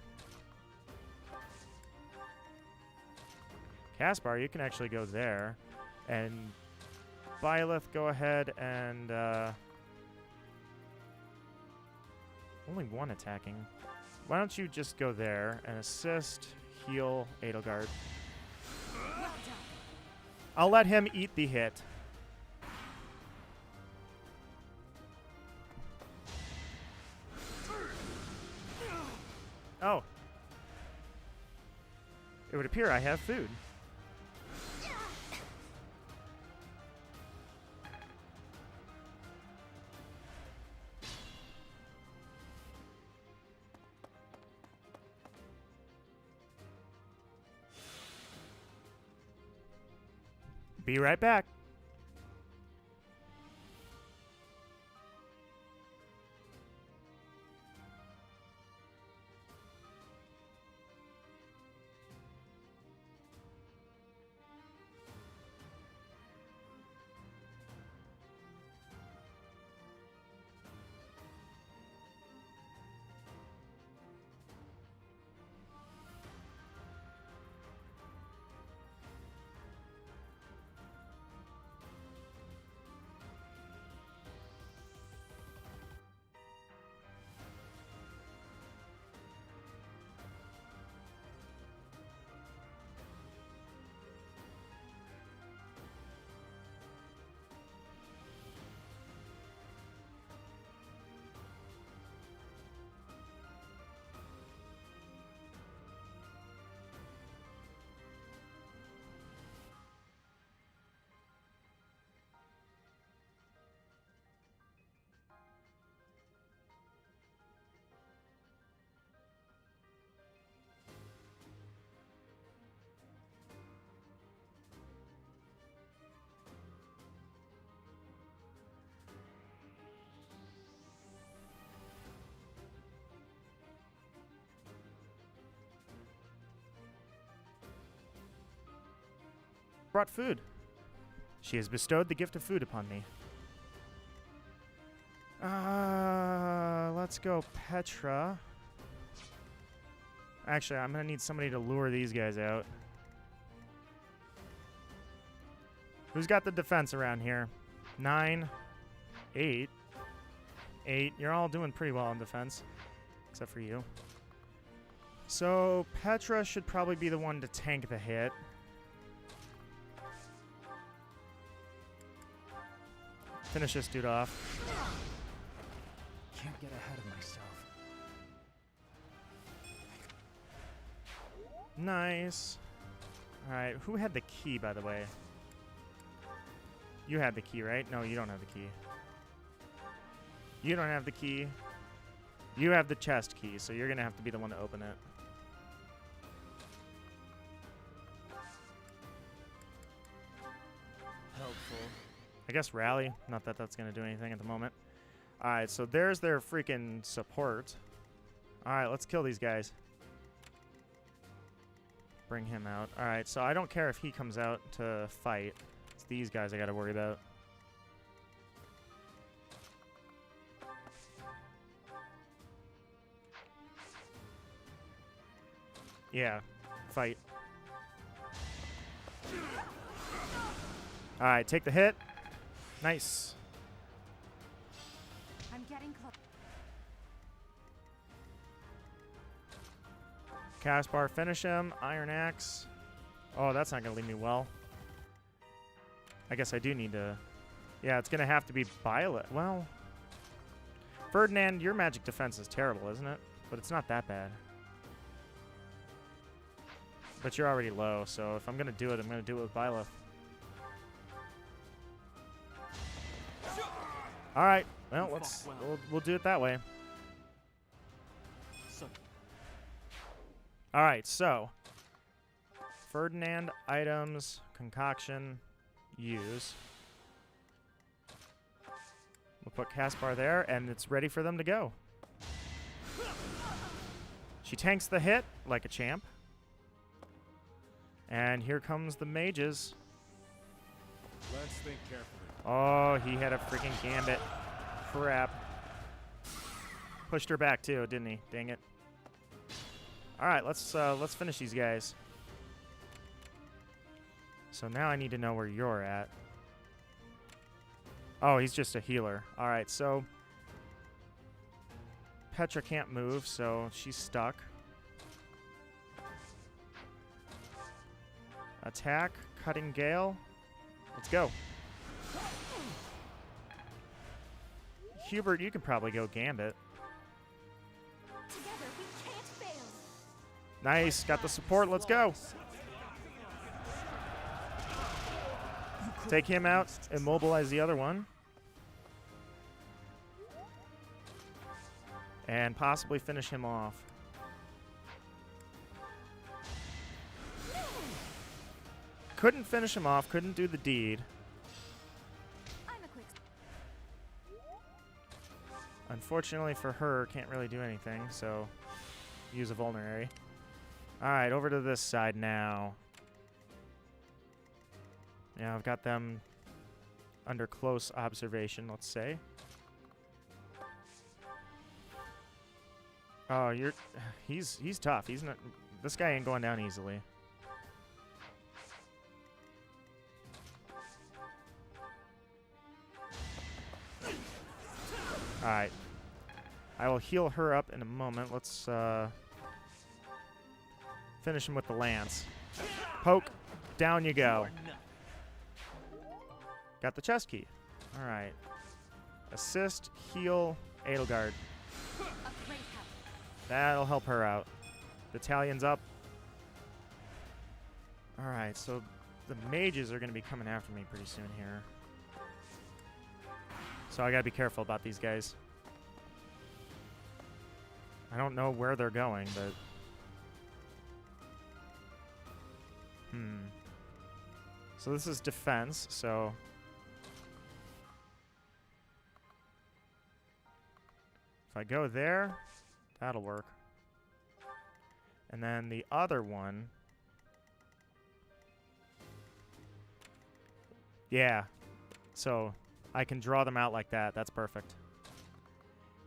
Caspar, you can actually go there. And Byleth, go ahead and... only one attacking. Why don't you just go there and assist, heal Edelgard. I'll let him eat the hit. Oh. It would appear I have food. Be right back. brought food. She has bestowed the gift of food upon me. Let's go Petra. Actually, I'm going to need somebody to lure these guys out. Who's got the defense around here? 9, 8. 8. You're all doing pretty well in defense, except for you. So Petra should probably be the one to tank the hit. Finish this dude off. Can't get ahead of myself. Nice. Alright, who had the key, by the way? You had the key, right? No, you don't have the key. You don't have the key. You have the chest key, so you're going to have to be the one to open it. Helpful. I guess rally. Not that that's going to do anything at the moment. Alright, so there's their freaking support. Alright, let's kill these guys. Bring him out. Alright, so I don't care if he comes out to fight. It's these guys I got to worry about. Yeah, fight. Alright, take the hit. Nice. I'm getting close. Caspar, finish him. Iron Axe. Oh, that's not going to leave me well. I guess I do need to... Yeah, it's going to have to be Violet. Well... Ferdinand, your magic defense is terrible, isn't it? But it's not that bad. But you're already low, so if I'm going to do it, I'm going to do it with Violet. Alright, well, we'll do it that way. Alright, so Ferdinand, items, concoction, use. We'll put Caspar there, and it's ready for them to go. She tanks the hit like a champ. And here comes the mages. Let's think carefully. Oh, he had a freaking gambit. Crap. Pushed her back too, didn't he? Dang it. All right, let's finish these guys. So now I need to know where you're at. Oh, he's just a healer. All right, so Petra can't move, so she's stuck. Attack, cutting gale. Let's go. Hubert, you can probably go gambit. Together we can't fail. Nice, got the support. Let's go. Take him out, immobilize the other one. And possibly finish him off. Couldn't finish him off, couldn't do the deed. Unfortunately for her, can't really do anything, so use a vulnerary. Alright, over to this side now. Yeah, I've got them under close observation, let's say. Oh, he's tough. He's not. This guy ain't going down easily. Alright. I will heal her up in a moment. Let's finish him with the lance. Poke. Down you go. Got the chest key. Alright. Assist, heal, Edelgard. That'll help her out. Battalion's up. Alright, so the mages are going to be coming after me pretty soon here. So I gotta be careful about these guys. I don't know where they're going, but... So this is defense, so... If I go there, that'll work. And then the other one... Yeah. So I can draw them out like that. That's perfect.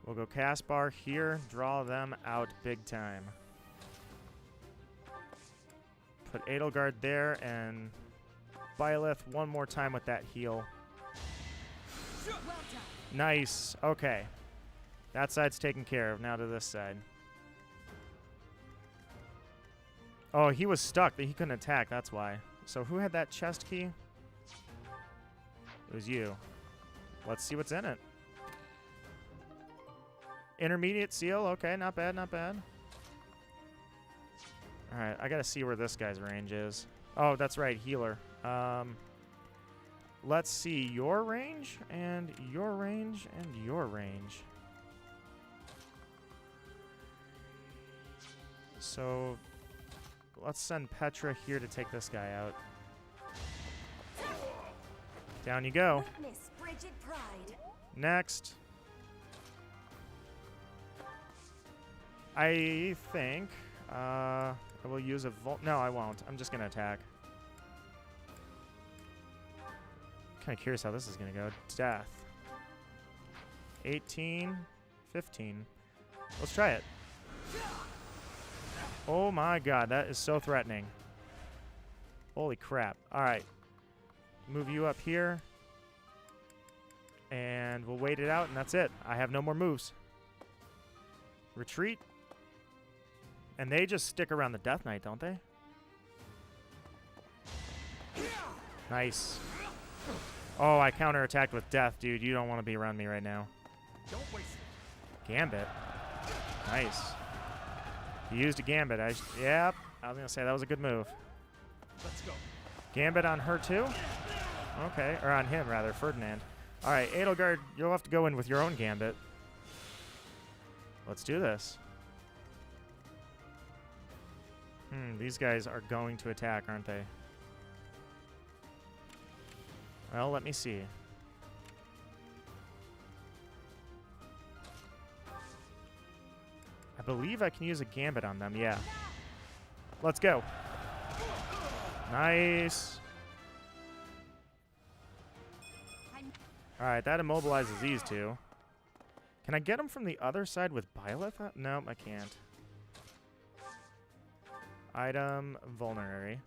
We'll go cast bar here. Draw them out big time. Put Edelgard there and Byleth one more time with that heal. Nice. Okay. That side's taken care of. Now to this side. Oh, he was stuck. He couldn't attack. That's why. So who had that chest key? It was you. Let's see what's in it. Intermediate seal. Okay, not bad, not bad. Alright, I gotta see where this guy's range is. Oh, that's right, healer. Let's see your range, and your range, and your range. So, let's send Petra here to take this guy out. Down you go. Witness frigid pride. Next. I think I will use a no, I won't. I'm just gonna attack. Kind of curious how this is gonna go. Death. 18, 15. Let's try it. Oh my god, that is so threatening. Holy crap. Alright. Move you up here. And we'll wait it out, and that's it. I have no more moves. Retreat. And they just stick around the Death Knight, don't they? Nice. Oh, I counterattacked with Death, dude. You don't want to be around me right now. Don't waste it. Gambit. Nice. You used a Gambit. Yep. I was going to say that was a good move. Let's go. Gambit on her too? Okay. Or on him, rather. Ferdinand. All right, Edelgard, you'll have to go in with your own Gambit. Let's do this. These guys are going to attack, aren't they? Well, let me see. I believe I can use a Gambit on them, yeah. Let's go. Nice. Alright, that immobilizes these two. Can I get them from the other side with Byleth? Nope, I can't. Item, vulnerary.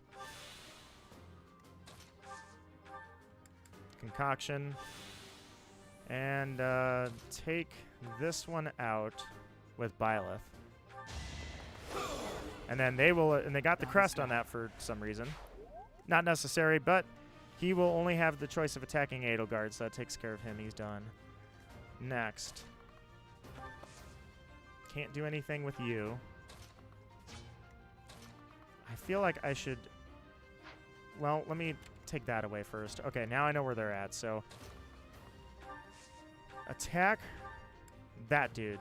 Concoction. And take this one out with Byleth. And then they will, and they got the crest on that for some reason. Not necessary, but he will only have the choice of attacking Edelgard, so that takes care of him. He's done. Next. Can't do anything with you. I feel like I should... Well, let me take that away first. Okay, now I know where they're at, so... Attack that dude.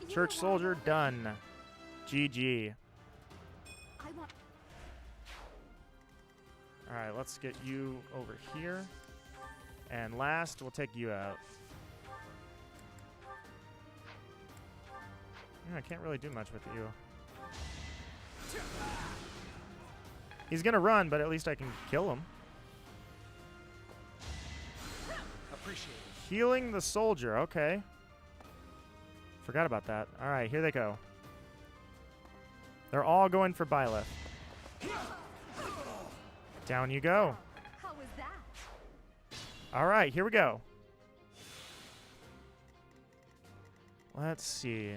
Church soldier done. GG. Alright, let's get you over here. And last, we'll take you out. Yeah, I can't really do much with you. He's gonna run, but at least I can kill him. Appreciate it. Healing the soldier, okay. Forgot about that. Alright, here they go. They're all going for Byleth. Down you go. How was that? Alright, here we go. Let's see.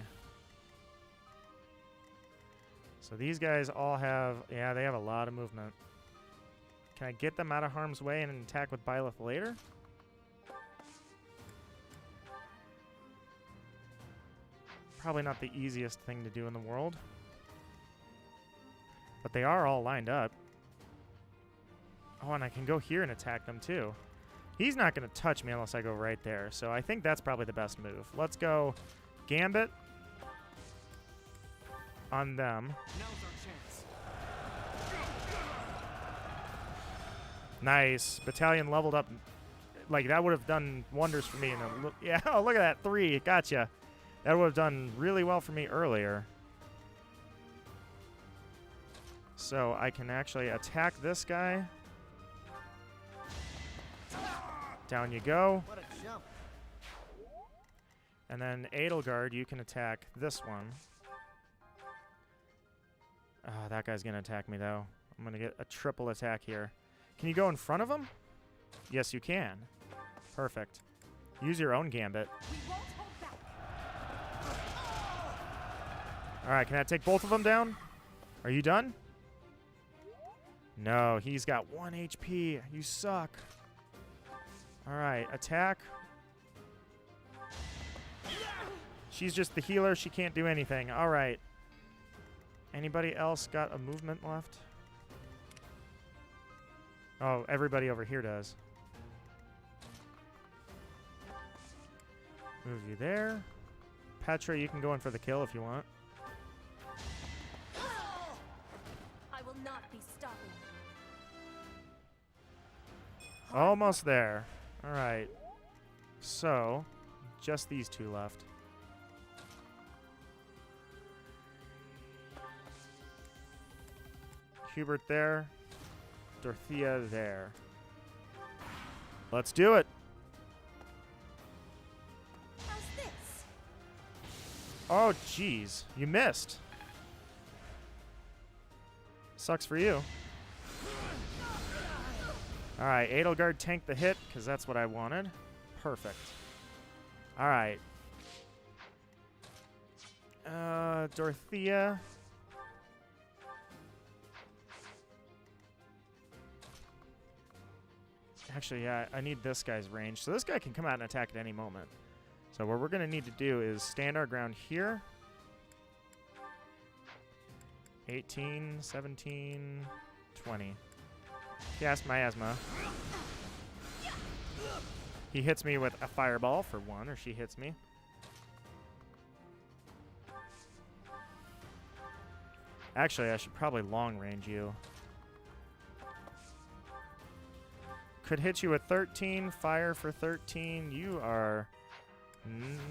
So these guys all have... Yeah, they have a lot of movement. Can I get them out of harm's way and attack with Byleth later? Probably not the easiest thing to do in the world. But they are all lined up. Oh, and I can go here and attack them too. He's not going to touch me unless I go right there. So I think that's probably the best move. Let's go Gambit on them. Now's our chance. Nice. Battalion leveled up. Like, that would have done wonders for me. Yeah, oh, look at that. 3. Gotcha. That would have done really well for me earlier. So I can actually attack this guy. Down you go. What a jump. And then Edelgard, you can attack this one. That guy's going to attack me, though. I'm going to get a triple attack here. Can you go in front of him? Yes, you can. Perfect. Use your own gambit. All right, can I take both of them down? Are you done? No, he's got 1 HP. You suck. All right, attack. She's just the healer. She can't do anything. All right. Anybody else got a movement left? Oh, everybody over here does. Move you there. Petra, you can go in for the kill if you want. I will not be stopping. Almost there. All right. So, just these two left. Hubert there. Dorothea there. Let's do it. How's this? Oh, jeez. You missed. Sucks for you. All right, Edelgard tanked the hit, because that's what I wanted. Perfect. All right. Dorothea. Actually, yeah, I need this guy's range. So this guy can come out and attack at any moment. So what we're going to need to do is stand our ground here. 18, 17, 20. Cast Miasma. He hits me with a fireball for 1, or she hits me. Actually, I should probably long range you. Could hit you with 13, fire for 13. You are...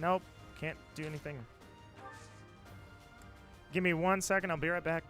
Nope, can't do anything. Give me 1 second, I'll be right back.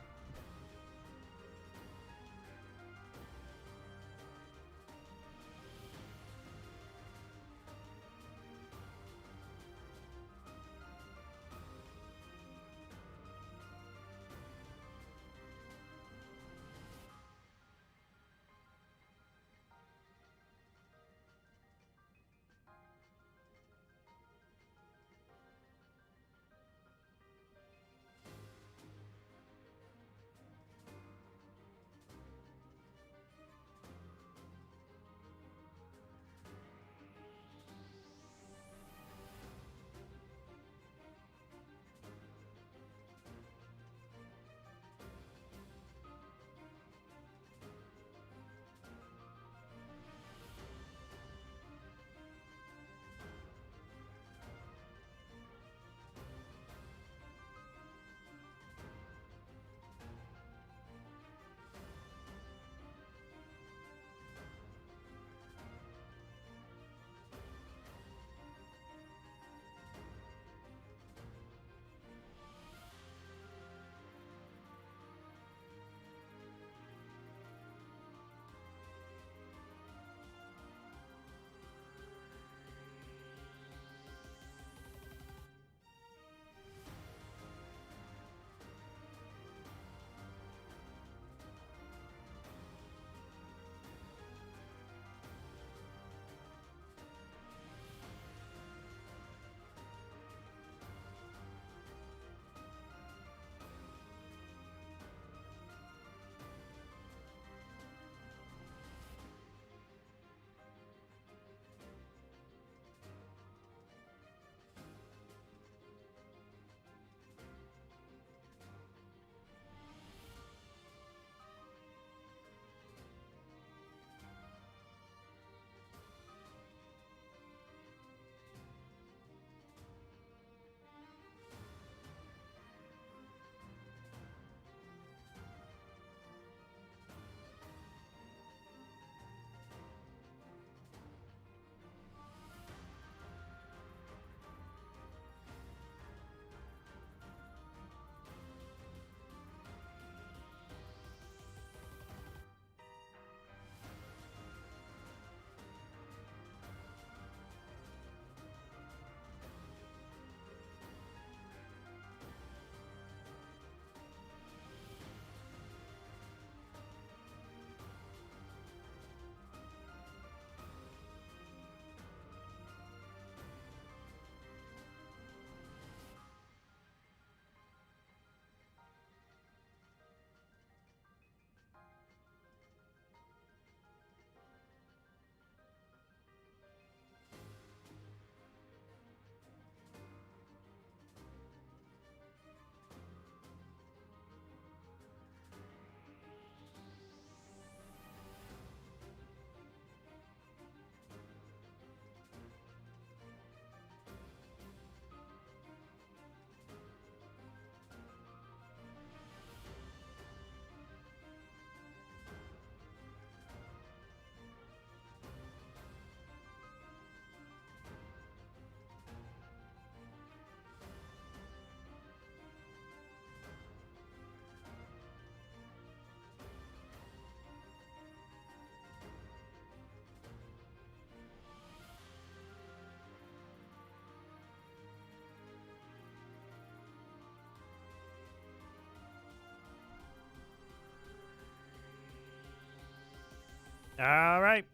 All right.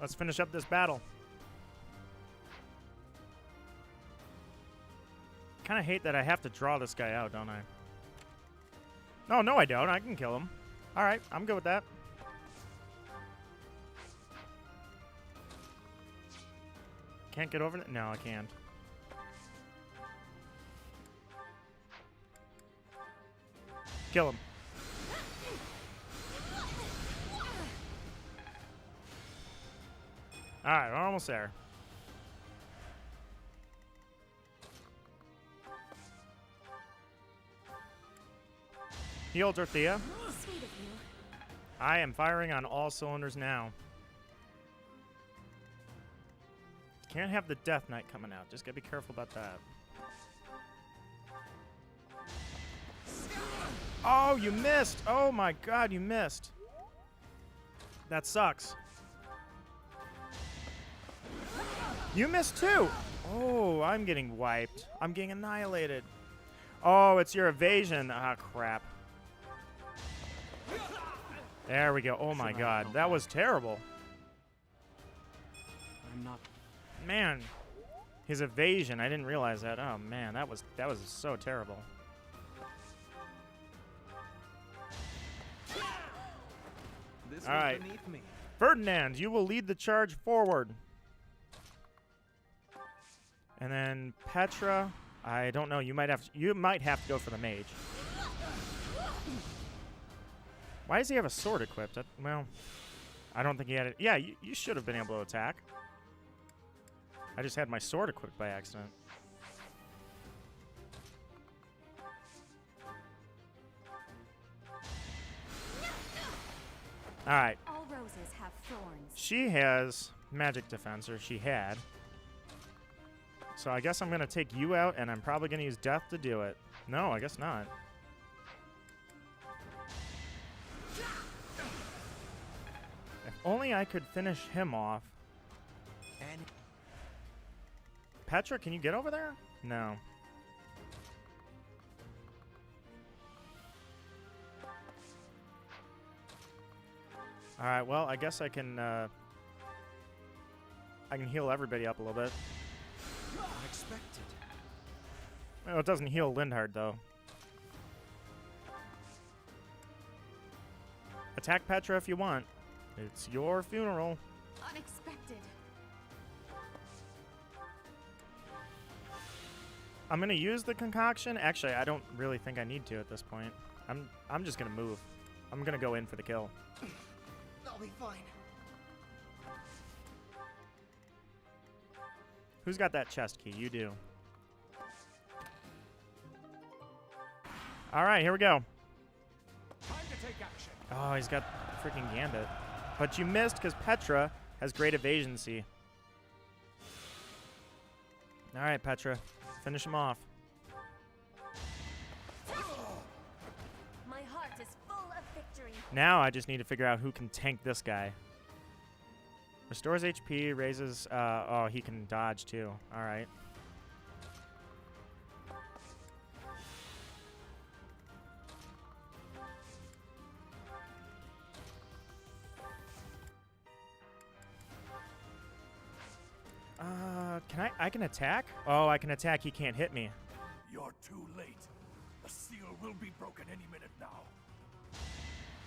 Let's finish up this battle. Kind of hate that I have to draw this guy out, don't I? Oh, no, I don't. I can kill him. All right, I'm good with that. Can't get over that? No, I can't. Kill him. All right, we're almost there. Heal, Dorothea. Sweet of you. I am firing on all cylinders now. Can't have the Death Knight coming out. Just gotta be careful about that. Oh, you missed! Oh my god, you missed. That sucks. You missed too! Oh, I'm getting wiped. I'm getting annihilated. Oh, it's your evasion. Ah, crap. There we go. Oh my god, that was terrible. I'm not. Man, his evasion. I didn't realize that. Oh man, that was so terrible. This All was right, beneath me. Ferdinand, you will lead the charge forward. And then Petra, I don't know. You might have to go for the mage. Why does he have a sword equipped? Well, I don't think he had it. Yeah, you should have been able to attack. I just had my sword equipped by accident. All right. All roses have thorns. She has magic defense, or she had. So I guess I'm going to take you out, and I'm probably going to use death to do it. No, I guess not. If only I could finish him off. And Petra, can you get over there? No. All right, well, I guess I can heal everybody up a little bit. Unexpected. Well, it doesn't heal Lindhard, though. Attack Petra if you want. It's your funeral. Unexpected. I'm gonna use the concoction. Actually, I don't really think I need to at this point. I'm just gonna move. I'm gonna go in for the kill. I'll be fine. Who's got that chest key? You do. All right, here we go. Time to take action. Oh, he's got freaking Gambit. But you missed because Petra has great evasioncy. All right, Petra. Finish him off. My heart is full of victory. Now I just need to figure out who can tank this guy. Restores HP, raises... oh, he can dodge too. All right. I can attack? Oh, I can attack. He can't hit me. You're too late. The seal will be broken any minute now.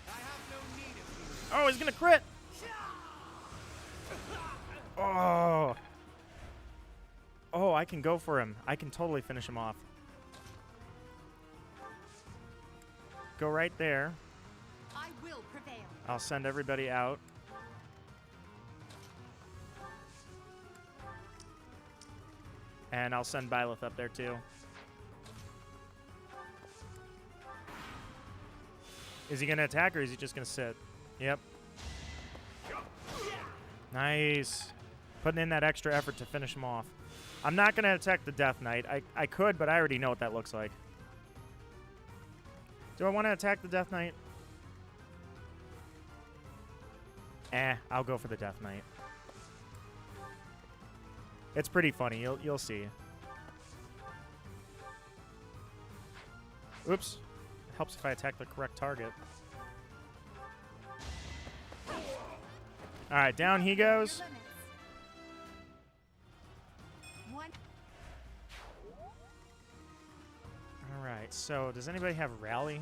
I have no need of you. Oh, he's gonna crit! Oh. Oh, I can go for him. I can totally finish him off. Go right there. I will prevail. I'll send everybody out. And I'll send Byleth up there too. Is he gonna attack or is he just gonna sit? Yep. Nice. Putting in that extra effort to finish him off. I'm not gonna attack the Death Knight. I could, but I already know what that looks like. Do I want to attack the Death Knight? I'll go for the Death Knight. It's pretty funny. You'll see. Oops. Helps if I attack the correct target. All right, down he goes. All right, so does anybody have rally?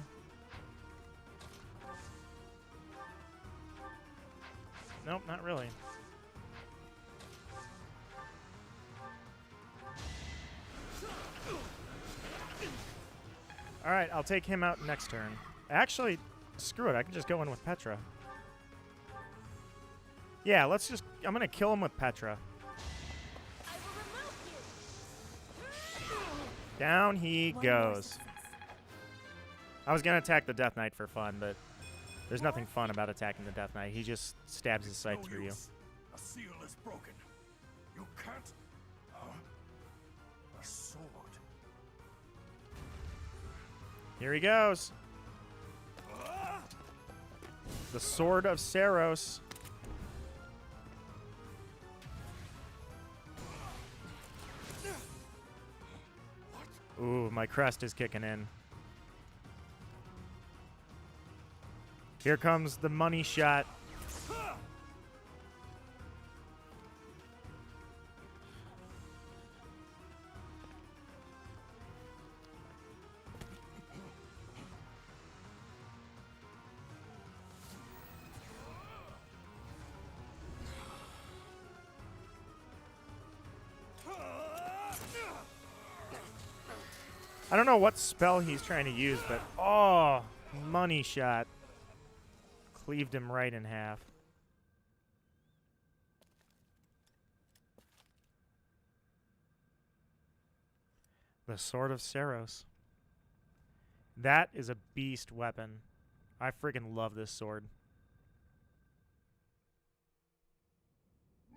Nope, not really. All right, I'll take him out next turn. Actually, screw it. I can just go in with Petra. Yeah, let's just... I'm going to kill him with Petra. Down he goes. I was going to attack the Death Knight for fun, but there's nothing fun about attacking the Death Knight. He just stabs his sight through you. A seal is broken. You can't... a sword. Here he goes. The Sword of Saros. Ooh, my crest is kicking in. Here comes the money shot. I don't know what spell he's trying to use, but oh, money shot. Cleaved him right in half. The Sword of Saros. That is a beast weapon. I freaking love this sword.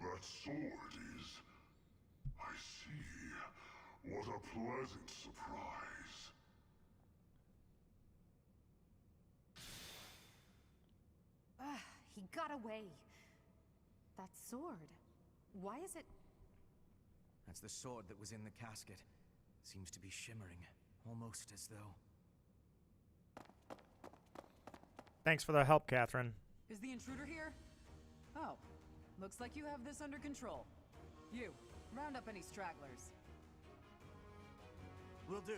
That sword is... I see. What a pleasant surprise. He got away. That sword. Why is it... That's the sword that was in the casket. Seems to be shimmering, almost as though... Thanks for the help, Catherine. Is the intruder here? Oh, looks like you have this under control. You, round up any stragglers. Will do.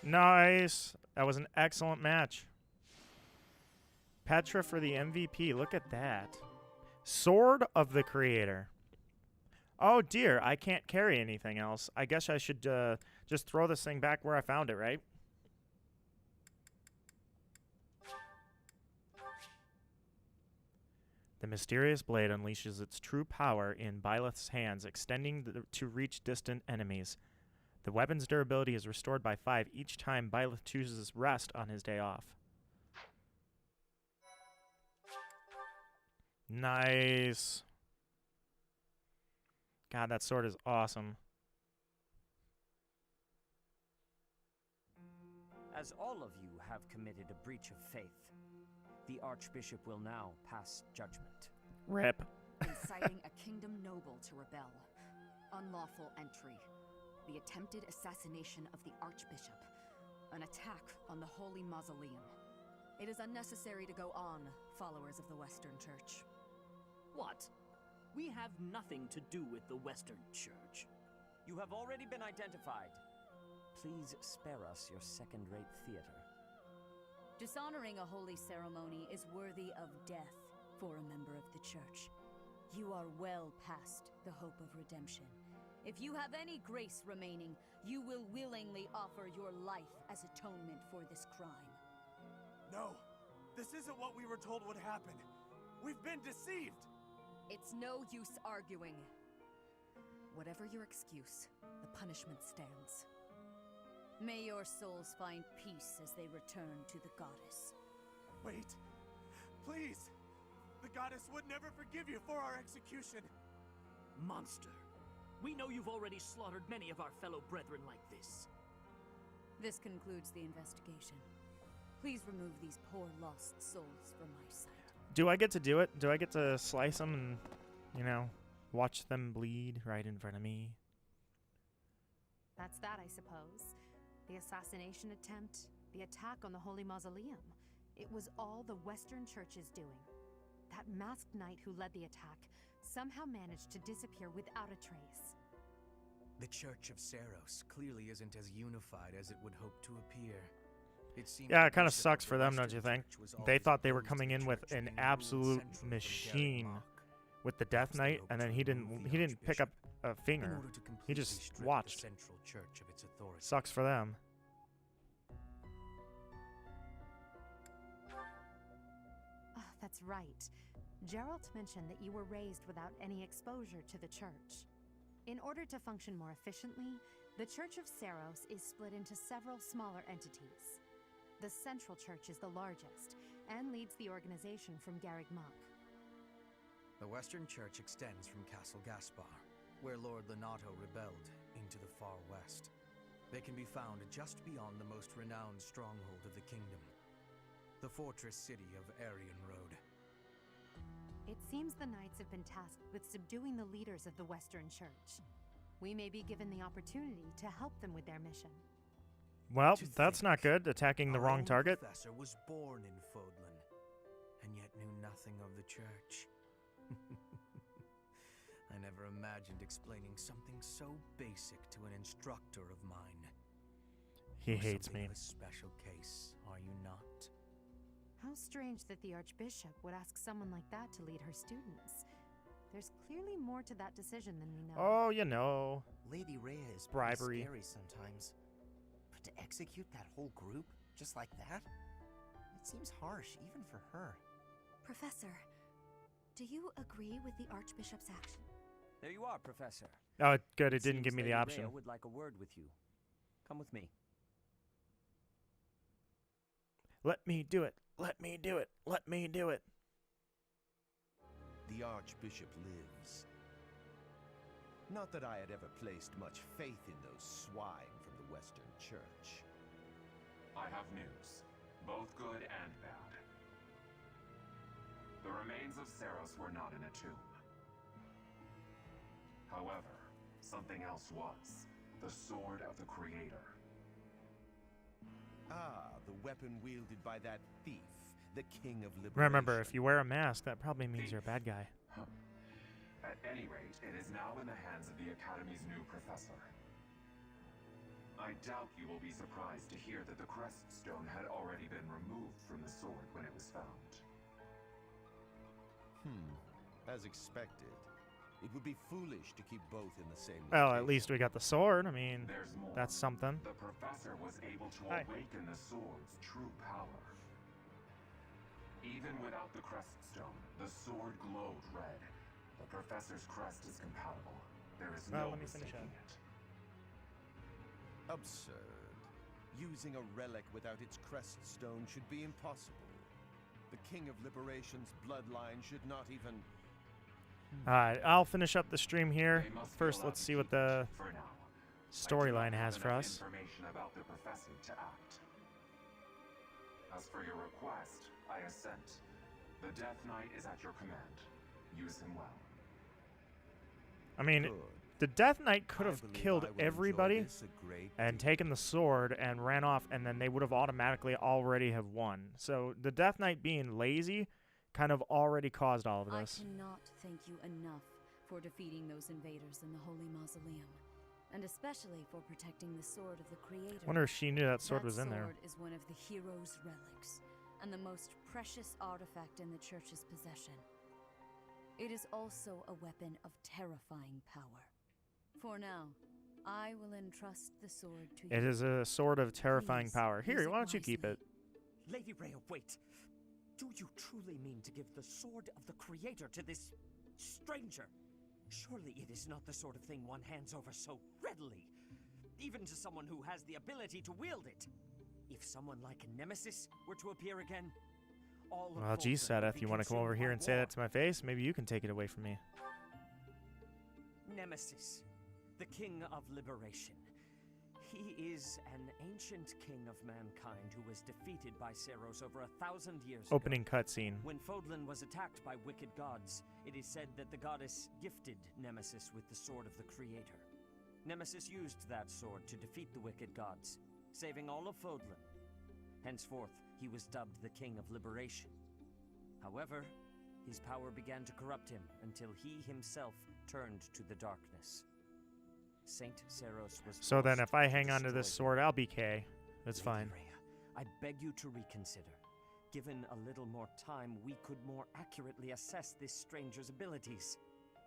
Nice. That was an excellent match. Petra for the MVP. Look at that. Sword of the Creator. Oh dear, I can't carry anything else. I guess I should just throw this thing back where I found it, right? The mysterious blade unleashes its true power in Byleth's hands, extending to reach distant enemies. The weapon's durability is restored by 5 each time Byleth chooses rest on his day off. Nice. God, that sword is awesome. As all of you have committed a breach of faith, the Archbishop will now pass judgment. Rip. Inciting a kingdom noble to rebel. Unlawful entry. The attempted assassination of the Archbishop. An attack on the Holy Mausoleum. It is unnecessary to go on, followers of the Western Church. What? We have nothing to do with the Western Church. You have already been identified. Please spare us your second-rate theater. Dishonoring a holy ceremony is worthy of death for a member of the Church. You are well past the hope of redemption. If you have any grace remaining, you will willingly offer your life as atonement for this crime. No, this isn't what we were told would happen. We've been deceived. It's no use arguing. Whatever your excuse, the punishment stands. May your souls find peace as they return to the goddess. Wait, please. The goddess would never forgive you for our execution. Monster. We know you've already slaughtered many of our fellow brethren like this. This concludes the investigation. Please remove these poor lost souls from my sight. Do I get to do it? Do I get to slice them and, you know, watch them bleed right in front of me? That's that, I suppose. The assassination attempt, the attack on the Holy Mausoleum. It was all the Western Church's doing. that masked knight who led the attack somehow managed to disappear without a trace. The Church of Seros clearly isn't as unified as it would hope to appear. It seems Yeah, the it kind of bishop sucks the for them, don't Western you think? Church was They always thought they were opposed to coming the in with church an being ruled absolute centrally from machine Garreg Mach. with the Death Perhaps they Knight, hoped and then to he remove the didn't pick up a Archbishop finger. in order to He completely just strip watched. the central church of its authority. Sucks for them. Oh, that's right. Geralt mentioned that you were raised without any exposure to the church. In order to function more efficiently, the Church of Seros is split into several smaller entities. The Central Church is the largest, and leads the organization from Garreg Mach. The Western Church extends from Castle Gaspar, where Lord Lonato rebelled, into the far west. They can be found just beyond the most renowned stronghold of the kingdom, the fortress city of Arian Road. It seems the knights have been tasked with subduing the leaders of the Western Church. We may be given the opportunity to help them with their mission. Well, that's not good, attacking the wrong target. Professor was born in Fodlan, and yet knew nothing of the church. I never imagined explaining something so basic to an instructor of mine. He You're hates something me. of a special case, are you not? How strange that the Archbishop would ask someone like that to lead her students. There's clearly more to that decision than we know. Oh, you know. Lady Rhea is bribery. pretty scary sometimes. But to execute that whole group just like that? It seems harsh, even for her. Professor, do you agree with the Archbishop's action? There you are, Professor. Oh, good. It didn't Seems give me the Lady option. Rhea would like a word with you. Come with me. Let me do it. Let me do it. Let me do it. The Archbishop lives. Not that I had ever placed much faith in those swine from the Western Church. I have news, both good and bad. The remains of Seros were not in a tomb. However, something else was. The Sword of the Creator. Ah, the weapon wielded by that thief, the King of Liberation. Remember, if you wear a mask, that probably means you're a bad guy. At any rate, it is now in the hands of the Academy's new professor. I doubt you will be surprised to hear that the crest stone had already been removed from the sword when it was found. As expected. It would be foolish to keep both in the same Well, location. at least we got the sword. I mean, There's more. that's something. The professor was able to Hi. awaken the sword's true power. Even without the crest stone, the sword glowed red. The professor's crest is compatible. There is no let me finish mistaking up. it. Absurd. Using a relic without its crest stone should be impossible. The King of Liberation's bloodline should not even... Alright, I'll finish up the stream here. First, let's see what the storyline has for us. Information about the professor to act. As for your request, I assent. The Death Knight is at your command. Use him well. I mean, the Death Knight could have killed everybody and taken the sword and ran off, and then they would have automatically already have won. So the Death Knight being lazy kind of already caused all of this. I cannot thank you enough for defeating those invaders in the Holy Mausoleum, and especially for protecting the Sword of the Creator. Wonder if she knew that sword was in there. That sword is one of the hero's relics, and the most precious artifact in the Church's possession. It is also a weapon of terrifying power. For now, I will entrust the sword to you. It is a sword of terrifying power. Here, why don't you keep it? Lady Rhea, wait. Do you truly mean to give the Sword of the Creator to this stranger? Surely it is not the sort of thing one hands over so readily, even to someone who has the ability to wield it. If someone like Nemesis were to appear again, all of Well, geez, Fodlan would Sedith, be you want to come over consumed here by and say war. that to my face? Maybe you can take it away from me. Nemesis, the King of Liberation. He is an ancient king of mankind who was defeated by Seros over 1,000 years Opening ago. cutscene. When Fodlan was attacked by wicked gods, it is said that the goddess gifted Nemesis with the Sword of the Creator. Nemesis used that sword to defeat the wicked gods, saving all of Fodlan. Henceforth, he was dubbed the King of Liberation. However, His power began to corrupt him until he himself turned to the darkness. Saint Seros was So then forced if I to hang on to destroy this them. sword, I'll be K. That's fine. I beg you to reconsider. Given a little more time, we could more accurately assess this stranger's abilities.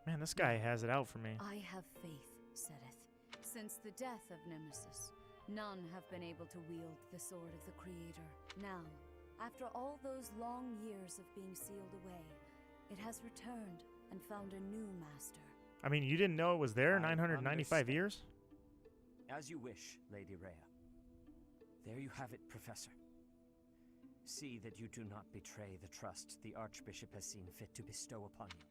Man, this guy has it out for me. I have faith, Sedith. Since the death of Nemesis, none have been able to wield the sword of the Creator. Now, after all those long years of being sealed away, it has returned and found a new master. I mean, you didn't know it was there 995 years? As you wish, Lady Rhea. There you have it, Professor. See that you do not betray the trust the Archbishop has seen fit to bestow upon you.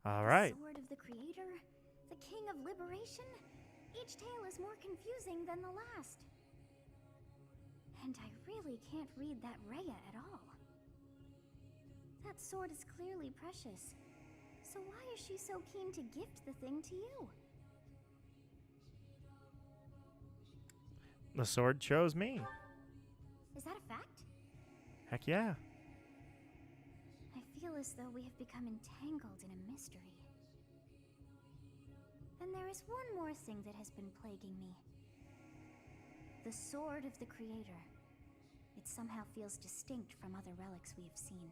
All right. The Sword of the Creator? The King of Liberation? Each tale is more confusing than the last. And I really can't read that Rhea at all. That sword is clearly precious. So why is she so keen to gift the thing to you? The sword chose me. Is that a fact? Heck yeah. I feel as though we have become entangled in a mystery. And there is one more thing that has been plaguing me. The Sword of the Creator. It somehow feels distinct from other relics we have seen.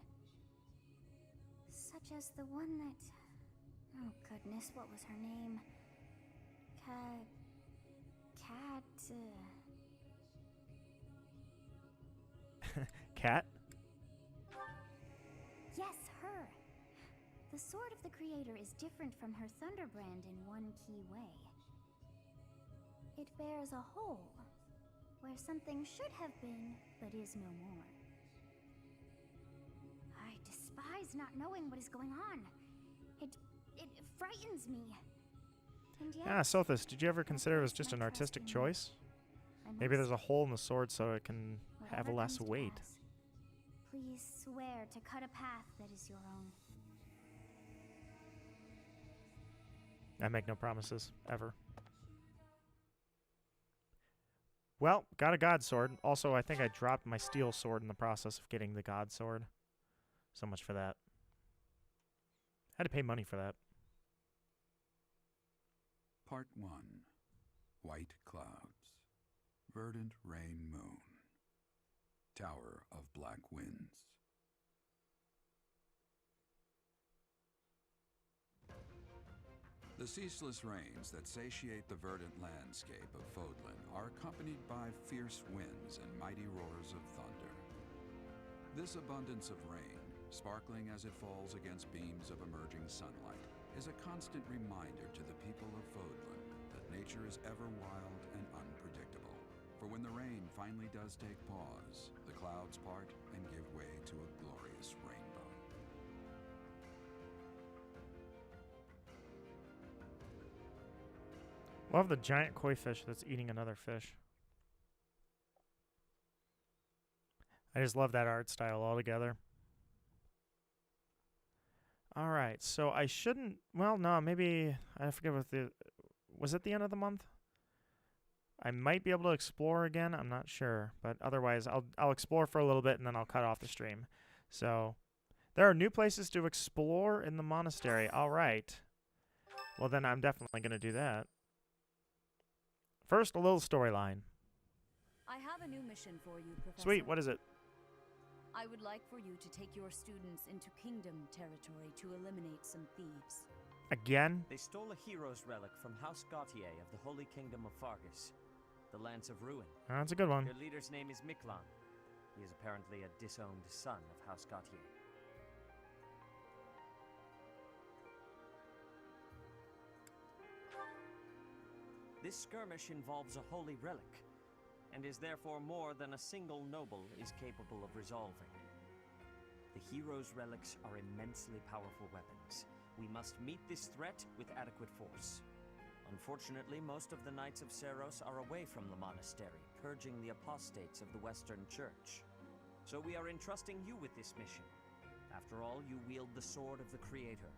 Such as the one that... Oh goodness, what was her name? Cat? Yes, her! The Sword of the Creator is different from her Thunderbrand in one key way. It bears a hole, where something should have been, but is no more. I despise not knowing what is going on. It frightens me. And yet, Yeah, Sothis, did you ever consider it was just an artistic choice? Maybe there's a hole in the sword so it can have less weight. please swear to cut a path that is your own. I make no promises, ever. Well, got a god sword. Also, I think I dropped my steel sword in the process of getting the god sword. So much for that. Had to pay money for that. Part 1. White Clouds. Verdant Rain Moon. Tower of Black Winds. The ceaseless rains that satiate the verdant landscape of Fodlan are accompanied by fierce winds and mighty roars of thunder. This abundance of rain, sparkling as it falls against beams of emerging sunlight, is a constant reminder to the people of Fodlan that nature is ever wild and unpredictable. For when the rain finally does take pause, the clouds part and give way to a glorious rainbow. Love the giant koi fish that's eating another fish. I just love that art style altogether. All right, so I shouldn't... Well, no, maybe... I forget what the... Was it the end of the month? I might be able to explore again. I'm not sure. But otherwise, I'll explore for a little bit and then I'll cut off the stream. So, there are new places to explore in the monastery. All right. Well, then I'm definitely going to do that. First, a little storyline. I have a new mission for you, Professor. Sweet, what is it? I would like for you to take your students into Kingdom territory to eliminate some thieves. Again? They stole a hero's relic from House Gautier of the Holy Kingdom of Fargus, the Lance of Ruin. That's a good one. Their leader's name is Miklan. He is apparently a disowned son of House Gautier. This skirmish involves a holy relic, and is therefore more than a single noble is capable of resolving. The hero's relics are immensely powerful weapons. We must meet this threat with adequate force. Unfortunately, most of the Knights of Seros are away from the monastery, purging the apostates of the Western Church. So we are entrusting you with this mission. After all, you wield the Sword of the Creator,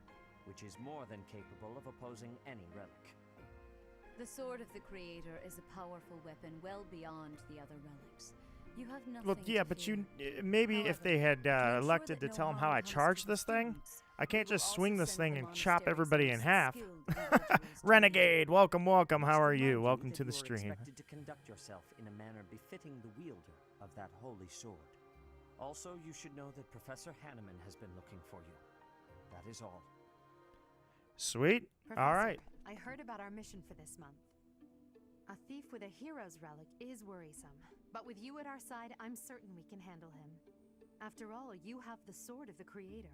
which is more than capable of opposing any relic. The Sword of the Creator is a powerful weapon well beyond the other relics. You have nothing Well, yeah, but maybe if they had elected to tell him how I charge this thing, I can't just swing this thing and chop everybody in half. Renegade, welcome, welcome. How are you? Welcome to the stream. You are expected to conduct yourself in a manner befitting the wielder of that holy sword. Also, you should know that Professor Hanneman has been looking for you. That is all. Sweet. Professor, all right. I heard about our mission for this month. A thief with a hero's relic is worrisome, but with you at our side, I'm certain we can handle him. After all, you have the sword of the Creator.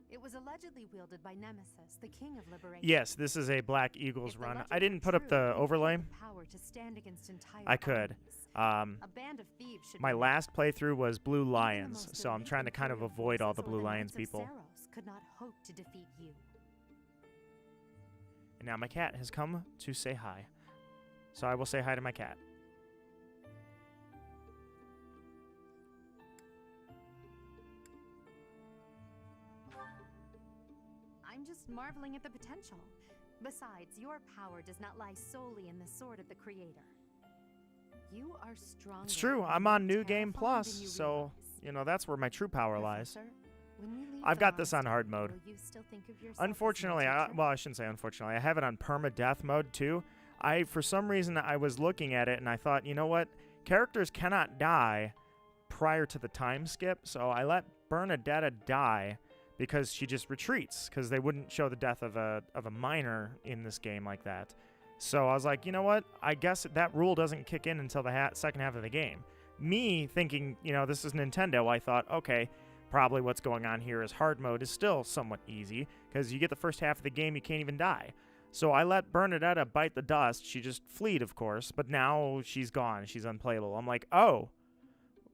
It was allegedly wielded by Nemesis, the King of Liberation. Yes, this is a Black Eagles run. I didn't put up the overlay. I could. My last playthrough was Blue Lions, so I'm trying to kind of avoid all the Blue Lions people. Could not hope to defeat you. And now my cat has come to say hi. So I will say hi to my cat. I'm just marveling at the potential. Besides, your power does not lie solely in the sword of the Creator. You are strong. It's true. I'm on New Game Plus, so, you know, that's where my true power lies. I've got this on hard mode. Unfortunately, well, I shouldn't say unfortunately. I have it on permadeath mode, too. For some reason, I was looking at it, and I thought, you know what? Characters cannot die prior to the time skip, so I let Bernadetta die because she just retreats, because they wouldn't show the death of a minor in this game like that. So I was like, you know what? I guess that rule doesn't kick in until the second half of the game. Me thinking, you know, this is Nintendo, I thought, okay, probably what's going on here is hard mode is still somewhat easy, because you get the first half of the game, you can't even die. So I let Bernadetta bite the dust. She just fleed, of course, but now she's gone. She's unplayable. I'm like, oh,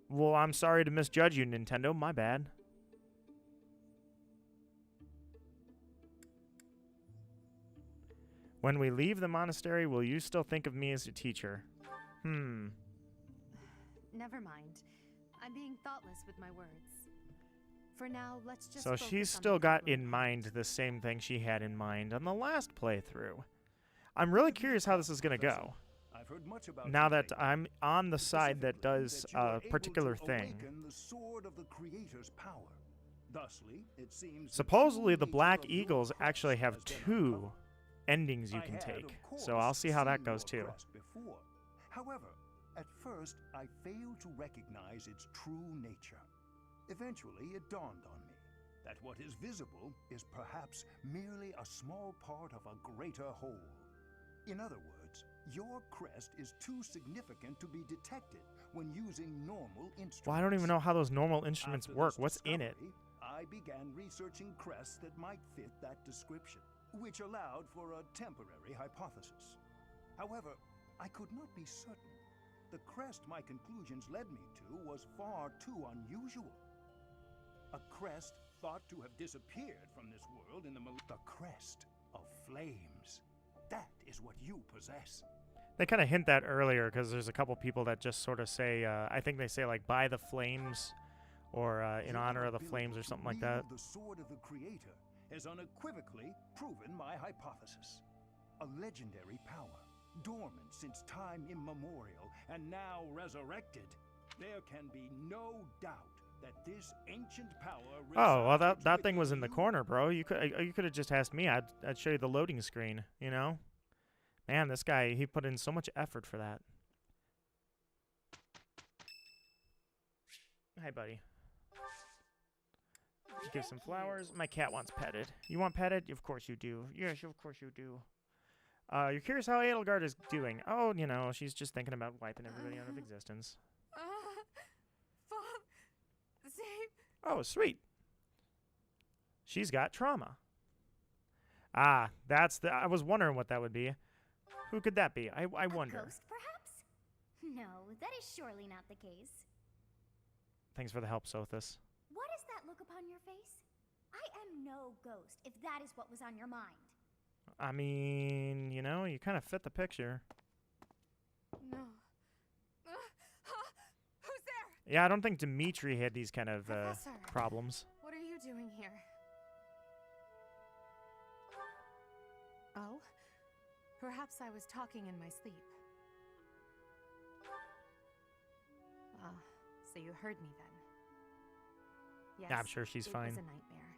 well, I'm sorry to misjudge you, Nintendo. My bad. When we leave the monastery, will you still think of me as a teacher? Never mind. I'm being thoughtless with my words. For now, let's just So she's still got in mind the same thing she had in mind on the last playthrough. I'm really curious how this is going to go. Now that I'm on the side that does a particular thing. Supposedly the Black Eagles actually have 2 endings you can take. So I'll see how that goes too. However, at first I failed to recognize its true nature. Eventually, it dawned on me that what is visible is perhaps merely a small part of a greater whole. In other words, your crest is too significant to be detected when using normal instruments. Well, I don't even know how those normal instruments work. What's in it? I began researching crests that might fit that description, which allowed for a temporary hypothesis. However, I could not be certain. The crest my conclusions led me to was far too unusual. A crest thought to have disappeared from this world in the crest of flames. That is what you possess. They kind of hint that earlier because there's a couple people that just sort of say, I think they say like by the flames or in honor of the flames or something like that. The sword of the Creator has unequivocally proven my hypothesis. A legendary power, dormant since time immemorial and now resurrected. There can be no doubt that this ancient power. Oh, well, that thing was in the corner, bro. You could have just asked me. I'd show you the loading screen. You know, man, this guy, he put in so much effort for that. Hi, buddy. Give some flowers. My cat wants petted. You want petted? Of course you do. Yes, of course you do. You're curious how Edelgard is doing. Oh, you know, she's just thinking about wiping everybody out of existence. Oh, sweet. She's got trauma. Ah, that's the... I was wondering what that would be. Who could that be? I wonder. A ghost, perhaps? No, that is surely not the case. Thanks for the help, Sothis. What is that look upon your face? I am no ghost, if that is what was on your mind. I mean, you know, you kind of fit the picture. No. Who's there? Yeah, I don't think Dimitri had these kind of problems. What are you doing here? Oh? Perhaps I was talking in my sleep. Ah, So you heard me then? Yes, Yeah, I'm sure she's it fine. was a nightmare.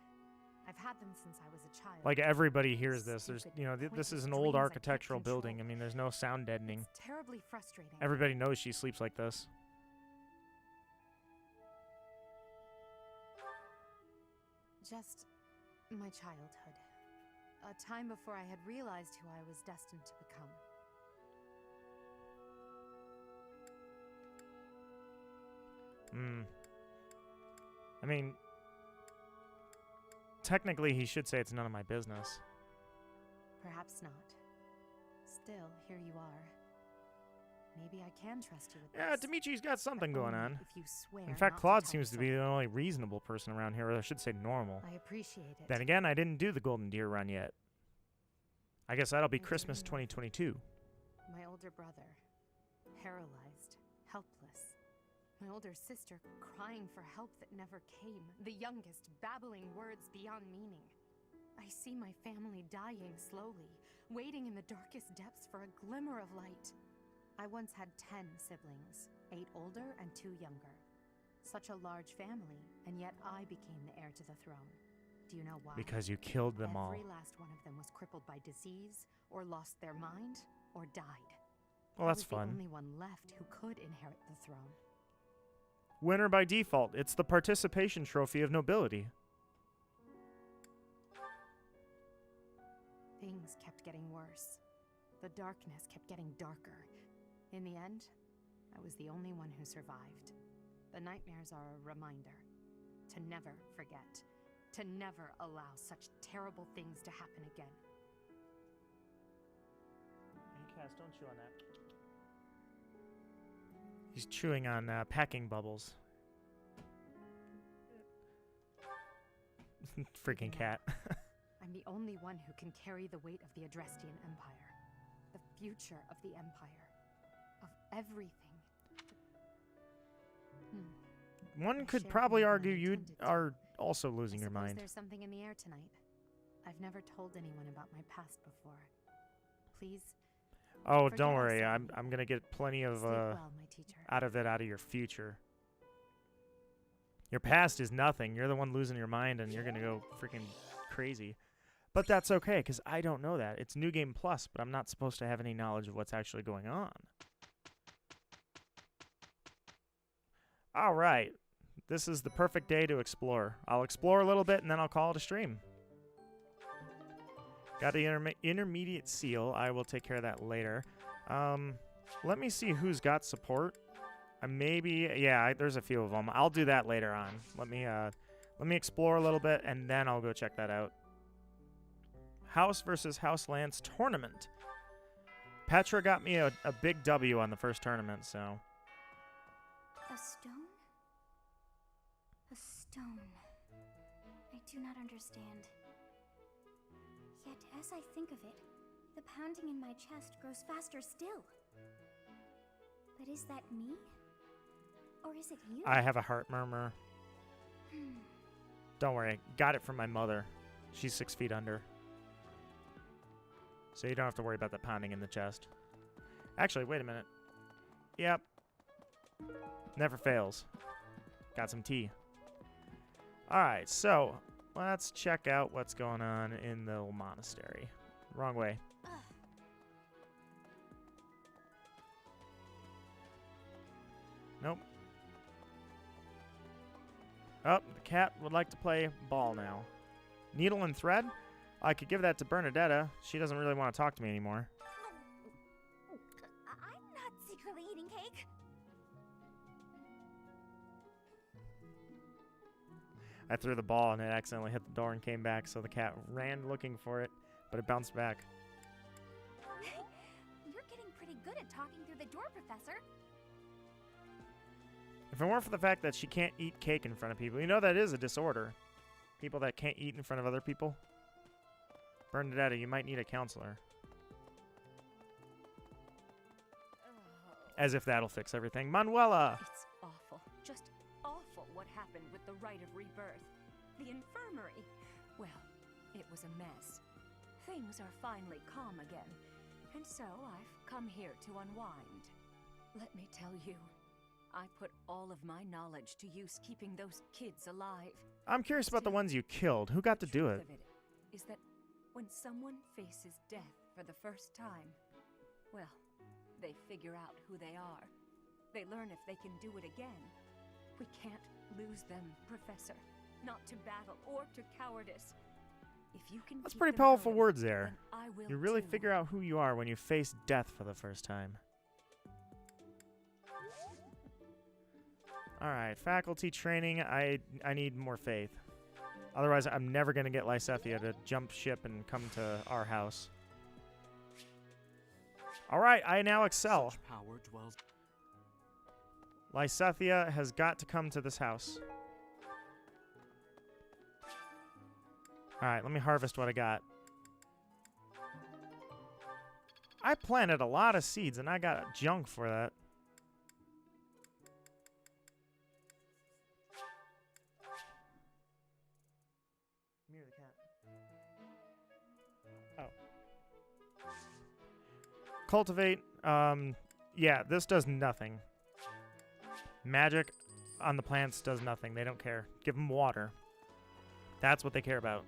I've had them since I was a child. Like, everybody hears this. There's, Stupid, you know, this is an pointless old dreams I can't architectural control. building. I mean, there's no sound deadening. It's terribly frustrating. Everybody knows she sleeps like this. Just my childhood. A time before I had realized who I was destined to become. I mean, technically he should say it's none of my business. Perhaps not. Still, here you are. Maybe I can trust you with Yeah, this. Dimitri's got something But going only on. if you swear In fact, not to Claude tell seems to me be so. the only reasonable person around here, or I should say normal. I appreciate it. Then again, I didn't do the Golden Deer run yet. I guess that'll be I do Christmas know. 2022. My older brother, paralyzed, helpless. My older sister crying for help that never came. The youngest babbling words beyond meaning. I see my family dying slowly, waiting in the darkest depths for a glimmer of light. I once had 10 siblings, 8 older and 2 younger. Such a large family, and yet I became the heir to the throne. Do you know why? Because you killed them all. Every last one of them was crippled by disease, or lost their mind, or died. Well, that's I was fun. the only one left who could inherit the throne. Winner by default. It's the participation trophy of nobility. Things kept getting worse. The darkness kept getting darker. In the end, I was the only one who survived. The nightmares are a reminder to never forget, to never allow such terrible things to happen again. Cass, don't chew on that. He's chewing on packing bubbles. Freaking cat. I'm the only one who can carry the weight of the Adrestian Empire, the future of the Empire, of everything. One I could shared probably more than argue I you intended to. are also losing your Suppose mind. there's something in the air tonight. I've never told anyone about my past before. Please. Oh, forget don't I worry. said I'm gonna get plenty of Sleep well, my teacher. out of your future. Your past is nothing. You're the one losing your mind, and you're gonna go freaking crazy. But that's okay, because I don't know that. It's New Game Plus, but I'm not supposed to have any knowledge of what's actually going on. All right. This is the perfect day to explore. I'll explore a little bit, and then I'll call it a stream. Got the intermediate seal. I will take care of that later. Let me see who's got support. There's a few of them. I'll do that later on. Let me explore a little bit, and then I'll go check that out. House versus House Lance tournament. Petra got me a big W on the first tournament, so. A stone? A stone. I do not understand. Yet, as I think of it, the pounding in my chest grows faster still. But is that me? Or is it you? I have a heart murmur. Don't worry. Got it from my mother. She's 6 feet under. So you don't have to worry about the pounding in the chest. Actually, wait a minute. Yep. Never fails. Got some tea. Alright, so let's check out what's going on in the monastery. Wrong way. Nope. Oh, the cat would like to play ball now. Needle and thread? I could give that to Bernadetta. She doesn't really want to talk to me anymore. I'm not secretly eating cake. I threw the ball and it accidentally hit the door and came back, so the cat ran looking for it, but it bounced back. You're getting pretty good at talking through the door, Professor. If it weren't for the fact that she can't eat cake in front of people, you know that is a disorder. People that can't eat in front of other people. Bernadetta, you might need a counselor. As if that'll fix everything. Manuela! It's awful. Just awful what happened with the rite of rebirth. The infirmary. Well, it was a mess. Things are finally calm again. And so I've come here to unwind. Let me tell you, I put all of my knowledge to use keeping those kids alive. I'm curious about the ones you killed. Who got to do it? The truth of it is that when someone faces death for the first time, well, they figure out who they are. They learn if they can do it again. We can't lose them, Professor. Not to battle or to cowardice. If you can That's keep pretty them powerful going, words there. then I will You really too. figure out who you are when you face death for the first time. Alright, faculty training. I need more faith. Otherwise, I'm never going to get Lysethia to jump ship and come to our house. Alright, I now excel. Such power dwells. Lysethia has got to come to this house. Alright, let me harvest what I got. I planted a lot of seeds and I got junk for that. Mirror the cat. Oh. Cultivate. Yeah, this does nothing. Magic on the plants does nothing. They don't care. Give them water. That's what they care about.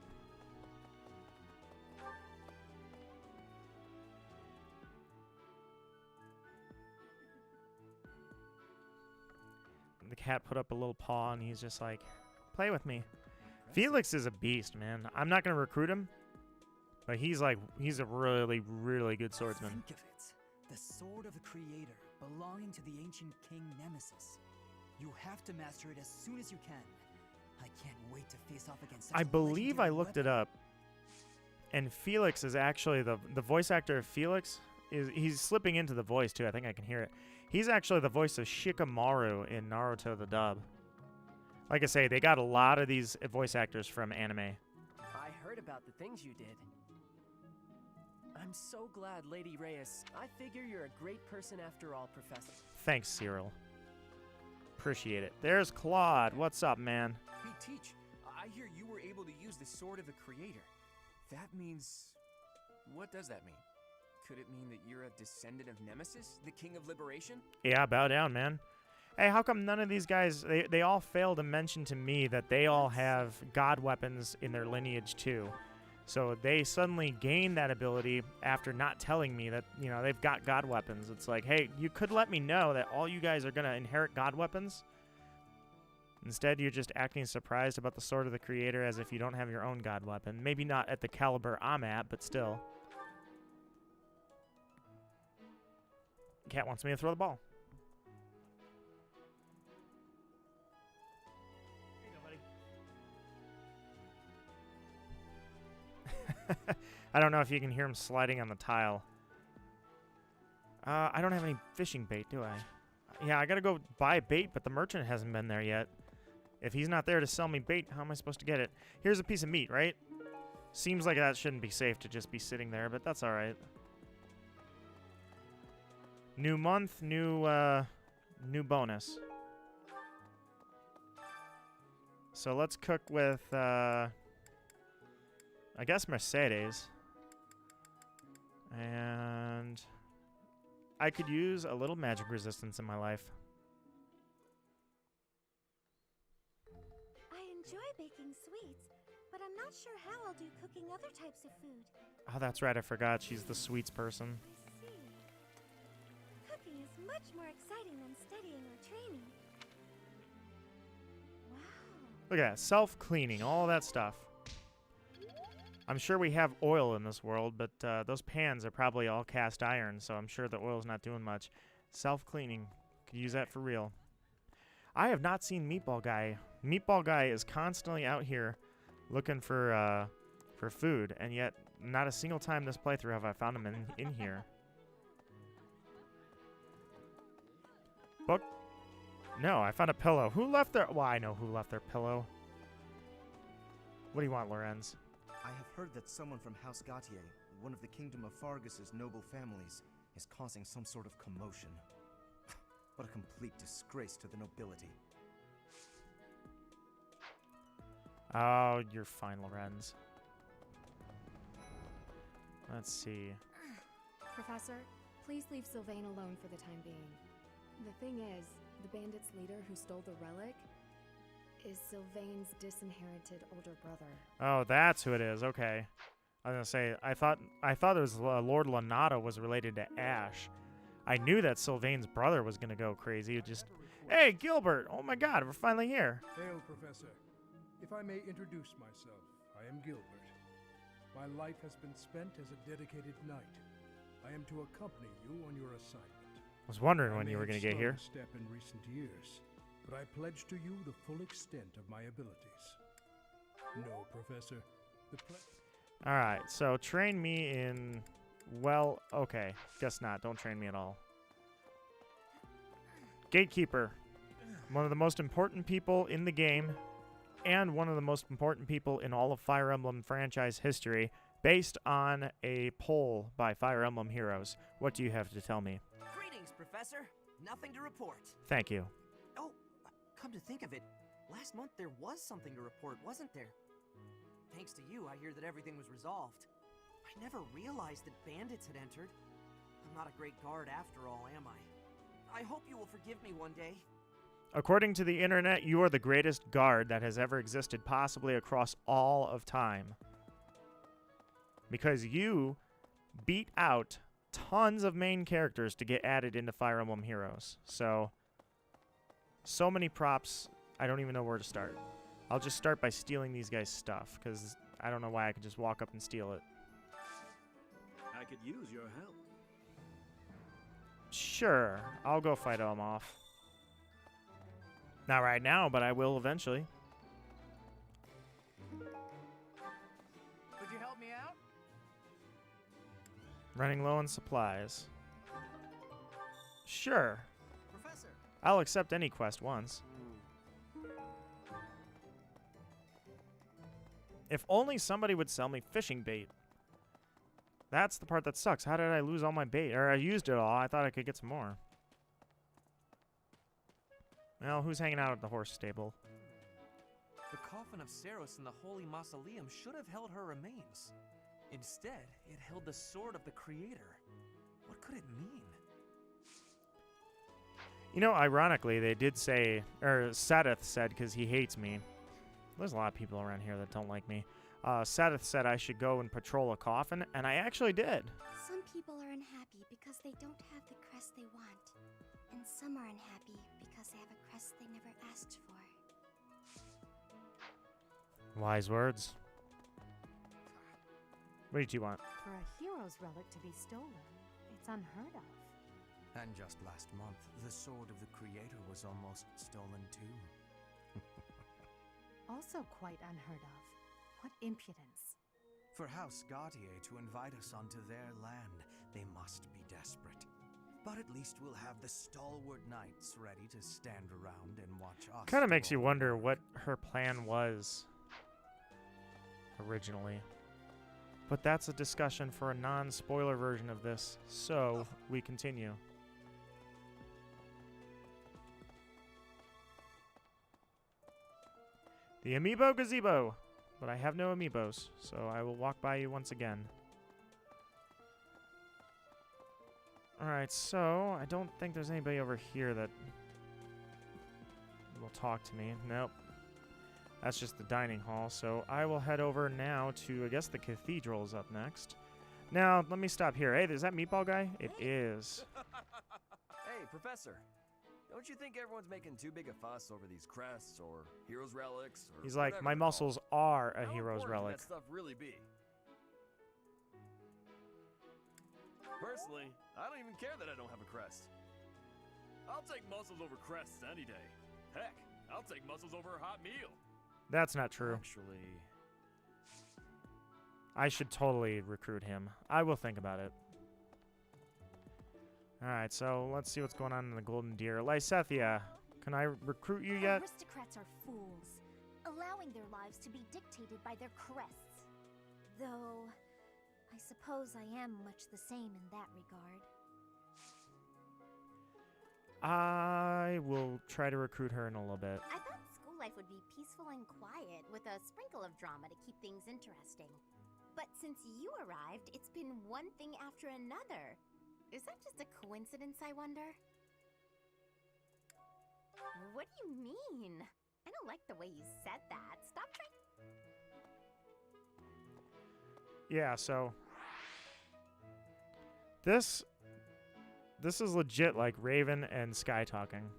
The cat put up a little paw and he's just like, play with me. Felix is a beast, man. I'm not going to recruit him, but he's a really, really good swordsman. Think of it. The sword of the Creator, belonging to the ancient king Nemesis. You have to master it as soon as you can. I can't wait to face off against such I a believe I legendary looked weapon. it up, and Felix is actually the voice actor of Felix. He's slipping into the voice too. I think I can hear it. He's actually the voice of Shikamaru in Naruto the dub. Like I say, they got a lot of these voice actors from anime. I heard about the things you did. I'm so glad, Lady Reyes. I figure you're a great person after all, Professor. Thanks, Cyril. Appreciate it. There's Claude. What's up, man? Hey, Teach, I hear you were able to use the Sword of the Creator. That means... What does that mean? Could it mean that you're a descendant of Nemesis, the King of Liberation? Yeah, bow down, man. Hey, how come none of these guys, they all fail to mention to me that they all have god weapons in their lineage too? So they suddenly gain that ability after not telling me that, you know, they've got god weapons. It's like, hey, you could let me know that all you guys are going to inherit god weapons. Instead, you're just acting surprised about the Sword of the Creator as if you don't have your own god weapon. Maybe not at the caliber I'm at, but still. Cat wants me to throw the ball. I don't know if you can hear him sliding on the tile. I don't have any fishing bait, do I? Yeah, I gotta go buy bait, but the merchant hasn't been there yet. If he's not there to sell me bait, how am I supposed to get it? Here's a piece of meat, right? Seems like that shouldn't be safe to just be sitting there, but that's alright. New month, new bonus. So let's cook with, I guess Mercedes. And I could use a little magic resistance in my life. I enjoy baking sweets, but I'm not sure how I'll do cooking other types of food. Oh, that's right. I forgot. She's the sweets person. I see. Cooking is much more exciting than studying or training. Wow. Look at that. Self-cleaning. All that stuff. I'm sure we have oil in this world, but those pans are probably all cast iron, so I'm sure the oil's not doing much. Self-cleaning. Could use that for real. I have not seen Meatball Guy. Meatball Guy is constantly out here looking for food, and yet not a single time this playthrough have I found him in here. Book? No, I found a pillow. Who left their... Well, I know who left their pillow. What do you want, Lorenz? I have heard that someone from House Gautier, one of the Kingdom of Fargus's noble families, is causing some sort of commotion. What a complete disgrace to the nobility. Oh, you're fine, Lorenz. Let's see. Professor, please leave Sylvain alone for the time being. The thing is, The bandit's leader who stole the relic is Sylvain's disinherited older brother. Oh, that's who it is. Okay. I was gonna say, I thought it was Lord Lonato was related to Ash. I knew that Sylvain's brother was gonna go crazy. Hey, Gilbert! Oh my God, we're finally here. Hail, Professor. If I may introduce myself, I am Gilbert. My life has been spent as a dedicated knight. I am to accompany you on your assignment. I was wondering when you were gonna get here. Step in recent years, but I pledge to you the full extent of my abilities. No, Professor. All right, so train me in. Well, okay, guess not. Don't train me at all. Gatekeeper, one of the most important people in the game, and one of the most important people in all of Fire Emblem franchise history, based on a poll by Fire Emblem Heroes. What do you have to tell me? Greetings, Professor. Nothing to report. Thank you. Oh, come to think of it, last month there was something to report, wasn't there? Thanks to you, I hear that everything was resolved. I never realized that bandits had entered. I'm not a great guard after all, am I? I hope you will forgive me one day. According to the internet, you are the greatest guard that has ever existed, possibly across all of time. Because you beat out tons of main characters to get added into Fire Emblem Heroes. So many props, I don't even know where to start. I'll just start by stealing these guys' stuff, because I don't know why I could just walk up and steal it. I could use your help. Sure, I'll go fight them off. Not right now, but I will eventually. Would you help me out? Running low on supplies. Sure. Professor. I'll accept any quest once. If only somebody would sell me fishing bait. That's the part that sucks. How did I lose all my bait? Or I used it all. I thought I could get some more. Well, who's hanging out at the horse stable? The coffin of Saros in the Holy Mausoleum should have held her remains. Instead, it held the sword of the Creator. What could it mean? You know, ironically, they did say, or Sadith said, because he hates me. There's a lot of people around here that don't like me. Sadith said I should go and patrol a coffin, and I actually did. Some people are unhappy because they don't have the crest they want. And some are unhappy because they have a crest they never asked for. Wise words. What do you want? For a hero's relic to be stolen, it's unheard of. And just last month, the sword of the Creator was almost stolen too. Also quite unheard of. What impudence. For House Gautier to invite us onto their land, they must be desperate. But at least we'll have the stalwart knights ready to stand around and watch us. Kind of makes you wonder what her plan was originally. But that's a discussion for a non-spoiler version of this, so we continue. The Amiibo Gazebo! But I have no amiibos, so I will walk by you once again. Alright, so I don't think there's anybody over here that will talk to me. Nope. That's just the dining hall, so I will head over now to, I guess the cathedral is up next. Now, let me stop here. Hey, is that Meatball Guy? It is. Hey, Professor. Don't you think everyone's making too big a fuss over these crests or heroes relics? Or He's like, my muscles are a hero's relic. How important can that stuff really be? Personally, I don't even care that I don't have a crest. I'll take muscles over crests any day. Heck, I'll take muscles over a hot meal. That's not true. Actually, I should totally recruit him. I will think about it. Alright, so let's see what's going on in the Golden Deer. Lysethia, can I recruit you yet? Aristocrats are fools, allowing their lives to be dictated by their crests. Though, I suppose I am much the same in that regard. I will try to recruit her in a little bit. I thought school life would be peaceful and quiet, with a sprinkle of drama to keep things interesting. But since you arrived, it's been one thing after another. Is that just a coincidence, I wonder? What do you mean? I don't like the way you said that. Stop trying. Yeah, so this is legit like Raven and Sky talking.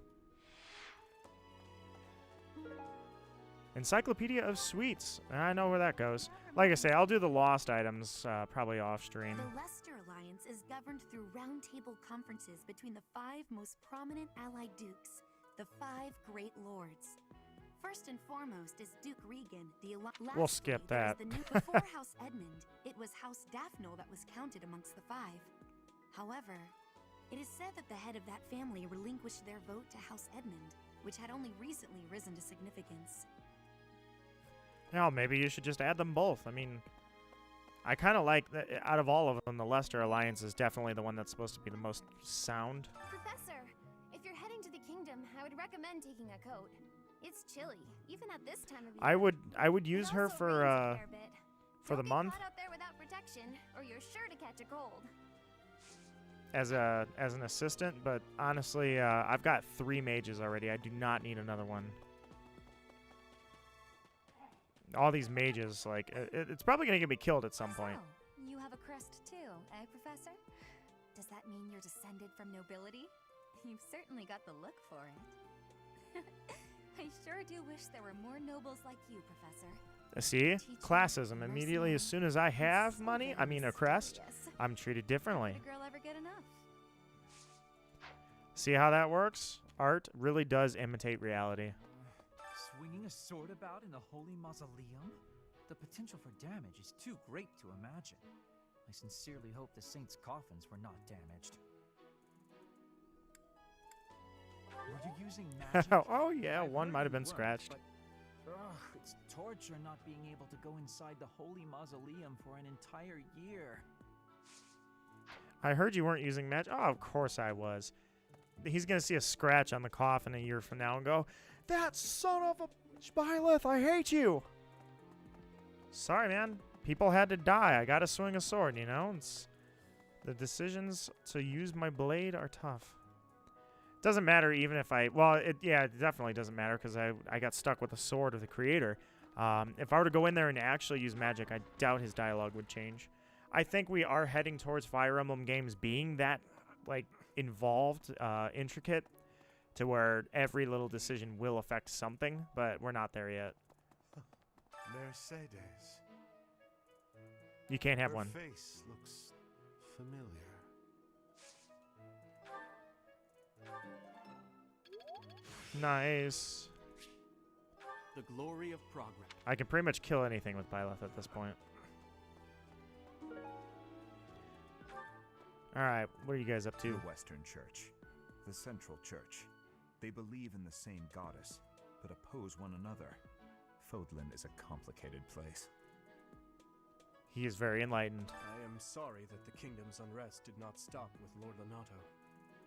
Encyclopedia of Sweets. I know where that goes. Like I say, I'll do the lost items probably off stream. The Leicester Alliance is governed through roundtable conferences between the 5 most prominent allied dukes, the 5 great lords. First and foremost is Duke Regan, the We'll skip that. The new before House Edmund, it was House Daphne that was counted amongst the 5. However, it is said that the head of that family relinquished their vote to House Edmund, which had only recently risen to significance. Now, maybe you should just add them both. I mean, I kind of like, out of all of them, the Leicester Alliance is definitely the one that's supposed to be the most sound. Professor, if you're heading to the kingdom, I would recommend taking a coat. It's chilly, even at this time of year. I would use her for the month. Don't be caught out there without protection, or you're sure to catch a cold. As an assistant, but honestly, I've got 3 mages already. I do not need another one. All these mages, like, it's probably going to get me killed at some point. So, you have a crest too, eh, Professor? Does that mean you're descended from nobility? You've certainly got the look for it. I sure do wish there were more nobles like you, Professor. See? Classism. Immediately as soon as I have money, I mean a crest, I'm treated differently. Did a girl ever get enough? See how that works? Art really does imitate reality. Swinging a sword about in the Holy Mausoleum? The potential for damage is too great to imagine. I sincerely hope the saints' coffins were not damaged. Were you using magic? Oh yeah, one might have been scratched. But, it's torture not being able to go inside the Holy Mausoleum for an entire year. I heard you weren't using magic. Oh, of course I was. He's gonna see a scratch on the coffin a year from now and go, "That son of a Byleth, I hate you." Sorry, man. People had to die. I gotta swing a sword, you know? The decisions to use my blade are tough. Doesn't matter even if it definitely doesn't matter because I got stuck with the sword of the creator. If I were to go in there and actually use magic, I doubt his dialogue would change. I think we are heading towards Fire Emblem games being that, like, involved, intricate, to where every little decision will affect something, but we're not there yet. Mercedes. You can't have Her one. face looks familiar. Nice. The glory of progress. I can pretty much kill anything with Byleth at this point. Alright, what are you guys up to? The Western Church. The Central Church. They believe in the same goddess, but oppose one another. Fodlan is a complicated place. He is very enlightened. I am sorry that the kingdom's unrest did not stop with Lord Lonato.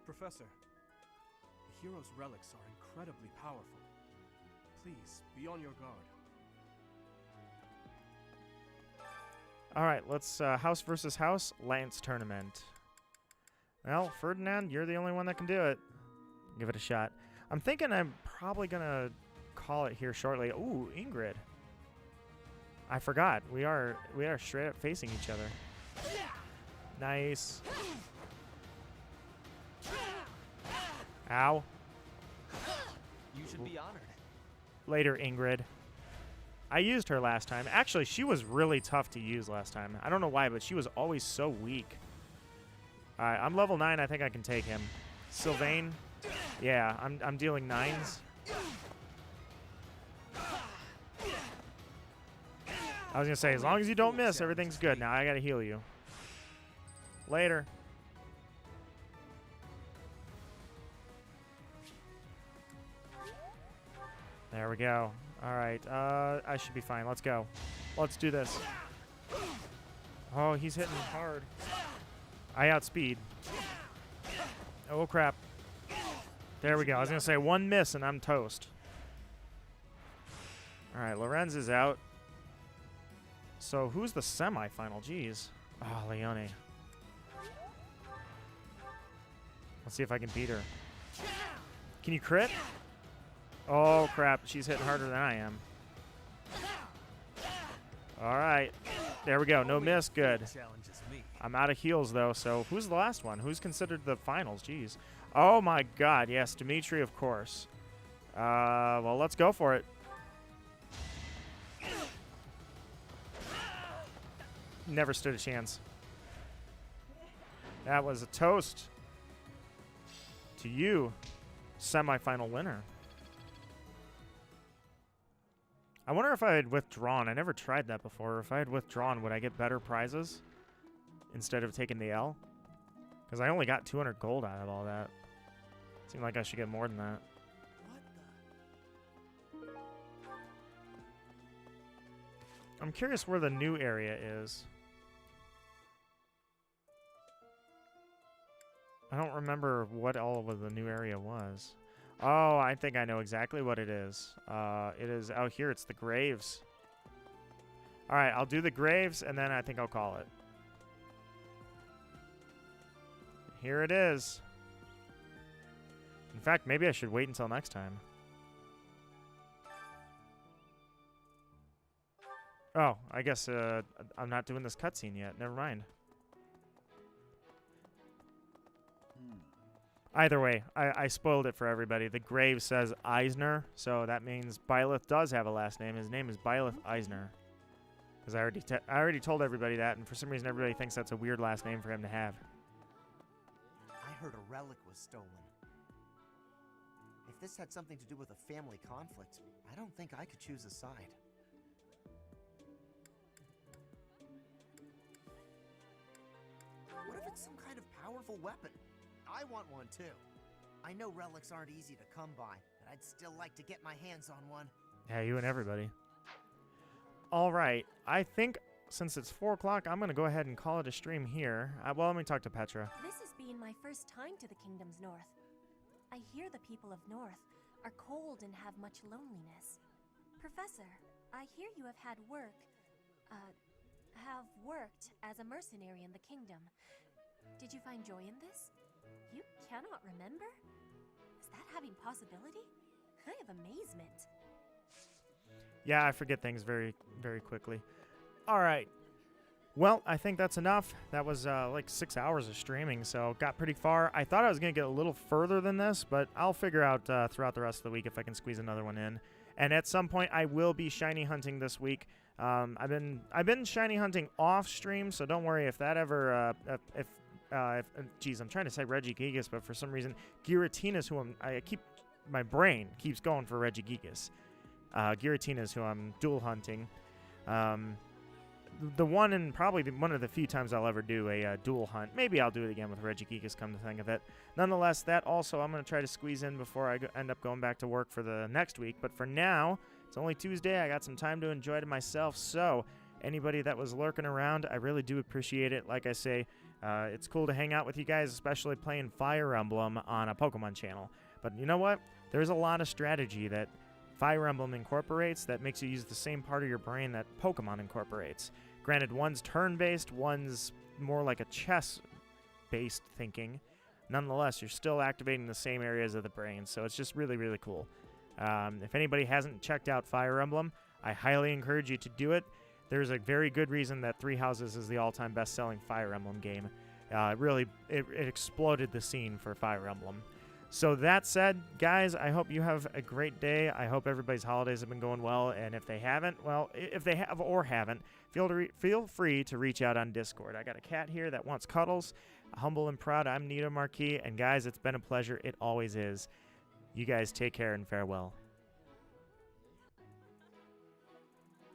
Professor, the hero's relics are incredibly powerful. Please, be on your guard. Alright, let's house versus house Lance tournament. Well, Ferdinand, you're the only one that can do it. Give it a shot. I'm thinking I'm probably gonna call it here shortly. Ooh, Ingrid. I forgot. We are straight up facing each other. Nice. Ow. You should be honored. Later, Ingrid. I used her last time. Actually, she was really tough to use last time. I don't know why, but she was always so weak. Alright, I'm level 9. I think I can take him. Sylvain. Yeah, I'm dealing 9s. I was gonna say, as long as you don't miss, everything's good. Now I gotta heal you. Later. There we go. Alright, I should be fine. Let's go. Let's do this. Oh, he's hitting hard. I outspeed. Oh, crap. There we go. I was gonna say, one miss and I'm toast. Alright, Lorenz is out. So, who's the semi-final? Jeez. Oh, Leone. Let's see if I can beat her. Can you crit? Oh, crap. She's hitting harder than I am. All right. There we go. No miss. Good. I'm out of heals, though, so who's the last one? Who's considered the finals? Jeez. Oh, my God. Yes, Dimitri, of course. Well, let's go for it. Never stood a chance. That was a toast to you, semifinal winner. I wonder if I had withdrawn. I never tried that before. If I had withdrawn, would I get better prizes instead of taking the L? Because I only got 200 gold out of all that. Seemed like I should get more than that. I'm curious where the new area is. I don't remember what all of the new area was. Oh, I think I know exactly what it is. It is out here. It's the graves. All right, I'll do the graves, and then I think I'll call it. Here it is. In fact, maybe I should wait until next time. Oh, I guess I'm not doing this cutscene yet. Never mind. Either way, I spoiled it for everybody. The grave says Eisner, so that means Byleth does have a last name. His name is Byleth Eisner. Because I already told everybody that, and for some reason everybody thinks that's a weird last name for him to have. I heard a relic was stolen. If this had something to do with a family conflict, I don't think I could choose a side. What if it's some kind of powerful weapon? I want one too. I know relics aren't easy to come by, but I'd still like to get my hands on one. Yeah, you and everybody. All right, I think since it's 4 o'clock, I'm going to go ahead and call it a stream here. Well, let me talk to Petra. This has been my first time to the Kingdom's North. I hear the people of North are cold and have much loneliness. Professor, I hear you have worked as a mercenary in the Kingdom. Did you find joy in this? You cannot remember? Is that having possibility? I have amazement. Yeah, I forget things very, very quickly. All right. Well, I think that's enough. That was like 6 hours of streaming, so got pretty far. I thought I was going to get a little further than this, but I'll figure out throughout the rest of the week if I can squeeze another one in. And at some point, I will be shiny hunting this week. I've been shiny hunting off stream, so don't worry if that ever geez, I'm trying to say Regigigas, but for some reason Giratina is who my brain keeps going for Regigigas. Giratina is who I'm dual hunting. The one and probably one of the few times I'll ever do a dual hunt. Maybe I'll do it again with Regigigas, come to think of it. Nonetheless, that also I'm going to try to squeeze in before I end up going back to work for the next week. But for now, it's only Tuesday. I got some time to enjoy it myself. So anybody that was lurking around, I really do appreciate it. Like I say, it's cool to hang out with you guys, especially playing Fire Emblem on a Pokemon channel. But you know what? There's a lot of strategy that Fire Emblem incorporates that makes you use the same part of your brain that Pokemon incorporates. Granted, one's turn-based, one's more like a chess-based thinking. Nonetheless, you're still activating the same areas of the brain, so it's just really, really cool. If anybody hasn't checked out Fire Emblem, I highly encourage you to do it. There's a very good reason that Three Houses is the all-time best-selling Fire Emblem game. It exploded the scene for Fire Emblem. So that said, guys, I hope you have a great day. I hope everybody's holidays have been going well, and if they haven't, well, if they have or haven't, feel free to reach out on Discord. I got a cat here that wants cuddles. Humble and proud, I'm Nito Marquis, and guys, it's been a pleasure. It always is. You guys take care and farewell.